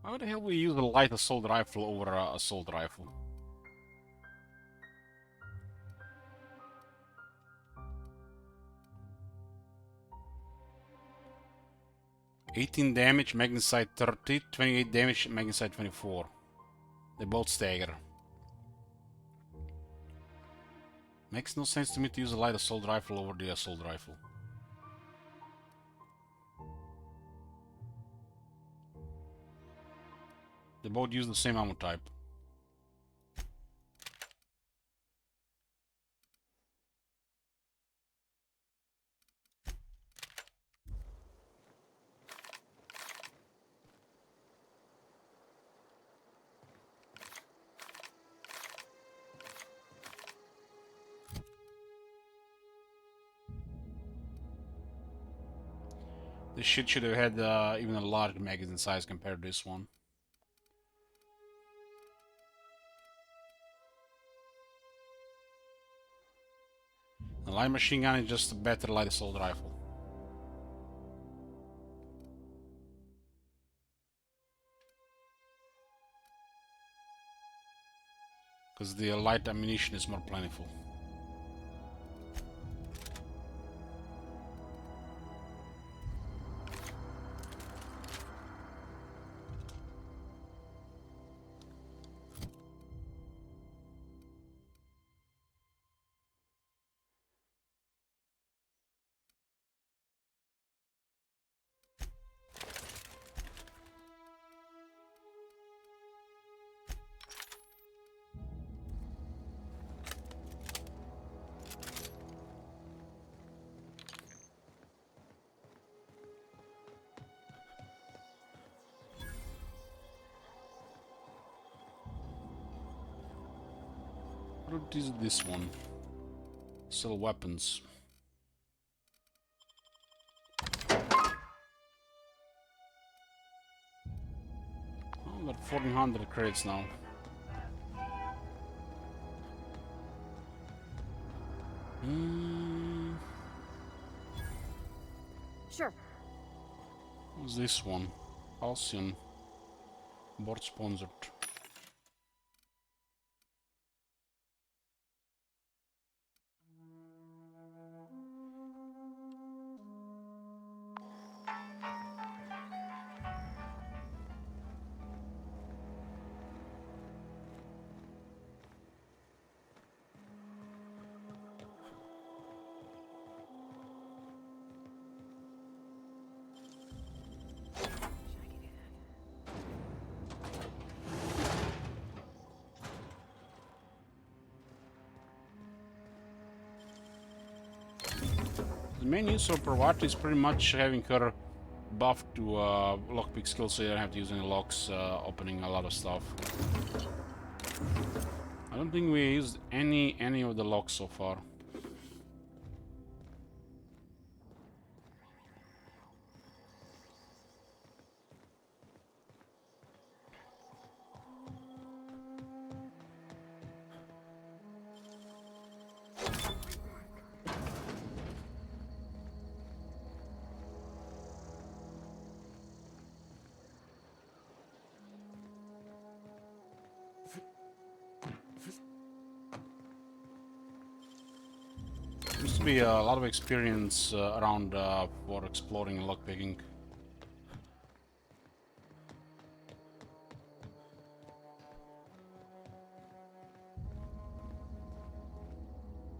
Why the hell would we use a light assault rifle over a assault rifle? $18 damage, magnesite 30, 28 damage, magnesite 24. They both stagger. Makes no sense to me to use a light assault rifle over the assault rifle. They both use the same ammo type. This shit should have had even a larger magazine size compared to this one. The light machine gun is just a better light assault rifle. Because the light ammunition is more plentiful. What is this one? Sell weapons. Oh, got 1400 credits now. Sure. What's this one? Halcyon. Board sponsored. The main use of Parvati is pretty much having her buffed to lockpick skill, so you don't have to use any locks, opening a lot of stuff. I don't think we used any of the locks so far. Seems to be a lot of experience around for exploring and lockpicking.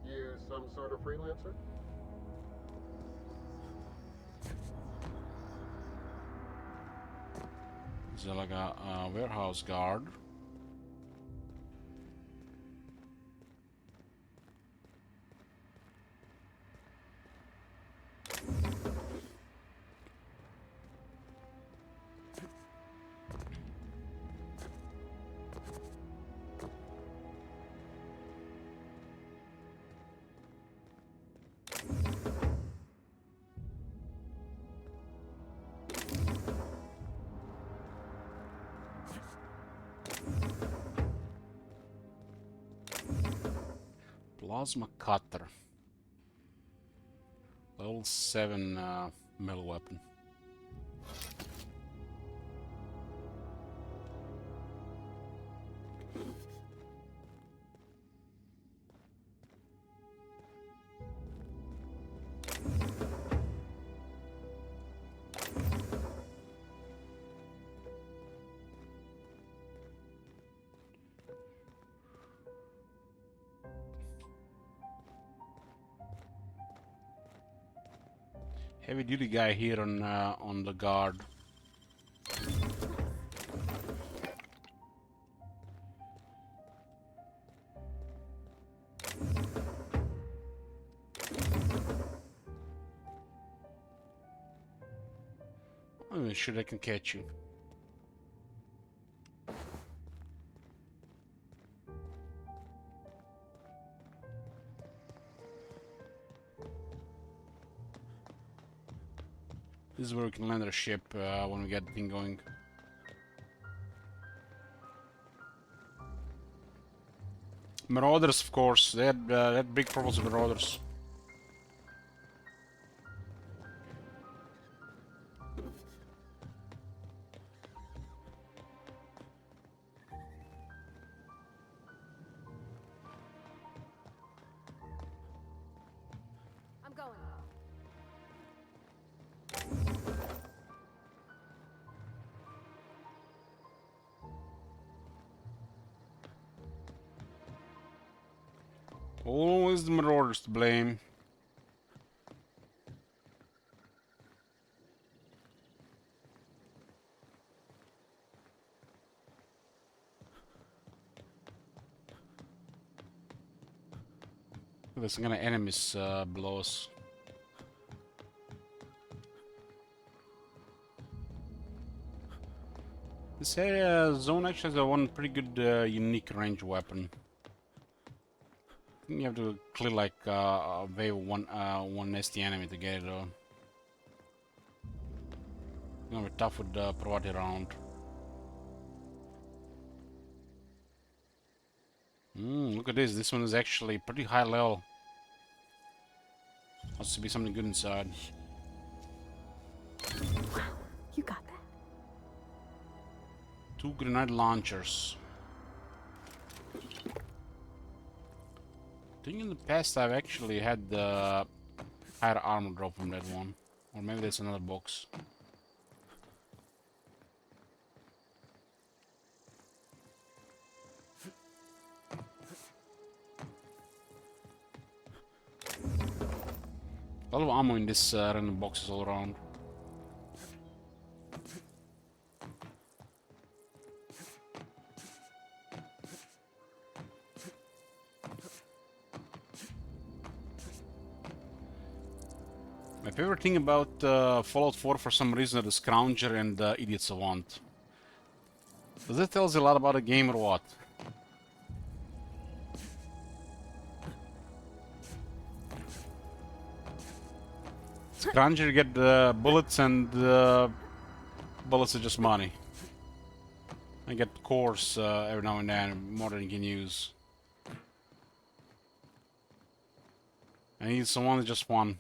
You some sort of freelancer? Is there like a warehouse guard? Plasma cutter. Level 7 metal weapon. Heavy duty guy here on the guard. I'm sure I can catch you. This is where we can land our ship when we get the thing going. Marauders, of course. They had big problems with marauders. I'm going. Always the marauders to blame. There's some kind of enemies below us. This area zone actually has one pretty good unique range weapon. I think you have to clear like a wave one nasty enemy to get it though. It's gonna be tough with the Parvati round. Look at this. This one is actually pretty high level. Must be something good inside. You got that. 2 grenade launchers. I think in the past I've actually had the higher armor drop from that one. Or maybe there's another box. A lot of ammo in this random boxes all around. My favorite thing about Fallout 4 for some reason are the Scrounger and the Idiot Savant. Does that tell us a lot about the game or what? Scrounger, you get the bullets, and bullets are just money. I get cores every now and then, more than you can use. I need someone, just one.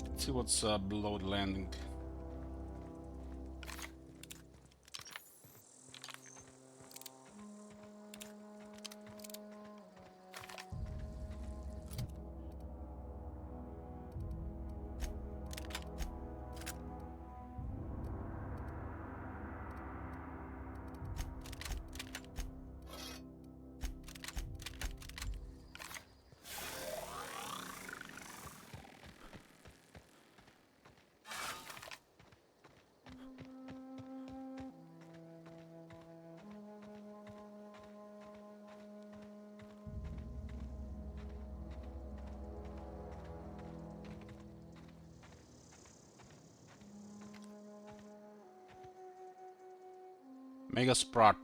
Let's see what's below the landing. Mega Sprot.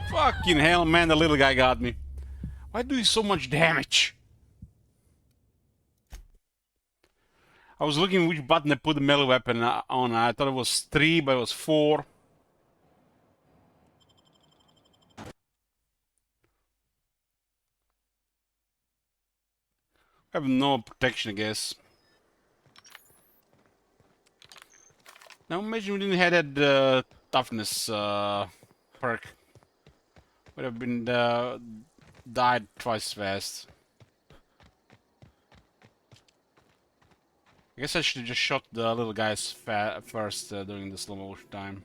Fucking hell, man, the little guy got me. Why do you so much damage? I was looking which button I put the melee weapon on. I thought it was 3, but it was 4. I have no protection, I guess. Now imagine we didn't have that toughness perk. Would have been died twice as fast. I guess I should have just shot the little guys first during the slow motion time.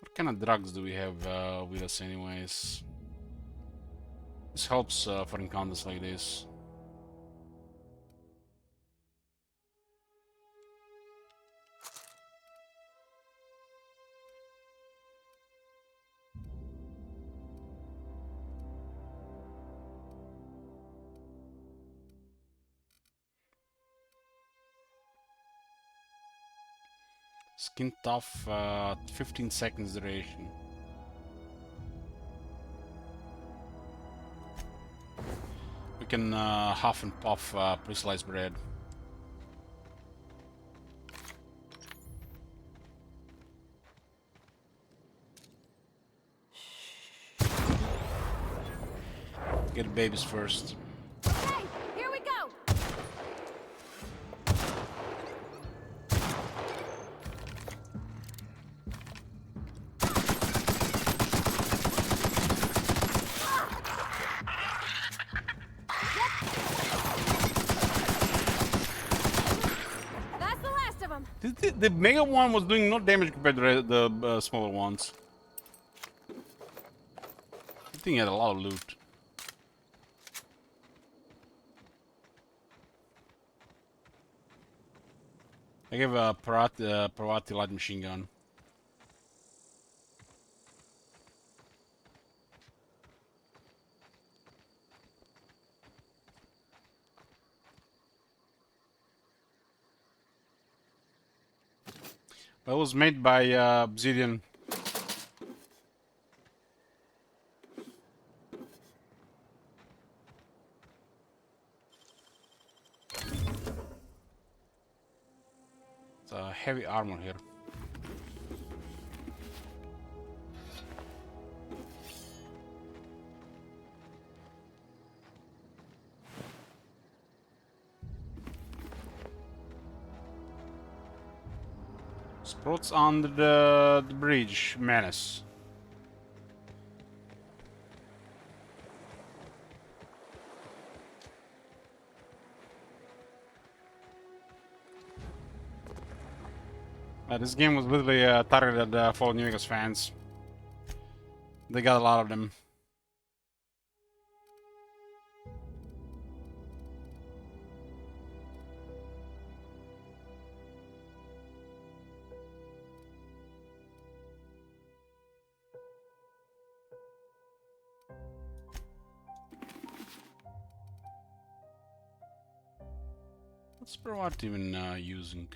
What kind of drugs do we have with us anyways? This helps for encounters like this. Skin tough, 15 seconds duration. We can huff and puff pre-sliced bread. Get babies first. Hey, here we go! That's the last of them. The mega one was doing no damage compared to the smaller ones. I think he had a lot of loot. I gave a Parvati light machine gun. That was made by Obsidian. It's a heavy armor here. Sprouts under the bridge, menace. This game was literally targeted at Fallout New Vegas fans. They got a lot of them. What's Sprout even using?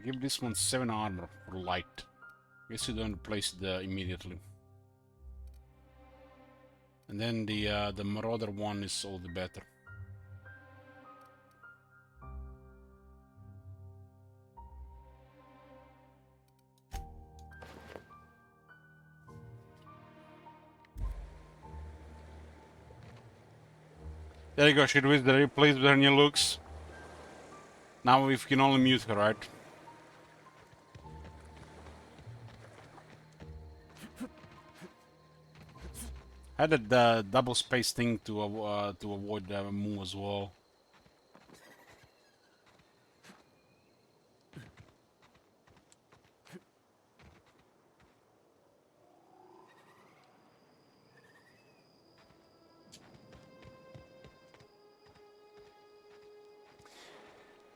Give this one 7 armor for light. Guess you don't place it immediately. And then the Marauder one is all the better. There you go, she was very pleased with her new looks. Now we can only mute her, right? I had the double space thing to avoid Moo as well.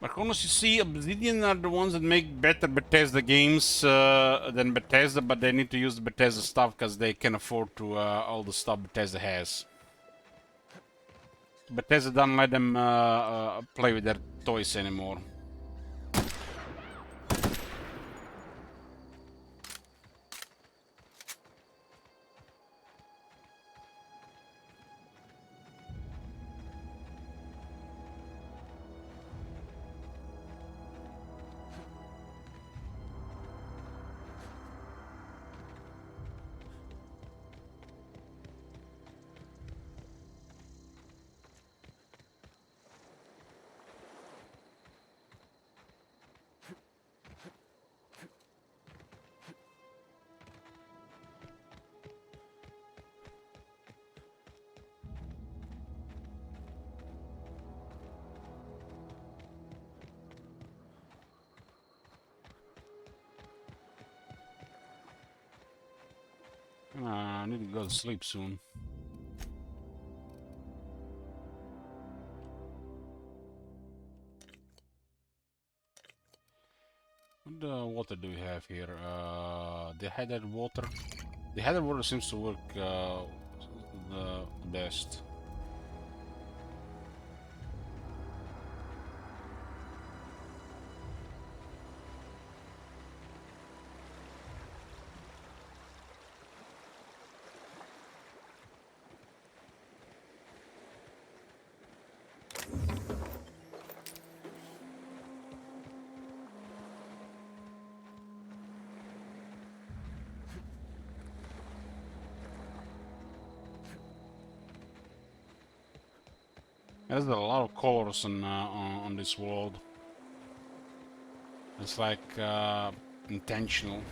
Marconos, you see, Obsidian are the ones that make better Bethesda games than Bethesda, but they need to use the Bethesda stuff because they can afford to all the stuff Bethesda has. Bethesda don't let them play with their toys anymore. I need to go to sleep soon. What water do we have here? Dehydrated water. Dehydrated water seems to work the best. There's a lot of colors on this world. It's like intentional.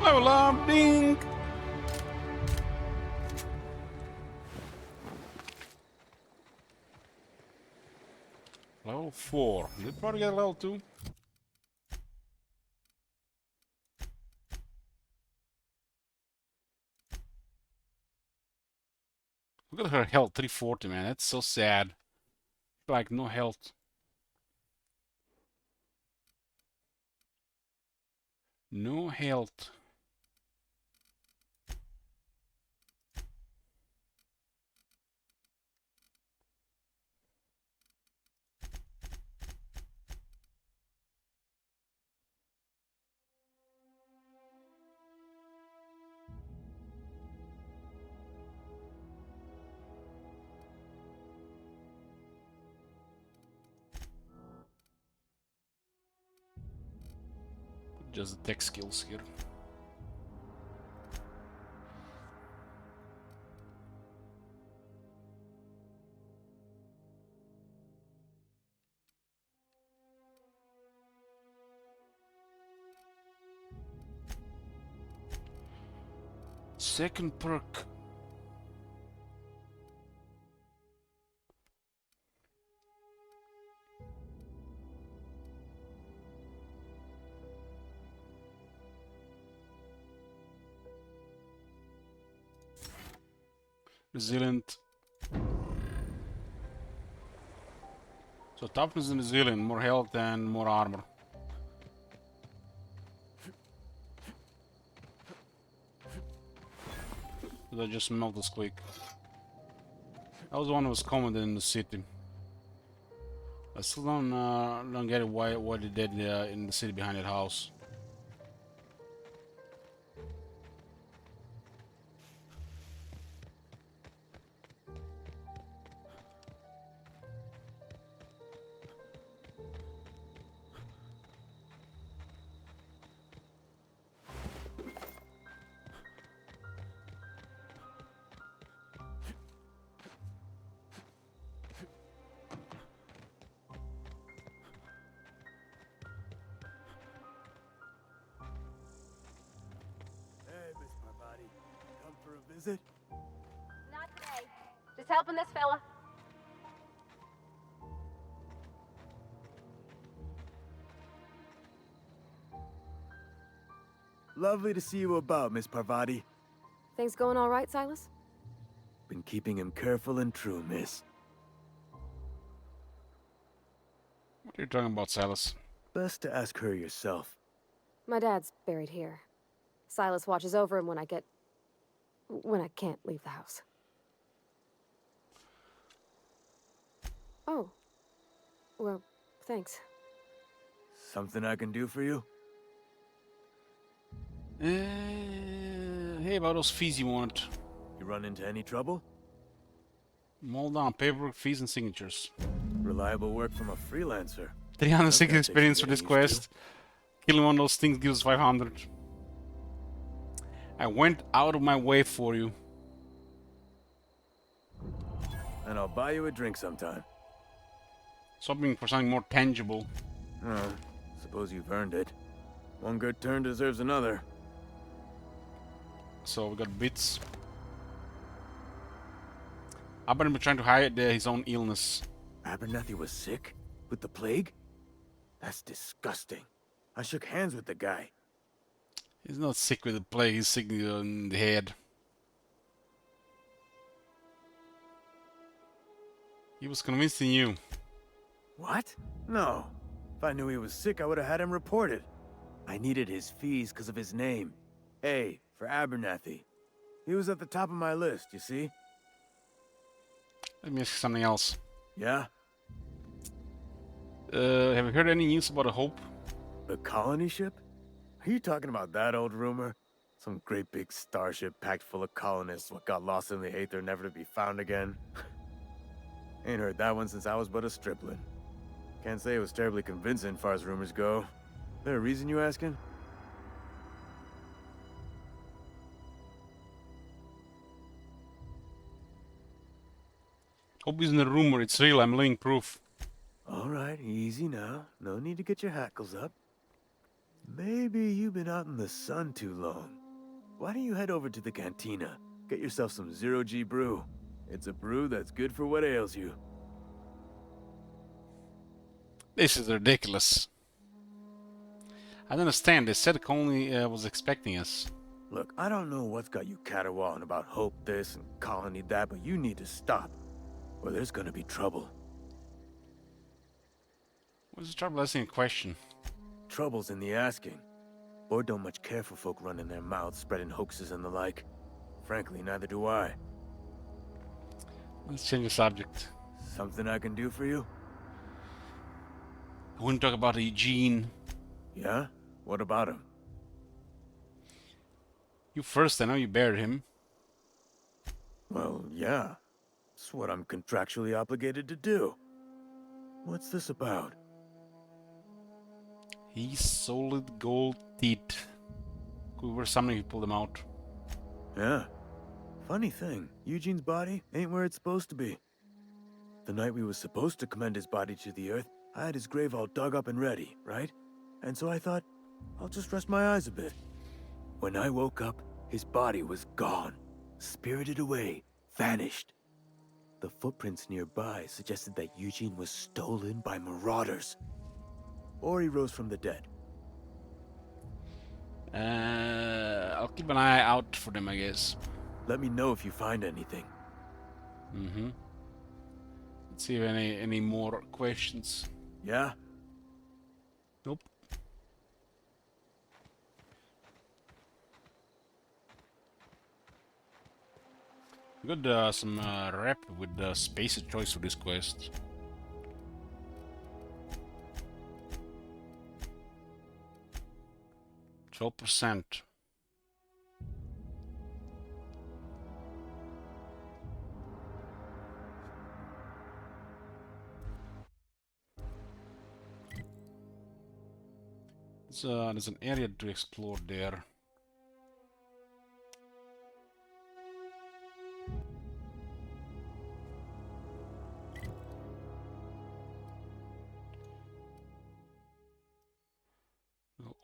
Level up, ding! Level 4. Did we probably get level 2? her health, 340, man. That's so sad. Like, no health. No health. Just the tech skills here. Second perk. Resilient. So toughness and resilient, more health and more armor. They just melt this quick. That was one that was common in the city. I still don't get it why they did in the city behind that house. Visit? Not today. Just helping this fella. Lovely to see you about, Miss Parvati. Things going all right, Silas? Been keeping him careful and true, miss. What are you talking about, Silas? Best to ask her yourself. My dad's buried here. Silas watches over him when I can't leave the house. Oh. Well, thanks. Something I can do for you? Hey, about those fees you want. You run into any trouble? Hold on, paperwork, fees, and signatures. Reliable work from a freelancer. 360 experience for this quest. Killing one of those things gives 500. I went out of my way for you. And I'll buy you a drink sometime. Something for something more tangible. Oh, suppose you've earned it. One good turn deserves another. So we got bits. Abernathy trying to hide his own illness. Abernathy was sick? With the plague? That's disgusting. I shook hands with the guy. He's not sick with the plague, he's sick in the head. He was convincing you. What? No. If I knew he was sick, I would have had him reported. I needed his fees because of his name. A, for Abernathy. He was at the top of my list, you see? Let me ask you something else. Yeah? Have you heard any news about a Hope? The colony ship? Are you talking about that old rumor? Some great big starship packed full of colonists what got lost in the Aether never to be found again? Ain't heard that one since I was but a stripling. Can't say it was terribly convincing, far as rumors go. There a reason you asking? Hope isn't a rumor, it's real, I'm laying proof. Alright, easy now. No need to get your hackles up. Maybe you've been out in the sun too long. Why don't you head over to the cantina? Get yourself some Zero-G brew. It's a brew that's good for what ails you. This is ridiculous. I don't understand, they said Conley was expecting us. Look, I don't know what's got you caterwauling about Hope this and Colony that, but you need to stop, or there's gonna be trouble. What's the trouble asking a question? Trouble's in the asking. Board don't much care for folk running their mouths, spreading hoaxes and the like. Frankly, neither do I. Let's change the subject. Something I can do for you? I want to talk about Eugene. Yeah? What about him? You first, I know you buried him. Well, yeah. It's what I'm contractually obligated to do. What's this about? He's solid gold teeth. We were summoning, he pulled them out. Yeah. Funny thing, Eugene's body ain't where it's supposed to be. The night we was supposed to commend his body to the earth, I had his grave all dug up and ready, right? And so I thought, I'll just rest my eyes a bit. When I woke up, his body was gone. Spirited away, vanished. The footprints nearby suggested that Eugene was stolen by marauders. Or he rose from the dead. I'll keep an eye out for them, I guess. Let me know if you find anything. Mm-hmm. Let's see if any more questions. Yeah? Nope. We got some rep with the Spacer's Choice for this quest. %. There's an area to explore there.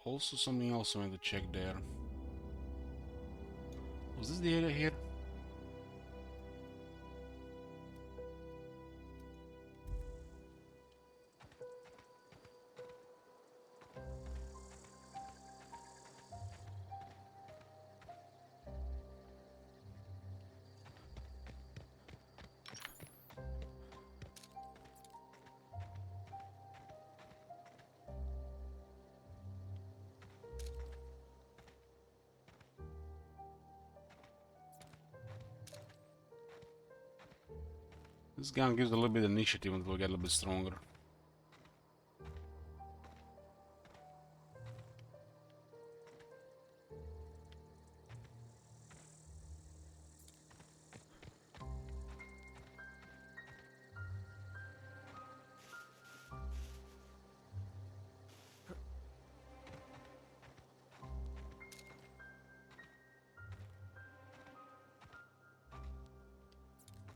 Also something else I want to check there. Was this the area here? This gun gives a little bit of initiative until we get a little bit stronger.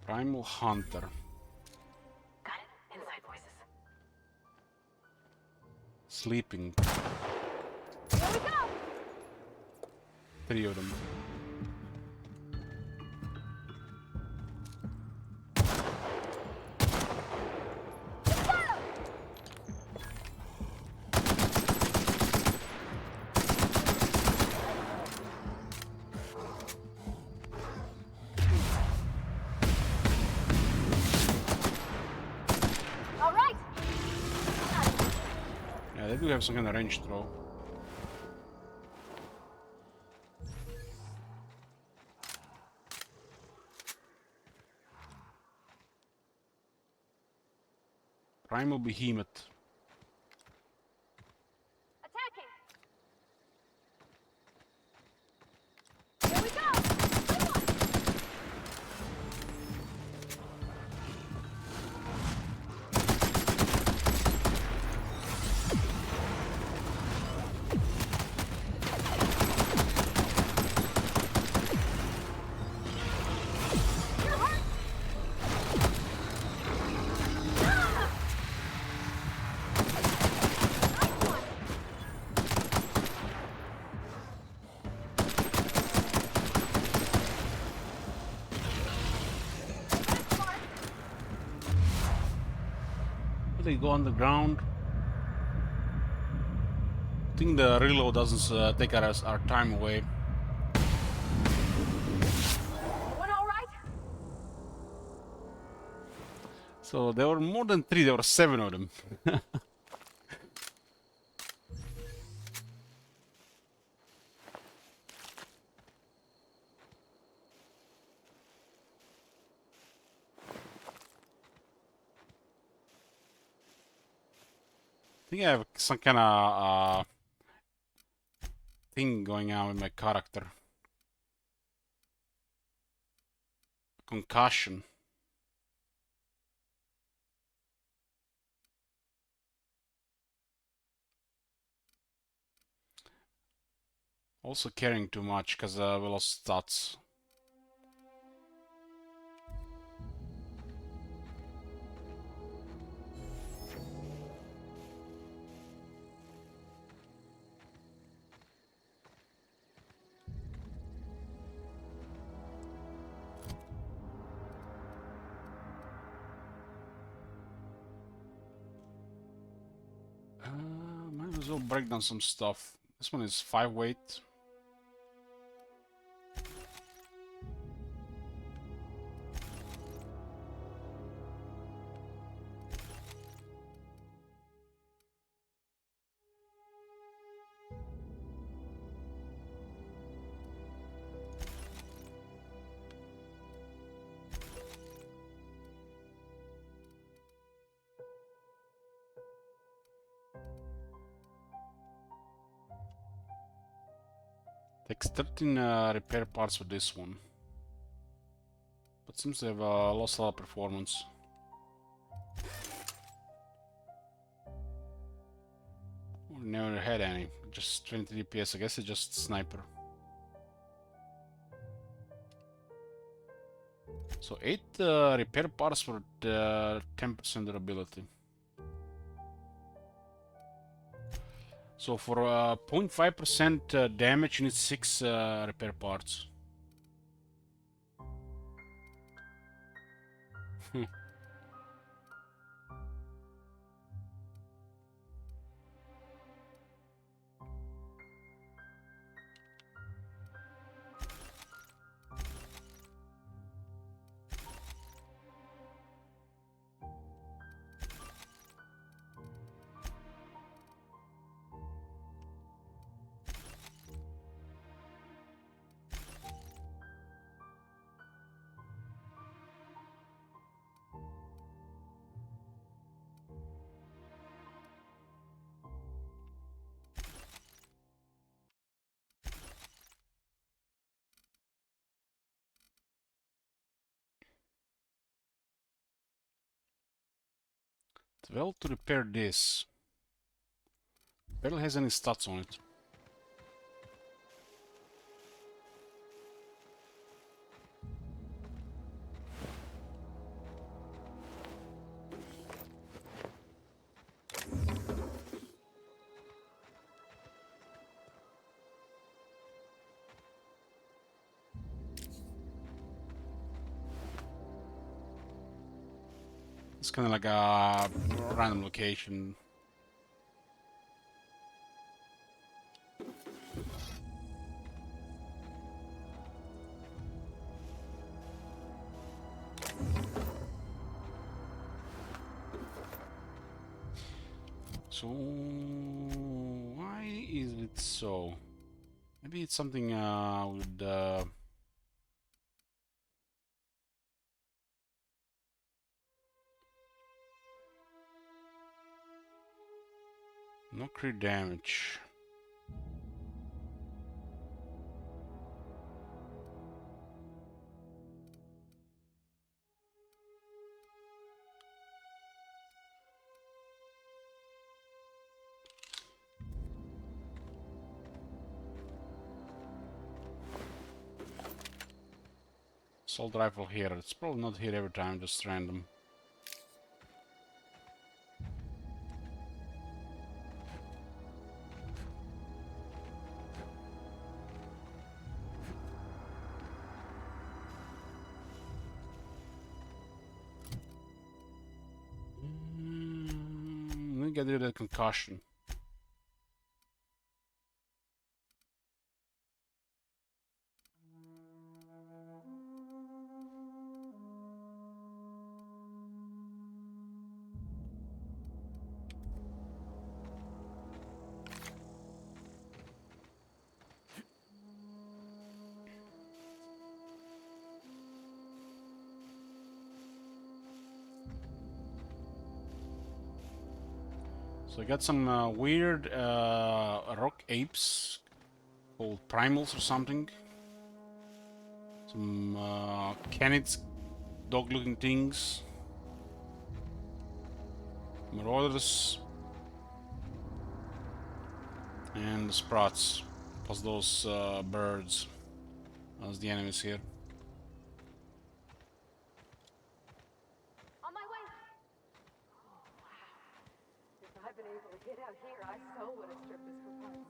Primal Hunter. Got it. Inside voices. Sleeping. Here we go! 3 of them. They do have some kind of range throw. Primal Behemoth. Attacking! Here we go! They go on the ground. I think the reload doesn't take our time away. So there were more than 3, there were 7 of them. I think I have some kind of thing going on with my character. Concussion. Also caring too much because we lost stats. Might as well break down some stuff. This one is 5 weight. Takes 13 repair parts for this one. But seems to have lost a lot of performance. Never had any. Just 20 DPS. I guess it's just sniper. So 8 repair parts for the 10% durability. So for 0.5% damage, you need 6 repair parts. Well, to repair this. Barely has any stats on it. It's kind of like a random location. So why is it so? Maybe it's something with no crit damage. Assault rifle here. It's probably not here every time, just random. Let me get rid of the concussion. So I got some weird rock apes called primals or something. Some canids, dog-looking things. Marauders. And the Sprats. Plus those birds. As the enemies here. On my way. Oh, wow. If I'd been able to get out here, I so would have stripped this for parts.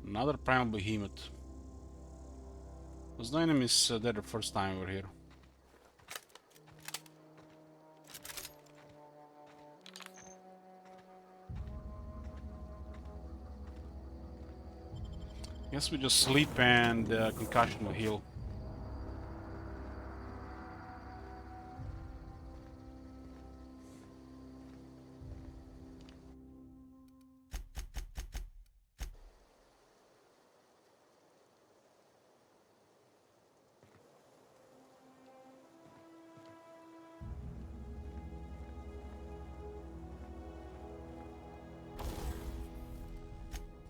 Another primal behemoth. Was the enemies there the first time we were here? Guess we just sleep and concussion will heal.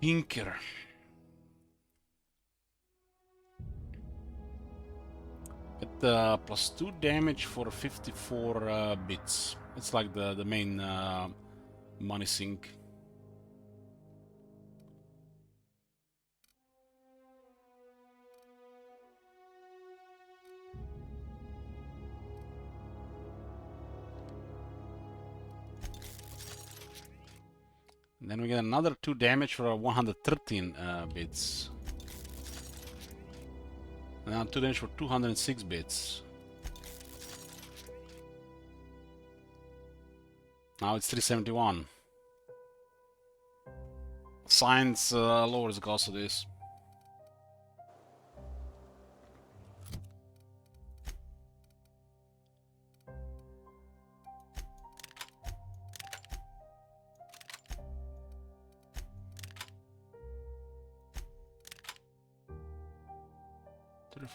Tinker. Get +2 damage for 54 bits. It's like the main money sink. And then we get another 2 damage for 113 bits. And now 2 damage for 206 bits. Now it's 371. Science lowers the cost of this.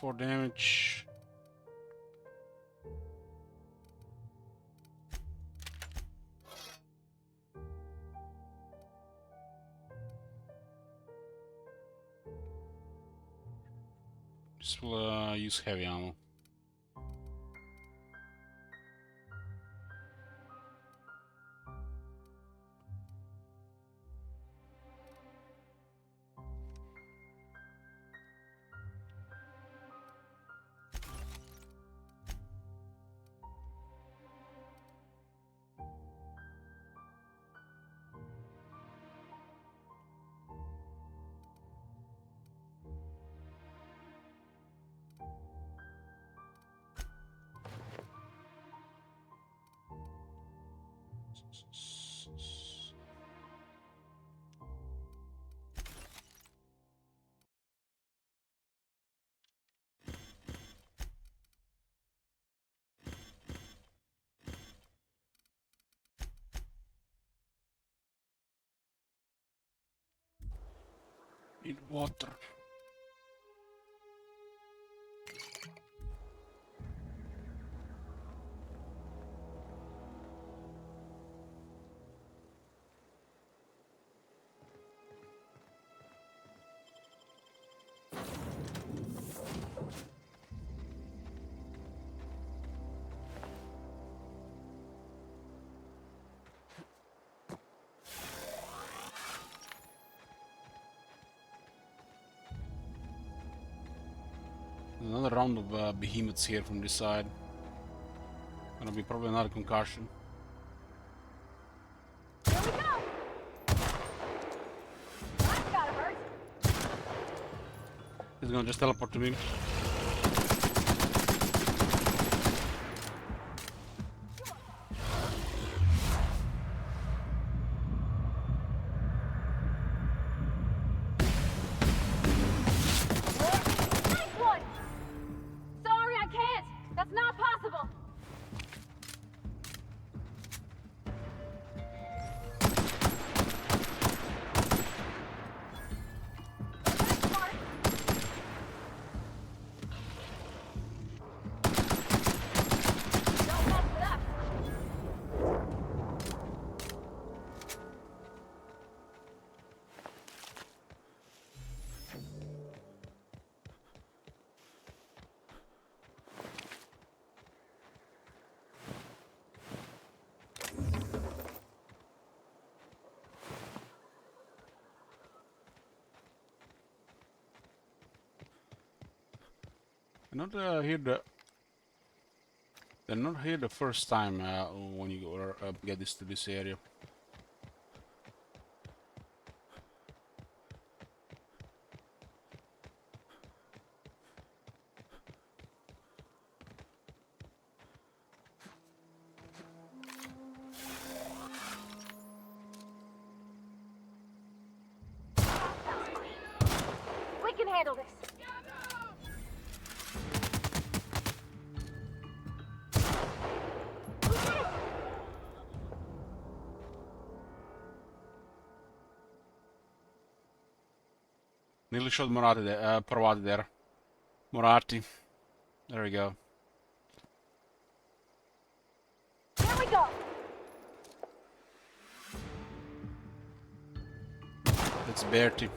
.4 damage. Just will use heavy ammo. Need water. Another round of behemoths here from this side. Gonna be probably another concussion. Here we go! That's gotta hurt. He's gonna just teleport to me. Not here the. They're not here the first time when you go, get this to this area. We can handle this. Nearly shot Morati there, Parvati there. Morati. There we go. Here we go. That's Bertie.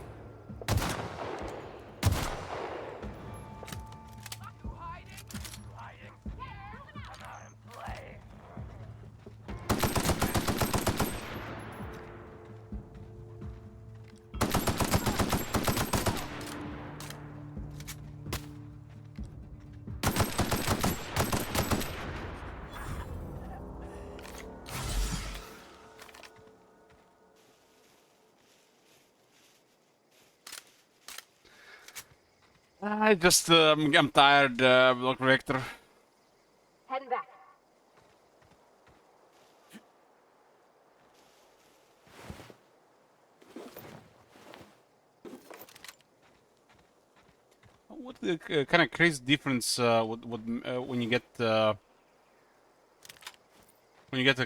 I'm tired, Block Rector. Heading back. What the kind of crazy difference when you get a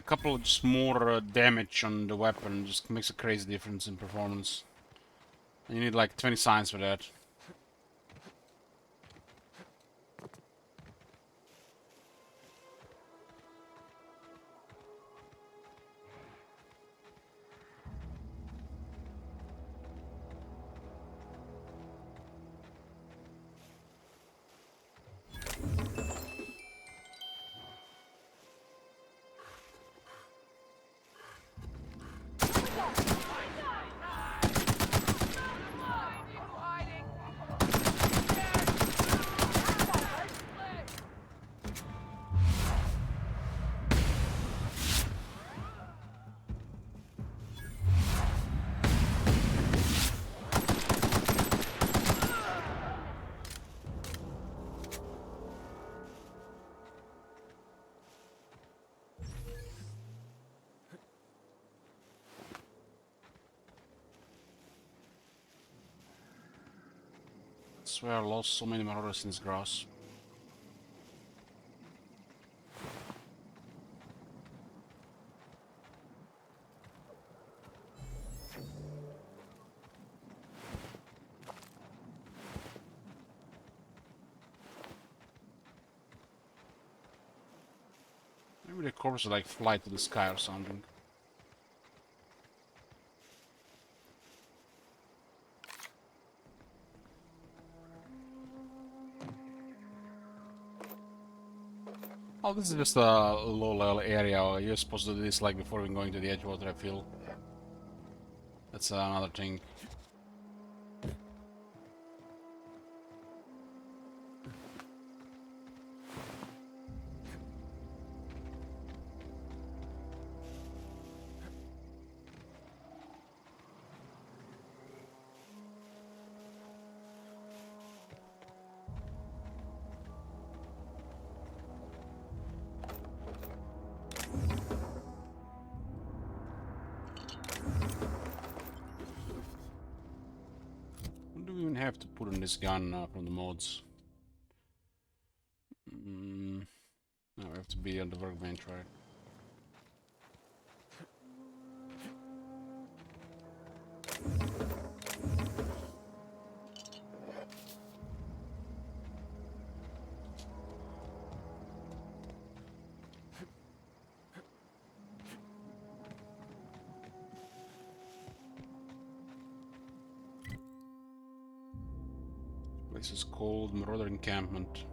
couple of just more damage on the weapon, just makes a crazy difference in performance. And you need like 20 signs for that. I swear I lost so many marauders in this grass. Maybe the corpses like fly to the sky or something. Oh, this is just a low-level area. You're supposed to do this like before going to the Edgewater, I feel. That's another thing. What do we even have to put on this gun from the mods? No, we have to be on the workbench, right? This is called Marauder Encampment.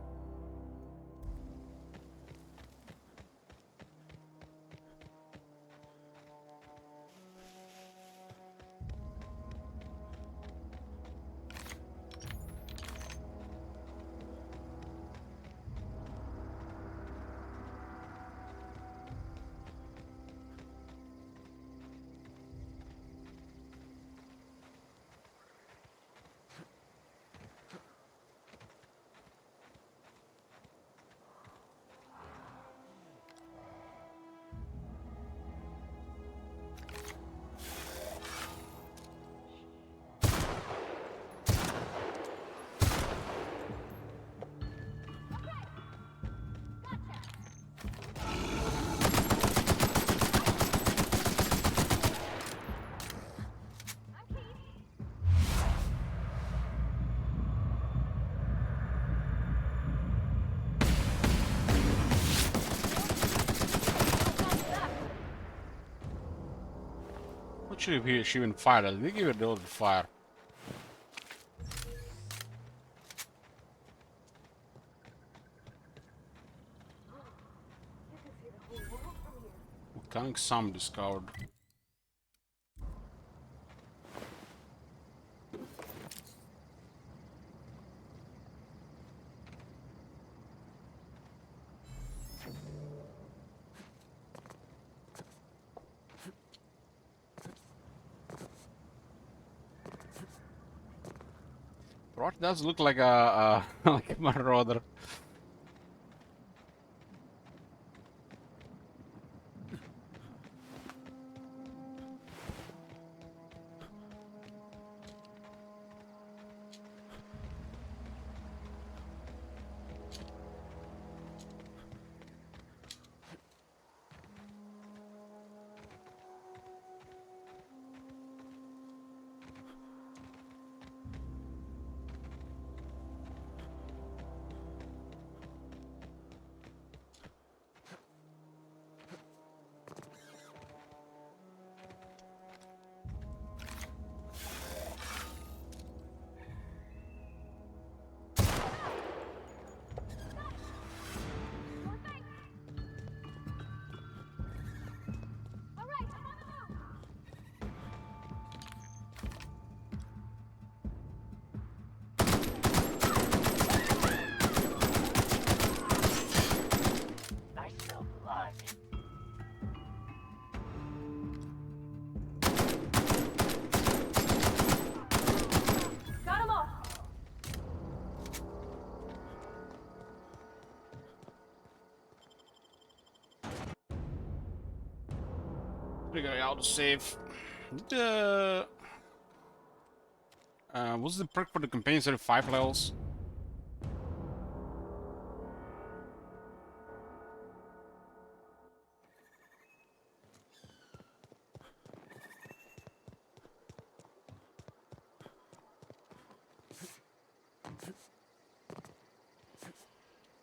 sure if she even fired. I think give her the order to fire. Volcanic sum discovered. Rot does look like a like a marauder. We got auto save. What's the perk for the campaign? Is there 5 levels?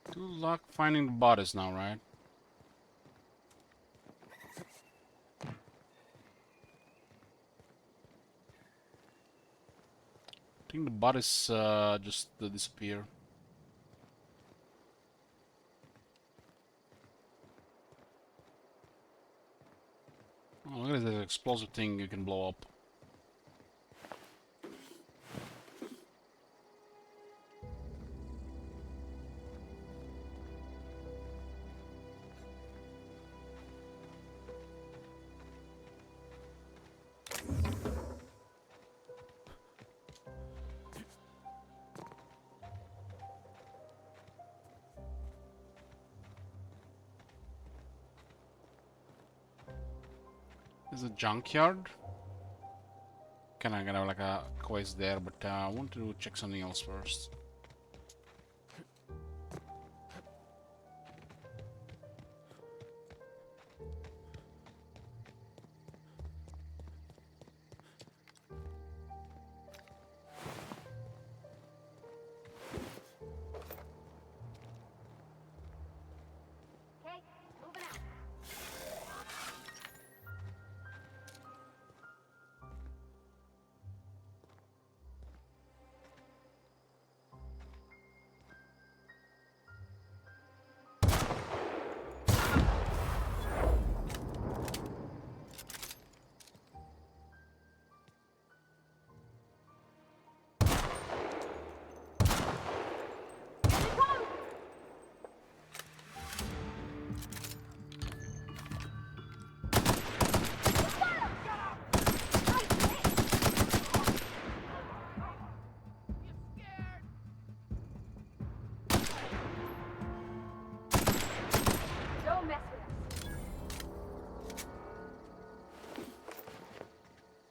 Good luck finding the bodies now, right? I think the bodies just disappear. Oh, look at this explosive thing you can blow up. There's a junkyard. Kinda gonna have like a quest there, but I want to check something else first.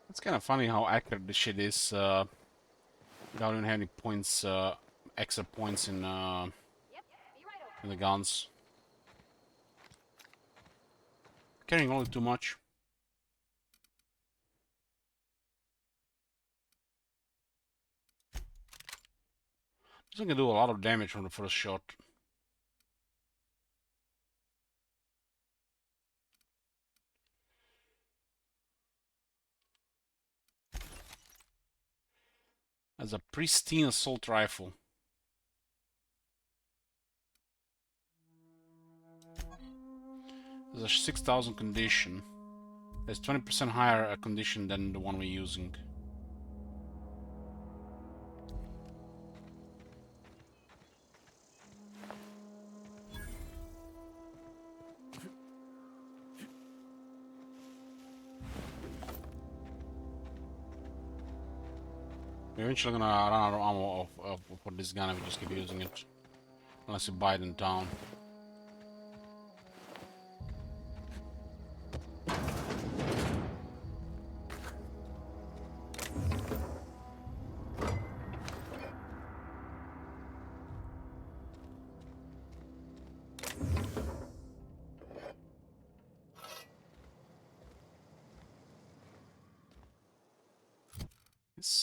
It's kind of funny how accurate this shit is. Without even having any points, extra points in the guns. Carrying only too much. This can do a lot of damage from the first shot. As a pristine assault rifle. There's a 6000 condition. There's 20% higher condition than the one we're using. We're eventually gonna run out of ammo for this gun if we just keep using it. Unless you buy it in town.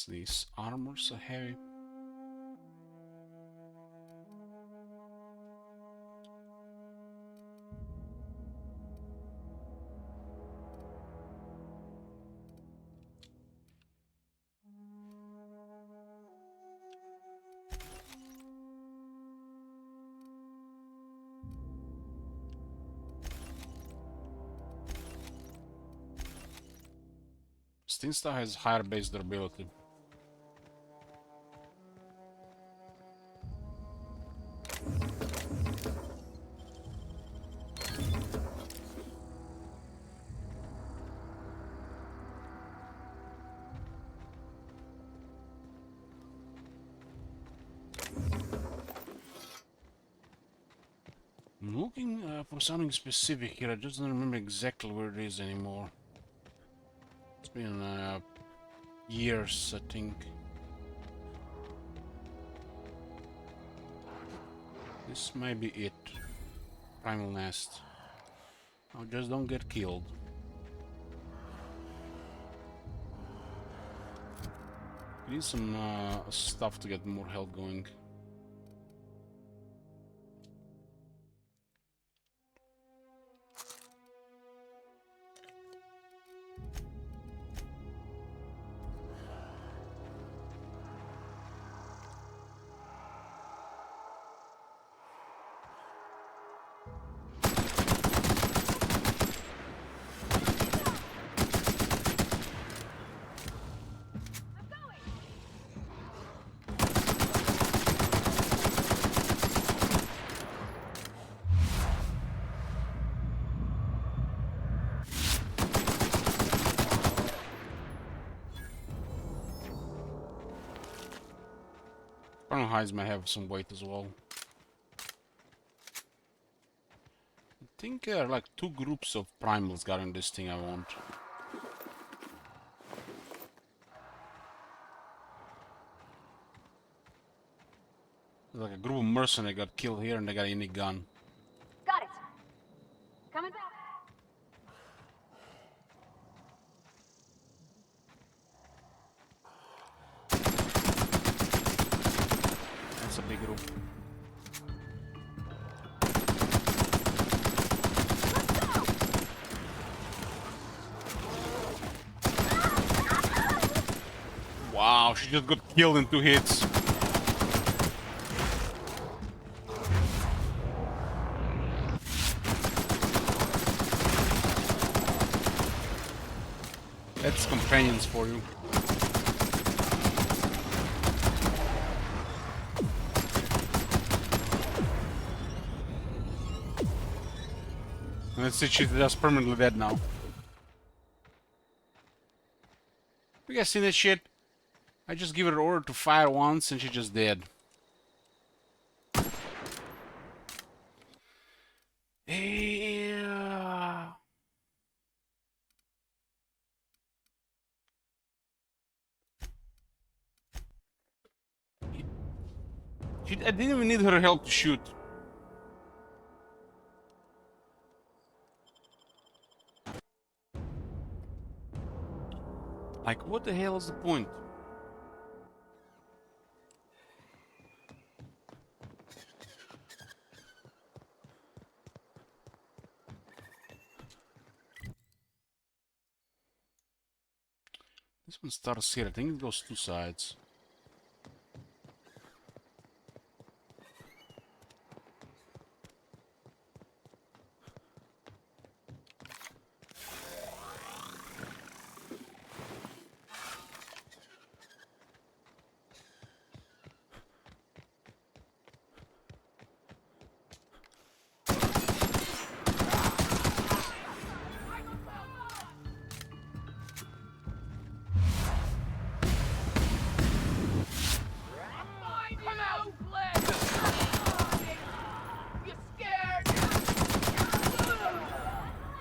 These armors are heavy. Stinsta has higher base durability. I'm looking for something specific here. I just don't remember exactly where it is anymore. It's been years, I think. This might be it. Primal Nest. Now just don't get killed. We need some stuff to get more health going. Primal Hides may have some weight as well. I think there are like 2 groups of primals guarding this thing I want. There's like a group of mercenaries got killed here and they got a unique gun. Got it. Coming back. That's a big group. Wow, she just got killed in 2 hits. That's companions for you. Let's see, she's just permanently dead now. You guys seen that shit? I just give her an order to fire once and she just dead. Yeah. I didn't even need her help to shoot. Like, what the hell is the point? This one starts here. I think it goes 2 sides.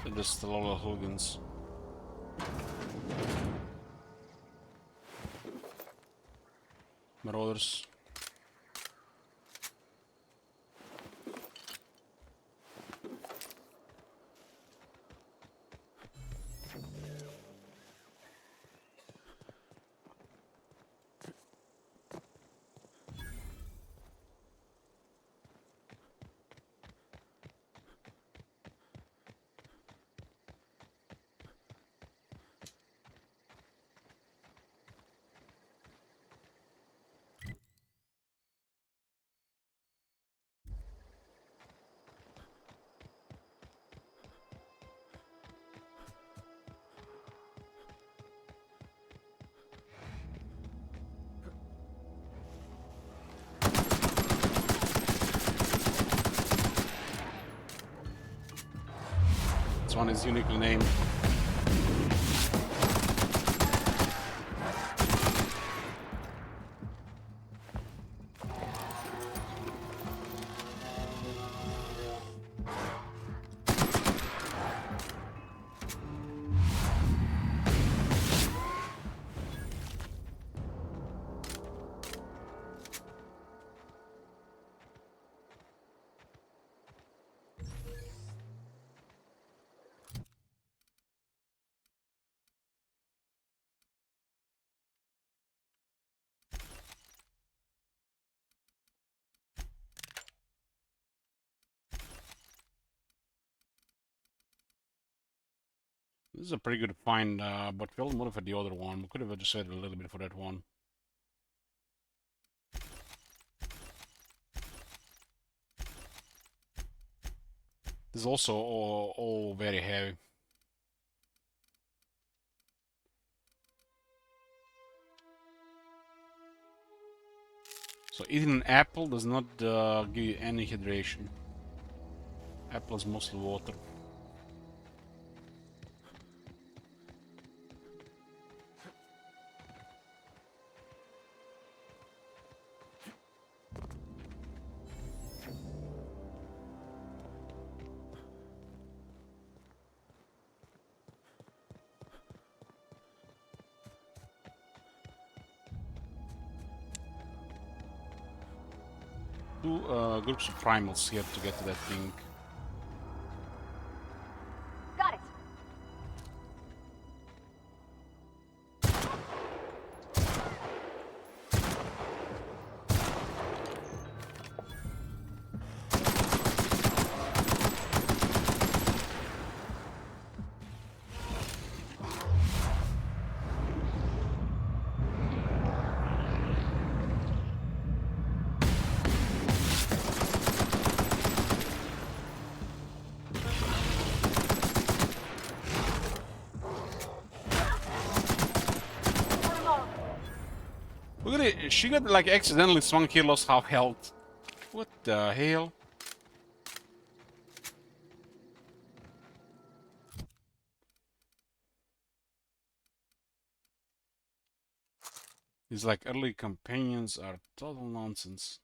They're just the little hooligans. Marauders. This one is uniquely named. This is a pretty good find, but we'll modify the other one. We could have just waited a little bit for that one. This is also all very heavy. So eating an apple does not give you any hydration. Apple is mostly water. Two groups of primals here to get to that thing. Got it. Look at it, she got like accidentally swung here, lost half health. What the hell? These like early companions are total nonsense.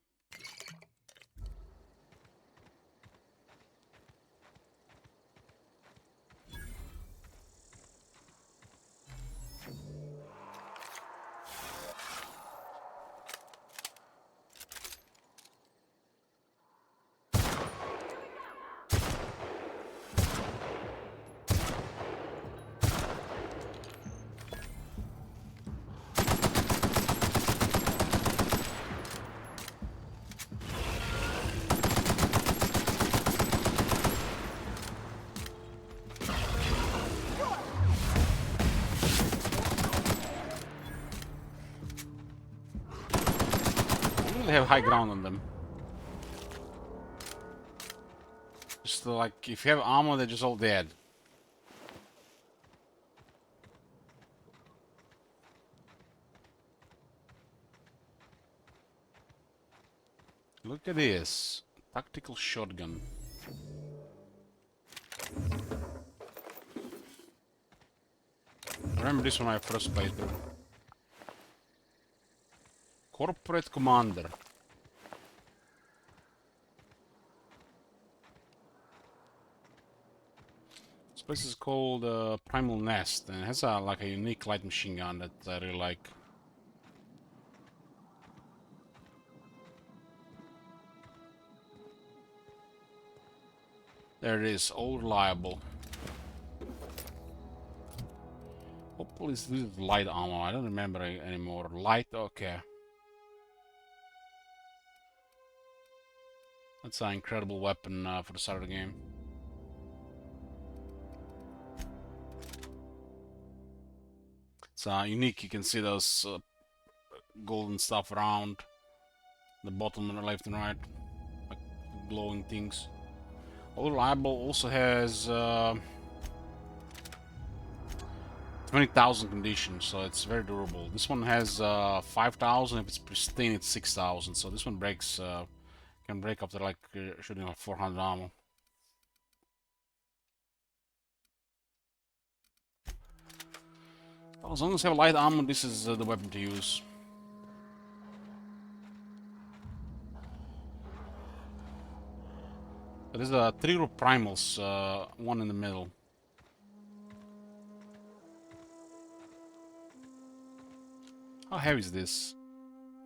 They have high ground on them. Just like, if you have armor, they're just all dead. Look at this. Tactical shotgun. I remember this when I first played through. Corporate Commander. This is called Primal Nest, and it has like a unique light machine gun that I really like. There it is, all reliable. Hopefully this is light ammo. I don't remember anymore. Light, okay. That's an incredible weapon for the start of the game. It's unique. You can see those golden stuff around the bottom and the left and right, like glowing things. All reliable also has 20,000 conditions, so it's very durable. This one has 5,000. If it's pristine, it's 6,000. So this one breaks, can break after like shooting off 400 ammo. Well, as long as you have light ammo, this is the weapon to use. There's a trio of primals, one in the middle. How heavy is this?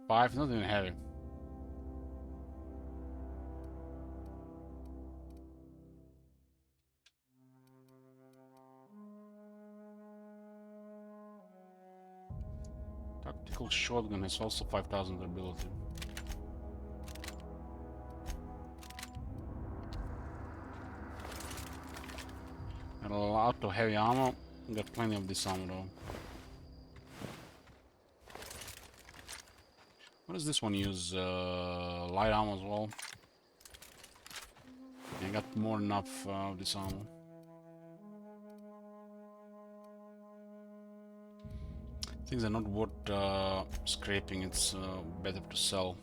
5? Not even heavy. Tactical shotgun has also 5,000 durability. Got a lot of heavy ammo. Got plenty of this ammo though. What does this one use? Light ammo as well. I got more than enough of this ammo. Things are not worth scraping. It's better to sell.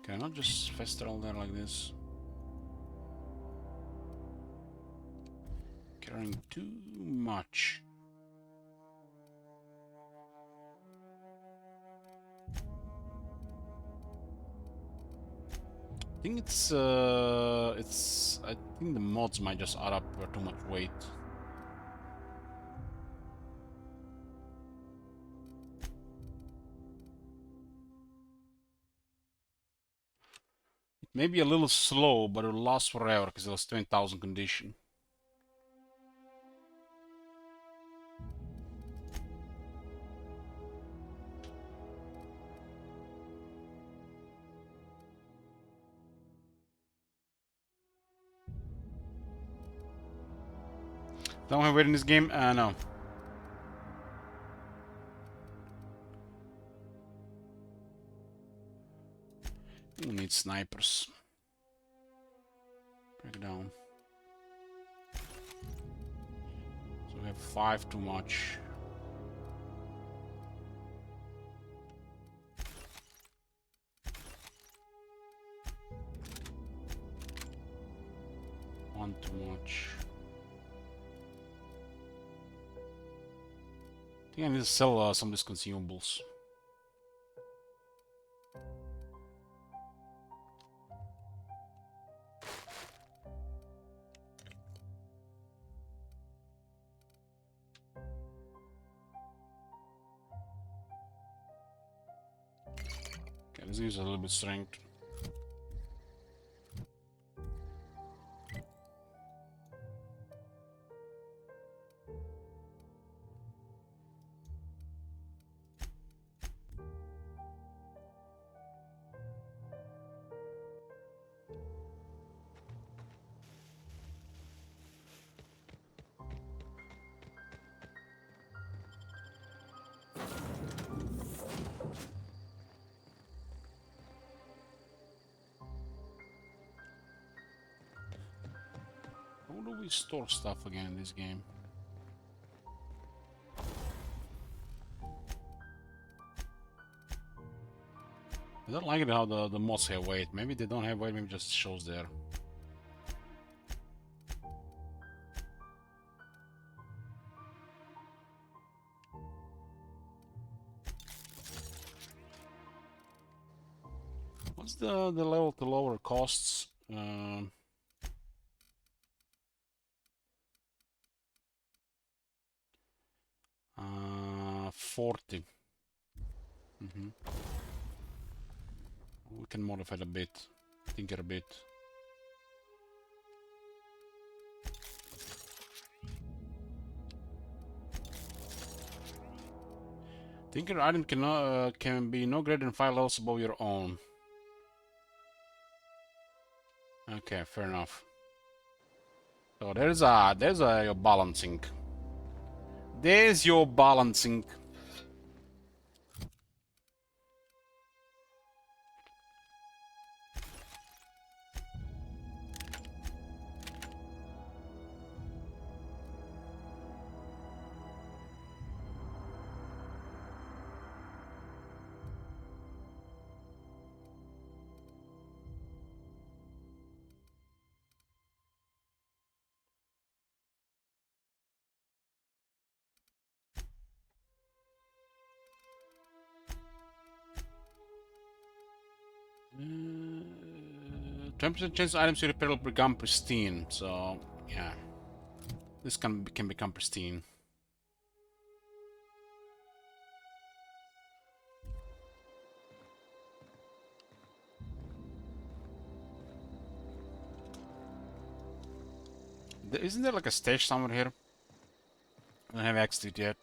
Okay, not just fester all there like this. Carrying too much. I think I think the mods might just add up too much weight. It may be a little slow, but it'll last forever because it was 20,000 condition. Don't have weight in this game? No. We need snipers. Break it down. So we have 5 too much. One too much. I think I need to sell some of these consumables. Okay, let's use a little bit strength. How do we store stuff again in this game? I don't like it how the mods have weight. Maybe they don't have weight, maybe just shows there. What's the level to lower costs? 40. We can modify it a bit, tinker a bit. Tinker item can be no greater than 5 levels above your own. Okay, fair enough. So there's your balancing. There's your balancing. Uh, 20% chance items you repair will become pristine. So yeah, this can become pristine. Isn't there like a stage somewhere here? I don't have access to it yet.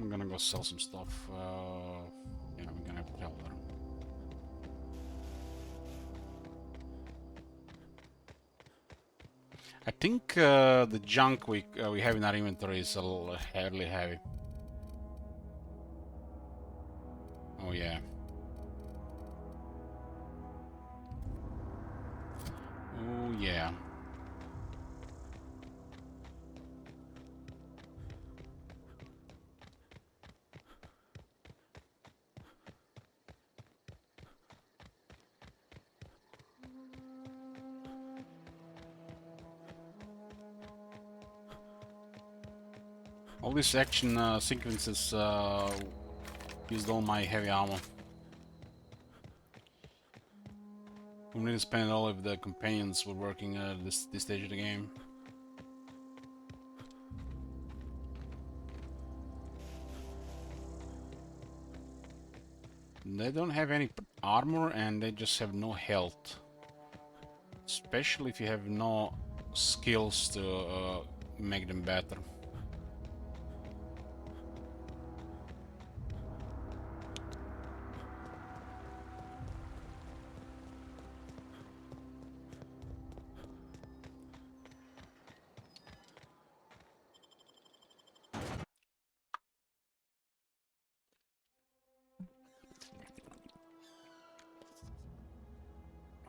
I'm gonna go sell some stuff. Yeah, we're gonna have to help her. I think the junk we have in our inventory is a little fairly heavy. Oh yeah. Oh yeah. All these action sequences used all my heavy ammo. We need to spend it all if the companions were working at this stage of the game. They don't have any armor and they just have no health. Especially if you have no skills to make them better.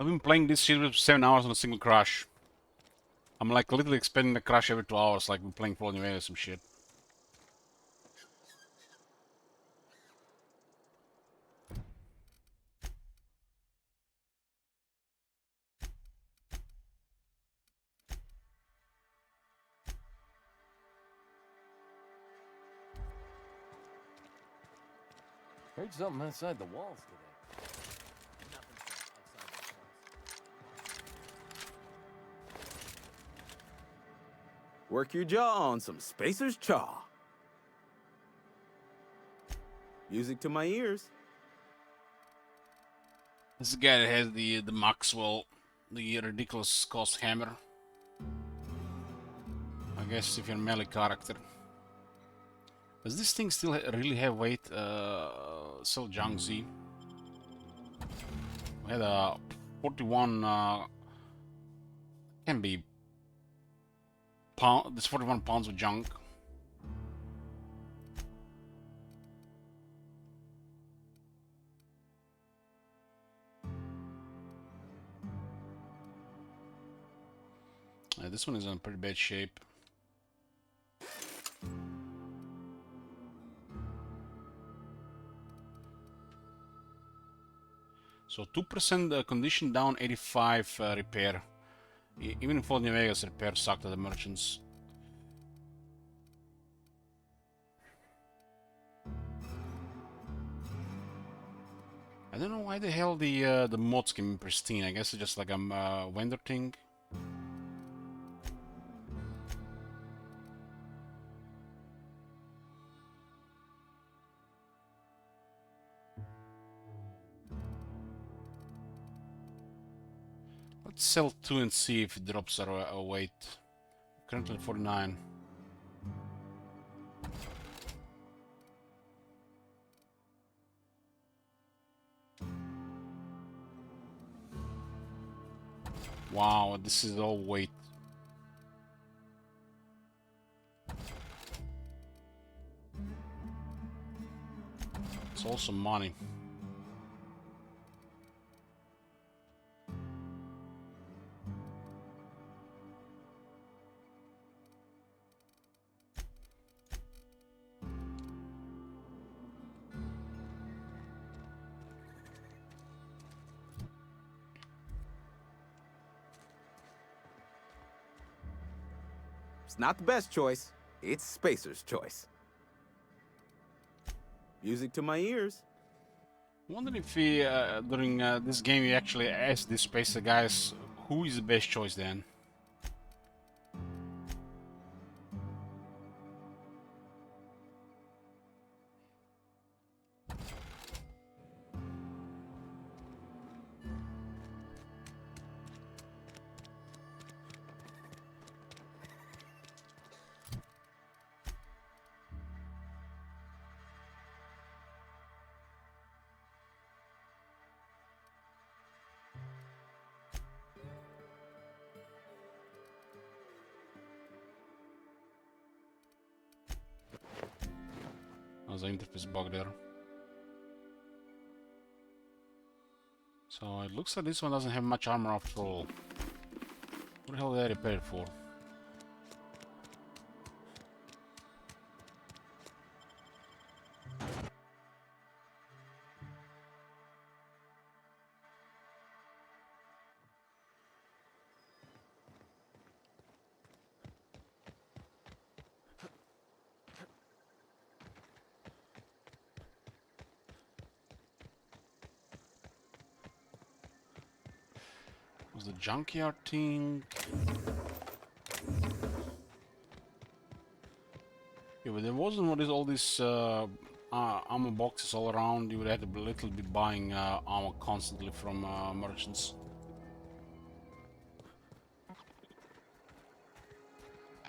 I've been playing this shit for 7 hours on a single crash. I'm like literally expending the crash every 2 hours, like we're playing Fallout New Vegas or some shit. Heard something outside the walls today. Work your jaw on some Spacer's Chaw. Music to my ears. This is the guy that has the Maxwell, the ridiculous cost hammer. I guess if you're a melee character. Does this thing still really have weight? Still Jiangzi. We had a 41 can be pound. There's 41 pounds of junk. This one is in pretty bad shape. So 2% condition down, 85 repair. Even in Fallout New Vegas, repair sucked at the merchants. I don't know why the hell the mods came in pristine. I guess it's just like a vendor thing. Let's sell 2 and see if it drops our weight. Currently 49. Wow, this is all weight. It's also money. It's not the best choice. It's Spacer's choice. Music to my ears. Wondering if he, during this game, you actually asked these Spacer guys who is the best choice then. There's an interface bug there. So it looks like this one doesn't have much armor after all. What the hell did I repair it for? Was the junkyard thing? Yeah, but there wasn't what is all these armor boxes all around. You would have to be little bit buying armor constantly from merchants.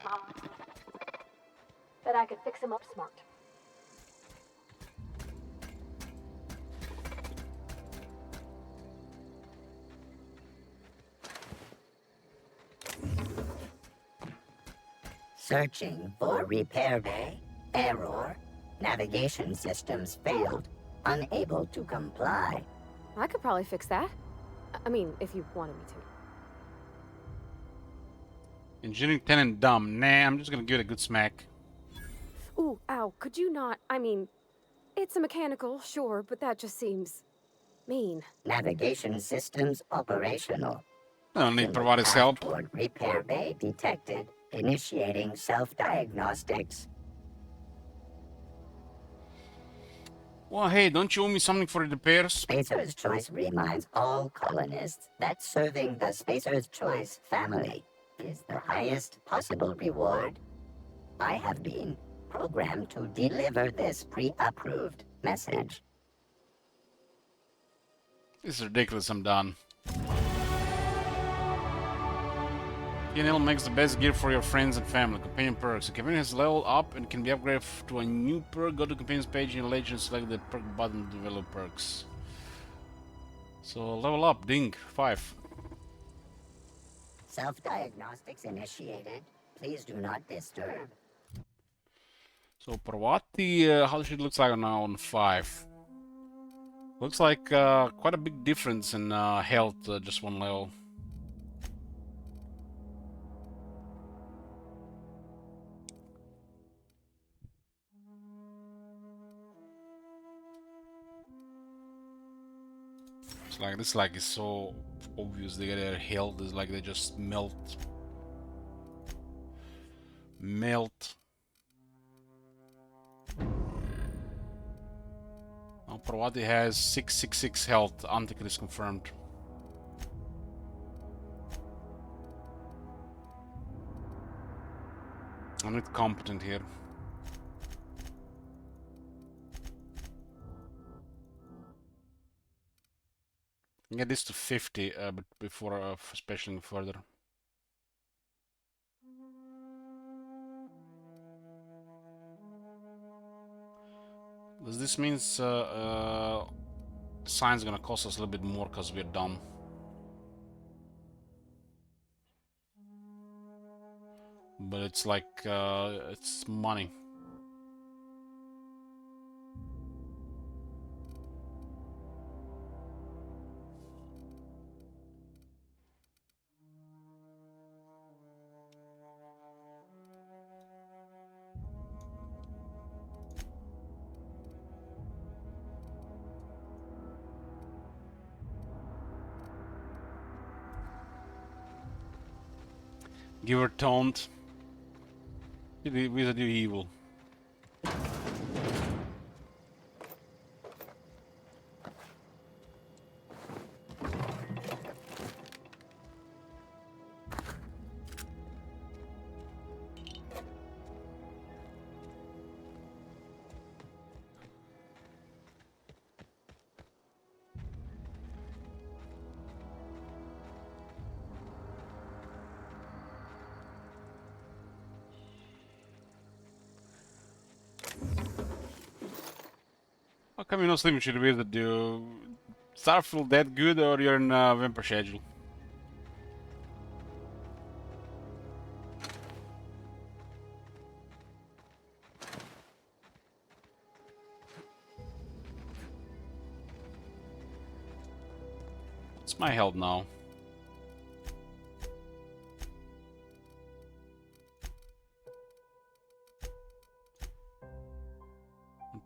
Mom, bet I could fix him up smart. Searching for repair bay. Error. Navigation systems failed. Unable to comply. I could probably fix that. I mean, if you wanted me to. Engineering tenant dumb. Nah, I'm just gonna give it a good smack. Ooh, ow, could you not? I mean, it's a mechanical, sure, but that just seems mean. Navigation systems operational. I don't need provider's help. Repair bay detected. Initiating self-diagnostics. Well, hey, don't you owe me something for the repairs? Spacer's Choice reminds all colonists that serving the Spacer's Choice family is the highest possible reward. I have been programmed to deliver this pre-approved message. This is ridiculous, I'm done. PNL makes the best gear for your friends and family. Companion perks. The companion has leveled up and can be upgraded to a new perk. Go to the companion's page in your legend and select the perk button to develop perks. So level up, ding, 5. Self-diagnostics initiated. Please do not disturb. So Parvati, how she looks like now on 5. Looks like quite a big difference in health, just 1 level. It's like this, like is so obvious. They get their health is like they just melt. Now Parvati has 666 health. Antikill is confirmed. I'm not competent here. Get this to 50, but before specialing further. Does this means science gonna cost us a little bit more because we're dumb? But it's like it's money. Give her taunt. Wizard, you evil. How come you're not sleeping with the wizard? Do Starfield that good or you're in Vampire schedule? What's my health now?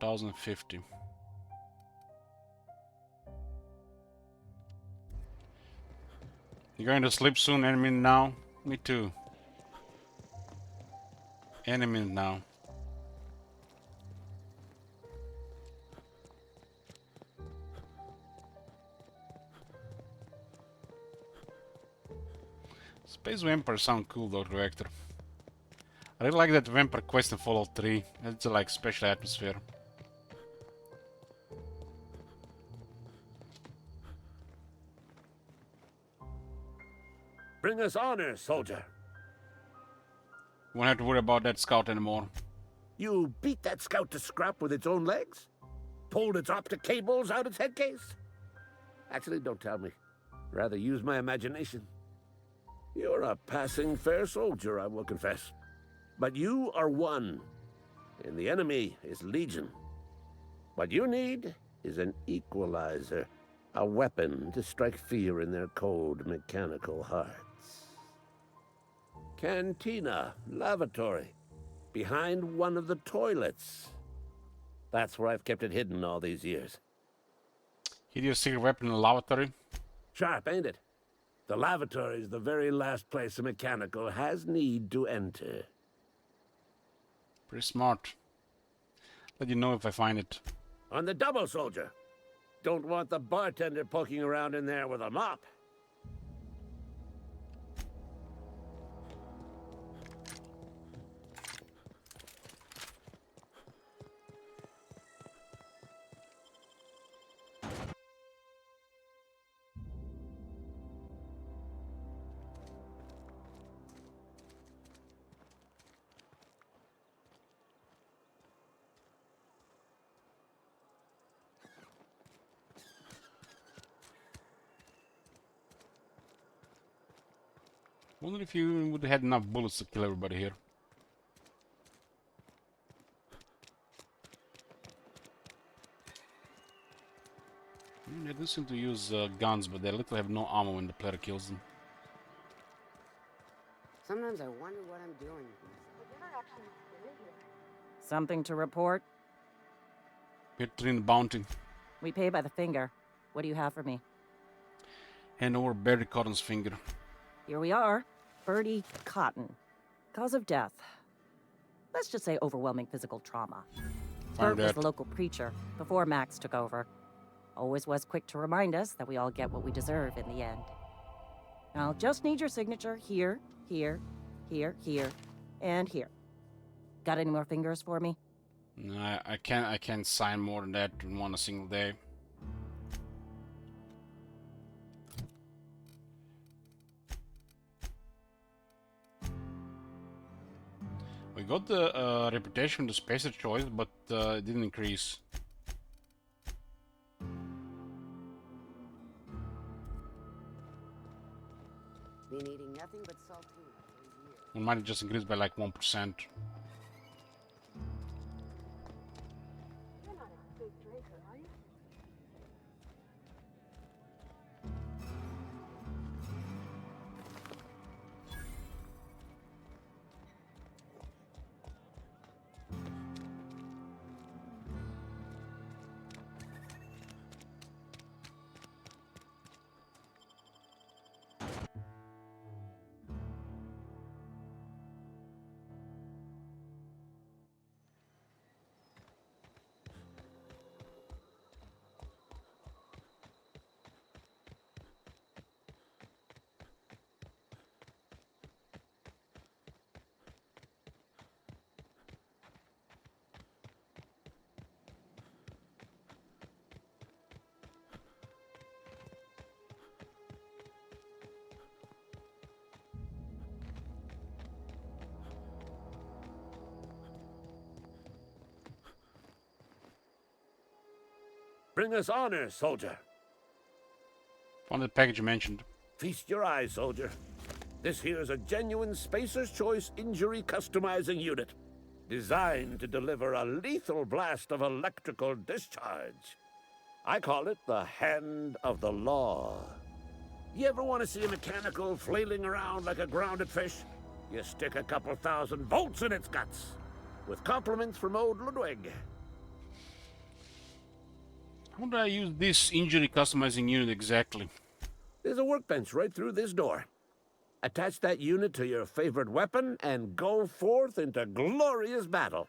$1,050. You going to sleep soon? Any minute now? Me too. Any minute now. Space Vampire sound cool though, Reactor. I really like that Vampire quest in Fallout 3. It's like special atmosphere. Bring us honor, soldier. Won't have to worry about that scout anymore. You beat that scout to scrap with its own legs? Pulled its optic cables out its head case? Actually, don't tell me. Rather use my imagination. You're a passing fair soldier, I will confess. But you are one, and the enemy is legion. What you need is an equalizer, a weapon to strike fear in their cold, mechanical hearts. Cantina, lavatory, behind one of the toilets. That's where I've kept it hidden all these years. Hid your secret weapon in the lavatory? Sharp, ain't it? The lavatory is the very last place a mechanical has need to enter. Pretty smart. Let you know if I find it. On the double, soldier. Don't want the bartender poking around in there with a mop. Wonder if you would have had enough bullets to kill everybody here. They do seem to use guns, but they literally have no ammo when the player kills them. Sometimes I wonder what I'm doing. Something to report? Petrine Bounty. We pay by the finger. What do you have for me? Hand over Barry Cotton's finger. Here we are. Bertie Cotton. Cause of death. Let's just say overwhelming physical trauma. Bert was the local preacher before Max took over. Always was quick to remind us that we all get what we deserve in the end. I'll just need your signature here, here, here, here, and here. Got any more fingers for me? No, I can't sign more than that in a single day. We got the reputation, the Spacer choice, but it didn't increase. Been eating nothing but saltine for years. It might have just increased by like 1%. You're not a big drinker, are you? Bring us honor, soldier. On the package you mentioned. Feast your eyes, soldier. This here is a genuine Spacer's Choice injury customizing unit, designed to deliver a lethal blast of electrical discharge. I call it the Hand of the Law. You ever want to see a mechanical flailing around like a grounded fish? You stick a couple thousand volts in its guts. With compliments from old Ludwig. How do I use this injury customizing unit exactly? There's a workbench right through this door. Attach that unit to your favorite weapon and go forth into glorious battle.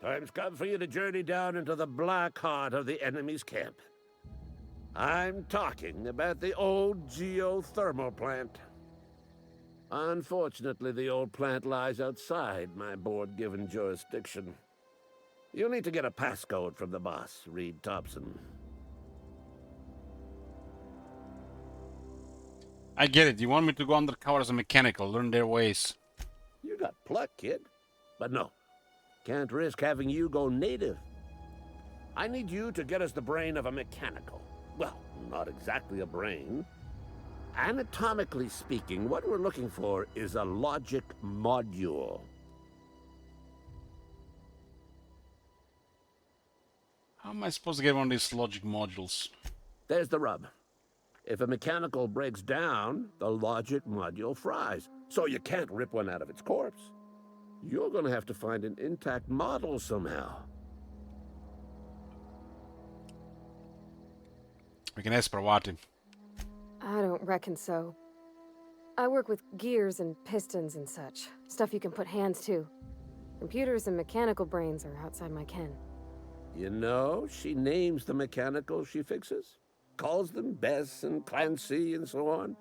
Time's come for you to journey down into the black heart of the enemy's camp. I'm talking about the old geothermal plant. Unfortunately, the old plant lies outside my board-given jurisdiction. You'll need to get a passcode from the boss, Reed Thompson. I get it. You want me to go undercover as a mechanical, learn their ways. You got pluck, kid. But no, can't risk having you go native. I need you to get us the brain of a mechanical. Well, not exactly a brain. Anatomically speaking, what we're looking for is a logic module. How am I supposed to get one of these logic modules? There's the rub. If a mechanical breaks down, the logic module fries. So you can't rip one out of its corpse. You're gonna have to find an intact model somehow. We can ask Parvati. I don't reckon so. I work with gears and pistons and such. Stuff you can put hands to. Computers and mechanical brains are outside my ken. You know, she names the mechanicals she fixes. Calls them Bess and Clancy and so on.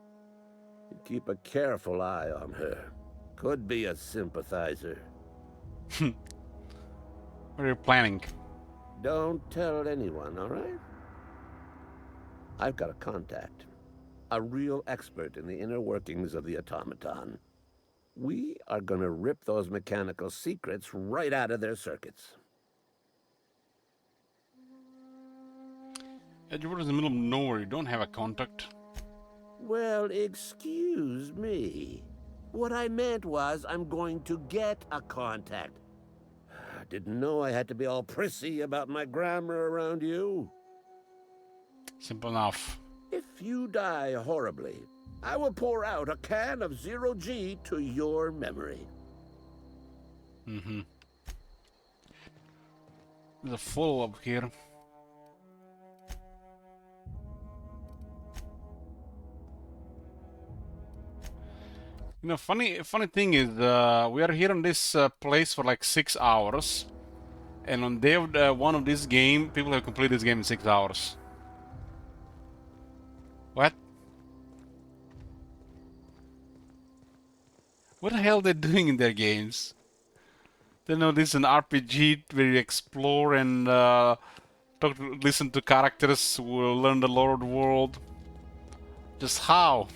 You keep a careful eye on her. Could be a sympathizer. What are you planning? Don't tell anyone, all right? I've got a contact. A real expert in the inner workings of the automaton. We are gonna rip those mechanical secrets right out of their circuits. Edgewater is in the middle of nowhere. You don't have a contact. Well, excuse me. What I meant was I'm going to get a contact. Didn't know I had to be all prissy about my grammar around you. Simple enough. If you die horribly, I will pour out a can of zero-G to your memory. Mm-hmm. There's a follow-up here. You know, funny thing is, we are here in this place for like 6 hours, and on day one of this game, people have completed this game in 6 hours. What? What the hell are they doing in their games? They know this is an RPG where you explore and listen to characters who will learn the lore of the world. Just how?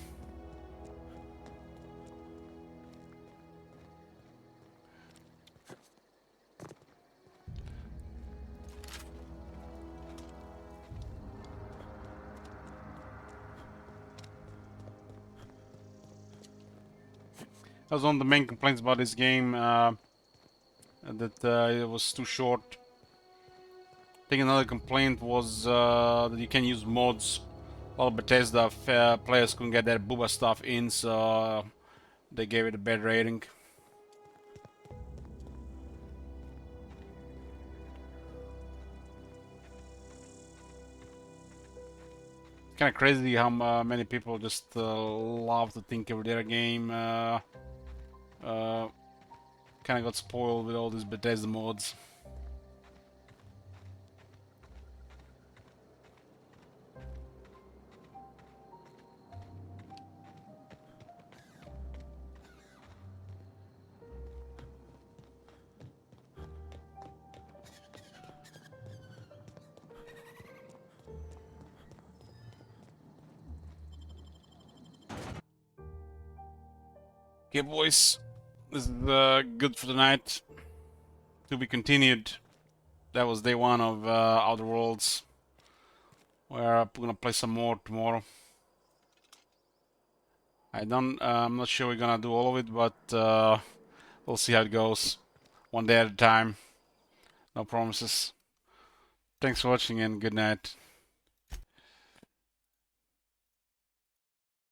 That was one of the main complaints about this game, that it was too short. I think another complaint was that you can use mods. A lot of Bethesda players couldn't get their booba stuff in, so they gave it a bad rating. Kind of crazy how many people just love to think of their game. Kind of got spoiled with all these Bethesda mods. Okay, boys, this is good for tonight. To be continued. That was day one of Outer Worlds. We're gonna play some more tomorrow. I'm not sure we're gonna do all of it, but we'll see how it goes. One day at a time. No promises. Thanks for watching and good night.